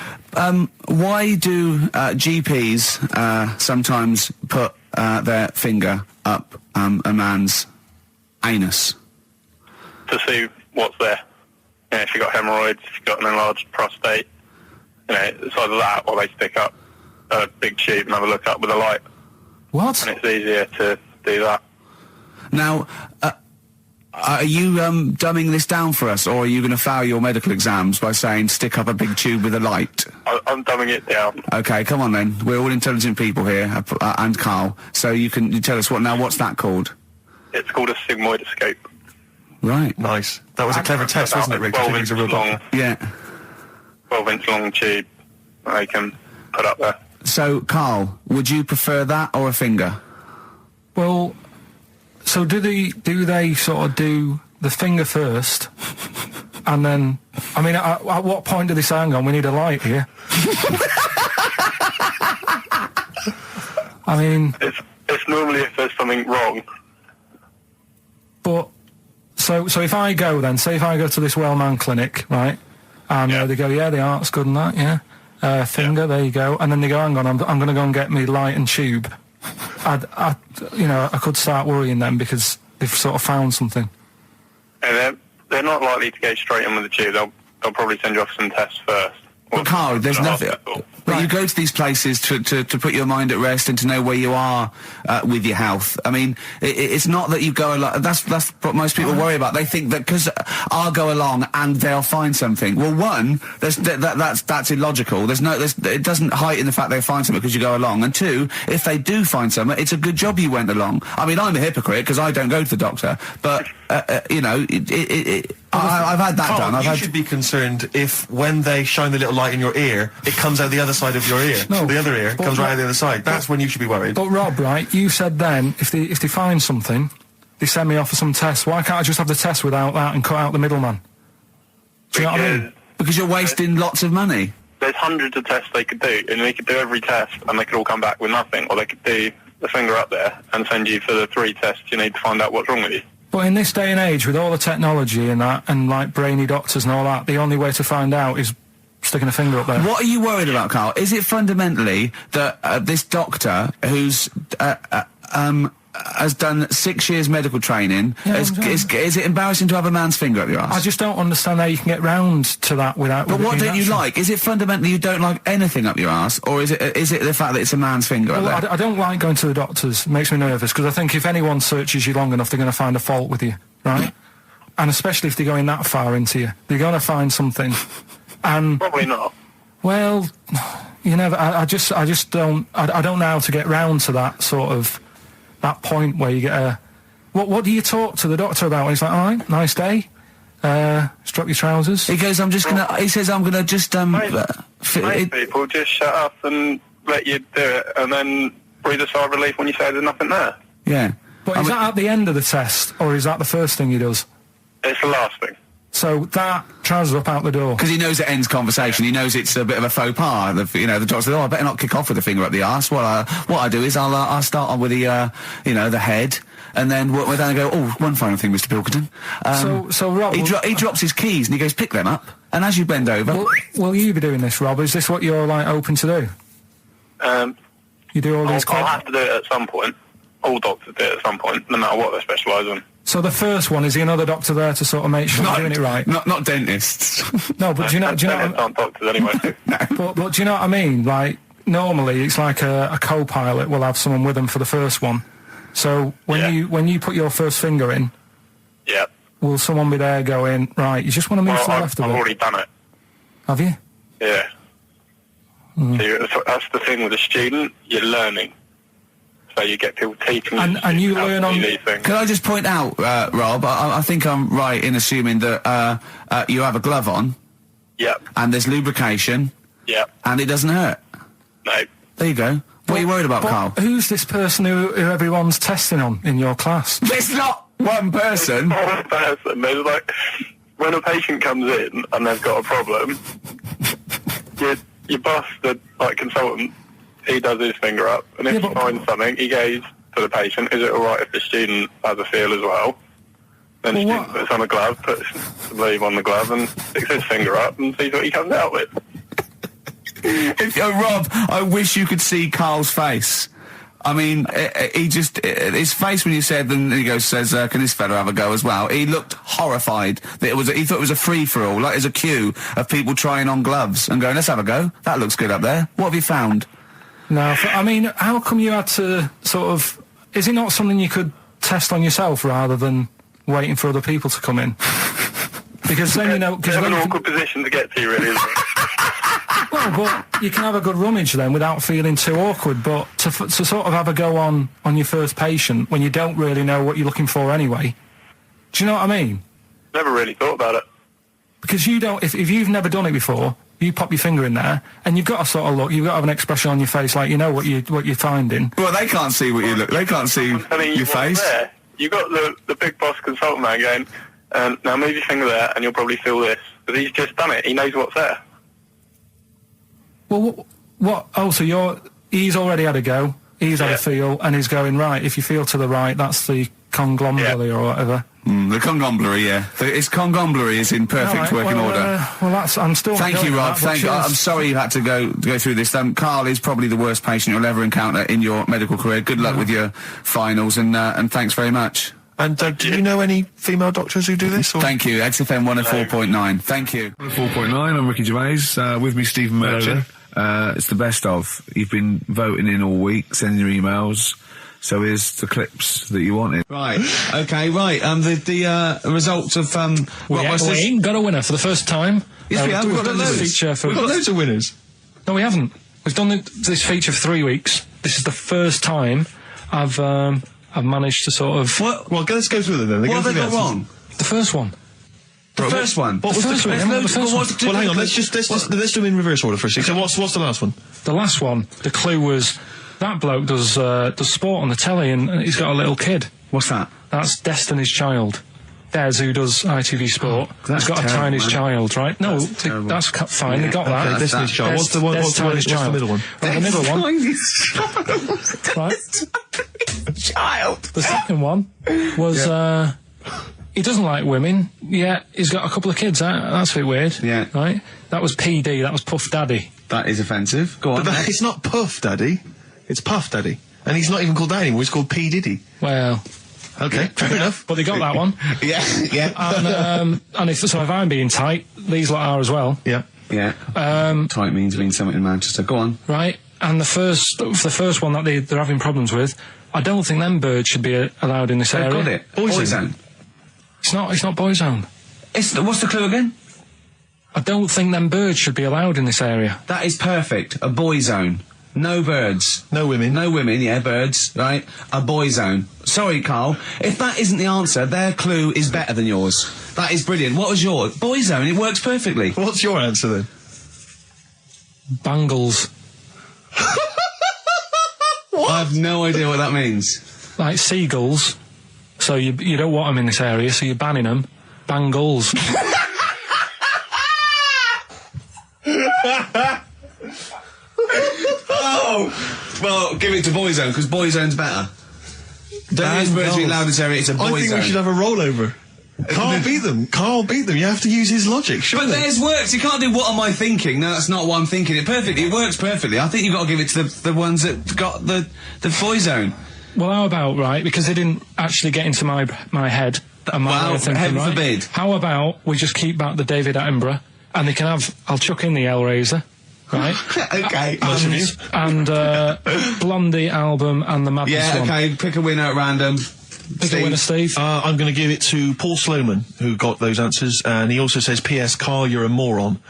Speaker 1: why do GPs sometimes put their finger up a man's anus?
Speaker 5: To see what's there. You know, if you've got hemorrhoids, if you've got an enlarged prostate, you know, it's either that or they stick up a big tube and have a look up with a light.
Speaker 3: What?
Speaker 5: And it's easier to do that.
Speaker 1: Now, are you dumbing this down for us, or are you going to fail your medical exams by saying stick up a big tube with a light?
Speaker 5: I'm dumbing it down.
Speaker 1: Okay, come on then. We're all intelligent people here, and Carl. So you tell us what's that called?
Speaker 5: It's called a sigmoidoscope.
Speaker 1: Right.
Speaker 2: Nice. That was a clever test, wasn't it, Rick? I think it was a real
Speaker 5: long,
Speaker 1: yeah.
Speaker 5: 12-inch long tube they can put up there.
Speaker 1: So, Carl, would you prefer that or a finger?
Speaker 3: Well, so do they sort of do the finger first, and then, I mean, at what point do they say, hang on, we need a light here? I mean...
Speaker 5: It's normally if there's something wrong.
Speaker 3: But, so if I go then, say if I go to this well-known clinic, right, and they go, yeah, the art's good and that, yeah, finger, there you go, and then they go, hang on, I'm going to go and get me light and tube. I could start worrying then because they've sort of found something.
Speaker 5: And they're not likely to go straight in with the tube. They'll probably send you off some tests first.
Speaker 1: But Carl, there's nothing. But you go to these places to put your mind at rest and to know where you are with your health. I mean, it's not that you go along. That's what most people worry about. They think that because I'll go along and they'll find something. Well, one, that's illogical. It doesn't heighten the fact they'll find something because you go along. And two, if they do find something, it's a good job you went along. I mean, I'm a hypocrite because I don't go to the doctor, but I've had that
Speaker 2: Carl,
Speaker 1: done.
Speaker 2: You should be concerned if when they shine the little light in your ear, it comes out the other side of your ear.
Speaker 3: No,
Speaker 2: the other ear comes right out the other side. That's when you should be worried.
Speaker 3: But Rob, right, you said then, if they find something, they send me off for some tests. Why can't I just have the test without that and cut out the middleman? Do you know what I mean?
Speaker 1: Because you're wasting lots of money.
Speaker 5: There's hundreds of tests they could do, and they could do every test, and they could all come back with nothing. Or they could do the finger up there and send you for the 3 tests you need to find out what's wrong with you.
Speaker 3: But in this day and age, with all the technology and that, and like brainy doctors and all that, the only way to find out is sticking a finger up there.
Speaker 1: What are you worried about, Carl? Is it fundamentally that this doctor who's has done 6 years medical training, is it embarrassing to have a man's finger up your ass?
Speaker 3: I just don't understand how you can get round to that without...
Speaker 1: But what don't you like? Is it fundamentally you don't like anything up your ass, or is it the fact that it's a man's finger up there?
Speaker 3: I don't like going to the doctors. It makes me nervous, because I think if anyone searches you long enough, they're going to find a fault with you, right? And especially if they're going that far into you. They're going to find something. And
Speaker 5: probably not.
Speaker 3: Well, you never... I just don't... I don't know how to get round to that sort of... that point where you get a... What do you talk to the doctor about? And he's like, all right, nice day. Strap your trousers.
Speaker 1: He goes, I'm gonna just,
Speaker 5: Most people just shut up and let you do it, and then breathe a sigh of relief when you say there's nothing there.
Speaker 1: Yeah.
Speaker 3: But is that at the end of the test, or is that the first thing he does?
Speaker 5: It's the last thing.
Speaker 3: So that trousers up out the door.
Speaker 1: Because he knows it ends conversation. He knows it's a bit of a faux pas. The doctor says, I better not kick off with the finger up the arse. What I do is I'll start on with the, the head, and then we're then go, one final thing, Mr. Pilkington.
Speaker 3: So Rob...
Speaker 1: He drops his keys and he goes, pick them up, and as you bend over...
Speaker 3: Will you be doing this, Rob? Is this what you're, like, open to do? You do all these...
Speaker 5: I'll have to do it at some point. All doctors do it at some point, no matter what they specialise in.
Speaker 3: So the first one, is the another doctor there to sort of make sure you're doing it right?
Speaker 1: Not dentists.
Speaker 3: No, but do you know...
Speaker 5: Dentists aren't doctors anyway.
Speaker 3: But do you know what I mean? Like, normally it's like a co-pilot will have someone with them for the first one. So when you put your first finger in, will someone be there going, right, you just want to move to the left of it?
Speaker 5: I've already done it.
Speaker 3: Have you?
Speaker 5: Yeah. So that's the thing with a student, you're learning. So you get people teaching
Speaker 3: and you learn on
Speaker 5: these things.
Speaker 1: Can I just point out, Rob, I think I'm right in assuming that you have a glove on.
Speaker 5: Yep.
Speaker 1: And there's lubrication.
Speaker 5: Yep.
Speaker 1: And it doesn't hurt.
Speaker 5: No.
Speaker 1: There you go. What are you worried about, Carl?
Speaker 3: Who's this person who everyone's testing on in your class?
Speaker 1: It's not one person.
Speaker 5: One person. There's like, when a patient comes in and they've got a problem, your boss, the consultant, he does his finger up, and if he finds something, he goes, to the patient, is it all right if the student has a feel as well? Then the student puts on a glove, puts the bleed on the glove, and sticks his finger up and sees what he comes out with.
Speaker 9: Rob, I wish you could see Carl's face. I mean, his face when you said, and he says, can this fella have a go as well? He looked horrified that he thought it was a free-for-all, like there's a queue of people trying on gloves and going, let's have a go. That looks good up there. What have you found?
Speaker 3: No, I mean, how come you had to sort of... Is it not something you could test on yourself rather than waiting for other people to come in? Because then, you know...
Speaker 5: It's an awkward position to get to, really, isn't it?
Speaker 3: Well, but you can have a good rummage then without feeling too awkward, but to sort of have a go on your first patient when you don't really know what you're looking for anyway. Do you know what I mean?
Speaker 5: Never really thought about it.
Speaker 3: Because you don't... If you've never done it before... You pop your finger in there, and you've got to sort of look. You've got to have an expression on your face, like you know what you're finding.
Speaker 9: Well, they can't see what you look. They can't see your face.
Speaker 5: There. You got the big boss consultant man going. Now move your finger there, and you'll probably feel this because he's just done it. He knows what's there.
Speaker 3: Well, what? Oh, so he's already had a go. He's had a feel, and he's going right. If you feel to the right, that's the conglomerate or whatever.
Speaker 9: The conglomerate, yeah. Its conglomerate is in perfect working order.
Speaker 3: Well, that's... I'm still...
Speaker 9: Thank you, Rob. Thank you. I'm sorry you had to go through this. Carl is probably the worst patient you'll ever encounter in your medical career. Good luck with your finals, and thanks very much.
Speaker 2: And do you know any female doctors who do this? Or?
Speaker 9: Thank you. XFM 104.9. Thank you. 104.9. I'm Ricky Gervais. With me, Stephen Merchant. It's the best of. You've been voting in all week, sending your emails. So here's the clips that you wanted. Right. Okay. Right. The results of
Speaker 3: we ain't got a winner for the first time.
Speaker 9: Yes, we have. We've got loads of winners.
Speaker 3: No, we haven't. We've done this feature for 3 weeks. This is the first time I've managed to sort of...
Speaker 2: What? Well, let's go through them then.
Speaker 9: What have they got wrong?
Speaker 3: The first one.
Speaker 9: The first one?
Speaker 2: What was the first one? Well, hang on. Let's do them in reverse order for a second. So what's the last one?
Speaker 3: The last one, the clue was... That bloke does sport on the telly and he's got a little kid.
Speaker 9: What's that?
Speaker 3: That's Destiny's Child. Des, who does ITV Sport, has got a tiny child, right? No, that's fine, they got that.
Speaker 2: Okay, Destiny's Child. What's the middle one?
Speaker 3: Right, the middle one. Right.
Speaker 9: Child.
Speaker 3: The second one was, he doesn't like women, yet he's got a couple of kids. That's a bit weird.
Speaker 9: Yeah.
Speaker 3: Right? That was PD, that was Puff Daddy.
Speaker 9: That is offensive. Go on.
Speaker 2: But it's not Puff Daddy. It's Puff Daddy. And he's not even called that anymore, he's called P. Diddy.
Speaker 3: Well...
Speaker 2: Okay, fair enough.
Speaker 3: But they got that one.
Speaker 9: Yeah.
Speaker 3: And if I'm being tight, these lot are as well.
Speaker 2: Yeah.
Speaker 9: Yeah. Tight means something in Manchester. Go on.
Speaker 3: Right. And the first one that they're having problems with, I don't think them birds should be allowed in this area.
Speaker 9: Got it. Boyzone.
Speaker 3: It's not Boyzone.
Speaker 9: What's the clue again?
Speaker 3: I don't think them birds should be allowed in this area.
Speaker 9: That is perfect. A boy zone. No birds.
Speaker 2: No women.
Speaker 9: No women, yeah, birds, right? A boy zone. Sorry, Carl. If that isn't the answer, their clue is better than yours. That is brilliant. What was yours? Boy zone, it works perfectly.
Speaker 2: What's your answer then?
Speaker 3: Bangles.
Speaker 9: What? I have no idea what that means.
Speaker 3: Like seagulls. So you don't want them in this area, so you're banning them. Bangles.
Speaker 9: Oh! Well, give it to Boyzone, because Boyzone's better. Don't use birds to be allowed in this area, it's a Boyzone.
Speaker 2: I think we should have a rollover. Carl beat them. You have to use his logic, surely.
Speaker 9: But theirs works. You can't do what am I thinking. No, that's not what I'm thinking. It works perfectly. I think you've got to give it to the ones that got the Boyzone.
Speaker 3: Well, how about, right, because they didn't actually get into my head.
Speaker 9: Heaven forbid.
Speaker 3: How about we just keep back the David Attenborough, and they can have, I'll chuck in the Hellraiser, right?
Speaker 9: Okay.
Speaker 3: And Blondie album and the Madness one.
Speaker 9: Yeah, okay, pick a winner at random.
Speaker 3: Pick a winner, Steve.
Speaker 2: I'm going to give it to Paul Sloman, who got those answers, and he also says, P.S. Carl, you're a moron.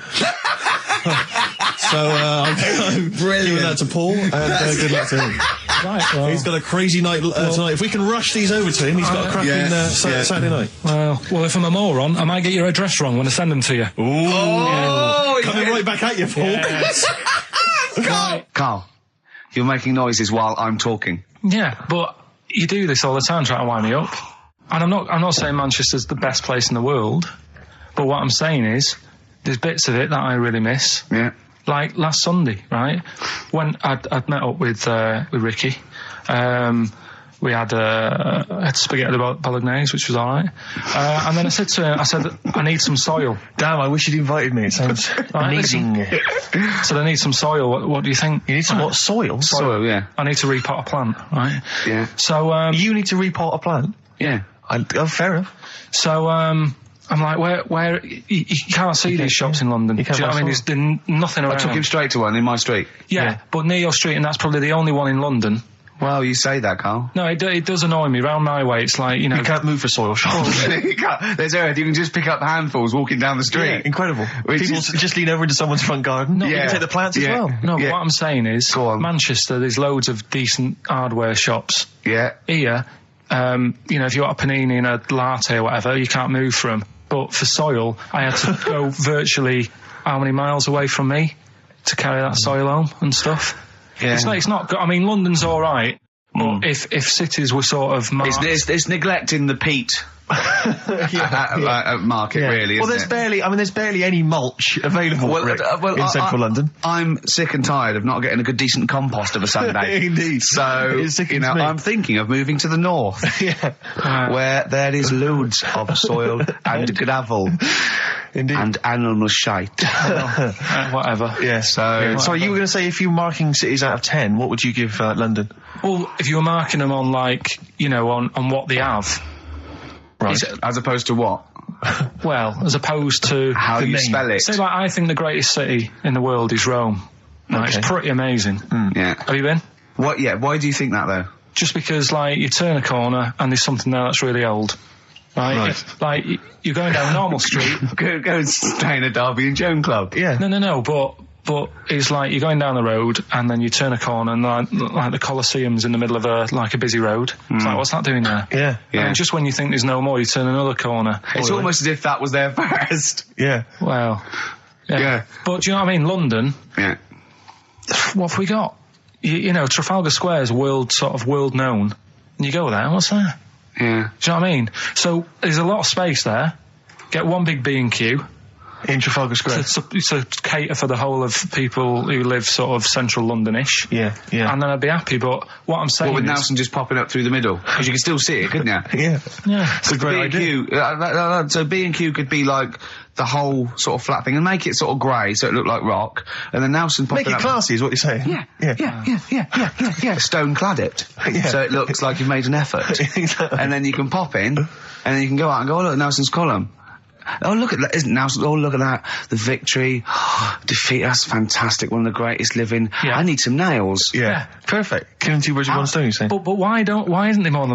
Speaker 2: So, I'm giving that to Paul, and good luck to him.
Speaker 3: Right, well,
Speaker 2: he's got a crazy night tonight. If we can rush these over to him, he's got a cracking Saturday night.
Speaker 3: Well, if I'm a moron, I might get your address wrong when I send them to you.
Speaker 2: Ooh. Coming right back at you, Paul.
Speaker 3: Yes.
Speaker 9: Carl, you're making noises while I'm talking.
Speaker 3: Yeah, but you do this all the time trying to wind me up. And I'm not saying Manchester's the best place in the world, but what I'm saying is there's bits of it that I really miss.
Speaker 9: Yeah.
Speaker 3: Like last Sunday, right? When I'd met up with Ricky, We had spaghetti bolognese, which was all right. And then I said to her, I need some soil.
Speaker 2: Damn, I wish you'd invited me. It sounds amazing.
Speaker 3: So I need some soil. What do you think?
Speaker 2: You need some what? Soil?
Speaker 9: Soil, yeah.
Speaker 3: I need to repot a plant, right?
Speaker 9: Yeah.
Speaker 3: So
Speaker 2: you need to repot a plant?
Speaker 9: Yeah.
Speaker 2: Fair enough.
Speaker 3: So I'm like, where you can't see these shops in London.
Speaker 2: You
Speaker 3: Do you know what I mean? There's nothing around.
Speaker 9: I took him straight to one in my street.
Speaker 3: Yeah, but near your street, and that's probably the only one in London.
Speaker 9: Well, you say that, Carl.
Speaker 3: No, it does annoy me. Round my way, it's like, you know...
Speaker 2: You can't move for soil shops.
Speaker 9: You can't. There's earth. You can just pick up handfuls walking down the street.
Speaker 2: Yeah, incredible.
Speaker 9: Which
Speaker 2: People
Speaker 9: is-
Speaker 2: just lean over into someone's front garden. You can take the plants as well.
Speaker 3: No,
Speaker 9: Yeah.
Speaker 3: what I'm saying is,
Speaker 9: Go on.
Speaker 3: Manchester, there's loads of decent hardware shops.
Speaker 9: Yeah.
Speaker 3: Here, you know, if you want a panini and a latte or whatever, you can't move from. But for soil, I had to go virtually how many miles away from me to carry that soil home and stuff.
Speaker 9: Yeah.
Speaker 3: It's not good. I mean, London's all right. But if cities were sort of marked...
Speaker 9: It's neglecting the peat market, really,
Speaker 2: Well,
Speaker 9: isn't
Speaker 2: there's barely any mulch available in central London.
Speaker 9: I'm sick and tired of not getting a good, decent compost of a Sunday.
Speaker 2: Indeed.
Speaker 9: So,
Speaker 2: It sickens
Speaker 9: you know,
Speaker 2: me.
Speaker 9: I'm thinking of moving to the north, where there is loads of soil and gravel.
Speaker 2: Indeed.
Speaker 9: And animal shite.
Speaker 3: whatever.
Speaker 2: Yeah.
Speaker 9: So,
Speaker 2: Sorry, you were going to say if you were marking cities out of 10, what would you give London?
Speaker 3: Well, if you were marking them on, like, you know, on what they have...
Speaker 2: Right.
Speaker 9: as opposed to what?
Speaker 3: Well, as opposed to...
Speaker 9: How you spell it.
Speaker 3: Say, like, I think the greatest city in the world is Rome. Right,
Speaker 2: Okay.
Speaker 3: It's pretty amazing.
Speaker 9: Yeah.
Speaker 3: Have you been?
Speaker 9: What? Yeah. Why do you think that, though?
Speaker 3: Just because, like, you turn a corner and there's something there that's really old. Right? Like, you're going down a normal street.
Speaker 9: Go and stay in a Derby and Joan club.
Speaker 2: Yeah.
Speaker 3: No, but it's like you're going down the road and then you turn a corner and like the Colosseum's in the middle of a busy road. It's like, what's that doing there?
Speaker 2: Yeah.
Speaker 3: And just when you think there's no more, you turn another corner.
Speaker 9: It's almost as if that was there first.
Speaker 2: Yeah.
Speaker 3: Well,
Speaker 9: Yeah.
Speaker 3: But do you know what I mean? London,
Speaker 9: Yeah.
Speaker 3: what have we got? You know, Trafalgar Square is world known. And you go there, what's there?
Speaker 9: Yeah.
Speaker 3: Do you know what I mean? So there's a lot of space there. Get one big B&Q.
Speaker 2: In Trafalgar Square.
Speaker 3: To cater for the whole of people who live sort of central Londonish.
Speaker 2: Yeah.
Speaker 3: And then I'd be happy, but what I'm saying
Speaker 9: What, with
Speaker 3: is...
Speaker 9: Nelson just popping up through the middle? Because you can still see it, couldn't you?
Speaker 2: Yeah.
Speaker 3: Yeah.
Speaker 2: It's a great idea.
Speaker 9: B&Q, so B&Q could be like the whole sort of flat thing and make it sort of grey so it looked like rock, and then Nelson popping
Speaker 2: Make it
Speaker 9: up...
Speaker 2: classy is what you're saying.
Speaker 9: Yeah. Stone clad it.
Speaker 2: Yeah.
Speaker 9: So it looks like you've made an effort.
Speaker 2: Exactly.
Speaker 9: And then you can pop in, and then you can go out and go, oh, look, Nelson's column. Oh, look at that, isn't Nelson? Oh, look at that. The victory. Defeat, that's fantastic. One of the greatest living.
Speaker 3: Yeah.
Speaker 9: I need some nails.
Speaker 2: Yeah. Perfect. Killing two birds with one stone, you say?
Speaker 3: But why isn't there more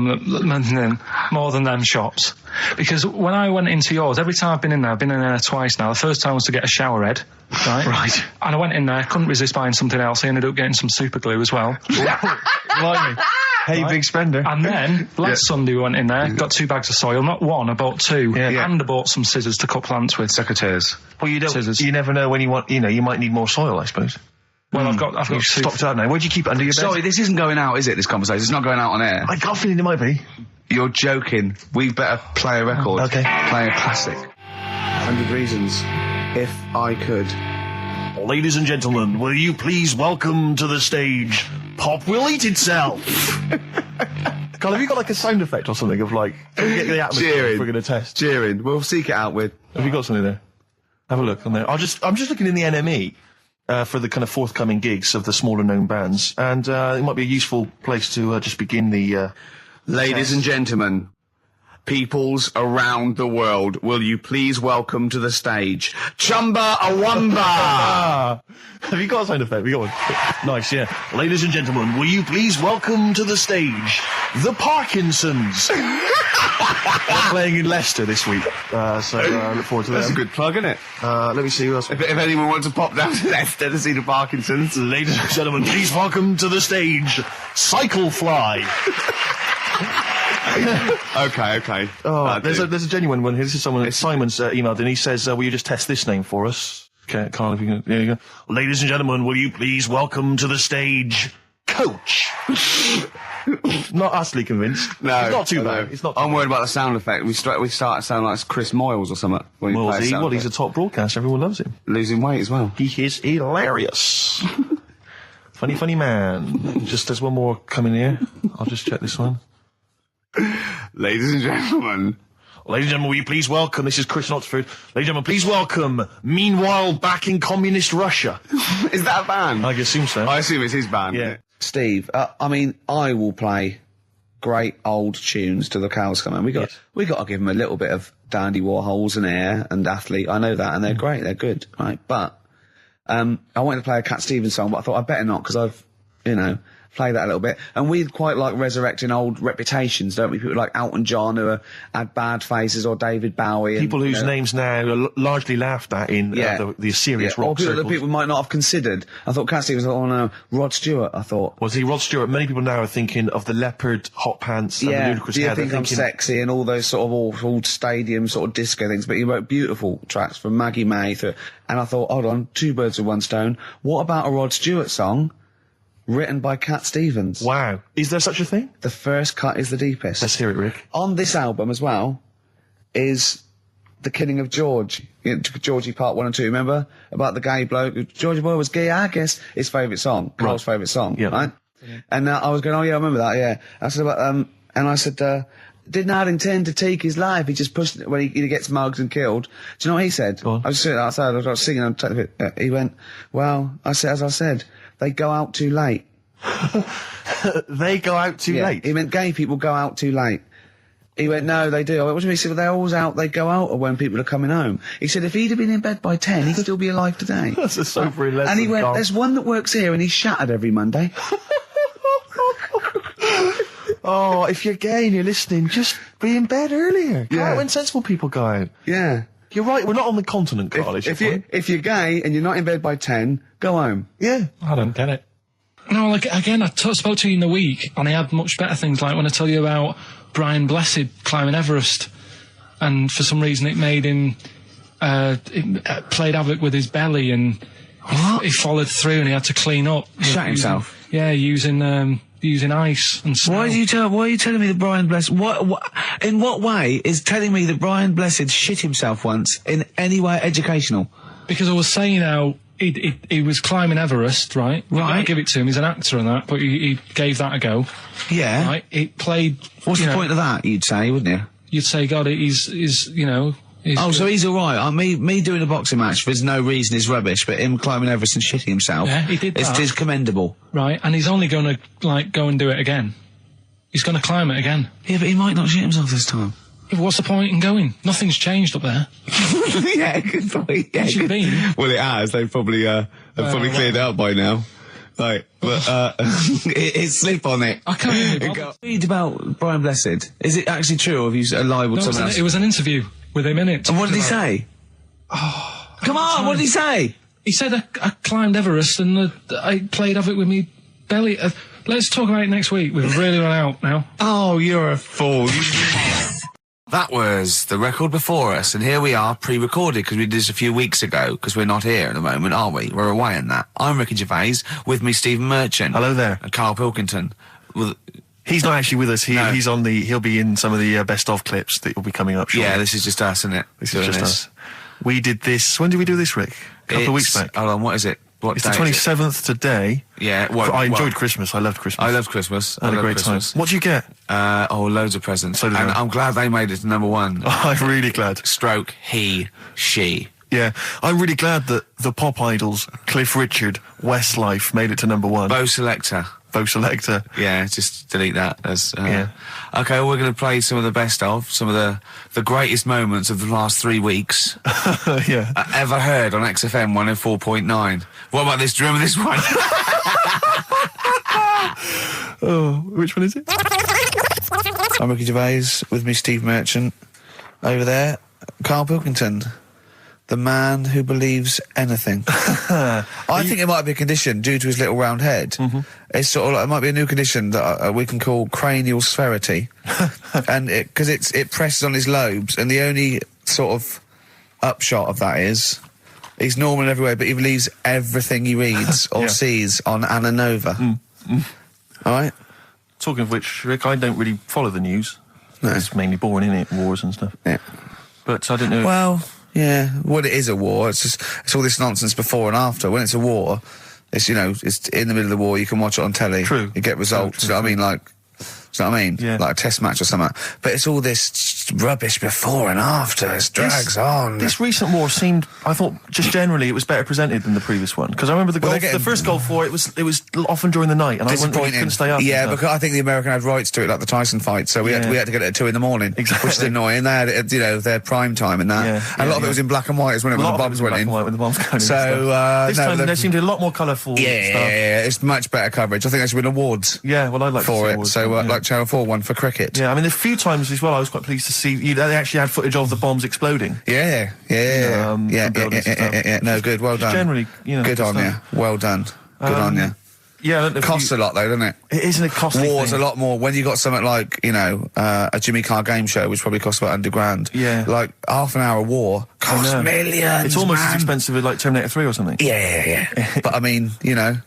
Speaker 3: than them shops? Because when I went into yours, every time I've been in there twice now. The first time was to get a shower head, right?
Speaker 2: Right.
Speaker 3: And I went in there, couldn't resist buying something else. I ended up getting some super glue as well.
Speaker 2: Blimey. Hey, big spender.
Speaker 3: And then last Sunday we went in there, got 2 bags of soil, not one, I bought 2, and I bought some scissors to cut plants with.
Speaker 9: Secateurs.
Speaker 2: Well,
Speaker 3: Scissors.
Speaker 2: you never know when you want, you might need more soil, I suppose.
Speaker 3: Well, I've got
Speaker 2: You've
Speaker 3: 2.
Speaker 2: stocked out now. Where'd you keep it under your bed?
Speaker 9: Sorry, this isn't going out, is it, this conversation? It's not going out on air.
Speaker 2: I got a feeling it might be.
Speaker 9: You're joking. We better play a record.
Speaker 2: Okay.
Speaker 9: Play a classic. 100 Reasons. If I Could.
Speaker 2: Ladies and gentlemen, will you please welcome to the stage Pop Will Eat Itself? Carl, have you got like a sound effect or something of like, get the atmosphere
Speaker 9: Cheering.
Speaker 2: we're going to test?
Speaker 9: Cheering. We'll seek it out with.
Speaker 2: Have you got something there? Have a look on there. I'm just looking in the NME for the kind of forthcoming gigs of the smaller known bands, and it might be a useful place to just begin the.
Speaker 9: Ladies and gentlemen, peoples around the world, will you please welcome to the stage Chumba Awamba?
Speaker 2: Have you got a sound effect? We got one. Nice, yeah. Ladies and gentlemen, will you please welcome to the stage the Parkinsons? They're playing in Leicester this week, so look forward to that.
Speaker 9: That's a good plug, isn't it?
Speaker 2: Let me see who else.
Speaker 9: If anyone wants to pop down to Leicester to see the Parkinsons.
Speaker 2: Ladies and gentlemen, please welcome to the stage Cyclefly.
Speaker 9: Okay.
Speaker 2: Oh, there's a genuine one here. This is someone. Simon's emailed and he says, "Will you just test this name for us?" Okay, Carl, if you can. There you go. Ladies and gentlemen, will you please welcome to the stage Coach? Not utterly convinced.
Speaker 9: No,
Speaker 2: it's not too
Speaker 9: no.
Speaker 2: bad. It's not.
Speaker 9: I'm worried about the sound effect. We start to sound like Chris Moyles or something. When we play a sound
Speaker 2: He's a
Speaker 9: effect.
Speaker 2: top broadcaster. Everyone loves him.
Speaker 9: Losing weight as well.
Speaker 2: He is hilarious. Funny man. Just there's one more coming here. I'll just check this one.
Speaker 9: Ladies and gentlemen.
Speaker 2: Ladies and gentlemen, will you please welcome, this is Chris in Oxford. Ladies and gentlemen, please welcome, Meanwhile Back in Communist Russia.
Speaker 9: Is that a band?
Speaker 2: I assume so.
Speaker 9: I assume it's his band.
Speaker 2: Yeah.
Speaker 1: Steve, I mean, I will play great old tunes till the cows come home. We got to give them a little bit of Dandy Warhols and Air and Athlete. I know that, and they're great. They're good, right? But I wanted to play a Cat Stevens song, but I thought I'd better not because I've, play that a little bit. And we quite like resurrecting old reputations, don't we? People like Elton John who had bad faces, or David Bowie.
Speaker 2: People whose names now are largely laughed at in the serious rock
Speaker 1: or people
Speaker 2: circles.
Speaker 1: that people might not have considered. I thought Cat Stevens, oh no, Rod Stewart, I thought.
Speaker 2: Was he Rod Stewart? Many people now are thinking of the leopard hot pants and the ludicrous
Speaker 1: Do you
Speaker 2: hair.
Speaker 1: think I'm sexy and all those sort of awful stadium sort of disco things, but he wrote beautiful tracks from Maggie May through, and I thought, hold on, two birds with one stone. What about a Rod Stewart song written by Cat Stevens?
Speaker 2: Wow. Is there such a thing?
Speaker 1: The first cut is the deepest.
Speaker 2: Let's hear it, Rick.
Speaker 1: On this album as well is The Killing of George. Georgie Part 1 and 2, remember? About the gay bloke. Georgie Boy was gay, I guess. His favourite song. Carl's favourite song, right? Yeah. And I was going, oh yeah, I remember that, yeah. I said about, and I said, did not intend to take his life. He just pushed it when he gets mugged and killed. Do you know what he said? I was sitting outside, I was singing, he went, well, as I said, they go out too late.
Speaker 2: They go out too late?
Speaker 1: He meant gay people go out too late. He went, no, they do. I went, what do you mean? He said, well, they're always out, they go out when people are coming home. He said, if he'd have been in bed by 10, he'd still be alive today.
Speaker 2: That's a sobering lesson.
Speaker 1: And he went,
Speaker 2: Carl.
Speaker 1: there's one that works here and he's shattered every Monday.
Speaker 2: Oh, if you're gay and you're listening, just be in bed earlier. Go out when sensible people go out.
Speaker 1: Yeah.
Speaker 2: You're right, we're not on the continent, Carl.
Speaker 1: If you're gay and you're not in bed by 10, go home.
Speaker 2: Yeah.
Speaker 3: I don't get it. No, like, again, I spoke to you in the week, and I had much better things, like when I tell you about Brian Blessed climbing Everest, and for some reason it made him, it played havoc with his belly, and he followed through, and he had to clean up.
Speaker 1: Shut himself?
Speaker 3: Yeah, using ice and snow.
Speaker 1: Why are you telling me that Brian Blessed, in what way is telling me that Brian Blessed shit himself once in any way educational?
Speaker 3: Because I was saying how he was climbing Everest, right?
Speaker 1: Right.
Speaker 3: I give it to him, he's an actor and that, but he gave that a go.
Speaker 1: Yeah.
Speaker 3: Right? It played...
Speaker 1: What's the point of that, you'd say, wouldn't you?
Speaker 3: You'd say, God, he's good.
Speaker 1: So he's alright. Me doing a boxing match for no reason is rubbish, but him climbing Everest and shitting himself,
Speaker 3: yeah, he did that.
Speaker 1: It's commendable.
Speaker 3: Right, and he's only going to, go and do it again. He's going to climb it again.
Speaker 1: Yeah, but he might not shit himself this time.
Speaker 3: Yeah, what's the point in going? Nothing's changed up there.
Speaker 1: Yeah, good point. Yeah,
Speaker 3: What's it been?
Speaker 9: Well, it has. They've probably cleared it up by now. Right, but
Speaker 1: it's slip on it.
Speaker 3: I can't even
Speaker 1: Read about Brian Blessed. Is it actually true, or have you lied with someone else?
Speaker 3: It was an interview with him in it.
Speaker 1: And what did he say? Oh, come on, what did he say?
Speaker 3: He said I climbed Everest and I played havoc with me belly. Let's talk about it next week. We've really run out now.
Speaker 1: Oh, you're a fool.
Speaker 9: that was the record before us, and here we are, pre-recorded, because we did this a few weeks ago, because we're not here at the moment, are we? We're away in that. I'm Ricky Gervais, with me Stephen Merchant.
Speaker 2: Hello there.
Speaker 9: And Karl Pilkington. Well,
Speaker 2: he's not actually with us.
Speaker 9: No.
Speaker 2: He'll be in some of the best of clips that will be coming up shortly.
Speaker 9: yeah, this is just us, isn't it?
Speaker 2: This is just us. We did this, when did we do this, Rick? A couple of weeks back.
Speaker 9: Hold on, what is it? What
Speaker 2: It's the
Speaker 9: day is it?
Speaker 2: 27th today.
Speaker 9: Yeah,
Speaker 2: I enjoyed Christmas. I loved Christmas.
Speaker 9: I love Christmas.
Speaker 2: I had a great
Speaker 9: Christmas.
Speaker 2: time. What did you get?
Speaker 9: Loads of presents.
Speaker 2: So did
Speaker 9: and
Speaker 2: I.
Speaker 9: I'm glad they made it to number one.
Speaker 2: I'm really glad.
Speaker 9: Stroke, he, she.
Speaker 2: Yeah, I'm really glad that the pop idols, Cliff Richard, Westlife, made it to number one.
Speaker 9: Bo Selector.
Speaker 2: Bo Selector.
Speaker 9: Yeah, just delete that. As,
Speaker 2: Yeah.
Speaker 9: Okay, well, we're going to play some of the best of, some of the greatest moments of the last 3 weeks
Speaker 2: Yeah.
Speaker 9: ever heard on XFM 104.9. What about this? Do you remember this one?
Speaker 2: Oh, which one is it?
Speaker 1: I'm Ricky Gervais, with me Steve Merchant. Over there, Karl Pilkington, the man who believes anything. I think it might be a condition due to his little round head. Mm-hmm. It's sort of like, it might be a new condition that we can call cranial spherity, and because it presses on his lobes, and the only sort of upshot of that is he's normal in every way, but he believes everything he reads or sees on Anna Nova. All right.
Speaker 2: Talking of which, Rick, I don't really follow the news.
Speaker 1: No.
Speaker 2: It's mainly boring, isn't it? Wars and stuff.
Speaker 1: Yeah.
Speaker 2: But I don't know.
Speaker 1: Well, yeah. Well, it is a war. It's all this nonsense before and after. When it's a war, it's, it's in the middle of the war. You can watch it on telly.
Speaker 2: True.
Speaker 1: You get results.
Speaker 2: True.
Speaker 1: I mean, like, Do you know what I mean?
Speaker 2: Yeah.
Speaker 1: Like a test match or something. But it's all this rubbish before and after. It drags on.
Speaker 2: This recent war seemed, I thought, just generally it was better presented than the previous one. Because I remember the first Gulf War, it was often during the night, and I couldn't stay up.
Speaker 1: Yeah, because I think the American had rights to it, like the Tyson fight, so we had to get it at 2 in the morning,
Speaker 2: Exactly.
Speaker 1: which is annoying. They had it, their prime time and that.
Speaker 2: Yeah,
Speaker 1: and a lot of it was in black and white, when the bombs went in.
Speaker 2: When the bombs going in.
Speaker 1: So
Speaker 2: this time there seemed a lot more colourful stuff.
Speaker 1: Yeah, it's much better coverage. I think there should be awards.
Speaker 2: Yeah, well, I'd like
Speaker 1: for
Speaker 2: to see
Speaker 1: it.
Speaker 2: awards,
Speaker 1: So,
Speaker 2: yeah.
Speaker 1: like Channel 4 one for cricket.
Speaker 2: Yeah, I mean, a few times as well, I was quite pleased to see they actually had footage of the bombs exploding.
Speaker 1: Yeah. No, good. Well done.
Speaker 2: Generally,
Speaker 1: good on you. Well done. Good on you.
Speaker 2: Yeah,
Speaker 1: It costs a lot though, doesn't it?
Speaker 2: It isn't a costly
Speaker 1: War's
Speaker 2: thing.
Speaker 1: a lot more. When you got something like, a Jimmy Carr game show, which probably costs about $100,000.
Speaker 2: Yeah.
Speaker 1: Like half an hour of war costs millions.
Speaker 2: It's almost as
Speaker 1: man.
Speaker 2: expensive as like Terminator 3 or something.
Speaker 1: Yeah. But I mean,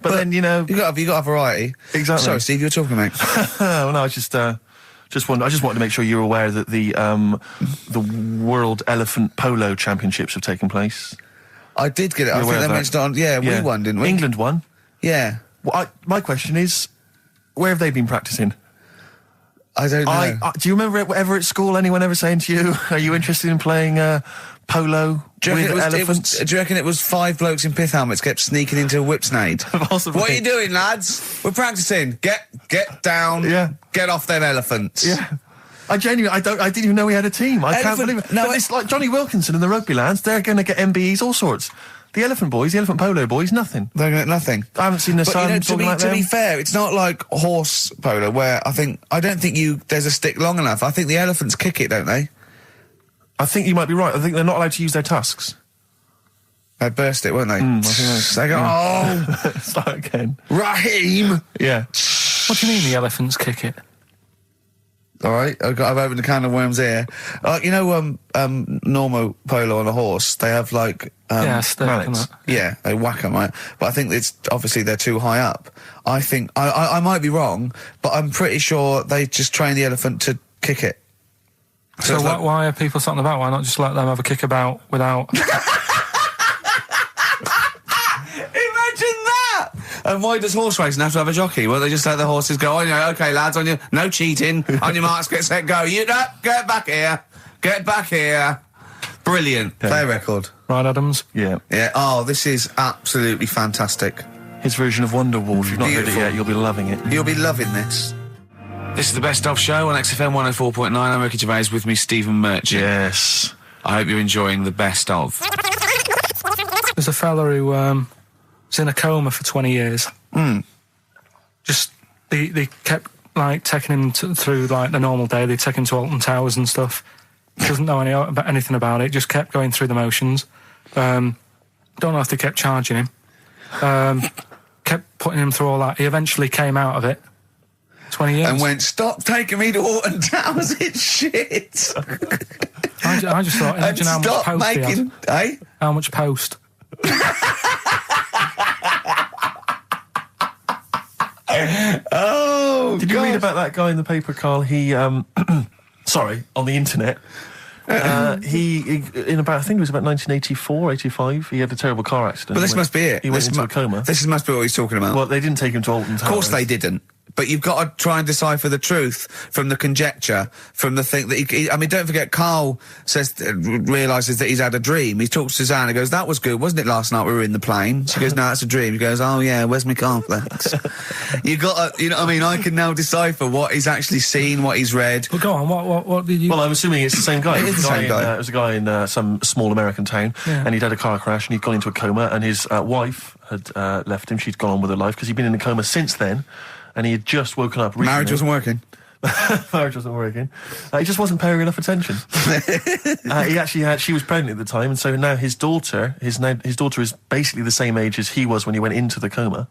Speaker 2: But then,
Speaker 1: you got to have variety.
Speaker 2: Exactly.
Speaker 1: Sorry, Steve, you were talking, mate.
Speaker 2: Well, no, I just wanted to make sure you're aware that the World Elephant Polo Championships have taken place.
Speaker 1: I did get it. I
Speaker 2: You're
Speaker 1: think
Speaker 2: aware
Speaker 1: they
Speaker 2: of that?
Speaker 1: mentioned it on. Yeah, we won, didn't we?
Speaker 2: England won.
Speaker 1: Yeah.
Speaker 2: Well, my question is, where have they been practicing?
Speaker 1: I don't know.
Speaker 2: Do you remember ever at school anyone ever saying to you, "Are you interested in playing polo with elephants?"
Speaker 1: Do you reckon it was 5 blokes in pith helmets kept sneaking into a whipsnade?
Speaker 2: Possibly.
Speaker 1: What are you doing, lads? We're practicing. Get down.
Speaker 2: Yeah.
Speaker 1: Get off them elephants.
Speaker 2: Yeah. I didn't even know we had a team. I can't believe it.
Speaker 1: No,
Speaker 2: But it's like Johnny Wilkinson and the rugby lads, they're going to get MBEs, all sorts. The elephant polo boys, nothing.
Speaker 1: They're going to get nothing.
Speaker 2: I haven't seen the sun talking like
Speaker 1: to be
Speaker 2: them.
Speaker 1: fair, it's not like horse polo where I don't think there's a stick long enough. I think the elephants kick it, don't they?
Speaker 2: I think you might be right. I think they're not allowed to use their tusks.
Speaker 1: They burst it, won't they?
Speaker 2: I think
Speaker 1: They go, oh,
Speaker 2: start again.
Speaker 1: Raheem!
Speaker 2: Yeah.
Speaker 3: What do you mean the elephants kick it?
Speaker 1: All right, I've opened a can of worms here. Normal polo on a horse, they have like...
Speaker 3: stick and that.
Speaker 1: Yeah, they whack them, right? But I think it's obviously they're too high up. I think I might be wrong, but I'm pretty sure they just train the elephant to kick it.
Speaker 3: So why are people something about? Why not just let them have a kick about without?
Speaker 1: Imagine that! And why does horse racing have to have a jockey? Well, they just let the horses go, okay, lads, on your... No cheating. On your marks, get set, go. Get back here. Get back here. Brilliant. Play a record.
Speaker 3: Right, Adams?
Speaker 2: Yeah.
Speaker 1: Yeah. Oh, this is absolutely fantastic.
Speaker 2: His version of Wonderwall. If you've not heard it
Speaker 1: Beautiful.
Speaker 2: yet, you'll be loving it.
Speaker 1: You'll be loving this.
Speaker 9: This is the Best Of Show on XFM 104.9. I'm Ricky Gervais, with me, Stephen Merchant.
Speaker 2: Yes.
Speaker 9: I hope you're enjoying the Best Of.
Speaker 3: There's a fella who was in a coma for 20 years. Just they kept like taking him through like the normal day. They take him to Alton Towers and stuff. Doesn't know anything about it. Just kept going through the motions. Don't know if they kept charging him. Kept putting him through all that. He eventually came out of it. 20 years.
Speaker 1: And went, stop taking me to Alton Towers, it's shit.
Speaker 3: I just thought, imagine how much
Speaker 1: stop
Speaker 3: post he
Speaker 1: making...
Speaker 3: had.
Speaker 1: Eh?
Speaker 3: How much post?
Speaker 1: Oh,
Speaker 2: Did you read about that guy in the paper, Carl? He, sorry, on the internet. He in about, I think it was about 1984, 85, he had a terrible car accident.
Speaker 1: But this must be it.
Speaker 2: He went into a coma.
Speaker 1: This must be what he's talking about.
Speaker 2: Well, they didn't take him to Alton Towers.
Speaker 1: Of course they didn't. But you've got to try and decipher the truth from the conjecture, from the thing that I mean, don't forget, Carl realises that he's had a dream. He talks to Suzanne and goes, that was good, wasn't it, last night we were in the plane? She goes, no, that's a dream. He goes, oh yeah, where's my cornflakes? You got to, you know what I mean? I can now decipher what he's actually seen, what he's read.
Speaker 3: But go on, what did you...
Speaker 2: Well, I'm assuming it's the same guy.
Speaker 1: It is the same guy.
Speaker 2: It was a guy in some small American town, and he'd had a car crash, and he'd gone into a coma, and his wife had left him. She'd gone on with her life, because he'd been in a coma since then, and he had just woken up recently.
Speaker 1: Marriage wasn't working.
Speaker 2: Marriage wasn't working. He just wasn't paying enough attention. He actually had... She was pregnant at the time, and so now his daughter is basically the same age as he was when he went into the coma.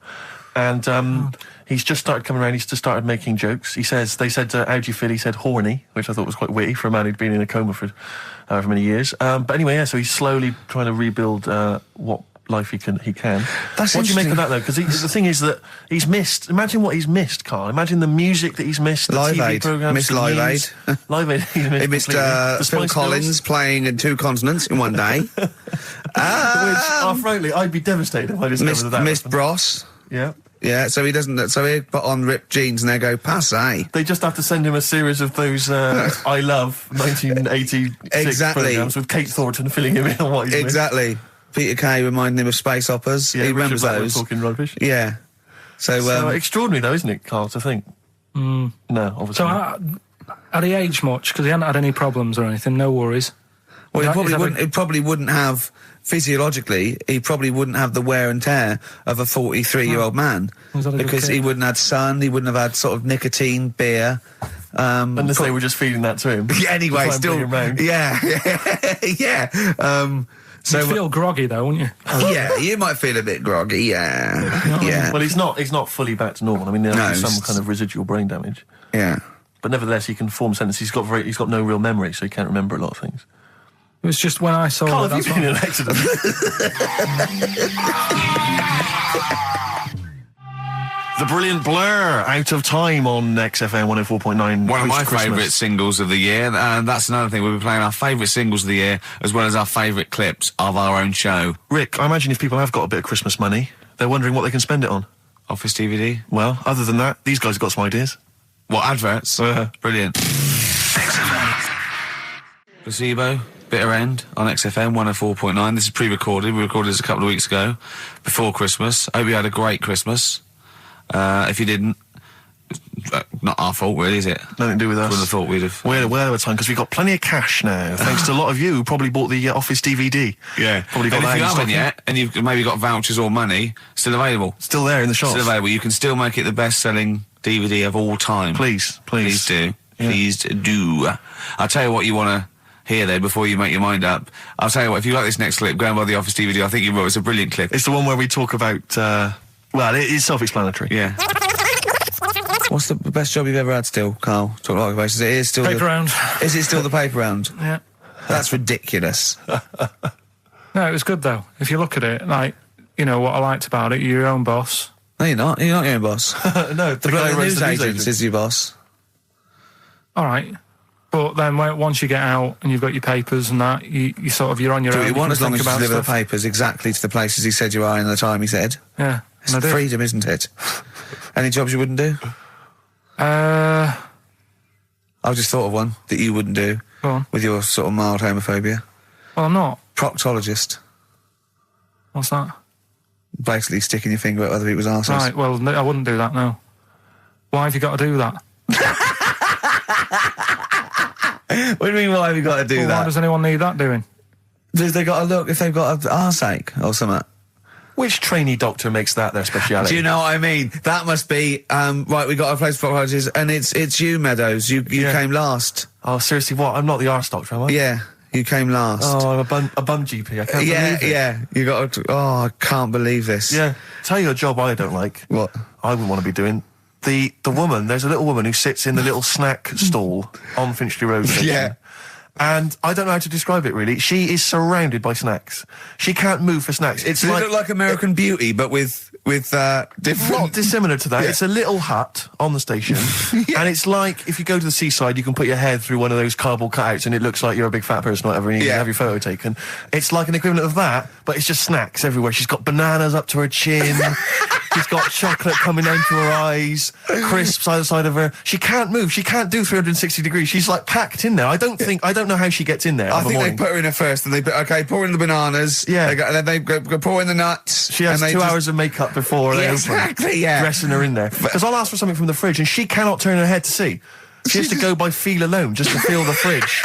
Speaker 2: And he's just started coming around. He's just started making jokes. They said, how do you feel? He said, horny, which I thought was quite witty for a man who'd been in a coma for however many years. But anyway, yeah, so he's slowly trying to rebuild what life he can.
Speaker 1: That's
Speaker 2: what do you make
Speaker 1: interesting.
Speaker 2: of that, though? Because the thing is that he's missed... Imagine what he's missed, Carl. Imagine the music that he's missed, the
Speaker 1: Live
Speaker 2: TV
Speaker 1: Aid.
Speaker 2: programmes.
Speaker 1: Missed
Speaker 2: the
Speaker 1: Live
Speaker 2: news.
Speaker 1: Aid.
Speaker 2: Live Aid. He
Speaker 1: He missed
Speaker 2: The
Speaker 1: Phil
Speaker 2: Spice
Speaker 1: Collins
Speaker 2: Girls.
Speaker 1: playing in 2 continents in one day.
Speaker 2: Which, frankly, I'd be devastated if I discovered that.
Speaker 1: Missed
Speaker 2: happened.
Speaker 1: Bros.
Speaker 2: Yeah.
Speaker 1: Yeah, so he doesn't. So he put on ripped jeans and they go passe.
Speaker 2: They just have to send him a series of those I Love 1986
Speaker 1: Exactly.
Speaker 2: programmes with Kate Thornton filling him in on what he's
Speaker 1: Exactly. Peter Kay reminding him of space operas.
Speaker 2: Yeah,
Speaker 1: he remembers
Speaker 2: Richard Blackman
Speaker 1: those.
Speaker 2: talking rubbish.
Speaker 1: Yeah. So,
Speaker 2: Extraordinary though, isn't it, Carl, to think? No, obviously
Speaker 3: So,
Speaker 2: not.
Speaker 3: had he aged much? Because he hadn't had any problems or anything, no worries.
Speaker 1: well, he
Speaker 3: Is
Speaker 1: probably
Speaker 3: that
Speaker 1: wouldn't. He probably wouldn't have physiologically. He probably wouldn't have the wear and tear of a 43-year-old man
Speaker 3: Was that a good
Speaker 1: because
Speaker 3: kid?
Speaker 1: he wouldn't have had sun. He wouldn't have had sort of nicotine, beer.
Speaker 2: Unless they were just feeding that to him.
Speaker 1: Yeah, anyway,
Speaker 2: To try and
Speaker 1: still.
Speaker 2: bring him round.
Speaker 1: Yeah, yeah. So
Speaker 3: You'd feel groggy though, wouldn't you?
Speaker 1: yeah, you might feel a bit groggy. Yeah, yeah,
Speaker 2: Well, he's not fully back to normal. I mean, there's
Speaker 1: No,
Speaker 2: some
Speaker 1: it's-
Speaker 2: kind of residual brain damage.
Speaker 1: yeah.
Speaker 2: But nevertheless, he can form sentences. He's got no real memory, so he can't remember a lot of things.
Speaker 3: It was just when I saw
Speaker 2: Carl,
Speaker 3: it.
Speaker 2: have
Speaker 3: That's
Speaker 2: you been in
Speaker 3: what-
Speaker 2: an accident? The Brilliant Blur, Out of Time on XFM 104.9.
Speaker 9: One of my
Speaker 2: post-Christmas.
Speaker 9: favourite singles of the year, and that's another thing. We'll be playing our favourite singles of the year, as well as our favourite clips of our own show.
Speaker 2: Rick, I imagine if people have got a bit of Christmas money, they're wondering what they can spend it on.
Speaker 9: Office DVD.
Speaker 2: Well, other than that, these guys have got some ideas.
Speaker 9: What, adverts? Brilliant. Placebo, Bitter End on XFM 104.9. This is pre-recorded. We recorded this a couple of weeks ago, before Christmas. Hope you had a great Christmas. If you didn't, not our fault, really, is it?
Speaker 2: Nothing to do with us.
Speaker 9: Wouldn't have thought we'd have.
Speaker 2: We're aware of the time because we've got plenty of cash now, thanks to a lot of you who probably bought the Office DVD.
Speaker 9: Yeah.
Speaker 2: Probably got
Speaker 9: And
Speaker 2: that
Speaker 9: if you
Speaker 2: in
Speaker 9: haven't
Speaker 2: stock.
Speaker 9: yet, and you've maybe got vouchers or money, still available.
Speaker 2: Still there in the shops.
Speaker 9: Still available. You can still make it the best-selling DVD of all time.
Speaker 2: Please.
Speaker 9: Please do.
Speaker 2: Yeah.
Speaker 9: Please do. I'll tell you what you want to hear there before you make your mind up. I'll tell you what, if you like this next clip, go and buy the Office DVD. I think you will. It's a brilliant clip.
Speaker 2: It's the one where we talk about, well, it is self-explanatory.
Speaker 9: Yeah.
Speaker 1: What's the best job you've ever had still, Carl? Talk like basis. It is still
Speaker 3: Paper round.
Speaker 1: Is it still the paper round?
Speaker 3: Yeah.
Speaker 1: That's ridiculous.
Speaker 3: No, it was good though. If you look at it, like, you know, what I liked about it, you're your own boss.
Speaker 1: No, you're not. You're not your own boss.
Speaker 2: No,
Speaker 1: The,
Speaker 2: guy who runs
Speaker 1: news
Speaker 2: the
Speaker 1: agent is your boss.
Speaker 3: All right. But then once you get out and you've got your papers and that, you sort of, you're on your
Speaker 1: Do
Speaker 3: own.
Speaker 1: what you want
Speaker 3: can
Speaker 1: as long
Speaker 3: think
Speaker 1: as you
Speaker 3: about
Speaker 1: deliver the
Speaker 3: stuff.
Speaker 1: papers exactly to the places he said you are in the time he said.
Speaker 3: Yeah.
Speaker 1: It's
Speaker 3: and I did.
Speaker 1: freedom, isn't it? Any jobs you wouldn't do?
Speaker 3: Go
Speaker 1: I've just thought of one that you wouldn't do
Speaker 3: on.
Speaker 1: with your sort of mild homophobia.
Speaker 3: Well, I'm not.
Speaker 1: Proctologist.
Speaker 3: What's that?
Speaker 1: Basically sticking your finger at other people's arses.
Speaker 3: Right, well, no, I wouldn't do that, no. Why have you got to do that?
Speaker 1: What do you mean, why have you got to do
Speaker 3: Well, why
Speaker 1: that?
Speaker 3: does anyone need that doing?
Speaker 1: Because they got to look if they've got an arseache or something.
Speaker 2: Which trainee doctor makes that their speciality?
Speaker 1: Do you know what I mean? That must be, right, we got a place for proctologists, and it's you, Meadows. You
Speaker 2: Yeah.
Speaker 1: came last.
Speaker 2: Oh, seriously, what? I'm not the arse doctor, am I?
Speaker 1: Yeah, you came last.
Speaker 2: Oh, I'm a bum GP. I can't
Speaker 1: yeah,
Speaker 2: believe it.
Speaker 1: yeah. You got to, I can't believe this.
Speaker 2: Yeah. Tell you a job I don't like.
Speaker 1: What?
Speaker 2: I wouldn't want to be doing. The woman, there's a little woman who sits in the little snack stall on Finchley Road. station.
Speaker 1: Yeah.
Speaker 2: And I don't know how to describe it really. She is surrounded by snacks. She can't move for snacks. It's
Speaker 1: Does
Speaker 2: like
Speaker 1: it look like American Beauty, but with different...
Speaker 2: not dissimilar to that.
Speaker 1: Yeah.
Speaker 2: It's a little hut on the station, and it's like if you go to the seaside, you can put your head through one of those cardboard cutouts, and it looks like you're a big fat person or whatever, and you
Speaker 1: Yeah.
Speaker 2: can have your photo taken. It's like an equivalent of that, but it's just snacks everywhere. She's got bananas up to her chin. She's got chocolate coming down to her eyes, crisps either side of her. She can't move. She can't do 360 degrees. She's like packed in there. I don't know how she gets in there.
Speaker 1: I
Speaker 2: of a
Speaker 1: think they
Speaker 2: morning.
Speaker 1: put her in there first, and they put, okay, pour in the bananas.
Speaker 2: Yeah.
Speaker 1: Then they go pour in the nuts.
Speaker 2: She has
Speaker 1: and they
Speaker 2: 2
Speaker 1: just-
Speaker 2: hours of makeup before they
Speaker 1: Yeah,
Speaker 2: open.
Speaker 1: exactly, yeah.
Speaker 2: Dressing her in there. Because I'll ask for something from the fridge and she cannot turn her head to see. She has to go by feel alone, just to feel the fridge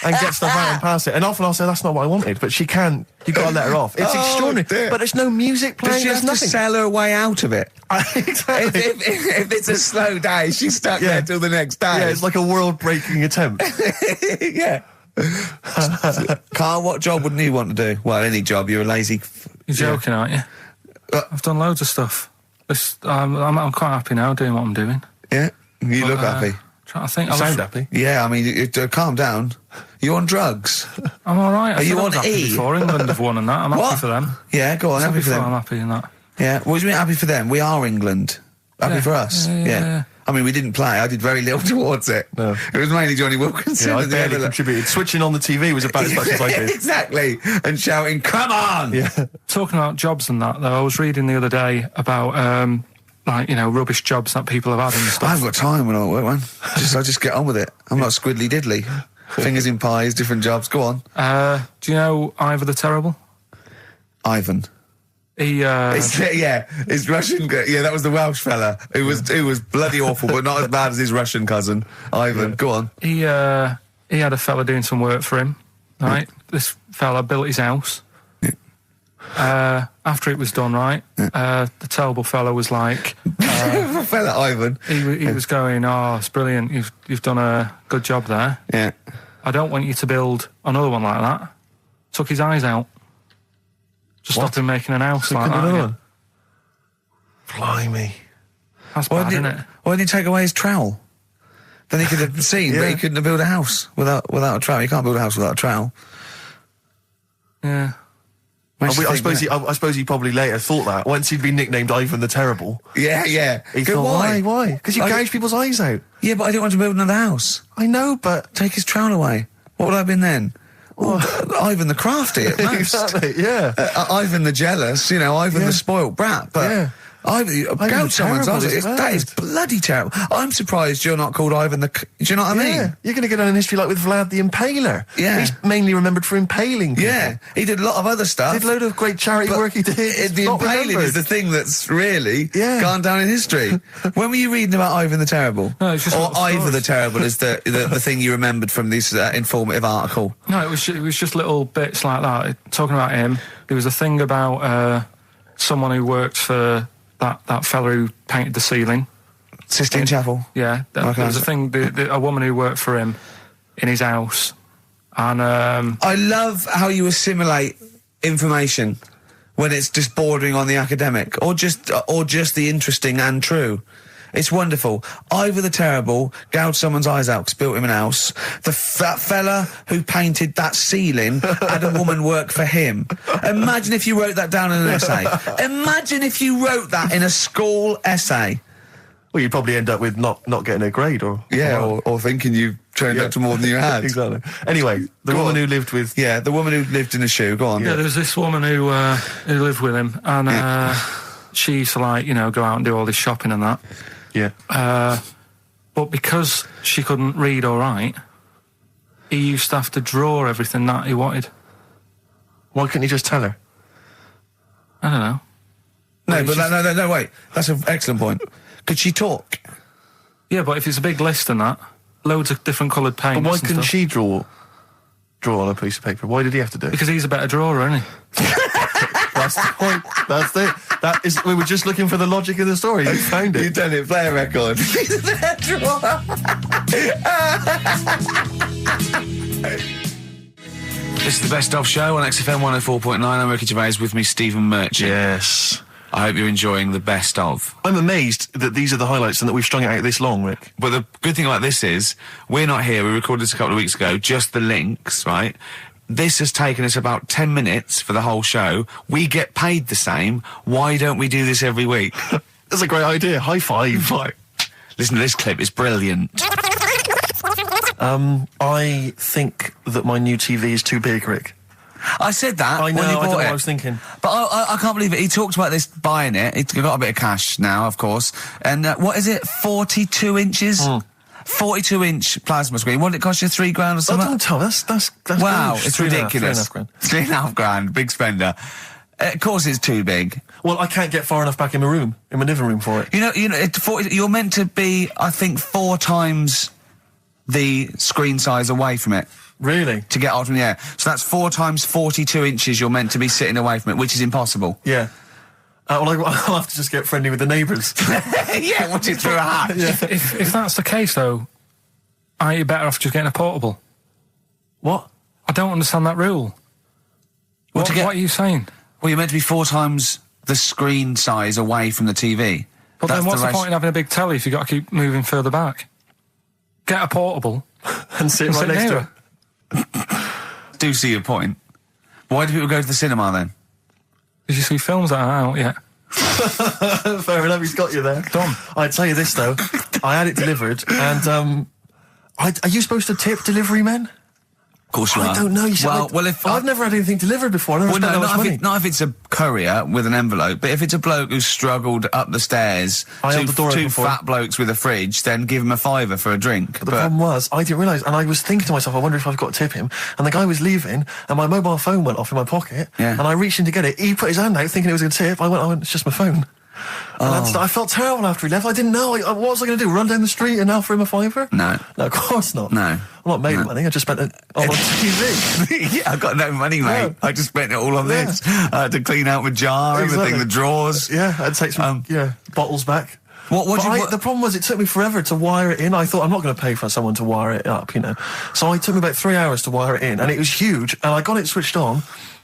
Speaker 2: and get stuff out and pass it. And often I'll say, that's not what I wanted, but she can't. You've got to let her off. It's
Speaker 1: Oh,
Speaker 2: extraordinary.
Speaker 1: dear.
Speaker 2: But there's no music
Speaker 1: Does
Speaker 2: playing,
Speaker 1: she
Speaker 2: there's
Speaker 1: have to
Speaker 2: nothing.
Speaker 1: sell her way out of it?
Speaker 2: Exactly.
Speaker 1: if it's a slow day, she's stuck
Speaker 2: Yeah.
Speaker 1: there till the next day.
Speaker 2: Yeah, it's like a world-breaking attempt.
Speaker 1: yeah. Carl, what job wouldn't you want to do? Well, any job. You're a lazy...
Speaker 3: You're joking, aren't you? I've done loads of stuff. I'm quite happy now doing what I'm doing.
Speaker 1: Yeah? You look
Speaker 3: But,
Speaker 1: happy.
Speaker 3: Trying to think.
Speaker 2: You sound happy.
Speaker 1: Yeah, I mean, calm down. You're on drugs.
Speaker 3: I'm all right.
Speaker 1: Are you
Speaker 3: I
Speaker 1: on
Speaker 3: was happy
Speaker 1: E?
Speaker 3: before England have won and that. I'm
Speaker 1: What?
Speaker 3: happy for them.
Speaker 1: Yeah, go on,
Speaker 3: Said
Speaker 1: happy for
Speaker 3: before,
Speaker 1: them.
Speaker 3: I'm happy in that.
Speaker 1: Yeah, what do you mean happy for them? We are England. Happy
Speaker 3: Yeah.
Speaker 1: for us.
Speaker 3: Yeah.
Speaker 1: I mean, we didn't play. I did very little towards it.
Speaker 2: No.
Speaker 1: It was mainly Johnny Wilkinson.
Speaker 2: Yeah, I
Speaker 1: and the
Speaker 2: barely
Speaker 1: other-
Speaker 2: contributed. Switching on the TV was about as much as I did.
Speaker 1: Exactly. And shouting, come on!
Speaker 2: Yeah.
Speaker 3: Talking about jobs and that, though, I was reading the other day about like, you know, rubbish jobs that people have had and
Speaker 1: I
Speaker 3: stuff.
Speaker 1: haven't got time when I'm at work, man. I just get on with it. I'm not squiddly diddly. Fingers in pies, different jobs. Go on.
Speaker 3: Do you know Ivor the Terrible?
Speaker 1: Ivan.
Speaker 3: He,
Speaker 1: His Russian. Yeah, that was the Welsh fella who was bloody awful, but not as bad as his Russian cousin, Ivan. Go on.
Speaker 3: he had a fella doing some work for him, right? This fella built his house. After it was done, right, the terrible fella was like...
Speaker 1: fella Ivan.
Speaker 3: He was going, "Oh, it's brilliant, you've done a good job there.
Speaker 1: Yeah.
Speaker 3: I don't want you to build another one like that." Took his eyes out. Just stopped him making an house like that again.
Speaker 2: Blimey.
Speaker 3: That's bad, isn't it?
Speaker 1: Why didn't he take away his trowel? Then he could have seen, but he couldn't have built a house without a trowel. You can't build a house without a trowel.
Speaker 3: Yeah.
Speaker 2: I suppose he probably later thought that once he'd been nicknamed Ivan the Terrible.
Speaker 1: Yeah.
Speaker 2: He thought, why? Because you gouge people's eyes out.
Speaker 1: Yeah, but I didn't want to build another house.
Speaker 2: I know, but
Speaker 1: Take his trowel away. What would I have been then? Ivan the Crafty at most.
Speaker 2: exactly, yeah.
Speaker 1: Ivan the Jealous, you know, Ivan
Speaker 2: Yeah.
Speaker 1: the Spoilt Brat. But
Speaker 2: Yeah.
Speaker 1: Gout someone's
Speaker 2: terrible,
Speaker 1: eyes.
Speaker 2: it's
Speaker 1: That is
Speaker 2: bad.
Speaker 1: bloody terrible. I'm surprised you're not called Ivan the... Do you know what I mean?
Speaker 2: Yeah, you're going to go down in history like with Vlad the Impaler.
Speaker 1: Yeah.
Speaker 2: He's mainly remembered for impaling people.
Speaker 1: Yeah, he did a lot of other stuff.
Speaker 2: Did a load of great charity
Speaker 1: But
Speaker 2: work he did. It's
Speaker 1: the
Speaker 2: not
Speaker 1: impaling
Speaker 2: remembered.
Speaker 1: is the thing that's really
Speaker 2: Yeah.
Speaker 1: gone down in history. When were you reading about Ivan the Terrible?
Speaker 3: No, it's just
Speaker 1: or
Speaker 3: little
Speaker 1: Ivor
Speaker 3: stories.
Speaker 1: the Terrible is the thing you remembered from this informative article.
Speaker 3: No, it was just little bits like that. Talking about him, there was a thing about someone who worked for that fella who painted the ceiling.
Speaker 1: Sistine Chapel.
Speaker 3: Yeah, there was a thing. A woman who worked for him in his house, and
Speaker 1: I love how you assimilate information when it's just bordering on the academic, or just the interesting and true. It's wonderful. Ivor the Terrible gouged someone's eyes out 'cause built him an house. That fella who painted that ceiling had a woman work for him. Imagine if you wrote that down in an essay. Imagine if you wrote that in a school essay.
Speaker 2: Well, you'd probably end up with not getting a grade or...
Speaker 1: Or thinking you turned up to more than you had.
Speaker 2: Exactly. Anyway, the woman who lived with...
Speaker 1: Yeah, the woman who lived in a shoe. Go on.
Speaker 3: yeah, there was this woman who lived with him, and she used to, like, you know, go out and do all this shopping and that.
Speaker 2: Yeah.
Speaker 3: But because she couldn't read or write, he used to have to draw everything that he wanted.
Speaker 2: Why couldn't you just tell her?
Speaker 3: I don't know.
Speaker 1: No, but no, wait. That's an excellent point. Could she talk?
Speaker 3: Yeah, but if it's a big list and that, loads of different coloured paints.
Speaker 2: But why
Speaker 3: and
Speaker 2: couldn't
Speaker 3: stuff.
Speaker 2: she draw on a piece of paper? Why did he have to do it?
Speaker 3: Because he's a better drawer, isn't he?
Speaker 2: That's the point. That's it. That is. We were just looking for the logic of the story. You found it.
Speaker 1: You've done it. Play a record.
Speaker 9: This is the Best Of Show on XFM 104.9. I'm Ricky Gervais, with me Stephen Merchant.
Speaker 2: Yes.
Speaker 9: I hope you're enjoying the Best Of.
Speaker 2: I'm amazed that these are the highlights and that we've strung it out this long, Rick.
Speaker 9: But the good thing about this is, we're not here, we recorded this a couple of weeks ago, just the links, right? This has taken us about 10 minutes for the whole show. We get paid the same. Why don't we do this every week?
Speaker 2: That's a great idea. High five.
Speaker 9: Listen to this clip, it's brilliant.
Speaker 2: I think that my new TV is too big, Rick.
Speaker 1: I said that
Speaker 2: I know,
Speaker 1: when he
Speaker 2: I don't know
Speaker 1: bought
Speaker 2: what
Speaker 1: it.
Speaker 2: I was thinking.
Speaker 1: But I can't believe it. He talked about this buying it. He's got a bit of cash now, of course. And what is it? 42 inches? 42-inch plasma screen. What did it cost you? $3,000 or
Speaker 2: Oh,
Speaker 1: something?
Speaker 2: don't tell. That's
Speaker 1: Wow,
Speaker 2: gross.
Speaker 1: it's
Speaker 2: $3,500,
Speaker 1: ridiculous.
Speaker 2: $3,500.
Speaker 1: $3,500, big spender. Of course, it's too big.
Speaker 2: Well, I can't get far enough back in my room, in my living room for it.
Speaker 1: You know, you're meant to be, I think, 4 times the screen size away from it
Speaker 2: Really?
Speaker 1: to get out from the air. So that's 4 times 42 inches you're meant to be sitting away from it, which is impossible.
Speaker 2: Yeah. Well, I'll have to just get friendly with the neighbours.
Speaker 1: Yeah, watch it through a hatch.
Speaker 3: If that's the case, though, aren't you better off just getting a portable?
Speaker 2: What?
Speaker 3: I don't understand that rule. What are you saying?
Speaker 1: Well, you're meant to be 4 times the screen size away from the TV.
Speaker 3: But then what's the point in having a big telly if you've got to keep moving further back? Get a portable
Speaker 2: And sit
Speaker 3: and
Speaker 2: right
Speaker 3: sit
Speaker 2: next
Speaker 3: near
Speaker 2: to
Speaker 3: it.
Speaker 2: it.
Speaker 1: Do see your point. Why do people go to the cinema then?
Speaker 3: Did you see films that are out yet?
Speaker 2: Fair enough, he's got you there.
Speaker 3: Done.
Speaker 2: I tell you this, though. I had it delivered, and, are you supposed to tip delivery men?
Speaker 9: Of course you are.
Speaker 2: I don't know. You see, I've never had anything delivered before. I've never spent that much money.
Speaker 9: Not if it's a courier with an envelope, but if it's a bloke who's struggled up the stairs, two fat blokes with a fridge, then give him a £5 for a drink.
Speaker 2: But the problem was, I didn't realise, and I was thinking to myself, I wonder if I've got to tip him. And the guy was leaving, and my mobile phone went off in my pocket, and I reached in to get it. He put his hand out thinking it was going to tip. I went, it's just my phone. And I felt terrible after he left. I didn't know. What was I going to do? Run down the street and offer him a £5?
Speaker 9: No,
Speaker 2: of course not.
Speaker 9: No,
Speaker 2: I'm not made of money. I just spent it on TV.
Speaker 9: Yeah, I've got no money, mate.
Speaker 2: No.
Speaker 9: I just spent it all on this. I had to clean out my jar, everything, the drawers.
Speaker 2: Yeah, I'd take some bottles back. The problem was it took me forever to wire it in. I thought I'm not going to pay for someone to wire it up, So it took me about 3 hours to wire it in, and it was huge. And I got it switched on,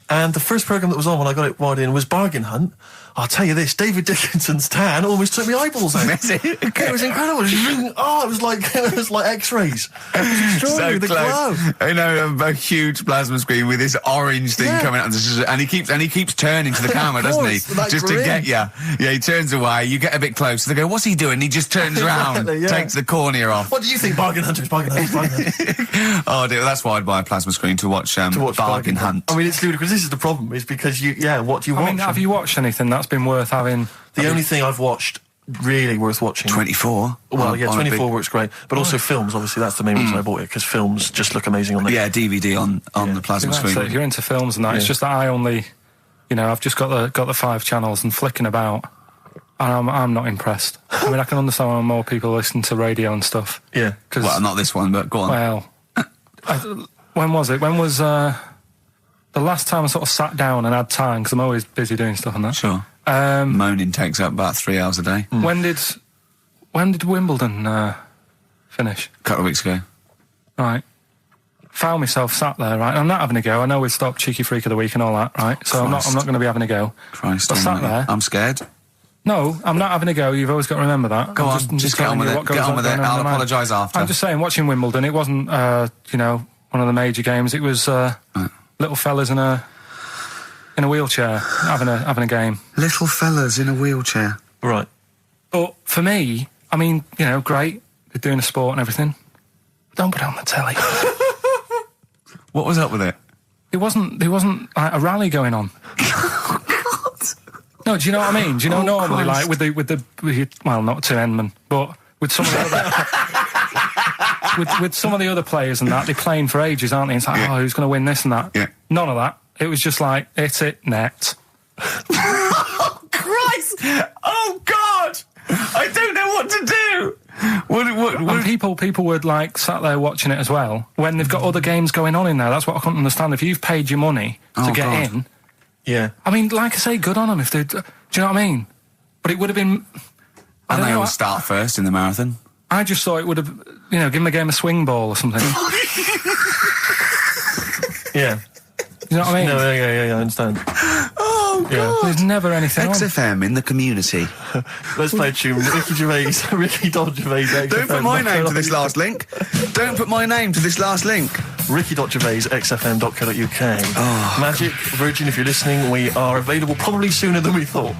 Speaker 2: and the first program that was on when I got it wired in was Bargain Hunt. I'll tell you this, David Dickinson's tan almost took me eyeballs out. It was incredible. It was like X-rays. It was extraordinary.
Speaker 9: So close. A huge plasma screen with this orange thing coming out, and he keeps turning to the camera, doesn't he? Just to get you. Yeah, he turns away. You get a bit closer. They go, "What's he doing?" He just turns around, takes the cornea off.
Speaker 2: What do you think, Bargain Hunters? Bargain Hunters.
Speaker 9: Oh dear, that's why I'd buy a plasma screen to watch Bargain Hunt.
Speaker 2: I mean, it's ludicrous. This is the problem. Is because what do you watch?
Speaker 3: I mean, have you watched anything that's been worth having?
Speaker 2: The only thing I've watched really worth watching.
Speaker 9: 24.
Speaker 2: Well, 24 works great, but also films. Obviously, that's the main reason I bought it, because films just look amazing on the
Speaker 9: DVD on the plasma screen.
Speaker 3: So if you're into films and that, it's just that I only, I've just got the 5 channels and flicking about, and I'm not impressed. I mean, I can understand why more people listen to radio and stuff.
Speaker 2: Yeah.
Speaker 9: Well, not this one, but go on.
Speaker 3: Well, when was it? When was the last time I sort of sat down and had time, because I'm always busy doing stuff and that.
Speaker 9: Sure. Moaning takes up about 3 hours a day.
Speaker 3: When did Wimbledon finish?
Speaker 9: A couple of weeks ago.
Speaker 3: Right. Found myself sat there, right? I'm not having a go. I know we've stopped Cheeky Freak of the Week and all that, right? So I'm not going to be having a go.
Speaker 9: Christ,
Speaker 3: I sat there.
Speaker 9: I'm scared.
Speaker 3: No, I'm not having a go. You've always got to remember that.
Speaker 9: Go on, just get on with it. Get on with it. I'll apologise after.
Speaker 3: I'm just saying, watching Wimbledon, it wasn't, one of the major games. It was little fellas in a wheelchair having a game.
Speaker 9: Little fellas in a wheelchair.
Speaker 2: Right.
Speaker 3: But for me, I mean, great. They're doing a sport and everything. Don't put it on the telly.
Speaker 9: What was up with it?
Speaker 3: There wasn't like a rally going on.
Speaker 9: Oh, God.
Speaker 3: No, do you know what I mean? Do you know normally, Christ. Like with the well, not Tim Enman, but with some of the other with some of the other players and that, they're playing for ages, aren't they? It's like, who's going to win this and that?
Speaker 9: Yeah.
Speaker 3: None of that. It was just like, hit it, net.
Speaker 9: Oh, Christ! Oh, God! I don't know what to do!
Speaker 3: And people were like sat there watching it as well when they've got other games going on in there. That's what I couldn't understand. If you've paid your money to get in, I mean, like I say, good on them. If they, do you know what I mean? But it would have been.
Speaker 9: And they always start first in the marathon.
Speaker 3: I just thought it would have, give them a game of swing ball or something.
Speaker 2: Yeah.
Speaker 3: You know what I mean?
Speaker 2: No, yeah, I understand.
Speaker 9: Oh, God.
Speaker 3: Yeah. There's never anything
Speaker 9: XFM in the community.
Speaker 2: Let's play a tune. Ricky Gervais, XFM.
Speaker 9: Don't put my name to this last link. Don't put my name to this last link.
Speaker 2: Ricky.Gervais, XFM.co.uk.
Speaker 9: Oh.
Speaker 2: Magic, Virgin, if you're listening, we are available probably sooner than we thought.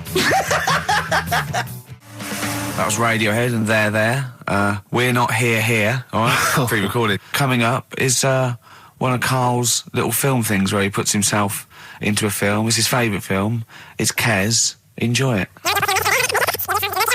Speaker 9: That was Radiohead and They're There. We're Not Here, all right? Pre-recorded. Coming up is one of Karl's little film things where he puts himself into a film. It's his favourite film. It's Kes. Enjoy it.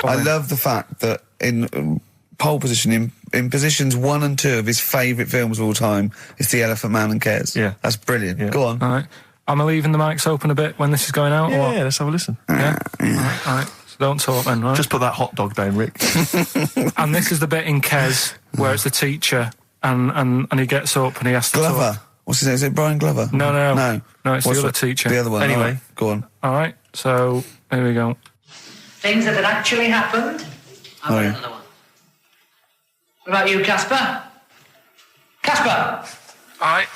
Speaker 1: I love the fact that in pole position, in positions 1 and 2 of his favourite films of all time, it's The Elephant Man and Kes.
Speaker 2: Yeah.
Speaker 1: That's brilliant.
Speaker 2: Yeah.
Speaker 1: Go on.
Speaker 3: All right. Am I leaving the mics open a bit when this is going out?
Speaker 2: Yeah,
Speaker 3: or what?
Speaker 2: let's have a listen.
Speaker 3: Yeah? All right. So don't talk then, right?
Speaker 2: Just put that hot dog down, Rick.
Speaker 3: And this is the bit in Kes where it's the teacher and he gets up and he has to
Speaker 1: Glover.
Speaker 3: talk.
Speaker 1: What's his name? Is it Brian Glover?
Speaker 3: No, it's the other teacher.
Speaker 1: The other one.
Speaker 2: Anyway.
Speaker 1: Right. Go on.
Speaker 3: All right, so here we go.
Speaker 10: Things that had actually happened. I've got another one. What about you, Casper? Casper!
Speaker 3: All right.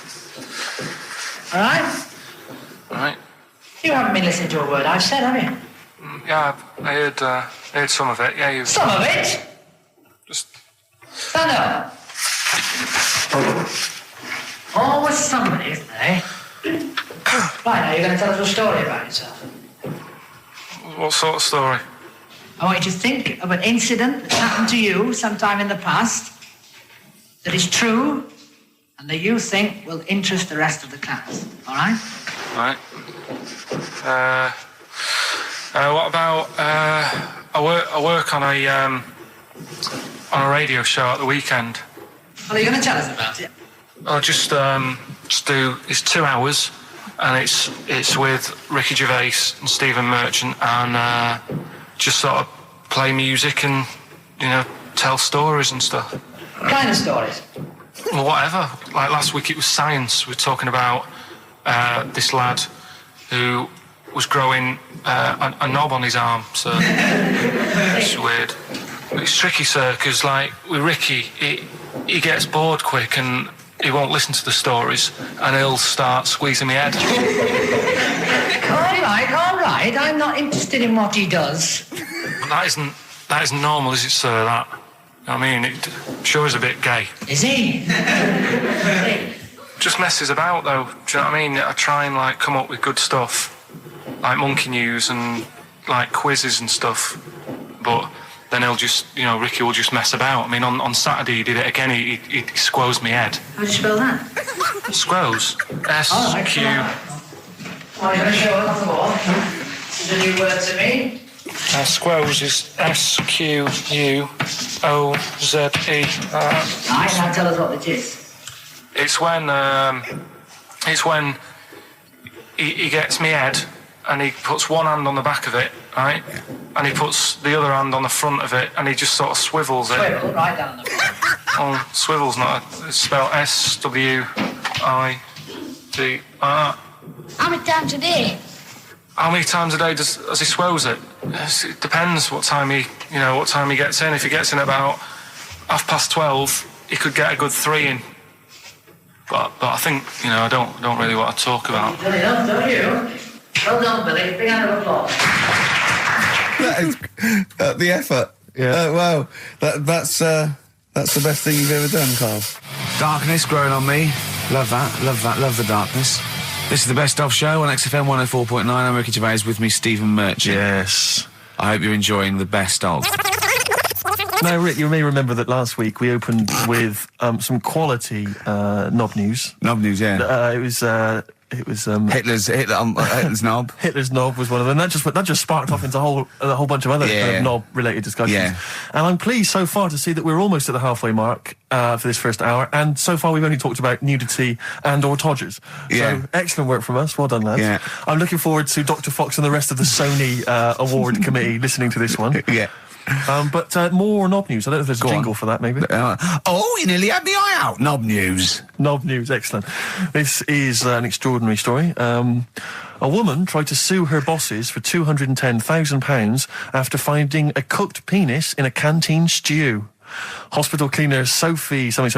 Speaker 10: All right?
Speaker 3: All right.
Speaker 10: You haven't been listening to a word I've said, have you?
Speaker 3: Yeah, I heard some of it. Yeah, you.
Speaker 10: Some of it?
Speaker 3: Just.
Speaker 10: Stand up. Always somebody, isn't there? Right, now you're going to tell us a story about yourself.
Speaker 3: What sort of story?
Speaker 10: I want you to think of an incident that happened to you sometime in the past that is true and that you think will interest the rest of the class. All right?
Speaker 3: Right. What about I work on a radio show at the weekend.
Speaker 10: Well, are you going to tell us about it?
Speaker 3: I'll just do. It's 2 hours, and it's with Ricky Gervais and Stephen Merchant, and just sort of play music and tell stories and stuff.
Speaker 10: What kind of stories?
Speaker 3: Well, whatever. Like last week, it was science. We were talking about this lad who was growing a knob on his arm. So it's weird. It's tricky, sir, because like with Ricky, he gets bored quick and he won't listen to the stories, and he'll start squeezing my head.
Speaker 10: All right. I'm not interested in what he does.
Speaker 3: That isn't normal, is it, sir? That. I mean, it sure is a bit gay.
Speaker 10: Is he?
Speaker 3: Just messes about, though. Do you know what I mean? I try and like come up with good stuff, like monkey news and like quizzes and stuff, but then he'll just, Ricky will just mess about. I mean, on Saturday he did it again. He squoze me head.
Speaker 10: How do you spell that?
Speaker 3: Squoze. S-Q.
Speaker 10: Are you going to show it off the wall? It's a new word to me.
Speaker 3: Squoze is S-Q-U-O-Z-E.
Speaker 10: Right, now tell us what it is.
Speaker 3: It's when he gets me head and he puts one hand on the back of it, right? And he puts the other hand on the front of it and he just sort of swivels it.
Speaker 10: Swivel, right down the
Speaker 3: Oh, swivel's not. It's spelled S-W-I-V-R.
Speaker 7: How many times a day?
Speaker 3: How many times a day does he swells it? It depends what time he gets in. If he gets in about 12:30, he could get a good 3 in. But I think, I don't really want to talk about.
Speaker 10: You've done enough, don't you? Well done, Billy. Big hand of applause.
Speaker 1: That is the effort.
Speaker 2: Yeah.
Speaker 1: Wow. That's the best thing you've ever done, Carl.
Speaker 9: Darkness growing on me. Love that. Love the darkness. This is the Best Of Show on XFM 104.9. I'm Ricky Gervais, with me Stephen Merchant.
Speaker 2: Yes.
Speaker 9: I hope you're enjoying the Best Of.
Speaker 2: Now, Rick, you may remember that last week we opened with some quality knob news.
Speaker 1: Knob news, yeah.
Speaker 2: It was
Speaker 1: Hitler's knob.
Speaker 2: Hitler's knob was one of them. That just sparked off into a whole bunch of other kind of knob-related discussions.
Speaker 1: Yeah.
Speaker 2: And I'm pleased so far to see that we're almost at the halfway mark for this first hour. And so far we've only talked about nudity and/or todgers.
Speaker 1: Yeah.
Speaker 2: So excellent work from us. Well done, lads.
Speaker 1: Yeah.
Speaker 2: I'm looking forward to Dr. Fox and the rest of the Sony award committee listening to this one.
Speaker 1: Yeah.
Speaker 2: But more knob news. I don't know if there's a jingle for that, maybe.
Speaker 1: You nearly had the eye out. Knob news.
Speaker 2: Knob news, excellent. This is an extraordinary story. A woman tried to sue her bosses for £210,000 after finding a cooked penis in a canteen stew. Hospital cleaner Sophie, can't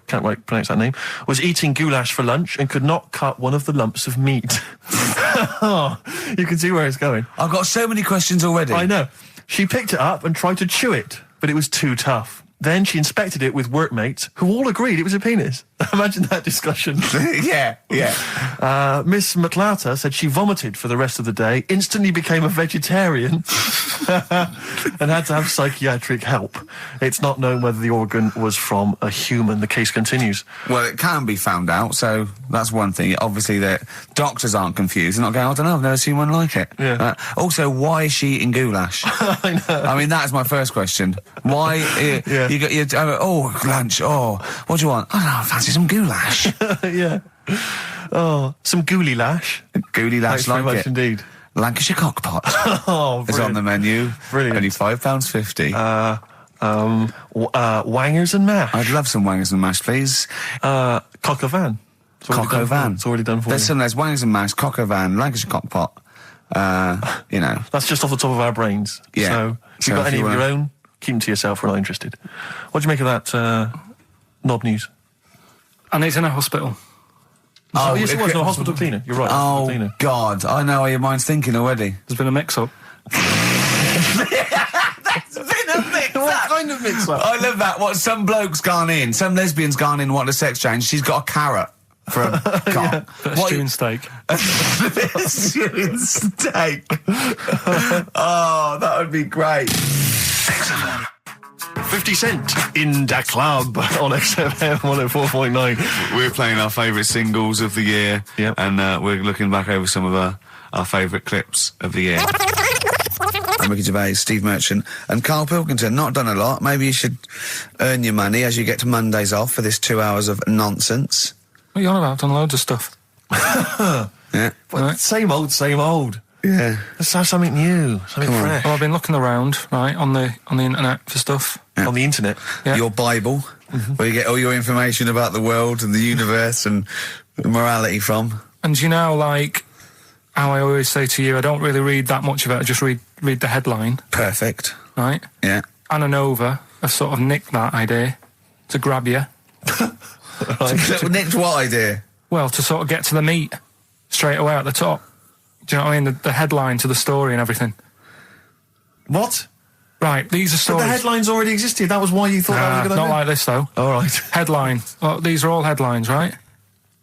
Speaker 2: quite pronounce that name, was eating goulash for lunch and could not cut one of the lumps of meat. You can see where it's going.
Speaker 1: I've got so many questions already.
Speaker 2: I know. She picked it up and tried to chew it, but it was too tough. Then she inspected it with workmates, who all agreed it was a penis. Imagine that discussion.
Speaker 1: Yeah.
Speaker 2: Miss McLarter said she vomited for the rest of the day, instantly became a vegetarian, and had to have psychiatric help. It's not known whether the organ was from a human. The case continues.
Speaker 1: Well, it can be found out, so that's one thing. Obviously, the doctors aren't confused. They're not going, I don't know, I've never seen one like it.
Speaker 2: Yeah.
Speaker 1: Also, why is she eating goulash?
Speaker 2: I know.
Speaker 1: I mean, that is my first question. Why? You got your lunch. Oh, what do you want? I don't know. I fancy some goulash.
Speaker 2: Yeah. Oh, some gooly lash.
Speaker 1: Gooly lash,
Speaker 2: Thanks very
Speaker 1: like
Speaker 2: much
Speaker 1: it.
Speaker 2: Indeed.
Speaker 1: Lancashire cockpot.
Speaker 2: Oh,
Speaker 1: is on the menu.
Speaker 2: Brilliant.
Speaker 1: Only £5.50.
Speaker 2: Wangers and mash.
Speaker 1: I'd love some wangers and mash, please.
Speaker 2: Cock o' van.
Speaker 1: Cock o' van.
Speaker 2: It's already done for
Speaker 1: There's wangers and mash, cock o' van, Lancashire cockpot.
Speaker 2: That's just off the top of our brains.
Speaker 1: Yeah.
Speaker 2: So if you've got any of your own, keep them to yourself. We're not interested. What do you make of that knob news?
Speaker 3: And he's in a hospital.
Speaker 2: Oh, yes, it was. No, hospital cleaner. You're right.
Speaker 1: Oh,
Speaker 2: cleaner.
Speaker 1: God. I know how your mind's thinking already.
Speaker 3: There's been a mix-up.
Speaker 1: That's been a mix-up.
Speaker 2: What kind of mix-up?
Speaker 1: I love that. What, some bloke's gone in, some lesbian's gone in, wanting a sex change. She's got a carrot for a cock.
Speaker 3: Stewing steak.
Speaker 1: Stewing steak. Oh, that would be great.
Speaker 11: XFM.
Speaker 2: 50 Cent in the club on XFM 104.9.
Speaker 9: We're playing our favourite singles of the year,
Speaker 2: Yep.
Speaker 9: and we're looking back over some of our favourite clips of the year.
Speaker 1: I'm Ricky Gervais, Steve Merchant, and Karl Pilkington. Not done a lot. Maybe you should earn your money as you get to Mondays off for this 2 hours of nonsense.
Speaker 3: What are you on about? I've done loads of stuff.
Speaker 1: Yeah.
Speaker 3: Right.
Speaker 2: Same old, same old.
Speaker 1: Yeah.
Speaker 2: Let's have something new, something
Speaker 1: Come on.
Speaker 2: fresh.
Speaker 3: Well, I've been looking around, right, on the internet for stuff.
Speaker 1: Yeah.
Speaker 2: On the internet.
Speaker 3: Yeah.
Speaker 1: Your Bible, where you get all your information about the world and the universe and morality from.
Speaker 3: And you know, like, how I always say to you, I don't really read that much of it, I just read the headline,
Speaker 1: Perfect.
Speaker 3: right?
Speaker 1: Yeah.
Speaker 3: Anna Nova have sort of nicked that idea to grab you.
Speaker 1: Nicked what idea?
Speaker 3: Well, to sort of get to the meat straight away at the top. Do you know what I mean? The headline to the story and everything.
Speaker 2: What?
Speaker 3: Right, these are
Speaker 2: But
Speaker 3: stories.
Speaker 2: the headlines already existed. That was why you thought that was a good
Speaker 3: not
Speaker 2: idea?
Speaker 3: like this, though.
Speaker 2: All right.
Speaker 3: Headline. Well, these are all headlines, right?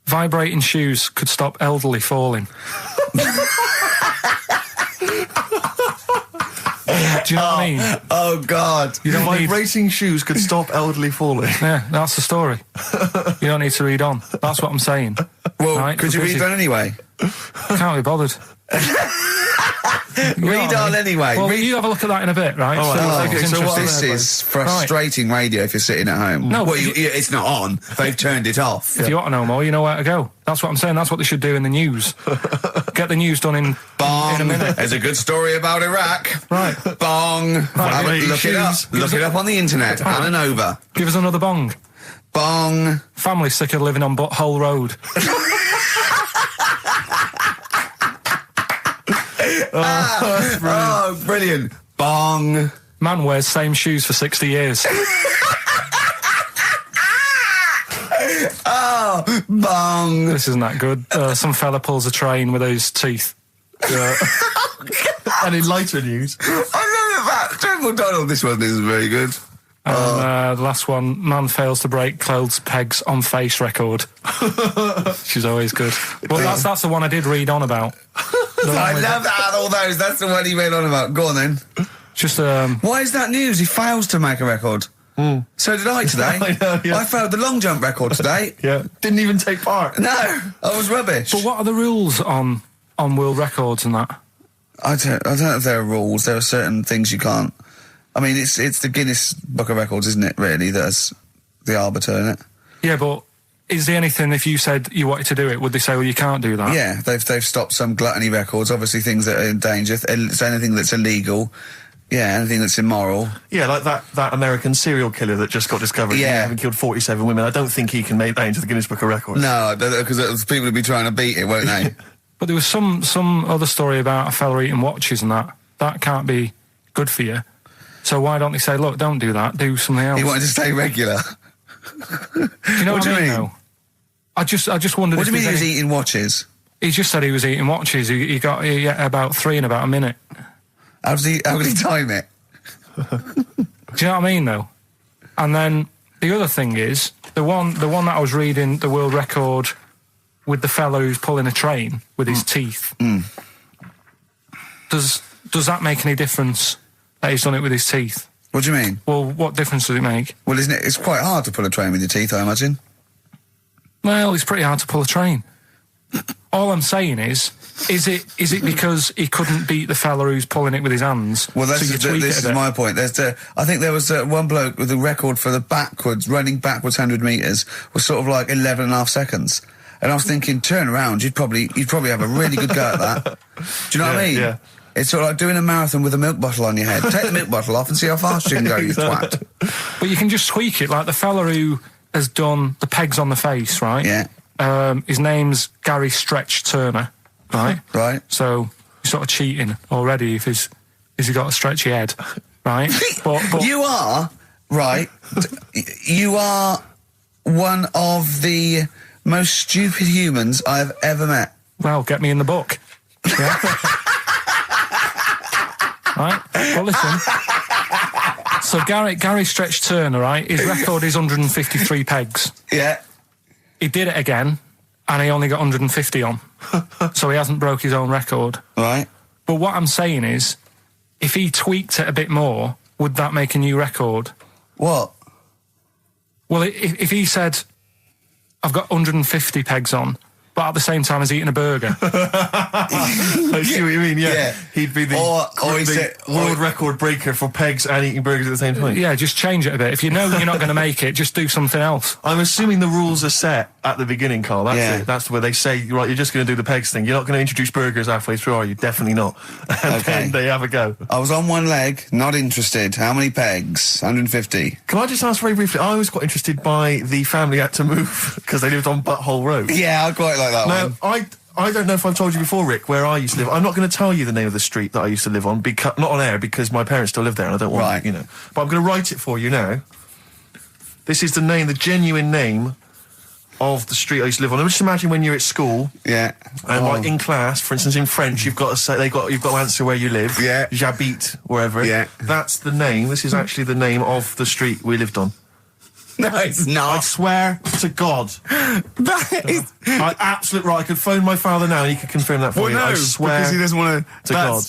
Speaker 3: Vibrating shoes could stop elderly falling. Do you know what I mean?
Speaker 1: Oh, God.
Speaker 3: You don't need...
Speaker 2: Vibrating shoes could stop elderly falling.
Speaker 3: Yeah, that's the story. You don't need to read on. That's what I'm saying.
Speaker 1: Well,
Speaker 3: Right,
Speaker 1: could you
Speaker 3: because
Speaker 1: read on anyway?
Speaker 3: Can't be bothered.
Speaker 1: Read on anyway.
Speaker 3: Well,
Speaker 1: Read.
Speaker 3: you have a look at that in a bit, right?
Speaker 2: All right.
Speaker 3: So,
Speaker 2: Oh,
Speaker 3: if it's
Speaker 2: okay, so what
Speaker 3: interesting.
Speaker 1: This is frustrating radio if you're sitting at home.
Speaker 3: No,
Speaker 1: well,
Speaker 3: but
Speaker 1: it's not on. They've turned it off.
Speaker 3: If you want to know more, you know where to go. That's what I'm saying. That's what they should do in the news. Get the news done in
Speaker 1: Bong.
Speaker 3: a minute.
Speaker 1: There's a good story about Iraq.
Speaker 3: Right.
Speaker 1: Bong. Have a- look it up.
Speaker 3: shoes.
Speaker 1: Look it up on the internet. Anna Nova.
Speaker 3: Give us another bong.
Speaker 1: Bong.
Speaker 3: Family sick of living on Butthole Road.
Speaker 1: Oh, brilliant. Bong.
Speaker 3: Man wears same shoes for 60 years.
Speaker 1: Oh, bong.
Speaker 3: This isn't that good. Some fella pulls a train with his teeth.
Speaker 2: And in lighter news.
Speaker 1: I love that. Jungle Donald, this one isn't very good.
Speaker 3: And the last one, man fails to break clothes pegs on face record. She's always good. Well, that's the one I did read on about.
Speaker 1: I love that out of all those. That's the one he read on about. Go on then.
Speaker 3: Just
Speaker 1: Why is that news? He fails to make a record. So did I today.
Speaker 2: I know, yeah.
Speaker 1: I failed the long jump record today.
Speaker 2: Yeah. Didn't even take part.
Speaker 1: No, I was rubbish.
Speaker 3: But what are the rules on world records and that?
Speaker 1: I don't know if there are rules. There are certain things you can't. I mean, it's the Guinness Book of Records, isn't it? Really, that's the arbiter, isn't it?
Speaker 3: Yeah, but is there anything, if you said you wanted to do it, would they say, well, you can't do that?
Speaker 1: Yeah, they've stopped some gluttony records. Obviously, things that are in danger. It's anything that's illegal. Yeah, anything that's immoral.
Speaker 2: Yeah, like that American serial killer that just got discovered.
Speaker 1: Yeah.
Speaker 2: Having killed 47 women. I don't think he can make that into the Guinness Book of Records.
Speaker 1: No, because people will be trying to beat it, won't they?
Speaker 3: But there was some other story about a fella eating watches and that. That can't be good for you. So why don't they say, look, don't do that, do something else?
Speaker 1: He wanted to stay regular.
Speaker 3: Do you know what I mean? Though? I just wondered.
Speaker 1: What do you mean he was
Speaker 3: any...
Speaker 1: eating watches?
Speaker 3: He just said he was eating watches. He got about 3 in about a minute.
Speaker 1: How did he time it?
Speaker 3: Do you know what I mean, though? And then the other thing is the one that I was reading, the world record with the fellow who's pulling a train with his teeth. Does that make any difference that he's done it with his teeth?
Speaker 1: What do you mean?
Speaker 3: Well, what difference does it make?
Speaker 1: Well, isn't it? It's quite hard to pull a train with your teeth, I imagine.
Speaker 3: Well, it's pretty hard to pull a train. All I'm saying is it because he couldn't beat the fella who's pulling it with his hands?
Speaker 1: Well,
Speaker 3: so you tweak
Speaker 1: this
Speaker 3: it
Speaker 1: is
Speaker 3: a bit?
Speaker 1: my point. I think there was one bloke with a record for the running backwards 100 metres was sort of like 11 and a half seconds. And I was thinking, turn around, you'd probably have a really good go at that. Do you know what I mean?
Speaker 2: Yeah.
Speaker 1: It's sort of like doing a marathon with a milk bottle on your head. Take the milk bottle off and see how fast you can go, you twat.
Speaker 3: But you can just tweak it, like the fella who has done the pegs on the face, right?
Speaker 1: Yeah.
Speaker 3: His name's Gary Stretch Turner, right?
Speaker 1: Right.
Speaker 3: So you're sort of cheating already if he's got a stretchy head, right? but
Speaker 1: You are, right, you are one of the most stupid humans I've ever met.
Speaker 3: well, get me in the book. Yeah. Right? Well, listen. So Gary Stretch Turner, right? His record is 153 pegs.
Speaker 1: Yeah.
Speaker 3: He did it again, and he only got 150 on. So he hasn't broke his own record.
Speaker 1: Right.
Speaker 3: But what I'm saying is, if he tweaked it a bit more, would that make a new record?
Speaker 1: What?
Speaker 3: Well, if he said, I've got 150 pegs on, but at the same time as eating a burger.
Speaker 2: I see what you mean, yeah. He'd be the world record breaker for pegs and eating burgers at the same time.
Speaker 3: Yeah, just change it a bit. If you know you're not going to make it, just do something else.
Speaker 2: I'm assuming the rules are set at the beginning, Carl. That's it. That's where they say, right, you're just going to do the pegs thing. You're not going to introduce burgers halfway through, are you? Definitely not. And then they have a go.
Speaker 1: I was on one leg, not interested. How many pegs? 150.
Speaker 2: Can I just ask very briefly, I was quite interested by the family had to move because they lived on Butthole Road.
Speaker 1: Yeah, I quite like that one.
Speaker 2: I don't know if I've told you before, Rick, where I used to live. I'm not going to tell you the name of the street that I used to live on, not on air, because my parents still live there and I don't want, you know. But I'm going to write it for you now. This is the genuine name of the street I used to live on. Just imagine when you're at school.
Speaker 1: Yeah.
Speaker 2: And like in class, for instance, in French, you've got to say, you've got to answer where you live.
Speaker 1: Yeah.
Speaker 2: J'habite, wherever.
Speaker 1: Yeah.
Speaker 2: That's the name. This is actually the name of the street we lived on.
Speaker 1: No, it's not.
Speaker 2: I swear to God.
Speaker 1: That is...
Speaker 2: Absolute right. I could phone my father now and he could confirm that for you.
Speaker 1: No,
Speaker 2: I swear
Speaker 1: because he doesn't want
Speaker 2: to God.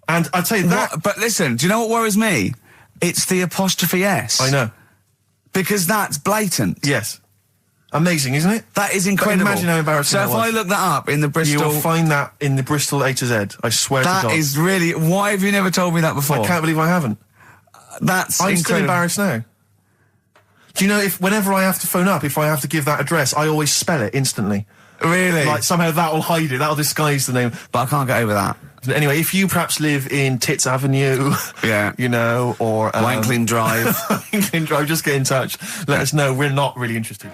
Speaker 2: And I'd tell you that...
Speaker 1: But listen, do you know what worries me? It's the apostrophe S.
Speaker 2: I know.
Speaker 1: Because that's blatant.
Speaker 2: Yes. Amazing, isn't it?
Speaker 1: That is incredible.
Speaker 2: But imagine how embarrassing
Speaker 1: that was. So if I look that up in the Bristol...
Speaker 2: You will find that in the Bristol A to Z. I swear to God.
Speaker 1: That is really... Why have you never told me that before?
Speaker 2: I can't believe I haven't.
Speaker 1: That's
Speaker 2: I'm
Speaker 1: incredible.
Speaker 2: still embarrassed now. Do you know, whenever I have to phone up, if I have to give that address, I always spell it instantly.
Speaker 1: Really?
Speaker 2: Like, somehow that'll hide it, that'll disguise the name.
Speaker 1: But I can't get over that.
Speaker 2: Anyway, if you perhaps live in Tits Avenue,
Speaker 1: yeah,
Speaker 2: you know, or...
Speaker 1: Wankling Drive.
Speaker 2: Wankling Drive, just get in touch. Let us know, we're not really interested.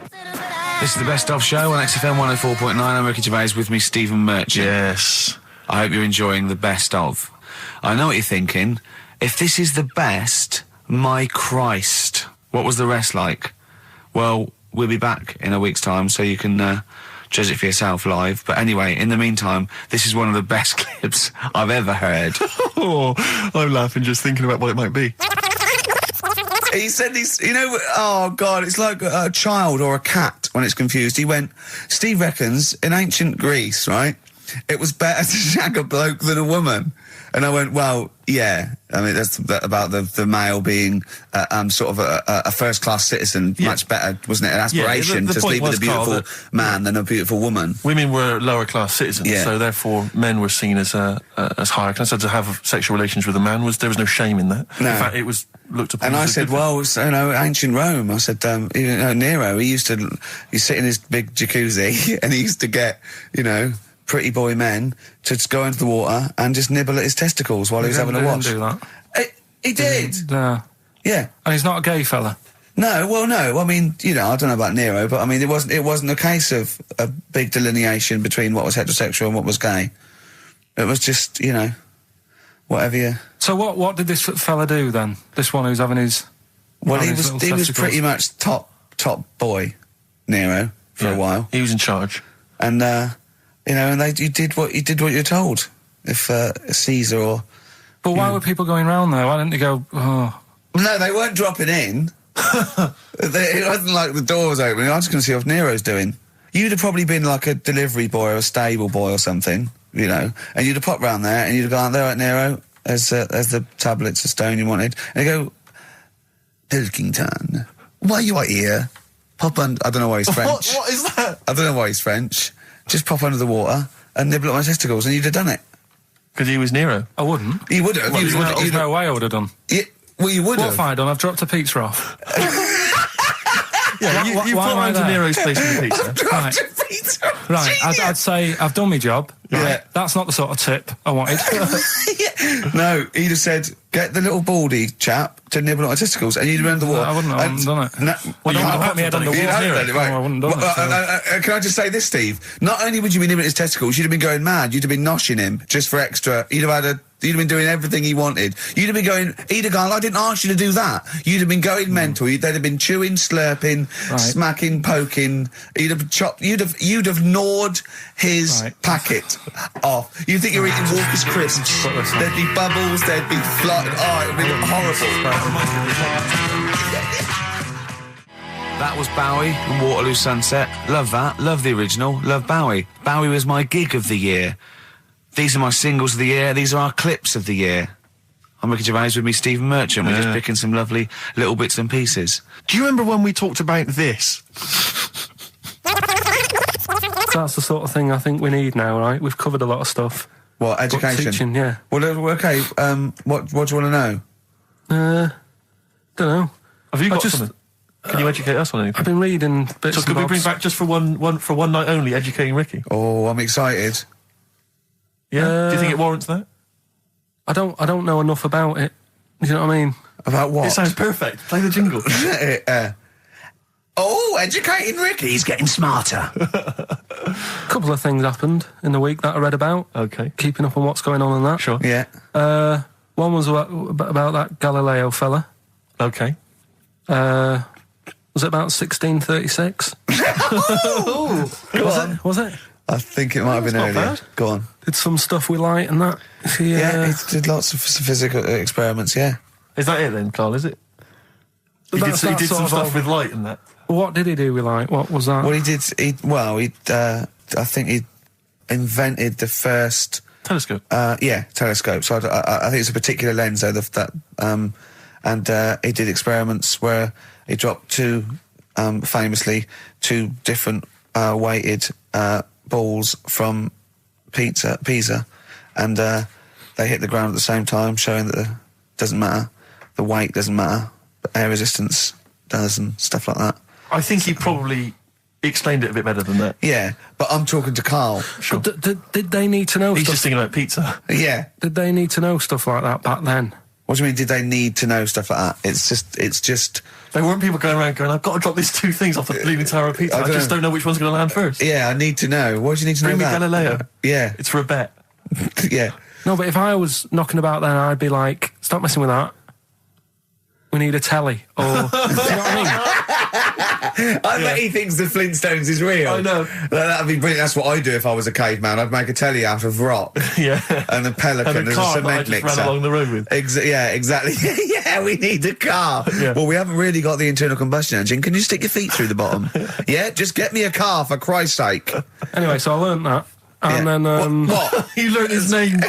Speaker 9: This is the Best Of Show on XFM 104.9. I'm Ricky Gervais, with me, Stephen Merchant.
Speaker 2: Yes.
Speaker 9: I hope you're enjoying the Best Of. I know what you're thinking. If this is the best, my Christ, what was the rest like? Well, we'll be back in a week's time, so you can judge it for yourself live. But anyway, in the meantime, this is one of the best clips I've ever heard.
Speaker 2: Oh, I'm laughing just thinking about what it might be.
Speaker 1: He said he's, you know, oh God, it's like a child or a cat when it's confused. He went, Steve reckons in ancient Greece, right, it was better to shag a bloke than a woman. And I went, well, yeah. I mean, that's about the male being sort of a first-class citizen, much better, wasn't it? An aspiration to sleep with a beautiful man than a beautiful woman.
Speaker 2: Women were lower-class citizens, so therefore men were seen as higher class. So to have sexual relations with a man, there was no shame in that.
Speaker 1: No.
Speaker 2: In fact, it was looked upon.
Speaker 1: And I said, well, you know, ancient Rome. I said, you know, Nero, he sit in his big jacuzzi and he used to get, you know, pretty boy men to just go into the water and just nibble at his testicles while he was having a wash.
Speaker 3: He didn't do that.
Speaker 1: He did.
Speaker 3: No.
Speaker 1: Yeah.
Speaker 3: And he's not a gay fella.
Speaker 1: No, well, no. I mean, you know, I don't know about Nero, but I mean, it wasn't a case of a big delineation between what was heterosexual and what was gay. It was just, you know, whatever you...
Speaker 3: So what did this fella do then? This one who's having his...
Speaker 1: Well, he was pretty much top boy, Nero, for a while.
Speaker 2: He was in charge.
Speaker 1: And, you know, and you did what you're told. If Caesar or...
Speaker 3: But why were people going round there? Why didn't they go, oh...
Speaker 1: No, they weren't dropping in. It wasn't like the door was opening. I'm just going to see what Nero's doing. You'd have probably been like a delivery boy or a stable boy or something, you know, and you'd have popped round there and you'd have gone, there, right, Nero, there's the tablets of stone you wanted. And you go, Pilkington, why you are here? Pop under... I don't know why he's French.
Speaker 2: What is that?
Speaker 1: I don't know why he's French. Just pop under the water and nibble at my testicles and you'd have done it.
Speaker 2: Because he was Nero.
Speaker 3: I wouldn't.
Speaker 1: You would have.
Speaker 3: Well, there's no way I would have done.
Speaker 1: Well, you would have.
Speaker 3: What have I done? I've dropped a pizza off.
Speaker 2: Yeah, you put around to Nero's place with the pizza.
Speaker 1: Right. Pizza.
Speaker 3: Right, I'd say I've done my job. Right?
Speaker 1: Yeah.
Speaker 3: That's not the sort of tip I wanted.
Speaker 1: No, he'd have said, get the little baldy chap to nibble at my testicles, and you'd have been under the water.
Speaker 3: I wouldn't have done it.
Speaker 1: No,
Speaker 3: Well,
Speaker 1: you
Speaker 3: don't put me head under water.
Speaker 1: Right.
Speaker 3: I wouldn't have done it.
Speaker 1: Can I just say this, Steve? Not only would you be nibbling at his testicles, you'd have been going mad. You'd have been noshing him just for extra. You'd have been doing everything he wanted. You'd have been going, he'd have gone, I didn't ask you to do that. You'd have been going mental. They'd have been chewing, slurping, smacking, poking. You'd have chopped, you'd have gnawed his packet off. You'd think you were eating Walker's crisps. There'd be bubbles, there'd be flood. Oh, it would be horrible.
Speaker 9: That was Bowie and Waterloo Sunset. Love that. Love the original. Love Bowie. Bowie was my gig of the year. These are my singles of the year. These are our clips of the year. I'm Ricky Gervais with me, Stephen Merchant. We're just picking some lovely little bits and pieces.
Speaker 2: Do you remember when we talked about this?
Speaker 3: That's the sort of thing I think we need now, right? We've covered a lot of stuff.
Speaker 1: What, education?
Speaker 3: Teaching, yeah.
Speaker 1: Well, okay, what do you want to know?
Speaker 3: Don't know.
Speaker 2: Have you got something? Can you educate us on anything?
Speaker 3: I've been reading bits
Speaker 2: So
Speaker 3: and
Speaker 2: could we
Speaker 3: bobs.
Speaker 2: bring back just for one night only, educating Ricky?
Speaker 1: Oh, I'm excited.
Speaker 2: Yeah? Do you think it warrants that?
Speaker 3: I don't know enough about it. You know what I mean?
Speaker 1: About what?
Speaker 2: It sounds perfect. Play the jingle.
Speaker 1: Educating Ricky.
Speaker 9: He's getting smarter.
Speaker 3: A couple of things happened in the week that I read about.
Speaker 2: Okay.
Speaker 3: Keeping up on what's going on in that.
Speaker 2: Sure.
Speaker 1: Yeah.
Speaker 3: One was about that Galileo fella.
Speaker 2: Okay.
Speaker 3: Was it about 1636? Was it?
Speaker 1: I think it might have been
Speaker 2: not
Speaker 1: earlier.
Speaker 2: bad.
Speaker 1: Go on.
Speaker 3: Did some stuff with light and that.
Speaker 1: Yeah, he did lots of physical experiments, yeah.
Speaker 2: Is that it then, Carl, is it? He did some stuff with light and that.
Speaker 3: What did he do with light? What was that?
Speaker 1: Well, I think he invented the first...
Speaker 2: Telescope.
Speaker 1: Telescope. So I think it's a particular lens, though, and he did experiments where he dropped famously two different weighted balls from Pisa, and they hit the ground at the same time, showing that it doesn't matter, the weight doesn't matter, but air resistance does and stuff like that.
Speaker 2: I think he probably explained it a bit better than that.
Speaker 1: Yeah, but I'm talking to Karl.
Speaker 2: Sure.
Speaker 3: Did they need to know
Speaker 2: He's
Speaker 3: stuff?
Speaker 2: just thinking about pizza.
Speaker 1: Yeah.
Speaker 3: Did they need to know stuff like that back then?
Speaker 1: What do you mean, did they need to know stuff like that? It's just...
Speaker 2: There weren't people going around going, I've got to drop these two things off the bleeding tower of pizza. I just don't know which one's going to land first.
Speaker 1: Yeah, I need to know. What do you need to
Speaker 2: Bring
Speaker 1: know
Speaker 2: me
Speaker 1: about?
Speaker 2: Galileo.
Speaker 1: Yeah.
Speaker 2: It's for a bet.
Speaker 1: Yeah.
Speaker 3: No, but if I was knocking about then, I'd be like, stop messing with that. We need a telly. Or, do you know what I mean?
Speaker 1: I bet he thinks the Flintstones is real.
Speaker 2: I know.
Speaker 1: That'd be brilliant. That's what I'd do if I was a caveman. I'd make a telly out of rock.
Speaker 2: Yeah.
Speaker 1: And a pelican
Speaker 2: And a
Speaker 1: as
Speaker 2: car
Speaker 1: a
Speaker 2: that I
Speaker 1: cement
Speaker 2: just
Speaker 1: mixer.
Speaker 2: ran along the road with.
Speaker 1: Yeah, exactly. Yeah, we need a car.
Speaker 2: Yeah.
Speaker 1: Well, we haven't really got the internal combustion engine. Can you stick your feet through the bottom? Yeah, just get me a car, for Christ's sake.
Speaker 3: Anyway, so I learned that. And then...
Speaker 1: What?
Speaker 2: You learned his name.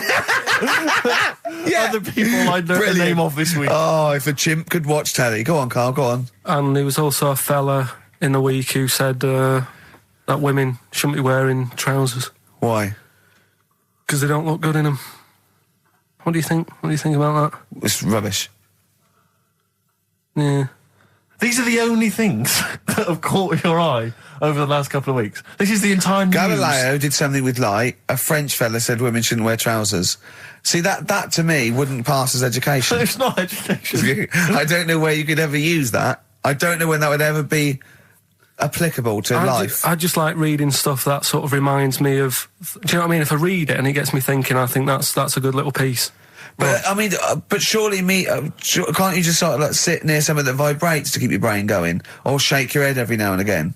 Speaker 1: Yeah.
Speaker 2: Other people I learned the name of this week.
Speaker 1: Oh, if a chimp could watch telly. Go on, Karl, go on.
Speaker 3: And there was also a fella in the week who said that women shouldn't be wearing trousers
Speaker 1: Why?
Speaker 3: because they don't look good in them. What do you think? What do you think about that?
Speaker 1: It's rubbish.
Speaker 3: Yeah.
Speaker 2: These are the only things that have caught your eye over the last couple of weeks. This is the entire news.
Speaker 1: Galileo did something with light. A French fella said women shouldn't wear trousers. See, that to me wouldn't pass as education.
Speaker 2: It's not education.
Speaker 1: I don't know where you could ever use that. I don't know when that would ever be applicable to life.
Speaker 3: I just like reading stuff that sort of reminds me of... Do you know what I mean? If I read it and it gets me thinking, I think that's a good little piece.
Speaker 1: But I mean, but surely can't you just sort of like sit near something that vibrates to keep your brain going, or shake your head every now and again?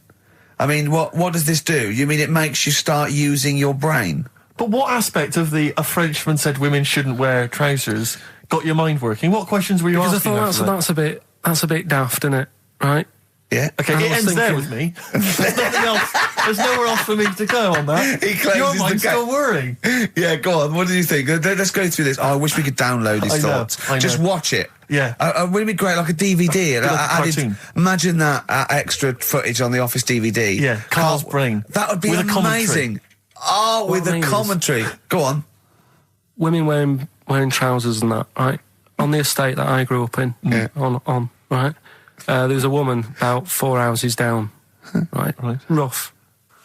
Speaker 1: I mean, what does this do? You mean it makes you start using your brain?
Speaker 2: But what aspect of a Frenchman said women shouldn't wear trousers got your mind working? What questions were you
Speaker 3: Because I
Speaker 2: asking?
Speaker 3: thought that's a bit daft, isn't it? Right?
Speaker 1: Yeah.
Speaker 2: Okay,
Speaker 3: I
Speaker 2: it
Speaker 3: was
Speaker 2: ends there
Speaker 3: thinking-
Speaker 2: with me. There's nothing else. There's nowhere else for me to go on that.
Speaker 1: He closes
Speaker 2: Your
Speaker 1: the
Speaker 2: mind's
Speaker 1: gate.
Speaker 2: still worrying.
Speaker 1: Yeah, go on. What do you think? Let's go through this. Oh, I wish we could download his
Speaker 2: I know,
Speaker 1: thoughts.
Speaker 2: I know.
Speaker 1: Just watch it.
Speaker 2: Yeah.
Speaker 1: Wouldn't it be great, like a DVD?
Speaker 2: Like a cartoon.
Speaker 1: Imagine that extra footage on the Office DVD.
Speaker 2: Yeah, Carl's brain.
Speaker 1: That would be
Speaker 2: With a commentary.
Speaker 1: amazing. Oh, with
Speaker 3: What I
Speaker 1: a
Speaker 3: mean is-
Speaker 1: commentary. Go on.
Speaker 3: Women wearing trousers and that, right? On the estate that I grew up in,
Speaker 1: Yeah.
Speaker 3: on right? There was a woman about 4 houses down, right?
Speaker 2: Right.
Speaker 3: Rough.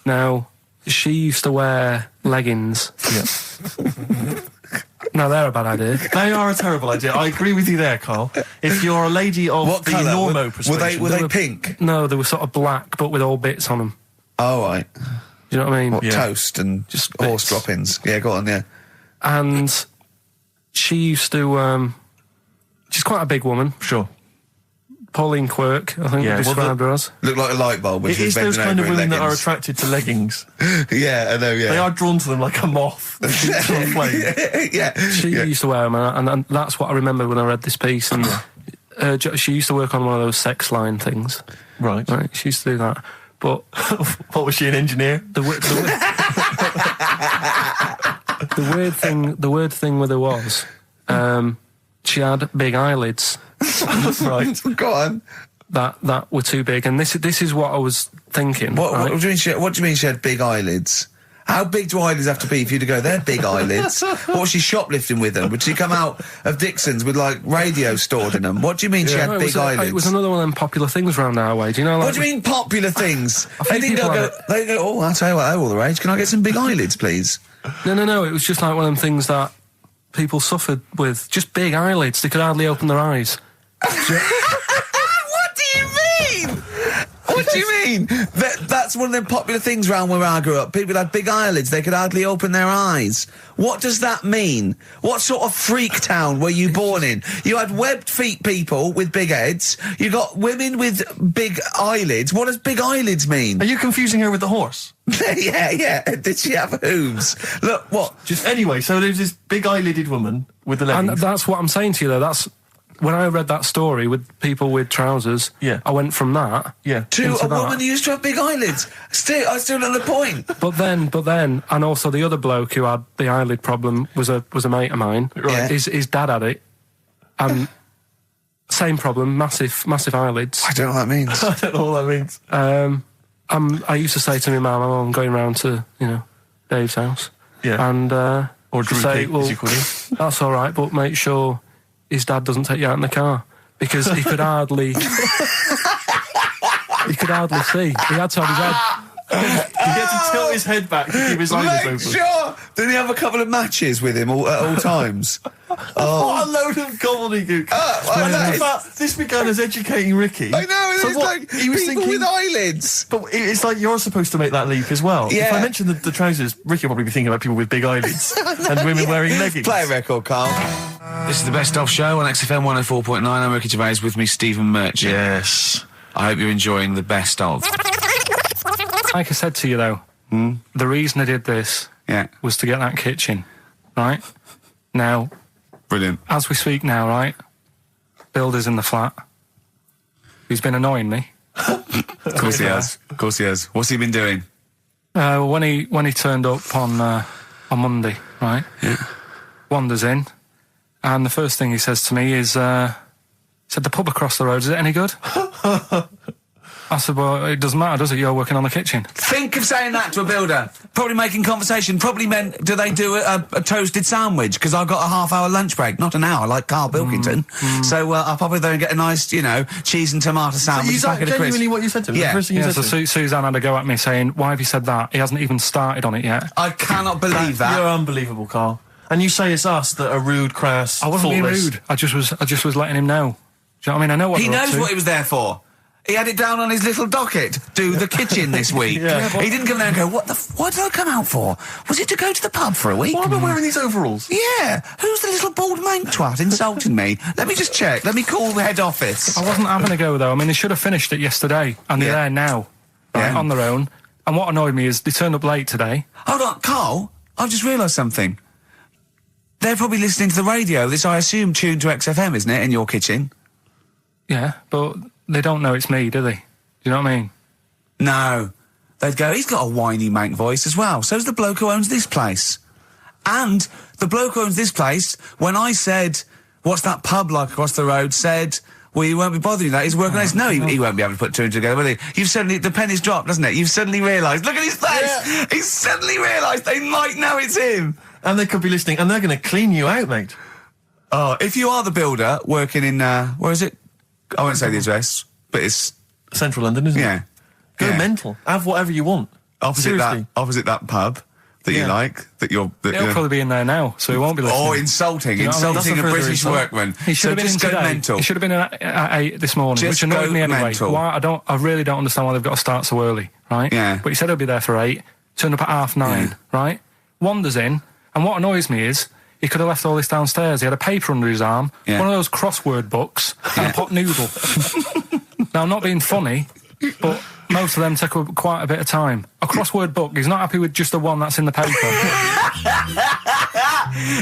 Speaker 3: Now, she used to wear leggings.
Speaker 2: Yeah.
Speaker 3: Now, they're a bad idea.
Speaker 2: They are a terrible idea. I agree with you there, Carl. If you're a lady of
Speaker 1: What
Speaker 2: the
Speaker 1: colour?
Speaker 2: normo persuasion...
Speaker 1: Were they pink?
Speaker 3: No, they were sort of black, but with all bits on them.
Speaker 1: Oh, right.
Speaker 3: Do you know what I mean?
Speaker 1: What,
Speaker 2: Yeah.
Speaker 1: toast and
Speaker 3: Just
Speaker 1: horse
Speaker 3: bits.
Speaker 1: droppings? Yeah, go on, yeah.
Speaker 3: And she used to... she's quite a big woman.
Speaker 2: Sure.
Speaker 3: Pauline Quirk, I think
Speaker 2: Yeah,
Speaker 3: they
Speaker 2: well,
Speaker 3: described her as.
Speaker 1: Look like a light bulb, which
Speaker 2: It
Speaker 1: was
Speaker 2: is those
Speaker 1: bending
Speaker 2: kind of
Speaker 1: over in
Speaker 2: women that are
Speaker 1: leggings.
Speaker 2: attracted to leggings.
Speaker 1: Yeah, I know, yeah.
Speaker 2: They are drawn to them like a moth to a flame.
Speaker 1: Yeah.
Speaker 3: She
Speaker 1: yeah.
Speaker 3: used to wear them, and that's what I remember when I read this piece. And she used to work on one of those sex line things.
Speaker 2: Right.
Speaker 3: Right, she used to do that. But
Speaker 2: What was she, an engineer?
Speaker 3: the weird thing with her was, she had big eyelids.
Speaker 2: Right.
Speaker 1: Go on.
Speaker 3: That were too big, and this is what I was thinking.
Speaker 1: What
Speaker 3: right?
Speaker 1: do you mean she had big eyelids? How big do eyelids have to be for you to go, they're big eyelids? What was she shoplifting with them? Would she come out of Dixon's with, like, radio stored in them? What do you mean she had
Speaker 3: No,
Speaker 1: big eyelids?
Speaker 3: It was another one of them popular things round our way. Do you know? Like,
Speaker 1: What do you mean popular things? They didn't
Speaker 3: people
Speaker 1: go,
Speaker 3: had
Speaker 1: they go, oh, I'll tell you what, they're all the rage. Can I get some big eyelids, please?
Speaker 3: No. It was just like one of them things that people suffered with. Just big eyelids. They could hardly open their eyes.
Speaker 1: What do you mean? What do you mean? That's one of them popular things round where I grew up. People had big eyelids, they could hardly open their eyes. What does that mean? What sort of freak town were you born in? You had webbed feet people with big heads, you got women with big eyelids. What does big eyelids mean?
Speaker 2: Are you confusing her with the horse?
Speaker 1: Yeah. Did she have hooves? Look, what?
Speaker 2: Anyway, so there's this big eyelided woman with the leggings.
Speaker 3: And that's what I'm saying to you, though. That's when I read that story with people with trousers.
Speaker 2: Yeah.
Speaker 3: I went from that.
Speaker 2: Yeah.
Speaker 1: To
Speaker 3: into
Speaker 1: a
Speaker 3: that.
Speaker 1: woman who used to have big eyelids. I still know the point.
Speaker 3: But then, and also the other bloke who had the eyelid problem was a mate of mine.
Speaker 1: Right.
Speaker 3: His dad had it, and same problem, massive eyelids.
Speaker 1: I don't know what that means.
Speaker 2: I don't know what that means.
Speaker 3: I used to say to my mum, I'm going round to Dave's house.
Speaker 2: Yeah.
Speaker 3: And
Speaker 2: Or
Speaker 3: to
Speaker 2: Drew
Speaker 3: say,
Speaker 2: Pig,
Speaker 3: well,
Speaker 2: as you call him.
Speaker 3: that's all right, but make sure his dad doesn't take you out in the car, because he could hardly see. He had to have his head.
Speaker 2: He had to tilt his head back to keep his eyes open.
Speaker 1: Make sure! Didn't he have a couple of matches with him at all times?
Speaker 2: What a load of gobbledygook. In fact, this began as educating Ricky.
Speaker 1: I know,
Speaker 2: So
Speaker 1: it's
Speaker 2: what,
Speaker 1: like
Speaker 2: he was
Speaker 1: people
Speaker 2: thinking,
Speaker 1: with eyelids.
Speaker 2: But it's like you're supposed to make that leap as well.
Speaker 1: Yeah.
Speaker 2: If I mention the trousers, Ricky will probably be thinking about people with big eyelids and women wearing leggings.
Speaker 1: Play a record, Carl.
Speaker 9: This is the Best Of Show on XFM 104.9. I'm Ricky Gervais, with me Stephen Merchant.
Speaker 2: Yes.
Speaker 9: I hope you're enjoying the Best Of.
Speaker 3: Like I said to you, though, the reason I did this was to get that kitchen, right? Now,
Speaker 1: Brilliant.
Speaker 3: as we speak now, right, Builder's in the flat. He's been annoying me.
Speaker 1: Of course he has. Of course he has. What's he been doing?
Speaker 3: When he turned up on Monday, right?
Speaker 1: Yeah.
Speaker 3: Wanders in, and the first thing he says to me is, he said, the pub across the road, is it any good? I said, well, it doesn't matter, does it? You're working on the kitchen.
Speaker 9: Think of saying that to a builder. Probably making conversation. Probably meant, do they do a toasted sandwich? Because I've got a half-hour lunch break. Not an hour, like Karl Pilkington. So I'll probably there and get a nice, cheese and tomato sandwich.
Speaker 2: Is that genuinely what you said to him?
Speaker 9: Yeah.
Speaker 2: The first thing you
Speaker 3: Yeah,
Speaker 2: said
Speaker 3: so
Speaker 2: to him?
Speaker 3: Suzanne had to go at me saying, why have you said that? He hasn't even started on it yet.
Speaker 9: I cannot believe that.
Speaker 2: You're unbelievable, Carl. And you say it's us that are rude, crass,
Speaker 3: I wasn't being
Speaker 2: faultless.
Speaker 3: rude. I just was letting him know. Do you know what I mean? I know what
Speaker 9: He
Speaker 3: they're up
Speaker 9: knows
Speaker 3: to.
Speaker 9: what he was there for. He had it down on his little docket. Do the kitchen this week.
Speaker 2: Yeah.
Speaker 9: He didn't come there and go, what did I come out for? Was it to go to the pub for a week?
Speaker 2: Why am I wearing these overalls?
Speaker 9: Yeah. Who's the little bald mank twat insulting me? Let me just check. Let me call the head office.
Speaker 3: I wasn't having a go, though. I mean, they should have finished it yesterday, and they're there now, right,
Speaker 9: Yeah.
Speaker 3: on their own. And what annoyed me is they turned up late today.
Speaker 9: Hold on, Carl. I've just realised something. They're probably listening to the radio. This, I assume, tuned to XFM, isn't it, in your kitchen?
Speaker 3: Yeah, but they don't know it's me, do they? Do you know what I mean?
Speaker 9: No. They'd go, he's got a whiny mank voice as well. So's the bloke who owns this place. And the bloke who owns this place, when I said, what's that pub like across the road, said, well, you won't be bothering that. He's working on this. No, he won't be able to put two and two together, will he? You've suddenly, the penny's dropped, doesn't it? You've suddenly realised. Look at his face!
Speaker 2: Yeah.
Speaker 9: He's suddenly realised they might know it's him.
Speaker 2: And they could be listening, and they're going to clean you out, mate.
Speaker 9: Oh, if you are the builder working in, where is it? I won't say the address, but it's...
Speaker 2: Central London, isn't
Speaker 9: Yeah.
Speaker 2: it? Go
Speaker 9: Yeah.
Speaker 2: mental. Have whatever you want.
Speaker 9: Opposite
Speaker 2: Seriously.
Speaker 9: that pub that you
Speaker 2: Yeah.
Speaker 9: like, that you're... That
Speaker 3: He'll
Speaker 9: you're
Speaker 3: probably be in there now, so he won't be listening.
Speaker 9: oh, insulting.
Speaker 3: You know what I mean?
Speaker 9: Insulting a
Speaker 2: That's a further
Speaker 9: British
Speaker 2: insult.
Speaker 9: workman.
Speaker 3: He should
Speaker 9: So
Speaker 3: have been in
Speaker 9: just go
Speaker 3: today.
Speaker 9: mental.
Speaker 3: He should have been in at 8 this morning,
Speaker 9: Just
Speaker 3: which annoyed
Speaker 9: go
Speaker 3: me anyway.
Speaker 9: mental.
Speaker 3: Why? I really don't understand why they've got to start so early, right?
Speaker 9: Yeah.
Speaker 3: But he said he'll be there for 8, turned up at 9:30, right? Wanders in, and what annoys me is he could have left all this downstairs. He had a paper under his arm,
Speaker 9: Yeah.
Speaker 3: one of those crossword books, and a pot noodle. Now, I'm not being funny, but most of them take quite a bit of time. A crossword book, he's not happy with just the one that's in the paper.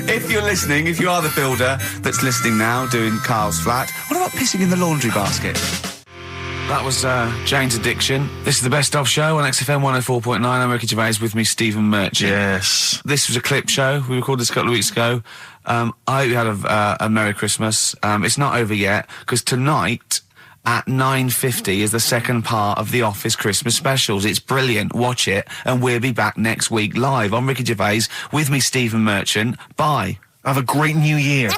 Speaker 9: If you're listening, if you are the builder that's listening now, doing Carl's flat, what about pissing in the laundry basket? That was Jane's Addiction. This is the Best Of Show on XFM 104.9. I'm Ricky Gervais, with me Stephen Merchant.
Speaker 2: Yes.
Speaker 9: This was a clip show. We recorded this a couple of weeks ago. I hope you had a Merry Christmas. It's not over yet, because tonight at 9:50 is the second part of The Office Christmas specials. It's brilliant. Watch it, and we'll be back next week live. I'm Ricky Gervais, with me Stephen Merchant. Bye.
Speaker 2: Have a great new year.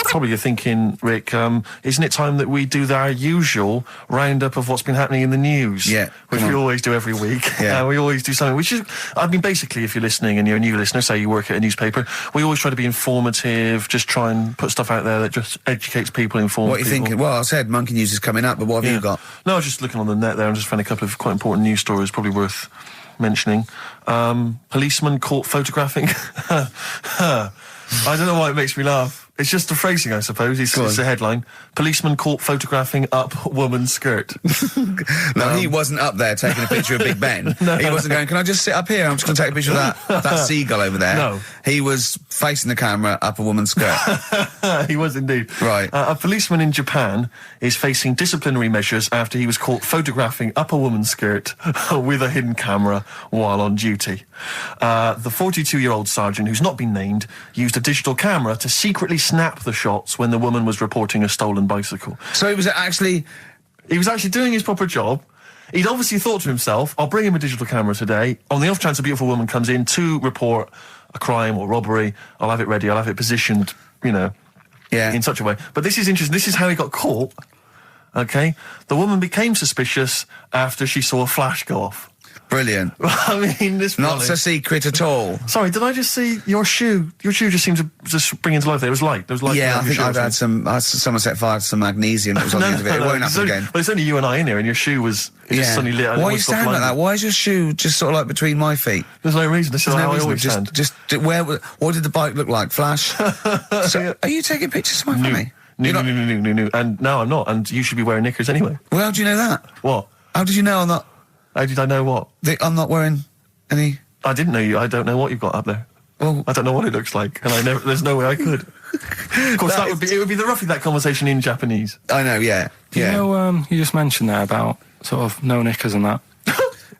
Speaker 2: Probably you're thinking, Rick, isn't it time that we do our usual roundup of what's been happening in the news?
Speaker 1: Yeah,
Speaker 2: Which we always do every week.
Speaker 1: Yeah.
Speaker 2: We always do something, which is, I mean, basically, if you're listening and you're a new listener, say you work at a newspaper, we always try to be informative, just try and put stuff out there that just educates people, informs
Speaker 1: What are you
Speaker 2: people.
Speaker 1: thinking? Well, I said Monkey News is coming up, but what have you got?
Speaker 2: No, I was just looking on the net there and just found a couple of quite important news stories, probably worth mentioning. Policeman caught photographing. I don't know why it makes me laugh. It's just the phrasing, I suppose. It's the headline. Policeman caught photographing up woman's skirt.
Speaker 1: No, he wasn't up there taking a picture of Big Ben. He wasn't going, can I just sit up here? I'm just going to take a picture of that seagull over there.
Speaker 2: No.
Speaker 1: He was facing the camera up a woman's skirt.
Speaker 2: He was indeed.
Speaker 1: Right.
Speaker 2: A policeman in Japan is facing disciplinary measures after he was caught photographing up a woman's skirt with a hidden camera while on duty. The 42-year-old sergeant, who's not been named, used a digital camera to secretly snap the shots when the woman was reporting a stolen bicycle.
Speaker 1: So he was actually
Speaker 2: doing his proper job. He'd obviously thought to himself, I'll bring him a digital camera today. On the off chance a beautiful woman comes in to report a crime or robbery, I'll have it ready, I'll have it positioned, in such a way. But this is interesting. This is how he got caught. Okay? The woman became suspicious after she saw a flash go off.
Speaker 1: brilliant.
Speaker 2: I mean, this
Speaker 1: Not a secret at all.
Speaker 2: Sorry, did I just see your shoe? Your shoe just seemed to just spring into life there. It was light. There was light.
Speaker 1: Yeah, I think I've had someone set fire to some magnesium that was on the end of it. It won't happen again.
Speaker 2: Well, it's only you and I in here, and your shoe was just suddenly lit.
Speaker 1: Why are you standing like that? Why is your shoe just sort of like between my feet?
Speaker 2: There's no reason. This is how I always stand.
Speaker 1: What did the bike look like? Flash? So, are you taking pictures of my family?
Speaker 2: No. And no, I'm not. And you should be wearing knickers anyway.
Speaker 1: Well, how do you know that?
Speaker 2: What?
Speaker 1: How did you know I'm not?
Speaker 2: How did I know what?
Speaker 1: I'm not wearing any...
Speaker 2: I didn't know you. I don't know what you've got up there.
Speaker 1: Well,
Speaker 2: I don't know what it looks like, and there's no way I could. Of course, it would be roughly that conversation in Japanese.
Speaker 1: I know, yeah.
Speaker 3: You know, you just mentioned there about sort of no knickers and that.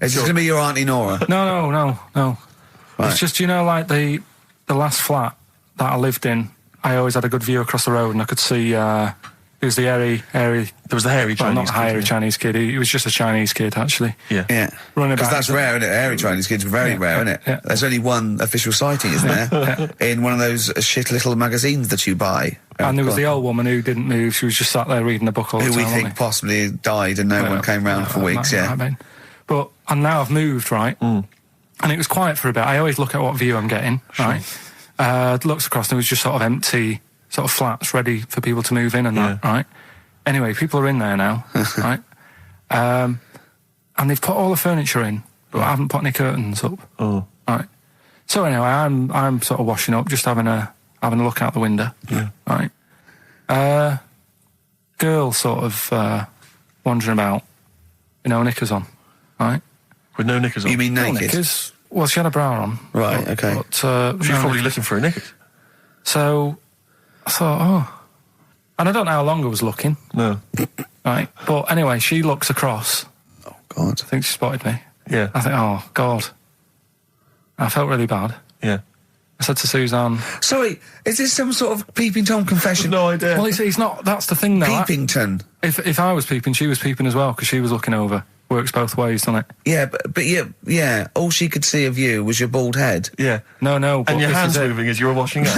Speaker 1: Is this going to be your Auntie Nora?
Speaker 3: No.
Speaker 1: Right.
Speaker 3: It's just, like the last flat that I lived in, I always had a good view across the road, and I could see it was the hairy. There
Speaker 2: was the hairy Chinese.
Speaker 3: Not hairy Chinese kid. He was just a Chinese kid, actually.
Speaker 2: Yeah.
Speaker 3: Running
Speaker 1: Because
Speaker 3: about.
Speaker 1: that's rare, isn't it? Hairy Chinese kids are very rare, isn't it?
Speaker 3: Yeah.
Speaker 1: There's only one official sighting, isn't there? In one of those shit little magazines that you buy.
Speaker 3: And there was the old woman who didn't move. She was just sat there reading a book all the
Speaker 1: who
Speaker 3: time.
Speaker 1: we think possibly died and no one came round for weeks,
Speaker 3: But and now I've moved, right? And it was quiet for a bit. I always look at what view I'm getting, right? Looks across and it was just sort of empty, sort of flats ready for people to move in and that, right? Anyway, people are in there now, right? And they've put all the furniture in, but I haven't put any curtains up.
Speaker 2: Oh.
Speaker 3: Right. So anyway, I'm sort of washing up, just having a look out the window.
Speaker 2: Yeah.
Speaker 3: Right. Girl sort of wandering about, knickers on, right?
Speaker 2: With no knickers on?
Speaker 1: You mean naked?
Speaker 3: No knickers. Well, she had a bra on.
Speaker 1: Right, okay.
Speaker 3: But,
Speaker 2: she's probably looking for a knickers.
Speaker 3: So I thought, and I don't know how long I was looking.
Speaker 2: No.
Speaker 3: Right. But anyway, she looks across.
Speaker 1: Oh, God.
Speaker 3: I think she spotted me.
Speaker 2: Yeah.
Speaker 3: I think, oh, God. I felt really bad.
Speaker 2: Yeah.
Speaker 3: I said to Suzanne...
Speaker 1: Sorry, is this some sort of Peeping Tom confession?
Speaker 2: No idea.
Speaker 3: Well, he's not... That's the thing, though.
Speaker 1: Peepington.
Speaker 3: If I was peeping, she was peeping as well, because she was looking over. Works both ways, doesn't it?
Speaker 1: Yeah, but yeah, all she could see of you was your bald head.
Speaker 2: Yeah.
Speaker 3: No, but
Speaker 2: and your hands moving as you were washing up.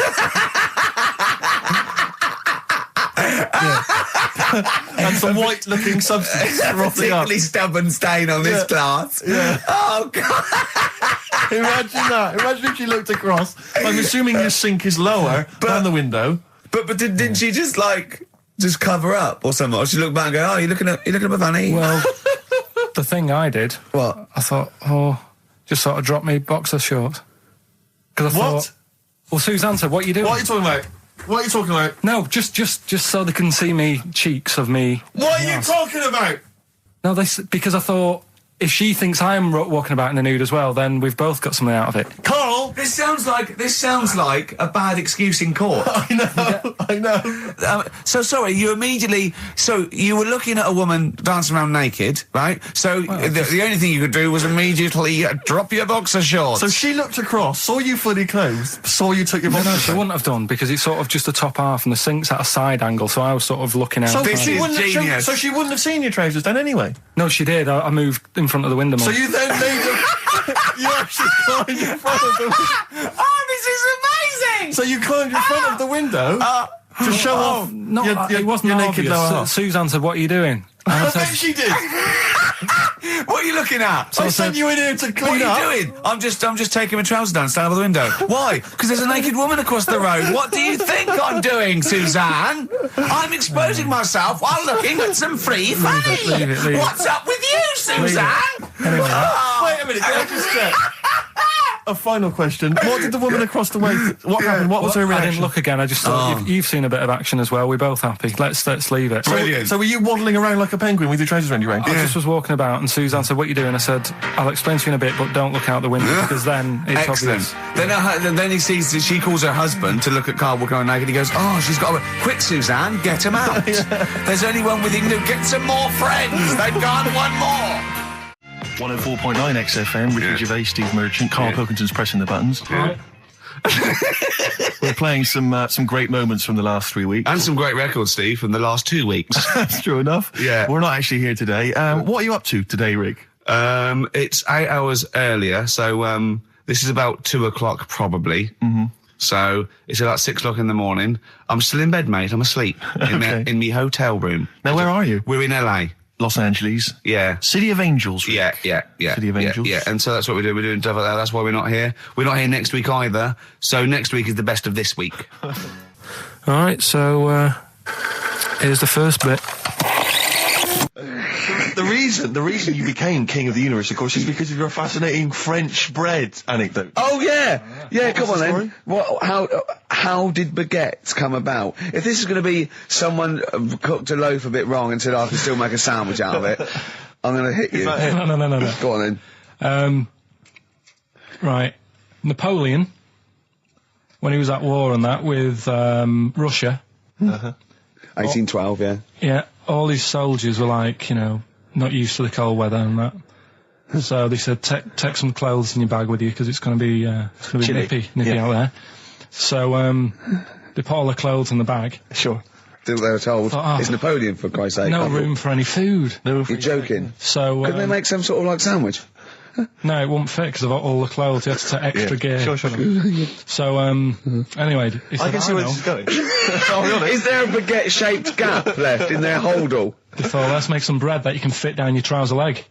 Speaker 2: And some white-looking substance frothing up.
Speaker 1: Particularly stubborn stain on this glass.
Speaker 2: Yeah.
Speaker 1: Oh, God.
Speaker 2: Imagine that. Imagine if she looked across. I'm assuming your sink is lower than the window.
Speaker 1: But didn't she just cover up or something? Or she looked back and go, oh, you're looking at my fanny?
Speaker 3: Well, the thing I did...
Speaker 1: What?
Speaker 3: I thought, just sort of drop me boxer shorts. Because I thought... Well, Suzanne said, what are you doing?
Speaker 2: What are you talking about? What are you talking about?
Speaker 3: No, just so they can see me cheeks of me.
Speaker 2: What are you talking about?
Speaker 3: No, because I thought if she thinks I'm walking about in the nude as well, then we've both got something out of it.
Speaker 2: Carl,
Speaker 9: This sounds like a bad excuse in court.
Speaker 2: I know.
Speaker 9: So sorry, you were looking at a woman dancing around naked, right? So the only thing you could do was immediately drop your boxer shorts.
Speaker 2: So she looked across, saw you fully clothed, saw you took your boxer
Speaker 3: No, she wouldn't have done, because it's sort of just the top half and the sink's at a side angle, so I was sort of looking out.
Speaker 2: So
Speaker 9: This
Speaker 2: she
Speaker 9: is
Speaker 2: wouldn't have
Speaker 9: genius.
Speaker 2: so she wouldn't have seen your trousers then anyway.
Speaker 3: No, she did. I moved in front of the window.
Speaker 2: So you then made you actually climbed in front of the
Speaker 9: Oh, this is amazing!
Speaker 2: So you climbed in front of the window to show off
Speaker 3: No,
Speaker 2: your
Speaker 3: it wasn't
Speaker 2: your naked
Speaker 3: obvious.
Speaker 2: lower half.
Speaker 3: Suzanne said, "What are you doing?" And I
Speaker 2: I
Speaker 3: said,
Speaker 2: bet she did.
Speaker 9: What are you looking at?
Speaker 2: I sent you in here to
Speaker 9: What
Speaker 2: clean
Speaker 9: are
Speaker 2: up.
Speaker 9: you doing? I'm just taking my trousers down, standing by the window. Why? Because there's a naked woman across the road. What do you think I'm doing, Suzanne? I'm exposing myself while looking at some free funny.
Speaker 3: leave it.
Speaker 9: What's up with you, Suzanne?
Speaker 3: Anyway,
Speaker 2: Wait a minute, can I just check? A final question. What did the woman across the way... What happened? What was her
Speaker 3: I
Speaker 2: reaction?
Speaker 3: didn't look again. I just thought you've seen a bit of action as well. We're both happy. Let's leave it.
Speaker 9: Brilliant.
Speaker 2: So were you waddling around like a penguin with your trousers around your ankle?
Speaker 3: I just was walking about, and Suzanne said, "What are you doing?" I said, "I'll explain to you in a bit, but don't look out the window because then it's
Speaker 9: Excellent.
Speaker 3: obvious."
Speaker 9: Then he sees that she calls her husband to look at Carl walking around naked. He goes, "Oh, she's got quick, Suzanne, get him out. There's only one with him to get some more friends. They've gone one more."
Speaker 2: 104.9 XFM, Ricky Gervais, Steve Merchant, Karl Pilkington's pressing the buttons. We're playing some great moments from the last 3 weeks.
Speaker 9: And some great records, Steve, from the last 2 weeks.
Speaker 2: That's true enough.
Speaker 9: Yeah.
Speaker 2: We're not actually here today. What are you up to today, Rick?
Speaker 9: It's 8 hours earlier, so this is about 2 o'clock probably. Mm-hmm. So it's about 6 o'clock in the morning. I'm still in bed, mate. I'm asleep in my hotel room.
Speaker 2: Now, where are you?
Speaker 9: We're in LA.
Speaker 2: Los Angeles.
Speaker 9: Yeah.
Speaker 2: City of Angels. Rick.
Speaker 9: Yeah.
Speaker 2: City of Angels.
Speaker 9: Yeah, and so that's what we do. We're doing stuff like that. That's why we're not here. We're not here next week either. So next week is the best of this week.
Speaker 3: All right, so here's the first bit.
Speaker 2: The reason you became King of the Universe, of course, is because of your fascinating French bread anecdote.
Speaker 1: Oh yeah, come on
Speaker 2: the story?
Speaker 1: then. How did baguettes come about? If this is going to be someone cooked a loaf a bit wrong and said I can still make a sandwich out of it, I'm going to hit you.
Speaker 3: No.
Speaker 1: Go on then.
Speaker 3: Right, Napoleon, when he was at war and that with Russia.
Speaker 1: 1812, yeah.
Speaker 3: Yeah, all his soldiers were like, not used to the cold weather and that. So they said, take some clothes in your bag with you because it's going to be nippy out there. So they put all the clothes in the bag.
Speaker 2: Sure.
Speaker 1: They were told, it's Napoleon, for Christ's sake.
Speaker 3: No room for any food.
Speaker 1: You're joking.
Speaker 3: So
Speaker 1: couldn't they make some sort of like sandwich?
Speaker 3: No, it wouldn't fit because of all the clothes. You had to take extra gear.
Speaker 2: Sure.
Speaker 3: So, anyway, he said,
Speaker 2: I can see where this is going.
Speaker 1: Is there a baguette-shaped gap left in their holdall?
Speaker 3: They thought, let's make some bread that you can fit down your trouser leg.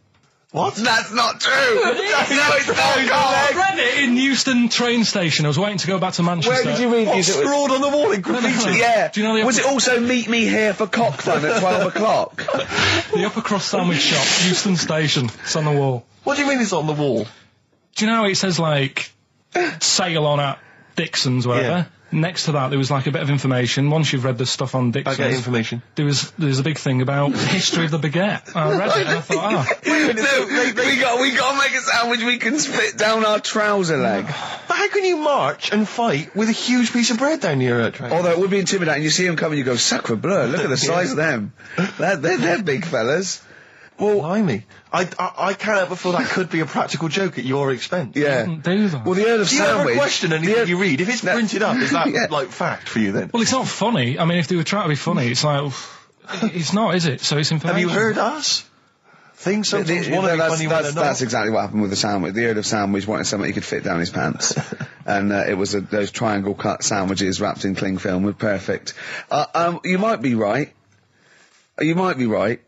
Speaker 2: What?
Speaker 1: That's not true! No, it's not,
Speaker 3: I read it in Euston train station. I was waiting to go back to Manchester.
Speaker 1: Where did you read
Speaker 2: What,
Speaker 1: this?
Speaker 2: scrawled on the wall in graffiti?
Speaker 1: Yeah.
Speaker 3: Do you know the
Speaker 1: Was it also meet me here for cock fun at 12 o'clock?
Speaker 3: The Upper Cross Sandwich Shop, Euston Station. It's on the wall.
Speaker 2: What do you mean it's on the wall?
Speaker 3: Do you know how it says, like, sail on at Dixon's, whatever?
Speaker 2: Yeah.
Speaker 3: Next to that, there was, like, a bit of information. Once you've read the stuff on Dixon's...
Speaker 2: I get information.
Speaker 3: There was a big thing about history of the baguette. I read it and I thought,
Speaker 1: we got to make a sandwich we can split down our trouser leg.
Speaker 2: But how can you march and fight with a huge piece of bread down your train?
Speaker 1: Although it would be intimidating. You see them coming, you go, sacre bleu, look at the size of them. They're big fellas.
Speaker 2: Well, blimey. I can't help but feel that could be a practical joke at your expense.
Speaker 1: Yeah.
Speaker 3: do that.
Speaker 1: Well, the Earl of
Speaker 2: Do you ever
Speaker 1: Sandwich...
Speaker 2: question anything you read? If it's printed up, is that,
Speaker 1: Yeah.
Speaker 2: like, fact for you then?
Speaker 3: Well, it's not funny. I mean, if they were trying to be funny, it's like... it's not, is it? So it's information.
Speaker 2: Have you heard us? Things sometimes want to be funny when they're not.
Speaker 1: That's exactly what happened with the sandwich. The Earl of Sandwich wanted something he could fit down his pants. And it was those triangle cut sandwiches wrapped in cling film were perfect. You might be right. You might be right.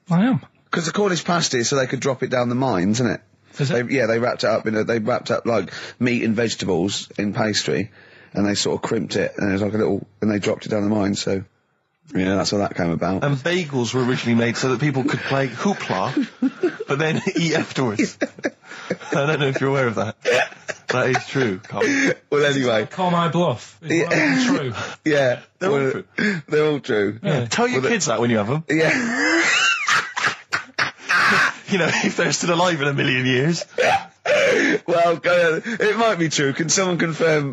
Speaker 3: I am.
Speaker 1: Because the Cornish pasty, so they could drop it down the mines, isn't it?
Speaker 3: Is it?
Speaker 1: They wrapped it up they wrapped up like meat and vegetables in pastry, and they sort of crimped it, and it was like and they dropped it down the mine, so, yeah, that's how that came about.
Speaker 2: And bagels were originally made so that people could play hoopla, but then eat afterwards. I don't know if you're aware of that. That is true, Carl.
Speaker 1: Well, anyway.
Speaker 3: Call my bluff. Is that true?
Speaker 1: Yeah.
Speaker 2: They're all true.
Speaker 1: They're all true.
Speaker 3: Yeah.
Speaker 2: Tell your kids that when you have them.
Speaker 1: Yeah.
Speaker 2: You know, if they're still alive in a million years.
Speaker 1: Well, it might be true. Can someone confirm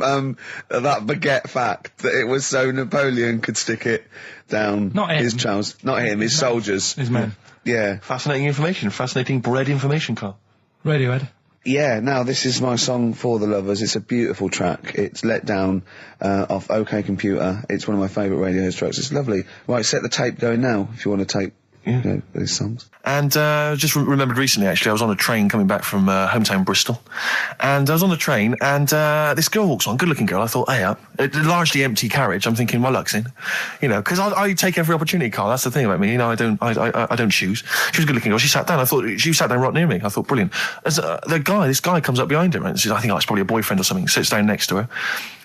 Speaker 1: that baguette fact that it was so Napoleon could stick it down
Speaker 3: Not him.
Speaker 1: his trousers? Not him, his soldiers.
Speaker 3: His men.
Speaker 1: Yeah.
Speaker 2: Fascinating information. Fascinating bread information, Carl.
Speaker 3: Radiohead.
Speaker 1: Yeah, now this is my song for the lovers. It's a beautiful track. It's Let Down off OK Computer. It's one of my favourite Radiohead tracks. It's lovely. Right, set the tape going now if you want to tape these songs.
Speaker 2: And just remembered recently, actually, I was on a train coming back from hometown Bristol, and I was on the train, and this girl walks on, good-looking girl. I thought, hey up, a largely empty carriage. I'm thinking, my luck's in, because I take every opportunity, Carl. That's the thing about me, I don't choose. She was a good-looking girl. She sat down. I thought she sat down right near me. I thought, brilliant. As this guy comes up behind her, and says, I think it's probably a boyfriend or something. Sits down next to her.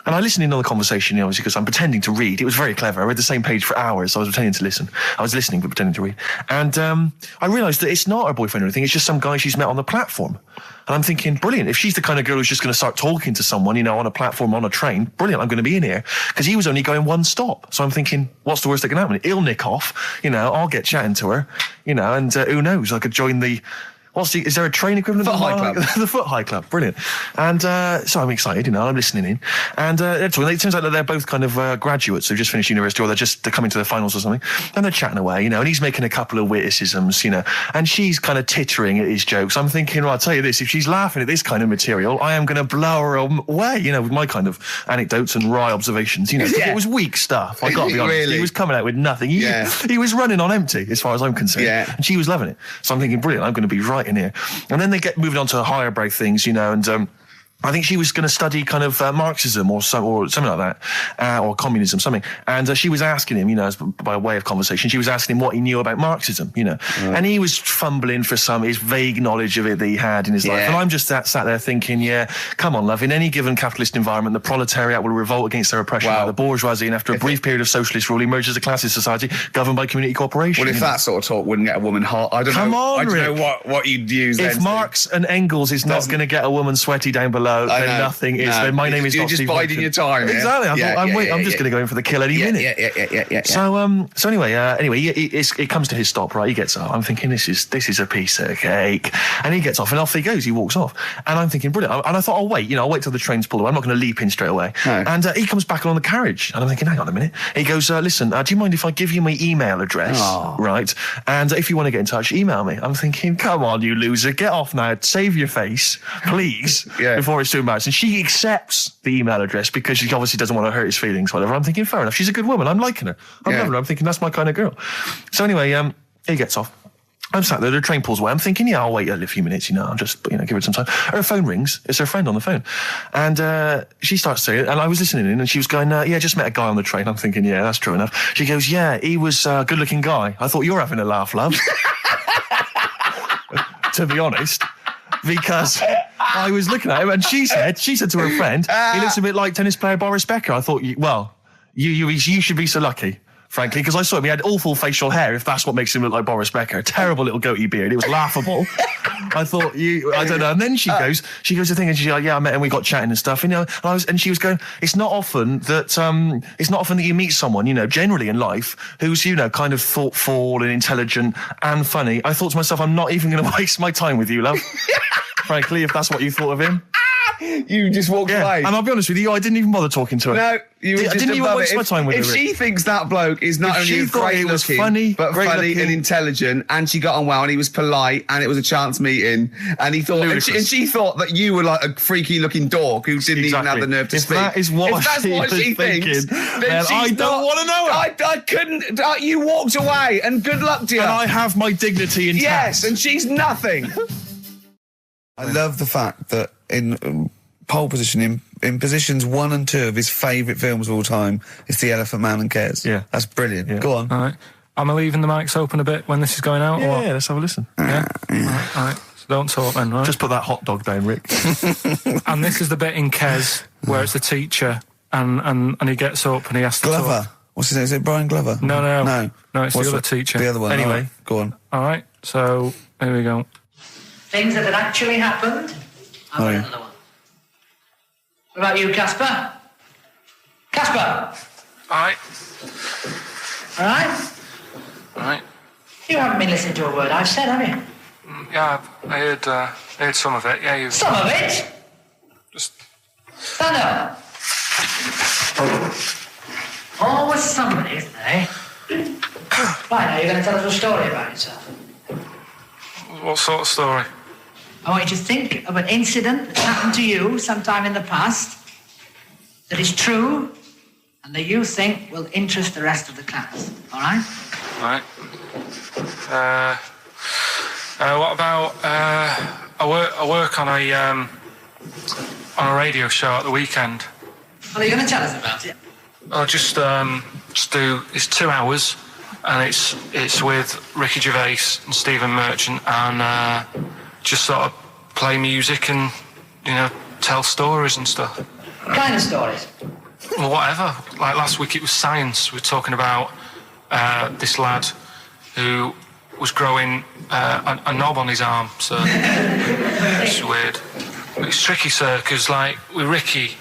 Speaker 2: And I listened in on the conversation, obviously, because I'm pretending to read. It was very clever. I read the same page for hours. So I was pretending to listen. I was listening, but pretending to read. And I realised that it's not her boyfriend or anything. It's just some guy she's met on the platform. And I'm thinking, brilliant. If she's the kind of girl who's just going to start talking to someone, on a platform, on a train, brilliant. I'm going to be in here. Because he was only going one stop. So I'm thinking, what's the worst that can happen? He'll nick off. I'll get chatting to her. And who knows? I could join the... is there a train equivalent?
Speaker 1: Foot High Club.
Speaker 2: The Foot High Club, brilliant. And so I'm excited, I'm listening in. And it turns out that they're both kind of graduates who've just finished university, or they're coming to their finals or something. And they're chatting away, and he's making a couple of witticisms, and she's kind of tittering at his jokes. I'm thinking, well, I'll tell you this, if she's laughing at this kind of material, I am going to blow her away, with my kind of anecdotes and wry observations, It was weak stuff, I got to be honest.
Speaker 1: Really?
Speaker 2: He was coming out with nothing. He was running on empty, as far as I'm concerned.
Speaker 1: Yeah.
Speaker 2: And she was loving it. So I'm thinking, brilliant, I'm going to be right in here. And then they get moving on to higher brow things, and I think she was going to study kind of Marxism or something like that, or communism, something. And she was asking him, as by way of conversation, she was asking him what he knew about Marxism, And he was fumbling for his vague knowledge of it that he had in his life. And I'm just sat there thinking, come on, love, in any given capitalist environment, the proletariat will revolt against their oppression by the bourgeoisie, and after a brief period of socialist rule, emerges a classist society governed by community cooperation.
Speaker 1: Well, if that sort of talk wouldn't get a woman hot, I don't know what you'd use.
Speaker 2: If Marx and Engels is not going to get a woman sweaty down below, then nothing is. Then my name is
Speaker 1: You're
Speaker 2: not
Speaker 1: just
Speaker 2: Steve
Speaker 1: biding your time.
Speaker 2: Exactly. I'm just going to go in for the kill any minute.
Speaker 1: Yeah.
Speaker 2: So anyway, it comes to his stop. Right, he gets up. I'm thinking this is a piece of cake, and he gets off, and off he goes. He walks off, and I'm thinking brilliant. And I thought, I'll wait. I'll wait till the train's pulled away. I'm not going to leap in straight away.
Speaker 1: No.
Speaker 2: And he comes back on the carriage, and I'm thinking, hang on a minute. He goes, listen, do you mind if I give you my email address? Right, and if you want to get in touch, email me. I'm thinking, come on, you loser, get off now. Save your face, please, before it's too embarrassing. And she accepts the email address because she obviously doesn't want to hurt his feelings, whatever. I'm thinking, fair enough. She's a good woman. I'm liking her. I'm loving her. I'm thinking, that's my kind of girl. So anyway, he gets off. I'm sat there, the train pulls away. I'm thinking, I'll wait a few minutes, I'll just, give it some time. Her phone rings. It's her friend on the phone. And she starts saying it, and I was listening in, and she was going, just met a guy on the train. I'm thinking, that's true enough. She goes, he was a good-looking guy. I thought, you're having a laugh, love. To be honest. Because I was looking at him, and she said to her friend, he looks a bit like tennis player Boris Becker. I thought, you should be so lucky, frankly, because I saw him. He had awful facial hair, if that's what makes him look like Boris Becker. Terrible little goatee beard. It was laughable. I thought, I don't know. And then she goes to thing, and she's like, I met him, we got chatting and stuff, and she was going, it's not often that you meet someone, generally in life, who's, kind of thoughtful and intelligent and funny. I thought to myself, I'm not even going to waste my time with you, love. Frankly, if that's what you thought of him.
Speaker 1: You just walked away.
Speaker 2: And I'll be honest with you, I didn't even bother talking to her.
Speaker 1: No, you were just
Speaker 2: didn't even waste my time with her.
Speaker 1: If she thinks that bloke is not only great looking, but funny and intelligent, and she got on well, and he was polite, and it was a chance meeting, and he thought, and she thought that you were like a freaky looking dork who didn't even have the nerve to speak.
Speaker 2: That is what
Speaker 1: if that's what she thinks, then
Speaker 2: I don't want to know her.
Speaker 1: I couldn't. You walked away, and good luck to you.
Speaker 2: And I have my dignity intact.
Speaker 1: Yes, and she's nothing. I love the fact that in pole position, in positions 1 and 2 of his favourite films of all time, it's The Elephant Man and Kes.
Speaker 2: Yeah.
Speaker 1: That's brilliant. Yeah. Go on.
Speaker 3: All right. Am I leaving the mics open a bit when this is going out?
Speaker 2: Yeah, let's have a listen.
Speaker 3: Yeah? All right. So don't talk then, right?
Speaker 2: Just put that hot dog down, Rick.
Speaker 3: And this is the bit in Kes where it's the teacher and he gets up and he has to
Speaker 1: Glover.
Speaker 3: talk.
Speaker 1: What's his name? Is it Brian Glover?
Speaker 3: No, it's the other teacher.
Speaker 1: The other one.
Speaker 2: Anyway.
Speaker 1: Right. Go on.
Speaker 3: All right. So, here we go.
Speaker 10: Things that had actually happened. I've got another one. What about you, Casper? Casper!
Speaker 3: All right.
Speaker 10: All right?
Speaker 3: All right.
Speaker 10: You haven't been listening to a word I've said, have you?
Speaker 3: Yeah, I heard some of it. Yeah, you.
Speaker 10: Some of it?
Speaker 3: Just...
Speaker 10: Stand up. Always somebody, isn't there? Right, now you're going to tell us a story about yourself.
Speaker 3: What sort of story?
Speaker 10: I want you to think of an incident that's happened to you sometime in the past that is true and that you think will interest the rest of the class. All right?
Speaker 3: Right. What about I work on a radio show at the weekend.
Speaker 10: Well, are you going to tell us about it?
Speaker 3: I'll just do. It's 2 hours, and it's with Ricky Gervais and Stephen Merchant, and just sort of play music and tell stories and stuff.
Speaker 10: What kind of stories?
Speaker 3: Well, whatever. Like last week, it was science. We were talking about this lad who was growing a knob on his arm. So it's weird. It's tricky, sir, because like with Ricky,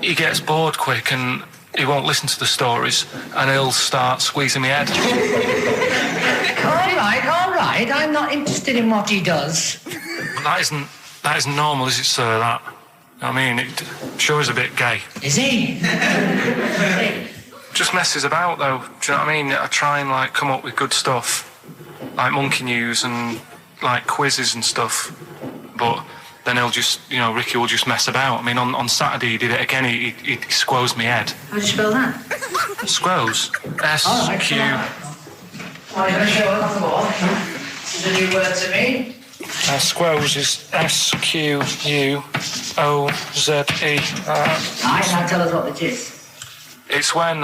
Speaker 3: he gets bored quick and he won't listen to the stories, and he'll start squeezing my head.
Speaker 10: All right. I'm not interested in what he does.
Speaker 3: That isn't normal, is it, sir? That. I mean, it sure is a bit gay.
Speaker 10: Is he?
Speaker 3: Just messes about, though. Do you know what I mean? I try and like come up with good stuff, like monkey news and like quizzes and stuff, but then he'll just, Ricky will just mess about. I mean, on Saturday he did it again. He squoze me head.
Speaker 10: How do you spell that?
Speaker 3: Squoze. S-Q...
Speaker 10: Are you going to show it on the wall? This is a new word to me.
Speaker 3: Squoze is S-Q-U-O-Z-E.
Speaker 10: Right, now tell us what it is.
Speaker 3: It's when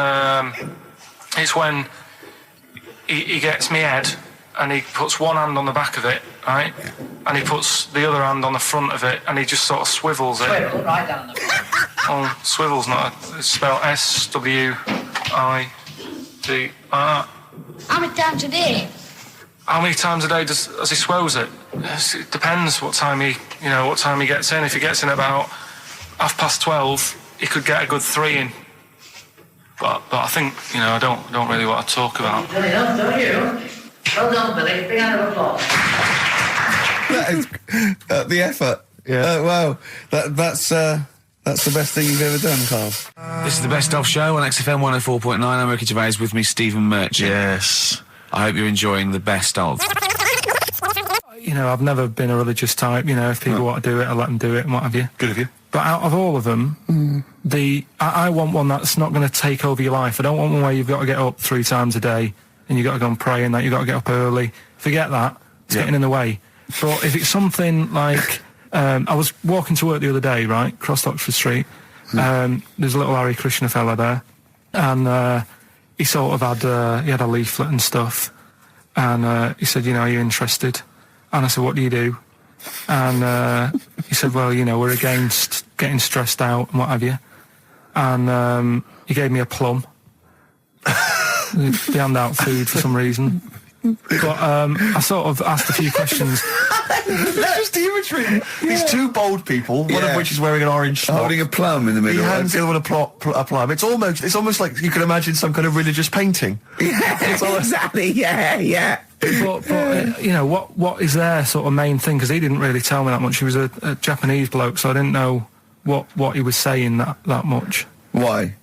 Speaker 3: he gets me head and he puts one hand on the back of it, right? And he puts the other hand on the front of it and he just sort of swivels it.
Speaker 10: Swivel, right down the front.
Speaker 3: Oh, swivel's not it's spelled S-W-I-V.
Speaker 7: How many times a day?
Speaker 3: How many times a day does he swells it? It depends what time he gets in. If he gets in about 12:30, he could get a good 3 in. But I think I don't really want to talk about.
Speaker 10: You've done enough, don't you? Well done, Billy. Big round of applause.
Speaker 1: That is the effort.
Speaker 2: Yeah.
Speaker 1: Wow. That's the best thing you've ever done, Carl.
Speaker 9: This is the Best Of Show on XFM 104.9. I'm Ricky Gervais, with me Stephen Merchant.
Speaker 2: Yes.
Speaker 9: I hope you're enjoying the Best Of.
Speaker 3: I've never been a religious type. If people want to do it, I let them do it and what have you.
Speaker 2: Good of you.
Speaker 3: But out of all of them, I want one that's not going to take over your life. I don't want one where you've got to get up 3 times a day and you've got to go and pray and that you've got to get up early. Forget that. It's getting in the way. But if it's something like... I was walking to work the other day, right, across Oxford Street. There's a little Hare Krishna fella there. And he sort of had a leaflet and stuff. And he said, are you interested? And I said, what do you do? And he said, well, we're against getting stressed out and what have you. And he gave me a plum. They hand out food for some reason. But I sort of asked a few questions.
Speaker 2: That's just the imagery. These 2 bold people, one of which is wearing an orange smock,
Speaker 1: holding a plum in the middle.
Speaker 2: He hands the other one a plum. It's almost like you can imagine some kind of religious painting.
Speaker 1: It's exactly. Yeah.
Speaker 3: But what is their sort of main thing? Because he didn't really tell me that much. He was a Japanese bloke, so I didn't know what he was saying that much.
Speaker 1: Why?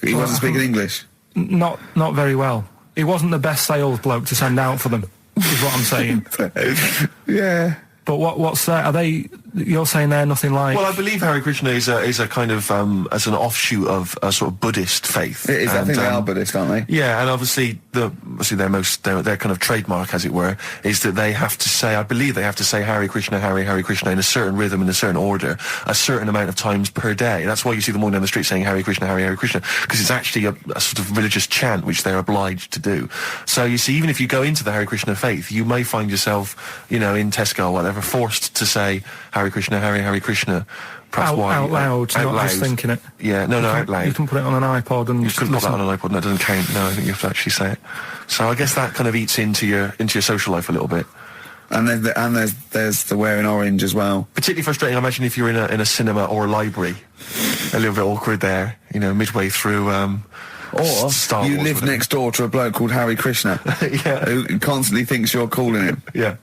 Speaker 1: He wasn't speaking English?
Speaker 3: Not very well. He wasn't the best sales bloke to send out for them, is what I'm saying.
Speaker 1: Yeah.
Speaker 3: But what's that? Are they? You're saying they're nothing like?
Speaker 2: Well, I believe Hare Krishna is a kind of as an offshoot of a sort of Buddhist faith.
Speaker 1: It is. I think they are Buddhist, aren't they?
Speaker 2: Yeah, and obviously their kind of trademark, as it were, is that they have to say. I believe they have to say Hare Krishna, Hare Krishna in a certain rhythm, in a certain order, a certain amount of times per day. That's why you see them walking down the street saying Hare Krishna, Hare Krishna, because it's actually a sort of religious chant which they're obliged to do. So you see, even if you go into the Hare Krishna faith, you may find yourself, in Tesco or whatever, forced to say Hare Krishna, Hare Krishna. Perhaps
Speaker 3: out loud, not just thinking it.
Speaker 2: Yeah, no, out loud.
Speaker 3: You can put it on an iPod and
Speaker 2: you can put that on an iPod. No, it doesn't count. No, I think you have to actually say it. So I guess that kind of eats into your social life a little bit.
Speaker 1: And there's the wearing orange as well.
Speaker 2: Particularly frustrating, I imagine, if you're in a cinema or a library. A little bit awkward there, midway through.
Speaker 1: Or
Speaker 2: Star
Speaker 1: you
Speaker 2: Wars,
Speaker 1: live next door to a bloke called Hare Krishna,
Speaker 2: yeah,
Speaker 1: who constantly thinks you're calling him.
Speaker 2: Yeah,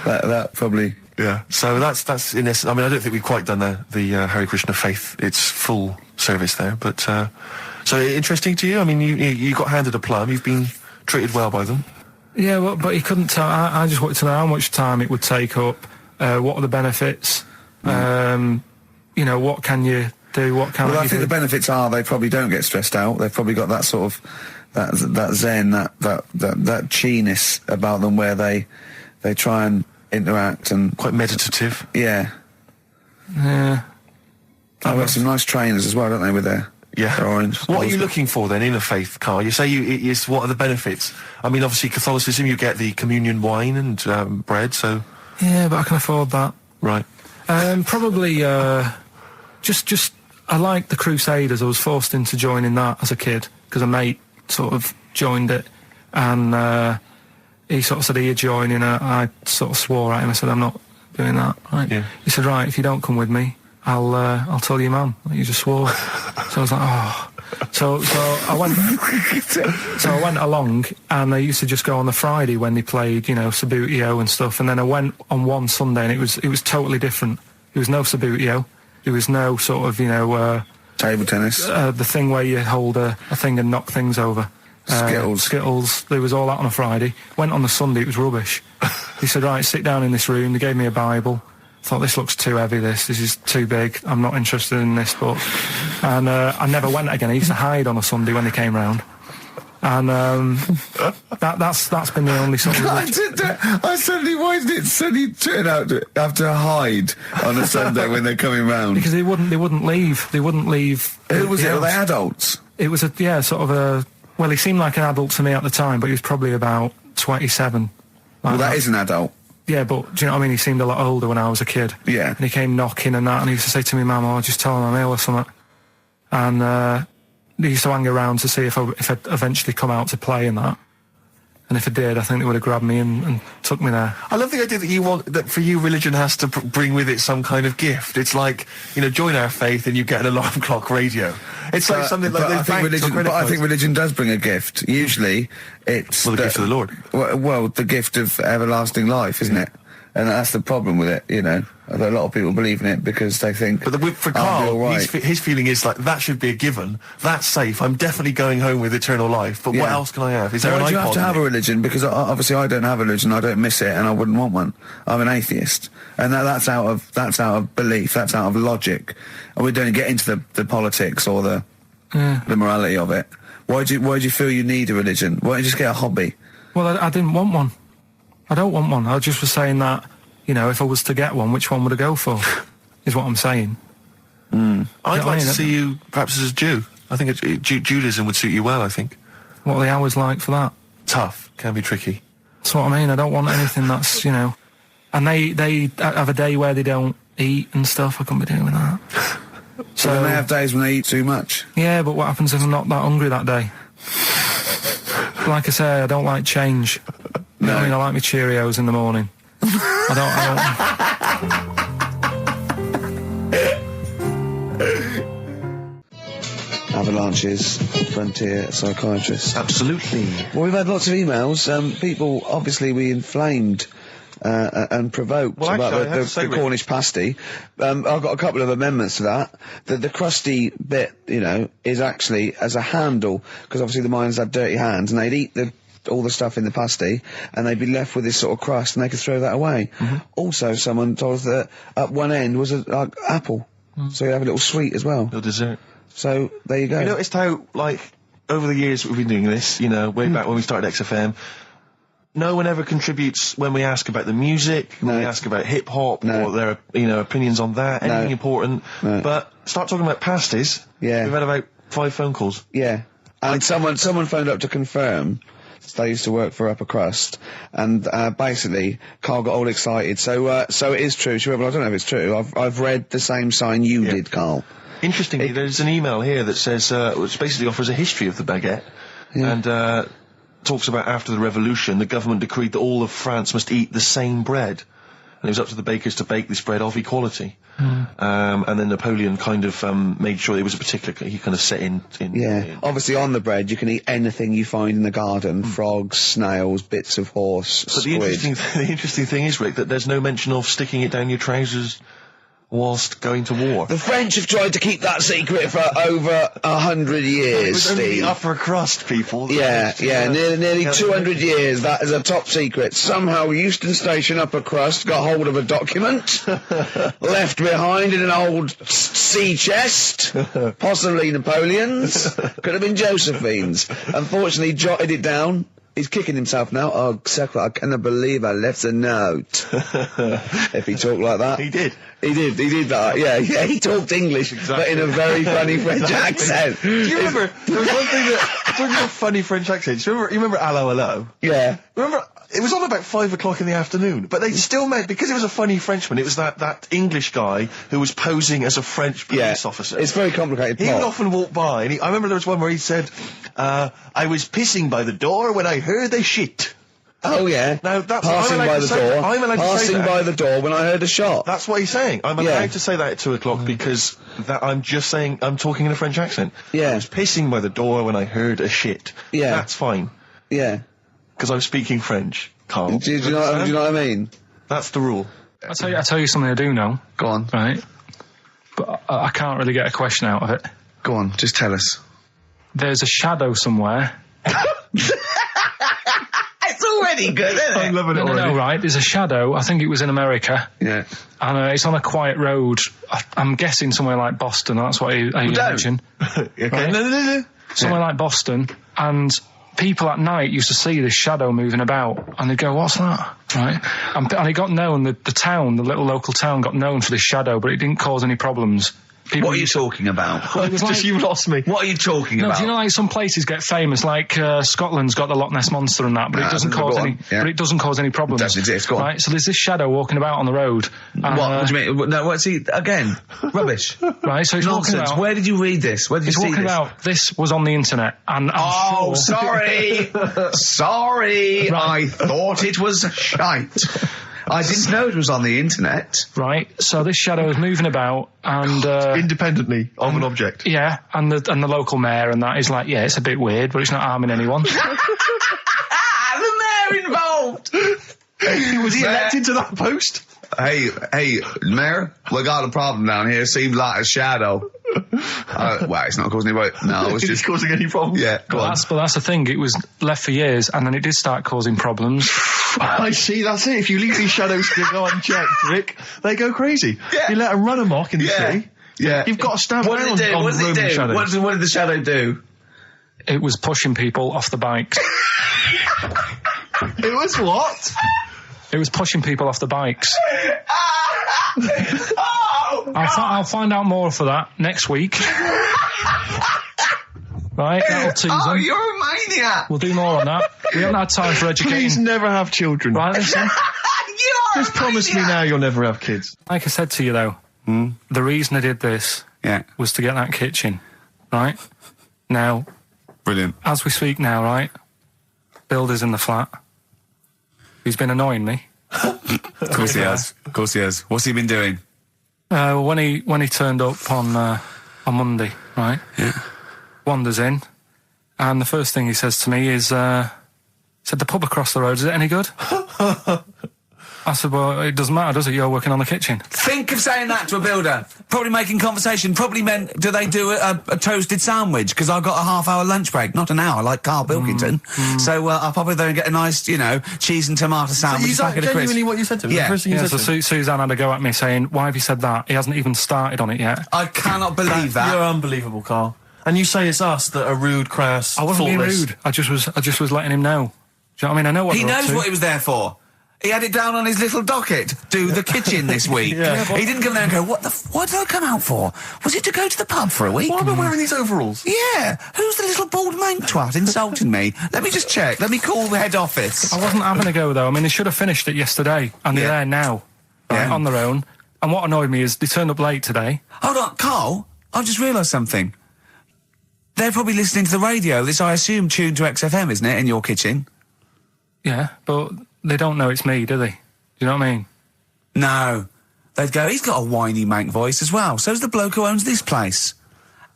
Speaker 1: that probably.
Speaker 2: Yeah. So that's in essence. I mean, I don't think we've quite done the Hare Krishna faith. It's full service there, but so interesting to you. I mean, you got handed a plum. You've been treated well by them.
Speaker 3: Yeah, well, but he couldn't tell. I just wanted to know how much time it would take up. What are the benefits? You know, what can you do? What can
Speaker 1: Well, I
Speaker 3: you
Speaker 1: think
Speaker 3: do?
Speaker 1: the benefits are they probably don't get stressed out. They've probably got that sort of that zen, that chi-ness about them, where they try and interact and
Speaker 2: Quite meditative.
Speaker 1: yeah.
Speaker 3: Yeah.
Speaker 1: I've got some nice trainers as well, don't they, with their orange.
Speaker 2: What are you looking for then in a faith, Carl? You say what are the benefits? I mean, obviously Catholicism, you get the communion wine and bread, so...
Speaker 3: Yeah, but I can afford that.
Speaker 2: Right.
Speaker 3: Probably, just I like the Crusaders. I was forced into joining that as a kid because a mate sort of joined it, and he sort of said, "Are you joining?" I sort of swore at him. I said, "I'm not doing that." Right?
Speaker 2: Yeah.
Speaker 3: He said, "Right, if you don't come with me, I'll tell your mum that you just swore." So I was like, "Oh." So I went. So I went along, and I used to just go on the Friday when they played, you know, Sabutio and stuff. And then I went on one Sunday, and it was totally different. There was no Sabutio. There was no sort of, you know,
Speaker 1: Table tennis.
Speaker 3: the thing where you hold a thing and knock things over.
Speaker 1: Skittles.
Speaker 3: There was all that on a Friday. Went on the Sunday, it was rubbish. He said, "Right, sit down in this room." They gave me a Bible. Thought, this looks too heavy, this is too big, I'm not interested in this book. And I never went again. I used to hide on a Sunday when they came round. And that's been the only sort of...
Speaker 1: I suddenly, why did it suddenly turn out to have to hide on a Sunday when they're coming round?
Speaker 3: Because they wouldn't leave. Who
Speaker 1: was it? Were they adults?
Speaker 3: It was sort of a... Well, he seemed like an adult to me at the time, but he was probably about 27.
Speaker 1: Well, that is an adult.
Speaker 3: Yeah, but do you know what I mean? He seemed a lot older when I was a kid.
Speaker 1: Yeah.
Speaker 3: And he came knocking and that, and he used to say to me, "Mum, I'll just tell him I'm ill or something." And he used to hang around to see if I'd eventually come out to play and that. And if I did, I think they would have grabbed me and took me there.
Speaker 2: I love the idea that for you, religion has to bring with it some kind of gift. It's like, you know, join our faith and you get an alarm clock radio. It's like something like
Speaker 1: I think religion does bring a gift. Usually, it's
Speaker 2: the gift of the Lord.
Speaker 1: Well, the gift of everlasting life, isn't it? And that's the problem with it, you know. A lot of people believe in it because they think.
Speaker 2: But for
Speaker 1: I'll
Speaker 2: Carl,
Speaker 1: be all right.
Speaker 2: his feeling is like, that should be a given. That's safe. I'm definitely going home with eternal life. But what else can I have? Is there an
Speaker 1: Why do you have
Speaker 2: iPod
Speaker 1: to have
Speaker 2: in
Speaker 1: a
Speaker 2: it?
Speaker 1: religion? Because obviously I don't have a religion. I don't miss it, and I wouldn't want one. I'm an atheist, and that's out of belief. That's out of logic, and we don't get into the politics or the morality of it. Why do you feel you need a religion? Why don't you just get a hobby?
Speaker 3: Well, I didn't want one. I don't want one. I just was saying that, you know, if I was to get one, which one would I go for? Is what I'm saying.
Speaker 2: I'd like to see you perhaps as a Jew. I think Judaism would suit you well, I think.
Speaker 3: What are the hours like for that?
Speaker 2: Tough. Can be tricky.
Speaker 3: That's what I mean. I don't want anything that's, you know... And they have a day where they don't eat and stuff. I couldn't be doing that.
Speaker 1: So then they have days when they eat too much.
Speaker 3: Yeah, but what happens if I'm not that hungry that day? Like I say, I don't like change. You know what I mean? I like my Cheerios in the morning. I don't...
Speaker 1: Avalanches, Frontier Psychiatrist.
Speaker 2: Absolutely.
Speaker 1: Well, we've had lots of emails. People, obviously, we inflamed and provoked about the Cornish pasty. I've got a couple of amendments to that. The crusty bit, you know, is actually as a handle, because obviously the miners have dirty hands, and they'd eat all the stuff in the pasty, and they'd be left with this sort of crust, and they could throw that away. Also, someone told us that at one end was an apple, so you have a little sweet as well.
Speaker 2: Little dessert.
Speaker 1: So, there you go.
Speaker 2: You noticed how, like, over the years we've been doing this, you know, way back when we started XFM, no one ever contributes when we ask about the music, when we ask about hip-hop, or their, you know, opinions on that, anything important. But start talking about pasties, we've had about 5 phone calls.
Speaker 1: Yeah. And someone phoned up to confirm. They used to work for Upper Crust, and basically Carl got all excited. So it is true. She went, well, I don't know if it's true. I've read the same sign you did, Carl.
Speaker 2: Interestingly, there's an email here that says, which basically offers a history of the baguette, and talks about after the revolution, the government decreed that all of France must eat the same bread. and it was up to the bakers to bake this bread of equality. And then Napoleon kind of made sure it was a particular. He kind of set in.
Speaker 1: Obviously, on the bread, you can eat anything you find in the garden: frogs, snails, bits of horse,
Speaker 2: But
Speaker 1: squid.
Speaker 2: the interesting thing is, Rick, that there's no mention of sticking it down your trousers whilst going to war.
Speaker 1: The French have tried to keep that secret for over 100 years,
Speaker 2: It was only
Speaker 1: Steve.
Speaker 2: the upper crust people.
Speaker 1: Nearly 200 years, that is a top secret. Somehow Euston Station upper crust got hold of a document, left behind in an old sea chest, possibly Napoleon's, could have been Josephine's. Unfortunately, jotted it down. He's kicking himself now. Oh, Secretary, I cannot believe I left a note. If he talked like that.
Speaker 2: He did.
Speaker 1: He did that. Yeah, he talked English, but in a very funny French accent.
Speaker 2: Do you remember, there was one thing that, talking about funny French accents, you remember Allo Allo?
Speaker 1: Yeah.
Speaker 2: Remember, it was on about 5 o'clock in the afternoon, but they still meant, because it was a funny Frenchman, it was that English guy who was posing as a French police officer.
Speaker 1: It's very complicated.
Speaker 2: He would often walk by, and I remember there was one where he said, I was pissing by the door when I heard a shit.
Speaker 1: Oh yeah.
Speaker 2: Now that's
Speaker 1: passing by the door.
Speaker 2: I'm allowed to say
Speaker 1: Passing
Speaker 2: that.
Speaker 1: by the door when I heard a shot.
Speaker 2: That's what he's saying. I'm allowed to say that at 2 o'clock because I'm just saying I'm talking in a French accent.
Speaker 1: Yeah.
Speaker 2: I was pissing by the door when I heard a shit.
Speaker 1: Yeah.
Speaker 2: That's fine.
Speaker 1: Yeah.
Speaker 2: Because I'm speaking French, Carl.
Speaker 1: Do you know what I mean?
Speaker 2: That's the rule.
Speaker 3: I'll tell you something I do know.
Speaker 1: Go on.
Speaker 3: Right. But I can't really get a question out of it.
Speaker 1: Go on. Just tell us.
Speaker 3: There's a shadow somewhere.
Speaker 1: It's already good, isn't it?
Speaker 2: I'm loving it already.
Speaker 3: No, right. There's a shadow. I think it was in America.
Speaker 1: Yeah.
Speaker 3: And it's on a quiet road. I'm guessing somewhere like Boston. That's what I imagine.
Speaker 2: Okay.
Speaker 3: Right?
Speaker 2: No.
Speaker 3: Somewhere like Boston. And people at night used to see this shadow moving about. And they'd go, what's that? Right? And it got known, the town, the little local town got known for this shadow, but it didn't cause any problems.
Speaker 1: What are you talking about?
Speaker 2: You lost me.
Speaker 1: What are you talking about?
Speaker 3: Do you know, like, some places get famous, like Scotland's got the Loch Ness Monster and that, but it doesn't cause any.
Speaker 1: Yeah.
Speaker 3: But it doesn't cause any problems.
Speaker 1: It doesn't exist. Go on.
Speaker 3: Right. So there's this shadow walking about on the road. And,
Speaker 1: What do you mean? No, what's he again? Rubbish.
Speaker 3: Right. So he's walking
Speaker 1: Nonsense.
Speaker 3: about.
Speaker 1: Where did you read this? Where did you
Speaker 3: He's
Speaker 1: see
Speaker 3: walking
Speaker 1: this?
Speaker 3: about. This was on the internet, and I'm sure.
Speaker 1: Sorry. Sorry. I thought it was shite. I didn't know it was on the internet.
Speaker 3: Right. So this shadow is moving about, and
Speaker 2: Independently of an object.
Speaker 3: yeah, and the local mayor and that is like, yeah, it's a bit weird, but it's not harming anyone.
Speaker 1: The mayor involved.
Speaker 2: Was he elected to that post?
Speaker 1: Hey, Mayor, we got a problem down here. Seems like a shadow. Well, it's not causing any. No, it's just
Speaker 2: causing any problems.
Speaker 1: Yeah, go on.
Speaker 3: But that's the thing. It was left for years, and then it did start causing problems.
Speaker 2: I see, that's it. If you leave these shadows to go unchecked, Rick, they go crazy.
Speaker 1: Yeah.
Speaker 2: You let them run amok in the city.
Speaker 1: Yeah.
Speaker 2: You've got to stand
Speaker 1: What
Speaker 2: down
Speaker 1: did it do?
Speaker 2: on
Speaker 1: What did it
Speaker 2: Roman
Speaker 1: do?
Speaker 2: shadows.
Speaker 1: What did the shadow do?
Speaker 3: It was pushing people off the bikes.
Speaker 2: It was what?
Speaker 3: It was pushing people off the bikes.
Speaker 1: Oh,
Speaker 3: I'll find out more for that next week. Right, that'll tease
Speaker 1: oh,
Speaker 3: them.
Speaker 1: you're a maniac.
Speaker 3: We'll do more on that. We haven't had time for
Speaker 2: Please
Speaker 3: educating.
Speaker 2: never have children.
Speaker 3: Right, listen.
Speaker 1: You're
Speaker 2: Just promise me now you'll never have kids.
Speaker 3: Like I said to you, though, the reason I did this was to get that kitchen. Right? Now,
Speaker 1: Brilliant.
Speaker 3: as we speak now, right, Builder's in the flat. He's been annoying me.
Speaker 1: Of course he has. Of course he has. What's he been doing?
Speaker 3: When he turned up on Monday, right?
Speaker 1: Yeah.
Speaker 3: Wanders in, and the first thing he says to me is, said, the pub across the road, is it any good? I said, well, it doesn't matter, does it? You're working on the kitchen.
Speaker 1: Think of saying that to a builder. Probably making conversation. Probably meant, do they do a toasted sandwich? Because I've got a half-hour lunch break, not an hour, like Karl Pilkington. So I'll probably go and get a nice, cheese and tomato sandwich.
Speaker 2: Is that genuinely what you said to me?
Speaker 1: Yeah.
Speaker 2: The first thing you
Speaker 3: Yeah,
Speaker 2: said
Speaker 3: so
Speaker 2: to me?
Speaker 3: Suzanne had to go at me saying, why have you said that? He hasn't even started on it yet.
Speaker 1: I cannot believe that.
Speaker 2: You're unbelievable, Carl. And you say it's us that are rude, crass,
Speaker 3: I wasn't being
Speaker 2: thoughtless.
Speaker 3: rude. I just was letting him know. Do you know what I mean? I know what
Speaker 1: He
Speaker 3: they're up
Speaker 1: knows
Speaker 3: to.
Speaker 1: what he was there for. He had it down on his little docket. Do the kitchen this week.
Speaker 2: Yeah.
Speaker 1: He didn't come there and go, what did I come out for? Was it to go to the pub for a week?
Speaker 2: Why am I wearing these overalls?
Speaker 1: Yeah. Who's the little bald mank twat insulting me? Let me just check. Let me call the head office.
Speaker 3: I wasn't having a go, though. I mean, they should have finished it yesterday, and they're there now, right,
Speaker 1: Yeah.
Speaker 3: on their own. And what annoyed me is they turned up late today.
Speaker 1: Hold on, Carl. I've just realised something. They're probably listening to the radio. This, I assume, tuned to XFM, isn't it, in your kitchen?
Speaker 3: Yeah, but they don't know it's me, do they? Do you know what I mean?
Speaker 9: No. They'd go, he's got a whiny mank voice as well. So's the bloke who owns this place.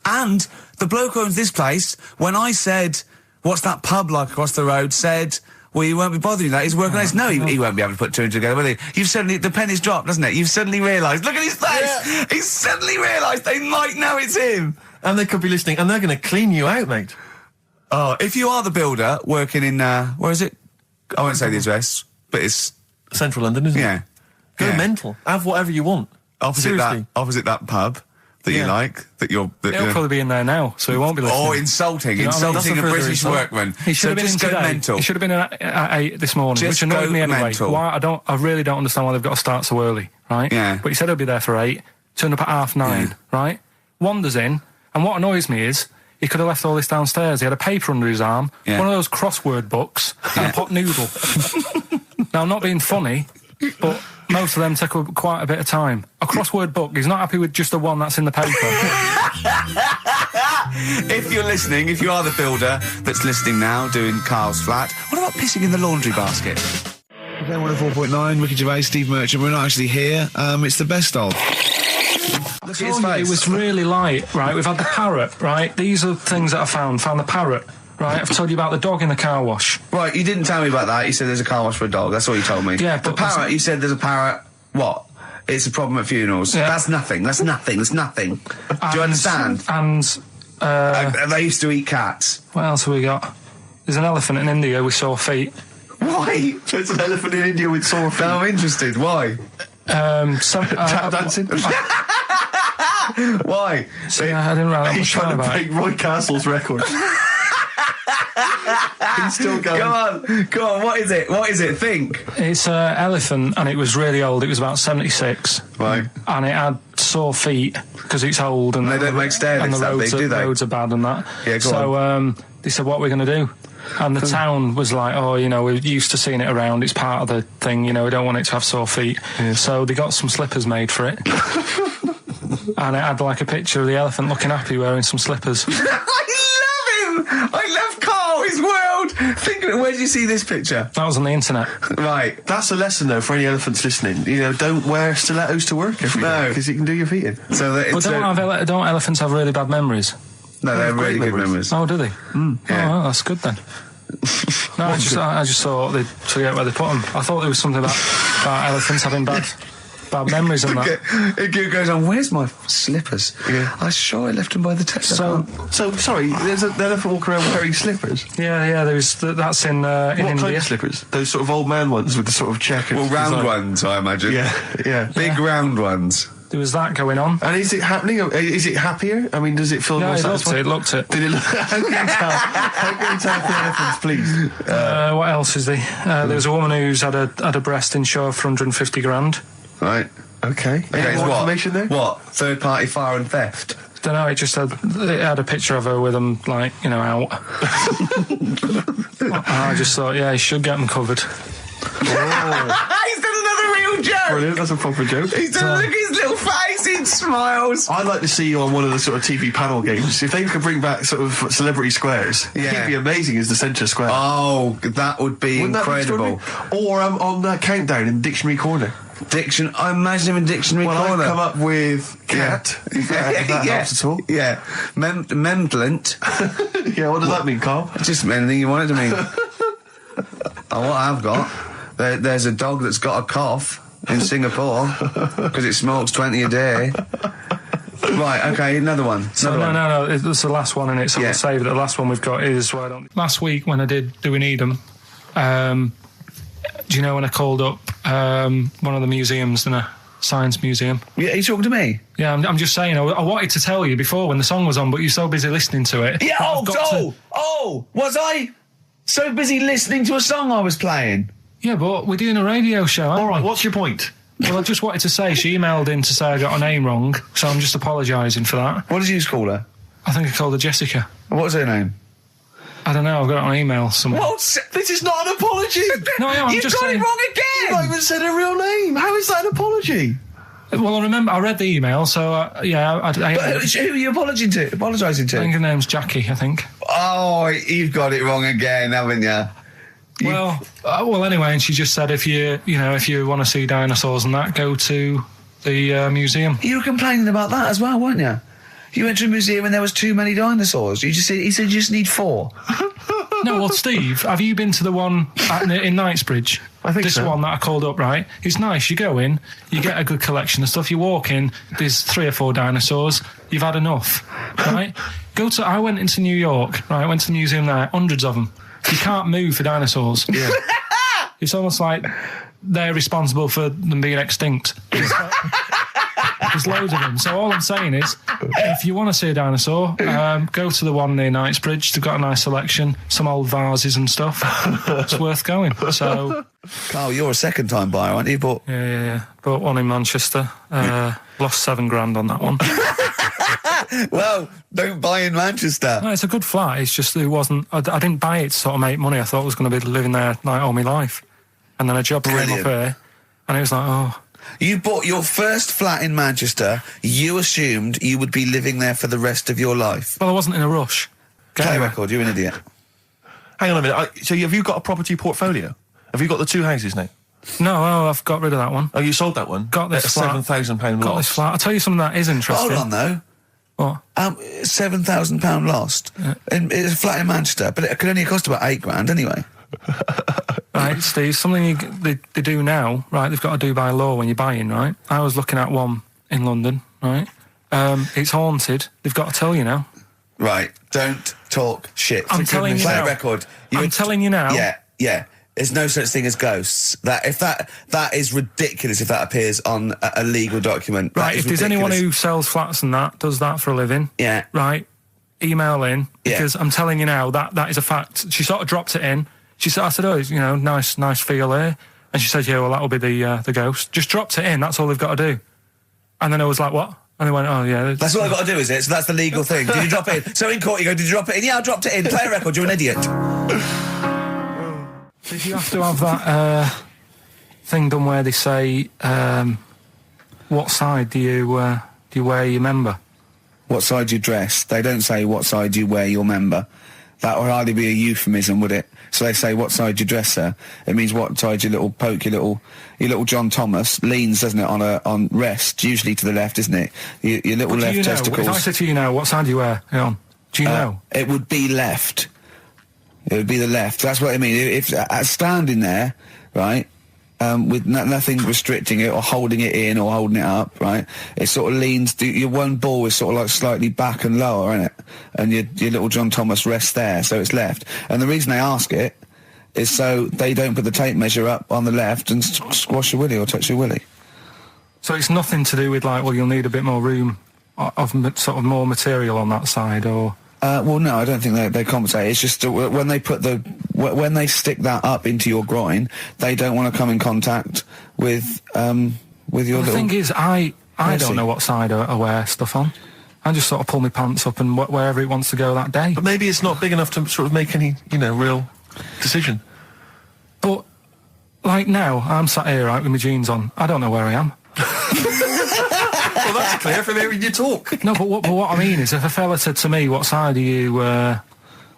Speaker 9: And the bloke who owns this place, when I said, what's that pub like across the road, said, well, you won't be bothering that. He's working on this. No, he won't be able to put two and two together, will he? You've suddenly, the penny's dropped, doesn't it? You've suddenly realised. Look at his face. Yeah. He's suddenly realised they might know it's him.
Speaker 2: And they could be listening, and they're going to clean you out, mate.
Speaker 9: Oh, if you are the builder working in, where is it? I won't say the address, but it's
Speaker 2: Central London, isn't it?
Speaker 9: Yeah.
Speaker 2: Go mental. Have whatever you want.
Speaker 9: Opposite that pub that you like,
Speaker 3: He'll probably be in there now, so he won't be listening.
Speaker 9: Oh, insulting a British workman.
Speaker 3: He should have been in
Speaker 9: just go
Speaker 3: today.
Speaker 9: mental.
Speaker 3: He should have been at 8 this morning,
Speaker 9: Just
Speaker 3: which annoyed
Speaker 9: go
Speaker 3: me anyway.
Speaker 9: mental.
Speaker 3: Why? I really don't understand why they've got to start so early, right?
Speaker 9: Yeah.
Speaker 3: But he said he'll be there for 8, turned up at 9:30, right? Wanders in, and what annoys me is he could have left all this downstairs. He had a paper under his arm, one of those crossword books, and a pot noodle. Now, I'm not being funny, but most of them take quite a bit of time. A crossword book, he's not happy with just the one that's in the paper.
Speaker 9: If you're listening, if you are the builder that's listening now, doing Carl's flat, what about pissing in the laundry basket?
Speaker 1: Okay, 104.9, Ricky Gervais, Steve Merchant. We're not actually here. It's the best of. Look at his face.
Speaker 3: It was really light, right? We've had the parrot, right? These are things that I found the parrot. Right, I've told you about the dog in the car wash.
Speaker 1: Right, you didn't tell me about that. You said there's a car wash for a dog. That's all you told me.
Speaker 3: Yeah,
Speaker 1: the
Speaker 3: but
Speaker 1: parrot, you said there's a parrot. What? It's a problem at funerals.
Speaker 3: Yeah.
Speaker 1: That's nothing. That's nothing. Do you understand?
Speaker 3: And
Speaker 1: they used to eat cats.
Speaker 3: what else have we got? There's an elephant in India with sore feet.
Speaker 1: Why?
Speaker 2: There's an elephant in India with sore feet.
Speaker 1: Now I'm interested. Why?
Speaker 2: Tap dancing?
Speaker 1: Why?
Speaker 3: I didn't write that
Speaker 2: He's
Speaker 3: much
Speaker 2: trying
Speaker 3: down
Speaker 2: to
Speaker 3: about
Speaker 2: break
Speaker 3: it.
Speaker 2: Roy Castle's record. He's still going.
Speaker 1: Go on, what is it? Think.
Speaker 3: It's an elephant, and it was really old. It was about 76.
Speaker 1: Right.
Speaker 3: And it had sore feet because it's old, and
Speaker 1: They don't make stairs
Speaker 3: and the
Speaker 1: that big, do they?
Speaker 3: roads are bad and that.
Speaker 1: Yeah, go
Speaker 3: so they said, what are we going to do? And the town was like, oh, we're used to seeing it around. It's part of the thing, we don't want it to have sore feet. Yeah. So they got some slippers made for it. And it had like a picture of the elephant looking happy wearing some slippers.
Speaker 1: I love him! I love Carl, his world! Think of it, where did you see this picture?
Speaker 3: That was on the internet.
Speaker 1: Right.
Speaker 2: That's a lesson, though, for any elephants listening. Don't wear stilettos to work every day, because it can do your feet in.
Speaker 1: So that it's
Speaker 3: don't elephants have really bad memories?
Speaker 1: No, they have really good memories.
Speaker 3: Oh, do they?
Speaker 1: Yeah.
Speaker 3: Oh, well, that's good then. No, I just thought they'd forget where they put them. I thought there was something about elephants having bad memories and that.
Speaker 1: It goes on, where's my slippers?
Speaker 2: Yeah.
Speaker 1: I'm sure I left them by the test.
Speaker 2: So sorry, there's an elephant walking around wearing slippers?
Speaker 3: Yeah, that's in India.
Speaker 2: What kind of slippers? Those sort of old man ones with the sort of checkers?
Speaker 1: Well, round ones, I imagine.
Speaker 2: Yeah.
Speaker 1: Big round ones.
Speaker 3: There was that going on.
Speaker 2: And is it happening? Is it happier? I mean, does it feel more satisfying?
Speaker 3: It looked it.
Speaker 2: Did it look? How can you tell if the elephant's pleased?
Speaker 3: What else is there? There was a woman who's had a breast insured for 150 grand.
Speaker 1: Right.
Speaker 2: Okay. Any more information there?
Speaker 1: What? Third party fire and theft?
Speaker 3: Don't know, it had a picture of her with them, out. I just thought, he should get them covered.
Speaker 1: He's done another real joke!
Speaker 2: Brilliant, that's a proper joke.
Speaker 1: He's done, look at his little face, he smiles.
Speaker 2: I'd like to see you on one of the sort of TV panel games. If they could bring back sort of celebrity squares, he'd be amazing as the centre square.
Speaker 1: Oh, that would be incredible.
Speaker 2: Or on that countdown in Dictionary Corner.
Speaker 1: I imagine him in Dictionary Corner.
Speaker 2: I've come up with cat. If that helps at all.
Speaker 1: Yeah. Memblent.
Speaker 2: Yeah, what does that mean, Carl?
Speaker 1: Just anything you want it to mean. What I've got, there's a dog that's got a cough in Singapore because it smokes 20 a day. Right, okay, another one.
Speaker 3: No, it's the last one, and it's on the save. The last one we've got is last week when I did Do We Need 'Em? Do you know when I called up one of the museums, in a science museum?
Speaker 1: Yeah, are you talking to me?
Speaker 3: Yeah, I'm just saying. I wanted to tell you before when the song was on, but you're so busy listening to it.
Speaker 1: Yeah. Was I so busy listening to a song I was playing?
Speaker 3: Yeah, but we're doing a radio show.
Speaker 2: All right, what's your point?
Speaker 3: Well, I just wanted to say she emailed in to say I got her name wrong, so I'm just apologising for that.
Speaker 1: What did you call her?
Speaker 3: I think I called her Jessica.
Speaker 1: What was her name?
Speaker 3: I don't know, I've got it on email somewhere.
Speaker 2: This is not an apology!
Speaker 3: No, I'm
Speaker 1: You've
Speaker 3: just
Speaker 1: got
Speaker 3: saying.
Speaker 1: it wrong again!
Speaker 2: You've not even said her real name! How is that an apology?
Speaker 3: Well, I remember I read the email, so
Speaker 1: But who are you apologising to?
Speaker 3: I think her name's Jackie, I think.
Speaker 1: Oh, you've got it wrong again, haven't you?
Speaker 3: Well, anyway, and she just said if you want to see dinosaurs and that, go to the museum.
Speaker 1: You were complaining about that as well, weren't you? You went to a museum and there was too many dinosaurs. He said you just need 4.
Speaker 3: No, well, Steve, have you been to the one in Knightsbridge?
Speaker 2: I think
Speaker 3: this
Speaker 2: so.
Speaker 3: One that I called up, right? It's nice. You go in, you get a good collection of stuff. You walk in, there's 3 or 4 dinosaurs. You've had enough, right? I went into New York, right? I went to the museum there, hundreds of them. You can't move for dinosaurs.
Speaker 2: Yeah.
Speaker 3: It's almost like they're responsible for them being extinct. There's loads of them. So all I'm saying is, if you want to see a dinosaur, go to the one near Knightsbridge. They've got a nice selection, some old vases and stuff. It's worth going. So,
Speaker 1: Carl, you're a second-time buyer, aren't you? But
Speaker 3: yeah. Bought one in Manchester. Lost $7,000 on that one.
Speaker 1: well, don't buy in Manchester.
Speaker 3: No, it's a good flat. It's just it wasn't. I didn't buy it to sort of make money. I thought I was going to be living there like all my life, and then a job came up here, and it was like, oh.
Speaker 1: You bought your first flat in Manchester. You assumed you would be living there for the rest of your life.
Speaker 3: Well, I wasn't in a rush.
Speaker 1: Play record. You're an idiot.
Speaker 2: Hang on a minute. So have you got a property portfolio? Have you got the 2 houses now?
Speaker 3: No, I've got rid of that one.
Speaker 2: Oh, you sold that one?
Speaker 3: Got this
Speaker 2: at a
Speaker 3: flat.
Speaker 2: £7,000 loss.
Speaker 3: Got this flat. I'll tell you something that is interesting.
Speaker 1: Hold on, though.
Speaker 3: What?
Speaker 1: £7,000 lost.
Speaker 3: Yeah.
Speaker 1: It's a flat in Manchester, but it could only cost about £8,000 anyway.
Speaker 3: Right, Steve, something they do now, right, they've got to do by law when you're buying, right? I was looking at one in London, right? It's haunted. They've got to tell you now.
Speaker 1: Right, don't talk shit.
Speaker 3: I'm telling you
Speaker 1: Play
Speaker 3: now.
Speaker 1: a record.
Speaker 3: I'm telling you now.
Speaker 1: Yeah. There's no such thing as ghosts. That is ridiculous if that appears on a legal document.
Speaker 3: Right, if there's anyone who sells flats and does that for a living,
Speaker 1: yeah,
Speaker 3: right, email in, because I'm telling you now, that is a fact. She sort of dropped it in. She said, I said, oh, nice feel here. And she said, yeah, well, that'll be the ghost. Just dropped it in, that's all they've got to do. And then I was like, what? And they went, oh, yeah.
Speaker 1: That's all I've got to do, is it? So that's the legal thing. Did you drop it in? So in court you go, did you drop it in? Yeah, I dropped it in. Play a record, you're an idiot.
Speaker 3: Did you have to have that thing done where they say, what side do you wear your member?
Speaker 1: What side you dress? They don't say what side you wear your member. That would hardly be a euphemism, would it? So they say, what side you dress, sir? It means what side your little John Thomas leans, doesn't it, on rest, usually to the left, isn't it? Your little left testicles.
Speaker 3: If I said to you now, what side do you wear? Do you know?
Speaker 1: It would be left. It would be the left. That's what I mean. If standing there, right, with nothing restricting it or holding it in or holding it up, right, it sort of leans. Your one ball is sort of like slightly back and lower, isn't it? And your little John Thomas rests there, so it's left. And the reason they ask it is so they don't put the tape measure up on the left and squash your willy or touch your willy.
Speaker 3: So it's nothing to do with like, well, you'll need a bit more room of sort of more material on that side, or.
Speaker 1: Well, no, I don't think they compensate. It's just when they when they stick that up into your groin, they don't want to come in contact with your little.
Speaker 3: The thing is, I don't know what side I wear stuff on. I just sort of pull my pants up and wherever it wants to go that day.
Speaker 2: But maybe it's not big enough to sort of make any, real decision.
Speaker 3: But like now, I'm sat here right with my jeans on. I don't know where I am.
Speaker 2: Well, that's clear from hearing you talk.
Speaker 3: No, but what I mean is, if a fella said to me, "What side are you?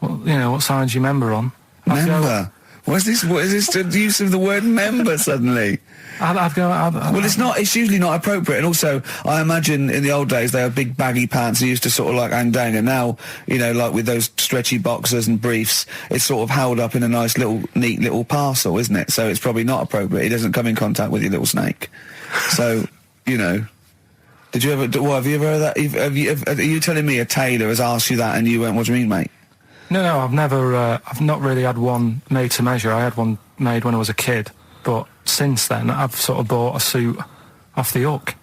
Speaker 3: What side's your member on?"
Speaker 1: Member. What is this the use of the word member suddenly?
Speaker 3: I'd go.
Speaker 1: Well, it's not. It's usually not appropriate. And also, I imagine in the old days they had big baggy pants that used to sort of like hang down. And now, like with those stretchy boxers and briefs, it's sort of held up in a nice neat little parcel, isn't it? So it's probably not appropriate. It doesn't come in contact with your little snake. So, Did you ever? What have you ever heard that? Are you telling me a tailor has asked you that and you went, "What do you mean, mate?"
Speaker 3: No, I've never. I've not really had one made to measure. I had one made when I was a kid, but since then I've sort of bought a suit off the hook.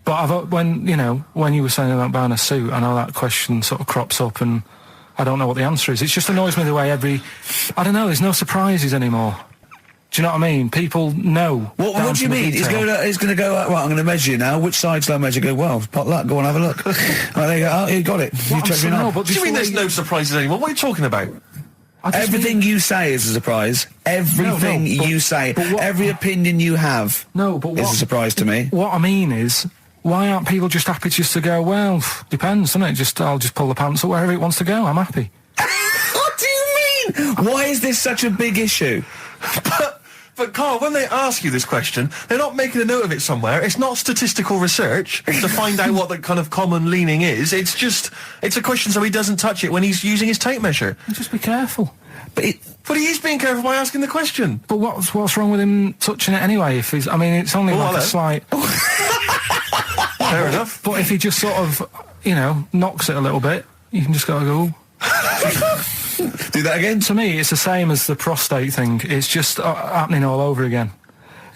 Speaker 3: But when you were saying about buying a suit, I know that question sort of crops up, and I don't know what the answer is. It just annoys me the way I don't know. There's no surprises anymore. Do you know what I mean? People know.
Speaker 1: What do you mean? He's going to go, right, I'm going to measure you now. Which side shall I measure? Go, well, pot luck, go on, have a look. Right, there you go. Oh, you got it. You checked me out.
Speaker 2: What do you mean there's no surprises anymore? What are you talking about?
Speaker 1: Everything you say is a surprise. Everything you say. Every opinion you have is a surprise to me.
Speaker 3: What I mean is, why aren't people just happy just to go, well, depends, doesn't it? I'll just pull the pants up wherever it wants to go. I'm happy.
Speaker 1: What do you mean? Why is this such a big issue?
Speaker 2: But Carl, when they ask you this question, they're not making a note of it somewhere. It's not statistical research to find out what the kind of common leaning is. It's a question so he doesn't touch it when he's using his tape measure.
Speaker 3: Just be careful.
Speaker 2: But he is being careful by asking the question.
Speaker 3: But what's wrong with him touching it anyway? If he's, I mean, it's only like a slight.
Speaker 2: Fair enough.
Speaker 3: But if he just sort of, knocks it a little bit, you can just go.
Speaker 1: Do that again?
Speaker 3: To me, it's the same as the prostate thing. It's just happening all over again.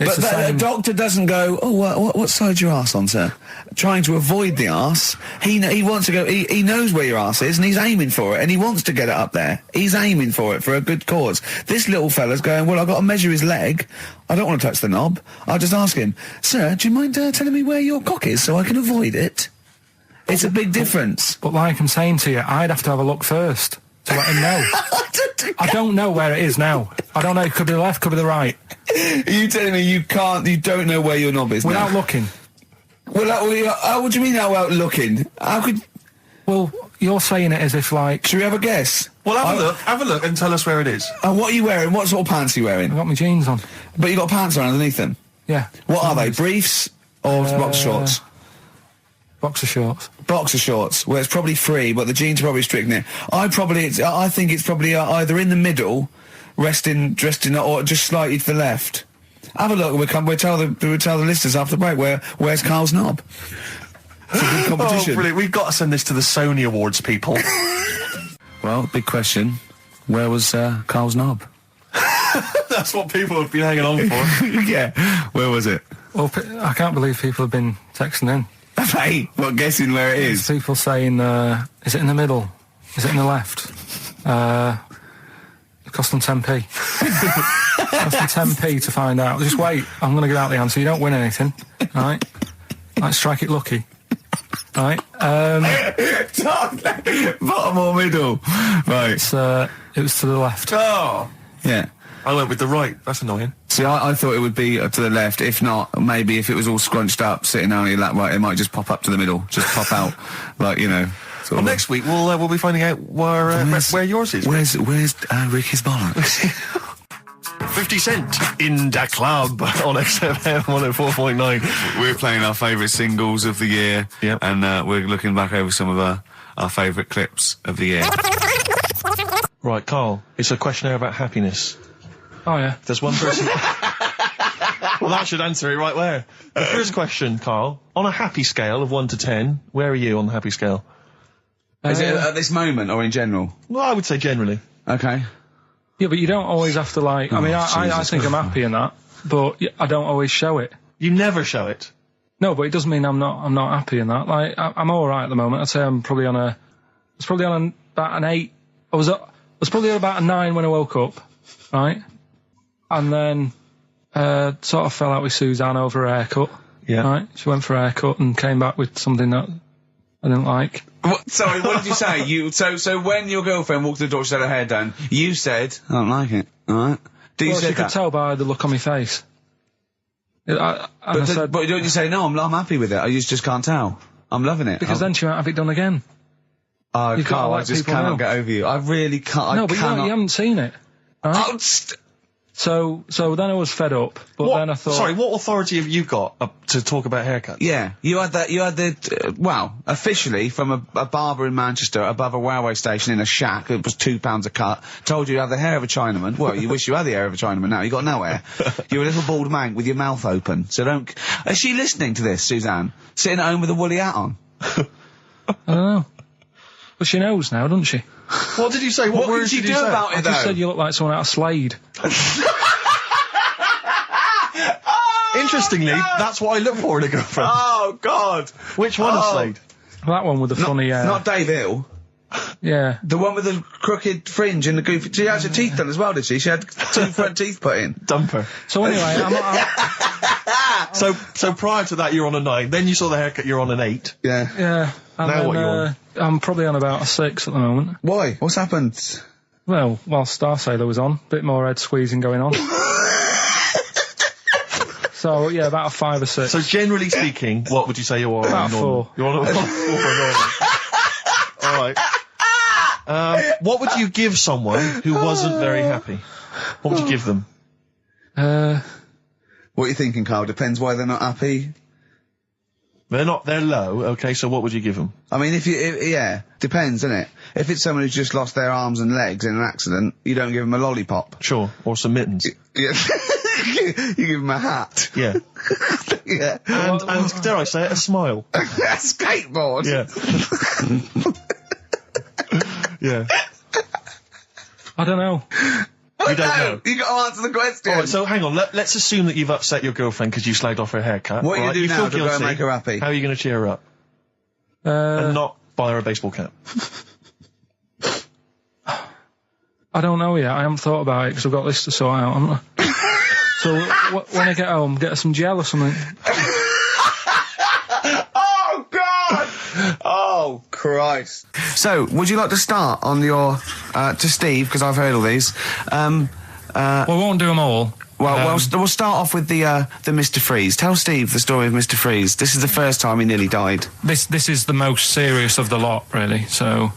Speaker 3: It's
Speaker 1: But the doctor doesn't go, oh, what side's your arse on, sir? Trying to avoid the arse. He wants to go, he knows where your arse is and he's aiming for it and he wants to get it up there. He's aiming for it for a good cause. This little fella's going, well, I've got to measure his leg. I don't want to touch the knob. I'll just ask him, sir, do you mind telling me where your cock is so I can avoid it? It's a big difference.
Speaker 3: But like I'm saying to you, I'd have to have a look first to let him know. I don't know where it is now. I don't know. It could be the left, could be the right.
Speaker 1: Are you telling me you don't know where your knob is
Speaker 3: without
Speaker 1: now?
Speaker 3: looking?
Speaker 1: Well, what do you mean without looking? How could...
Speaker 3: Well, you're saying it as if like...
Speaker 1: Should we have a guess?
Speaker 2: Well, have a look and tell us where it is.
Speaker 1: What are you wearing? What sort of pants are you wearing?
Speaker 3: I've got my jeans on.
Speaker 1: But you got pants on underneath them?
Speaker 3: Yeah.
Speaker 1: What are they? Briefs or boxer shorts?
Speaker 3: Boxer shorts.
Speaker 1: Boxer shorts. Well, it's probably free, but the jeans are probably strict knit. I think it's probably either in the middle, dressed in, or just slightly to the left. Have a look. We'll tell the listeners after the break where's Carl's knob. It's a good competition.
Speaker 2: Oh, brilliant! We've got to send this to the Sony Awards people.
Speaker 1: Well, big question. Where was Carl's knob?
Speaker 2: That's what people have been hanging on for.
Speaker 1: Yeah. Where was it?
Speaker 3: Well, I can't believe people have been texting in.
Speaker 1: Hey, what, guessing where it is?
Speaker 3: People saying, is it in the middle? Is it in the left? It cost them 10p. It cost them 10p to find out. Just wait, I'm going to give out the answer. You don't win anything, right? Like, strike it lucky. Right?
Speaker 1: Bottom or middle? Right.
Speaker 3: It was to the left.
Speaker 2: Oh!
Speaker 1: Yeah.
Speaker 2: I went with the right. That's annoying.
Speaker 1: See, I thought it would be to the left. If not, maybe if it was all scrunched up, sitting on your lap right, it might just pop up to the middle. Just pop out, like,
Speaker 2: Well, next week we'll be finding out where yours is.
Speaker 1: Where's Ricky's bollocks?
Speaker 2: 50 Cent in Da Club on XFM 104.9.
Speaker 9: We're playing our favourite singles of the year.
Speaker 2: Yep.
Speaker 9: And we're looking back over some of our favourite clips of the year.
Speaker 2: Right, Carl, it's a questionnaire about happiness.
Speaker 3: Oh, yeah.
Speaker 2: There's one person... Well, that should answer it right where. The first question, Carl, on a happy scale of 1 to 10, where are you on the happy scale?
Speaker 1: Is it at this moment or in general?
Speaker 2: Well, I would say generally.
Speaker 1: Okay.
Speaker 3: Yeah, but you don't always have to, like... I mean, I think I'm happy in that, but I don't always show it.
Speaker 2: You never show it?
Speaker 3: No, but it doesn't mean I'm not happy in that. Like, I'm all right at the moment. I'd say I'm probably on a... I was probably on about an 8. I was probably about a 9 when I woke up, right? And then sort of fell out with Suzanne over her haircut.
Speaker 2: Yeah.
Speaker 3: Right? She went for a haircut and came back with something that I didn't like.
Speaker 1: Sorry, what did you say? So when your girlfriend walked to the door, she had her hair done, you said, I don't like it, alright?
Speaker 3: She could tell by the look on my face.
Speaker 1: But don't you say, no, I'm happy with it, I just can't tell. I'm loving it.
Speaker 3: Because then she might have it done again.
Speaker 1: Oh, Carl, I just cannot get over you. I really can't.
Speaker 3: No, but you haven't seen it. Right? So then I was fed up, but then I thought...
Speaker 2: Sorry, what authority have you got to talk about haircuts?
Speaker 1: Yeah, you had officially from a barber in Manchester above a railway station in a shack, it was £2 a cut, told you have the hair of a Chinaman. Well, you wish you had the hair of a Chinaman now, you got no hair. You're a little bald mank with your mouth open, so don't... Is she listening to this, Suzanne? Sitting at home with a woolly hat on?
Speaker 3: I don't know. But she knows now, doesn't she?
Speaker 2: What did you say? What words
Speaker 1: did you do about it,
Speaker 3: I just said you look like someone out of Slade.
Speaker 2: Interestingly, that's what I look for in a girlfriend.
Speaker 1: Oh, God.
Speaker 2: Which one of Slade?
Speaker 3: That one with the funny...
Speaker 1: Not Dave Hill.
Speaker 3: Yeah.
Speaker 1: The one with the crooked fringe and the goofy... She had her teeth done as well, did she? She had 2 front teeth put in.
Speaker 2: Dumper.
Speaker 3: So anyway,
Speaker 2: So prior to that, you're on a 9. Then you saw the haircut, you're on an 8.
Speaker 1: Yeah.
Speaker 3: Yeah. And
Speaker 2: now
Speaker 3: then,
Speaker 2: what you're on?
Speaker 3: I'm probably on about a 6 at the moment.
Speaker 1: Why? What's happened?
Speaker 3: Well, while Star Sailor was on, bit more head squeezing going on. So, yeah, about a 5 or 6.
Speaker 2: So generally speaking, what would you say you are?
Speaker 3: About 4.
Speaker 2: You're on a 4. All right. What would you give someone who wasn't very happy? What would you give them?
Speaker 1: What are you thinking, Carl? Depends why they're not happy.
Speaker 2: They're low, okay, so what would you give them?
Speaker 1: I mean, yeah, depends, isn't it? If it's someone who's just lost their arms and legs in an accident, you don't give them a lollipop.
Speaker 2: Sure, or some mittens.
Speaker 1: Yeah. You give them a hat.
Speaker 2: Yeah.
Speaker 1: Yeah.
Speaker 2: And dare I say it, a smile.
Speaker 1: A skateboard.
Speaker 2: Yeah. Yeah.
Speaker 3: I don't know.
Speaker 2: You don't know.
Speaker 1: You got to answer the question.
Speaker 2: Alright, so hang on, let's assume that you've upset your girlfriend because you slagged off her haircut.
Speaker 1: What are you
Speaker 2: right?
Speaker 1: do now
Speaker 2: feel
Speaker 1: to go and
Speaker 2: guilty.
Speaker 1: make her happy?
Speaker 2: How are you going to cheer her up? And not buy her a baseball cap.
Speaker 3: I don't know yet. I haven't thought about it because I've got this to sort out, haven't I? So when I get home, get her some gel or something.
Speaker 1: Oh, God! Oh, Christ. So, would you like to start on your, to Steve, because I've heard all these.
Speaker 3: Well, we won't do them all.
Speaker 1: Well, we'll start off with the Mr. Freeze. Tell Steve the story of Mr. Freeze. This is the first time he nearly died.
Speaker 3: This is the most serious of the lot, really. So,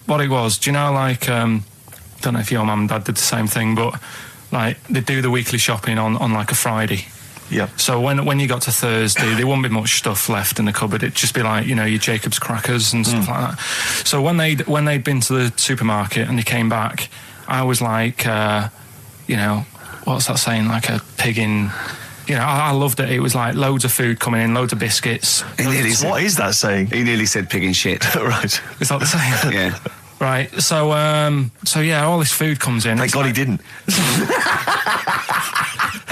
Speaker 3: what it was, do you know, like, don't know if your mum and dad did the same thing, but, like, they do the weekly shopping on like, a Friday.
Speaker 2: Yeah.
Speaker 3: So when you got to Thursday, there wouldn't be much stuff left in the cupboard. It'd just be like, you know, your Jacob's crackers and stuff like that. So when they'd been to the supermarket and they came back, I was like, you know, what's that saying? Like a pig in... You know, I loved it. It was like loads of food coming in, loads of biscuits.
Speaker 2: What is that saying?
Speaker 1: He nearly said pig in shit.
Speaker 2: Right.
Speaker 3: Is that the saying?
Speaker 1: Yeah.
Speaker 3: Right. So yeah, all this food comes in.
Speaker 2: Thank God he didn't.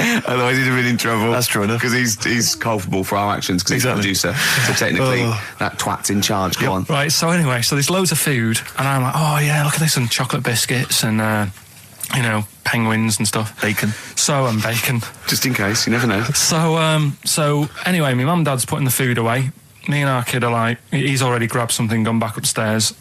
Speaker 1: Otherwise he'd have been in trouble.
Speaker 2: That's true enough.
Speaker 1: Because he's culpable for our actions because he's the producer. So technically, that twat's in charge. Go on.
Speaker 3: Right, so anyway, so there's loads of food, and I'm like, oh yeah, look at this, and chocolate biscuits, and, you know, penguins and stuff.
Speaker 2: Bacon.
Speaker 3: And bacon.
Speaker 1: Just in case, you never know.
Speaker 3: So anyway, my mum and dad's putting the food away. Me and our kid are like, he's already grabbed something, gone back upstairs.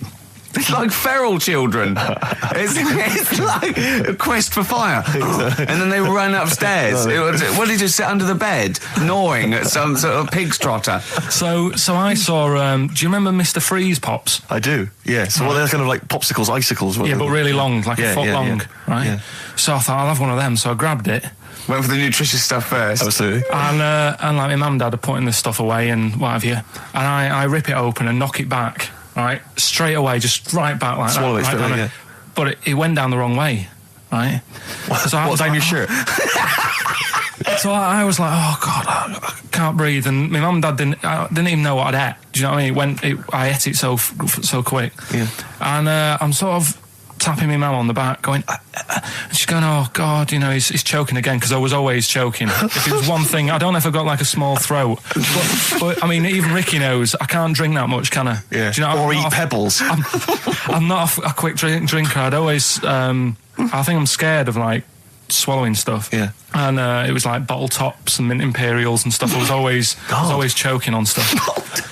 Speaker 1: It's like feral children. it's like a quest for fire. And then they ran upstairs. What did you sit under the bed, gnawing at some sort of pig's trotter?
Speaker 3: So I saw, do you remember Mr. Freeze Pops?
Speaker 2: I do, yeah. So they're kind of like popsicles, icicles.
Speaker 3: Yeah, but really long, like a foot long, right?
Speaker 2: Yeah.
Speaker 3: So I thought, I'll have one of them, so I grabbed it.
Speaker 1: Went for the nutritious stuff first.
Speaker 2: Absolutely.
Speaker 3: And like my mum and dad are putting this stuff away and what have you. And I rip it open and knock it back, right? Straight away, just right back like
Speaker 2: Swallow
Speaker 3: that.
Speaker 2: it straight away, yeah.
Speaker 3: But it went down the wrong way, right?
Speaker 2: So down your shirt?
Speaker 3: So I was like, oh God, I can't breathe. And my mum and dad didn't even know what I'd ate. Do you know what I mean? I ate it so quick.
Speaker 2: Yeah.
Speaker 3: And I'm sort of tapping my mum on the back, going, and she's going, oh God, you know, he's choking again, because I was always choking. If it was one thing, I don't know if I've got like a small throat, but I mean, even Ricky knows I can't drink that much, can I?
Speaker 2: Yeah.
Speaker 3: Do you know,
Speaker 2: or eat pebbles.
Speaker 3: I'm not a quick drinker. I'd always, I think I'm scared of like swallowing stuff.
Speaker 2: Yeah.
Speaker 3: And it was like bottle tops and mint imperials and stuff. I was always choking on stuff.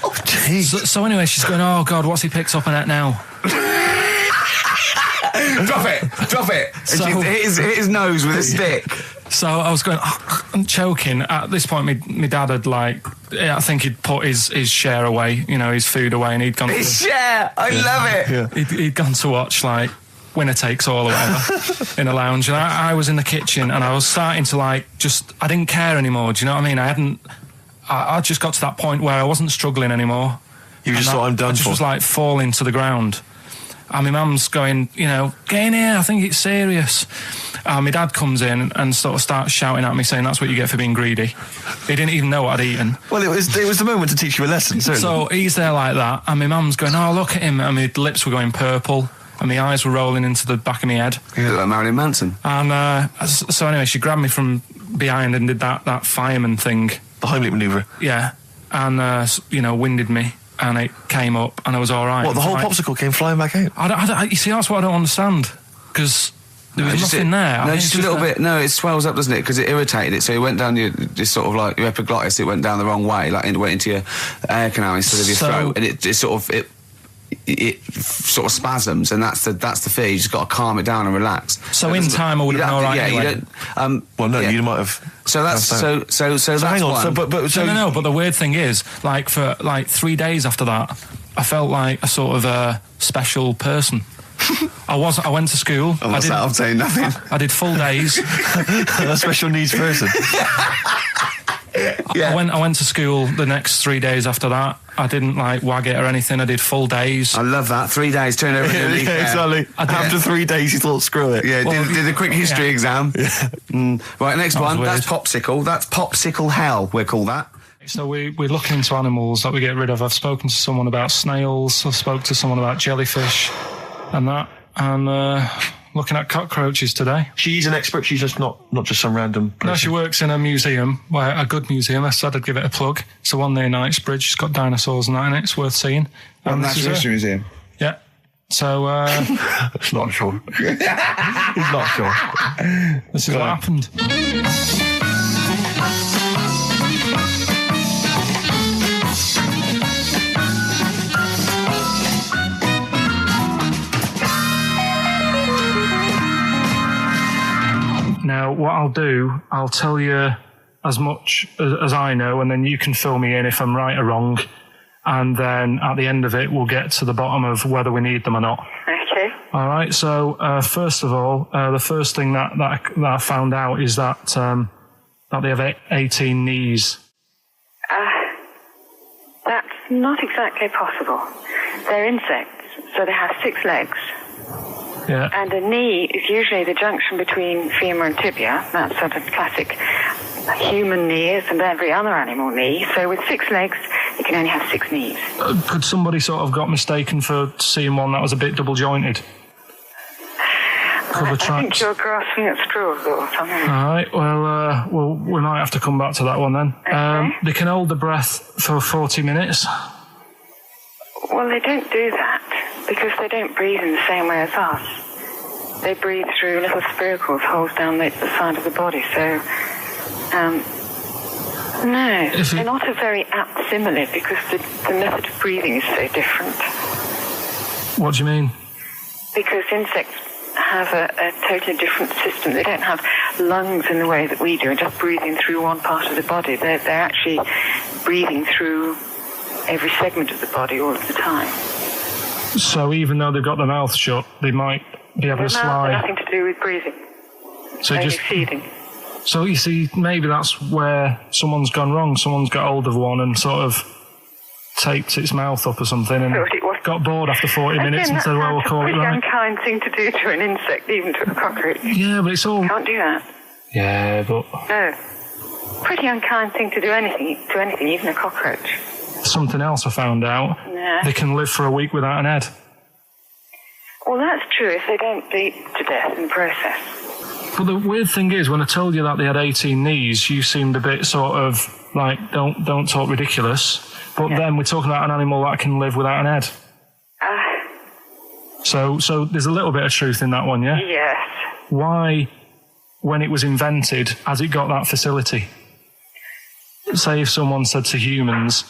Speaker 2: Oh, jeez.
Speaker 3: So anyway, she's going, oh God, what's he picked up on it now?
Speaker 1: Drop it.
Speaker 3: So,
Speaker 1: and hit his nose with a stick.
Speaker 3: So I was going, I'm choking. At this point, my dad had I think he'd put his share away, you know, his food away, and he'd gone.
Speaker 1: His share, I love it.
Speaker 3: Yeah. He'd gone to watch like Winner Takes All or whatever in a lounge, and I was in the kitchen, and I was starting to I didn't care anymore. Do you know what I mean? I just got to that point where I wasn't struggling anymore.
Speaker 2: You just thought, I'm done for.
Speaker 3: I just was like falling to the ground. And my mum's going, you know, get in here, I think it's serious. My dad comes in and sort of starts shouting at me, saying that's what you get for being greedy. He didn't even know what I'd eaten.
Speaker 2: Well, it was the moment to teach you a lesson, certainly.
Speaker 3: So he's there like that, and my mum's going, oh, look at him, and my lips were going purple, and my eyes were rolling into the back of my head.
Speaker 1: You look like Marilyn Manson.
Speaker 3: And so anyway, she grabbed me from behind and did that fireman thing.
Speaker 2: The Heimlich manoeuvre.
Speaker 3: Yeah. And, you know, winded me. And it came up, and I was all right.
Speaker 2: What, the whole popsicle came flying back out?
Speaker 3: You see, that's what I don't understand. Because there was nothing there.
Speaker 1: No, just a little bit. No, it swells up, doesn't it? Because it irritated it. So it went down your sort of like your epiglottis. It went down the wrong way, like it went into your air canal instead of your throat, and it sort of spasms, and that's the fear. You just got to calm it down and relax.
Speaker 3: So in time, I would have been all right.
Speaker 1: Yeah,
Speaker 3: anyway.
Speaker 1: you don't. Well, no,
Speaker 2: you might have.
Speaker 1: So that's so that's
Speaker 2: hang on.
Speaker 1: one.
Speaker 3: No. But the weird thing is, like for 3 days after that, I felt like a sort of a special person. I went to school.
Speaker 1: And what's that? I'm saying nothing.
Speaker 3: I did full days.
Speaker 2: A special needs person.
Speaker 3: I went to school the next 3 days after that. I didn't like wag it or anything. I did full days.
Speaker 1: I love that. 3 days, turn over a leaf.
Speaker 2: Exactly. After 3 days, you thought, screw it.
Speaker 1: Yeah,
Speaker 3: Well,
Speaker 1: did a quick history exam. Right, next one.
Speaker 3: weird.
Speaker 1: That's popsicle. That's popsicle hell, we'll call that.
Speaker 3: So we're looking into animals that we get rid of. I've spoken to someone about snails. I've spoken to someone about jellyfish and that. And looking at cockroaches today.
Speaker 2: She's an expert. She's just not just some random person.
Speaker 3: No, she works in a museum, a good museum. I said I'd give it a plug. It's the one near Knightsbridge. It's got dinosaurs and that in it. It's worth seeing.
Speaker 1: Well,
Speaker 3: this is
Speaker 1: Natural
Speaker 3: her.
Speaker 1: History Museum.
Speaker 3: Yeah. So,
Speaker 2: It's not sure. He's not sure.
Speaker 3: this is what happened. Now, what I'll do, I'll tell you as much as I know, and then you can fill me in if I'm right or wrong. And then at the end of it, we'll get to the bottom of whether we need them or not.
Speaker 4: Okay.
Speaker 3: All right. So, first of all, the first thing that I found out is that they have 18 knees.
Speaker 4: That's not exactly possible. They're insects, so they have 6 legs.
Speaker 3: Yeah.
Speaker 4: And a knee is usually the junction between femur and tibia. That's sort of classic human knees and every other animal knee. So with 6 legs, you can only have 6 knees.
Speaker 3: Could somebody sort of got mistaken for seeing one that was a bit double jointed?
Speaker 4: I think you're grasping at straws or something.
Speaker 3: All right. Well, we might have to come back to that one then.
Speaker 4: Okay.
Speaker 3: They can hold the breath for 40 minutes.
Speaker 4: Well, they don't do that because they don't breathe in the same way as us. They breathe through little spiracles, holes down the side of the body. So, no, they're not a very apt simile because the method of breathing is so different.
Speaker 3: What do you mean?
Speaker 4: Because insects have a totally different system. They don't have lungs in the way that we do and just breathing through one part of the body. They're actually breathing through every segment of the body all of the time.
Speaker 3: So even though they've got their mouth shut, they might be able to
Speaker 4: Their mouth
Speaker 3: slide.
Speaker 4: has nothing to do with breathing.
Speaker 3: So
Speaker 4: Only
Speaker 3: just
Speaker 4: feeding.
Speaker 3: So you see, maybe that's where someone's gone wrong. Someone's got hold of one and sort of taped its mouth up or something and got bored after 40 minutes and said, well, we'll call it
Speaker 4: Pretty
Speaker 3: right.
Speaker 4: unkind thing to do to an insect, even to a cockroach.
Speaker 3: Yeah, but it's all...
Speaker 4: Can't do that.
Speaker 3: Yeah, but
Speaker 4: No. Pretty unkind thing to do anything, even a cockroach.
Speaker 3: something else I found out.
Speaker 4: Yeah.
Speaker 3: They can live for a week without an head.
Speaker 4: Well, that's true if they don't bleed to death in the process.
Speaker 3: But the weird thing is, when I told you that they had 18 knees, you seemed a bit sort of like, don't talk ridiculous. But then we're talking about an animal that can live without an head. So there's a little bit of truth in that one, yeah?
Speaker 4: Yes.
Speaker 3: Why, when it was invented, has it got that facility? Say if someone said to humans,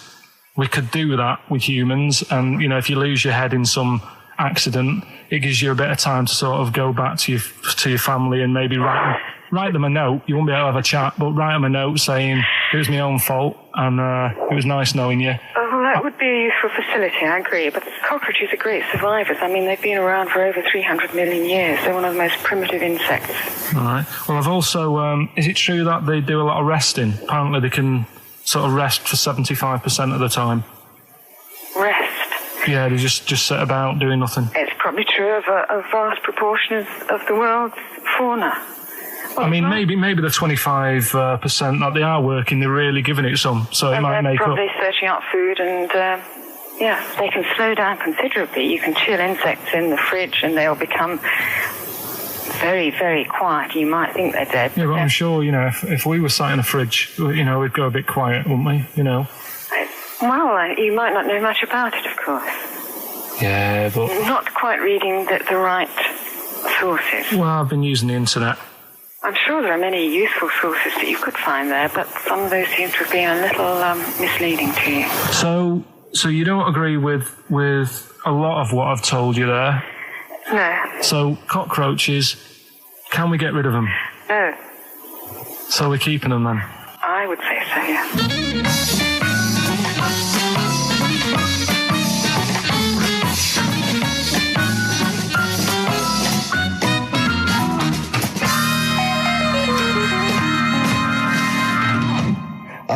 Speaker 3: we could do that with humans, and, you know, if you lose your head in some accident, it gives you a bit of time to sort of go back to your family and maybe write them a note. You won't be able to have a chat, but write them a note saying it was my own fault and it was nice knowing you.
Speaker 4: Well, that would be a useful facility, I agree. But cockroaches are great survivors. I mean, they've been around for over 300 million years. They're one of the most primitive insects.
Speaker 3: All right. Well, I've also... is it true that they do a lot of resting? Apparently they can sort of rest for 75% of the time.
Speaker 4: Rest?
Speaker 3: Yeah, they just sit about doing nothing.
Speaker 4: It's probably true of a vast proportion of the world's fauna.
Speaker 3: I mean, maybe the 25% that they are working, they're really giving it some, so it might make up.
Speaker 4: Probably searching out food and, they can slow down considerably. You can chill insects in the fridge and they'll become very, very quiet. You might think they're dead.
Speaker 3: Yeah, but I'm sure, you know, if we were sat in a fridge, you know, we'd go a bit quiet, wouldn't we, you know?
Speaker 4: Well, you might not know much about it, of course.
Speaker 3: Yeah, but...
Speaker 4: Not quite reading the right sources.
Speaker 3: Well, I've been using the internet.
Speaker 4: I'm sure there are many useful sources that you could find there, but some of those seem to have been a little misleading to you.
Speaker 3: So you don't agree with a lot of what I've told you there?
Speaker 4: No.
Speaker 3: So cockroaches, can we get rid of them?
Speaker 4: No.
Speaker 3: So we're keeping them then?
Speaker 4: I would say so, yeah.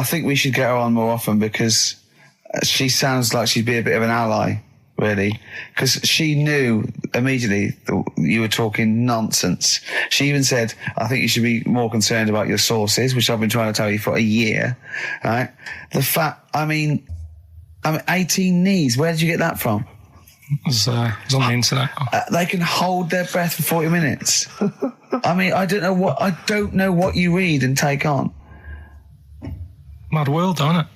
Speaker 1: I think we should get her on more often because she sounds like she'd be a bit of an ally, really. Because she knew immediately that you were talking nonsense. She even said, I think you should be more concerned about your sources, which I've been trying to tell you for a year, right? The fact, I mean, 18 knees, where did you get that from?
Speaker 3: It was on the internet.
Speaker 1: They can hold their breath for 40 minutes. I mean, I don't know what you read and take on.
Speaker 3: Mad world, don't it?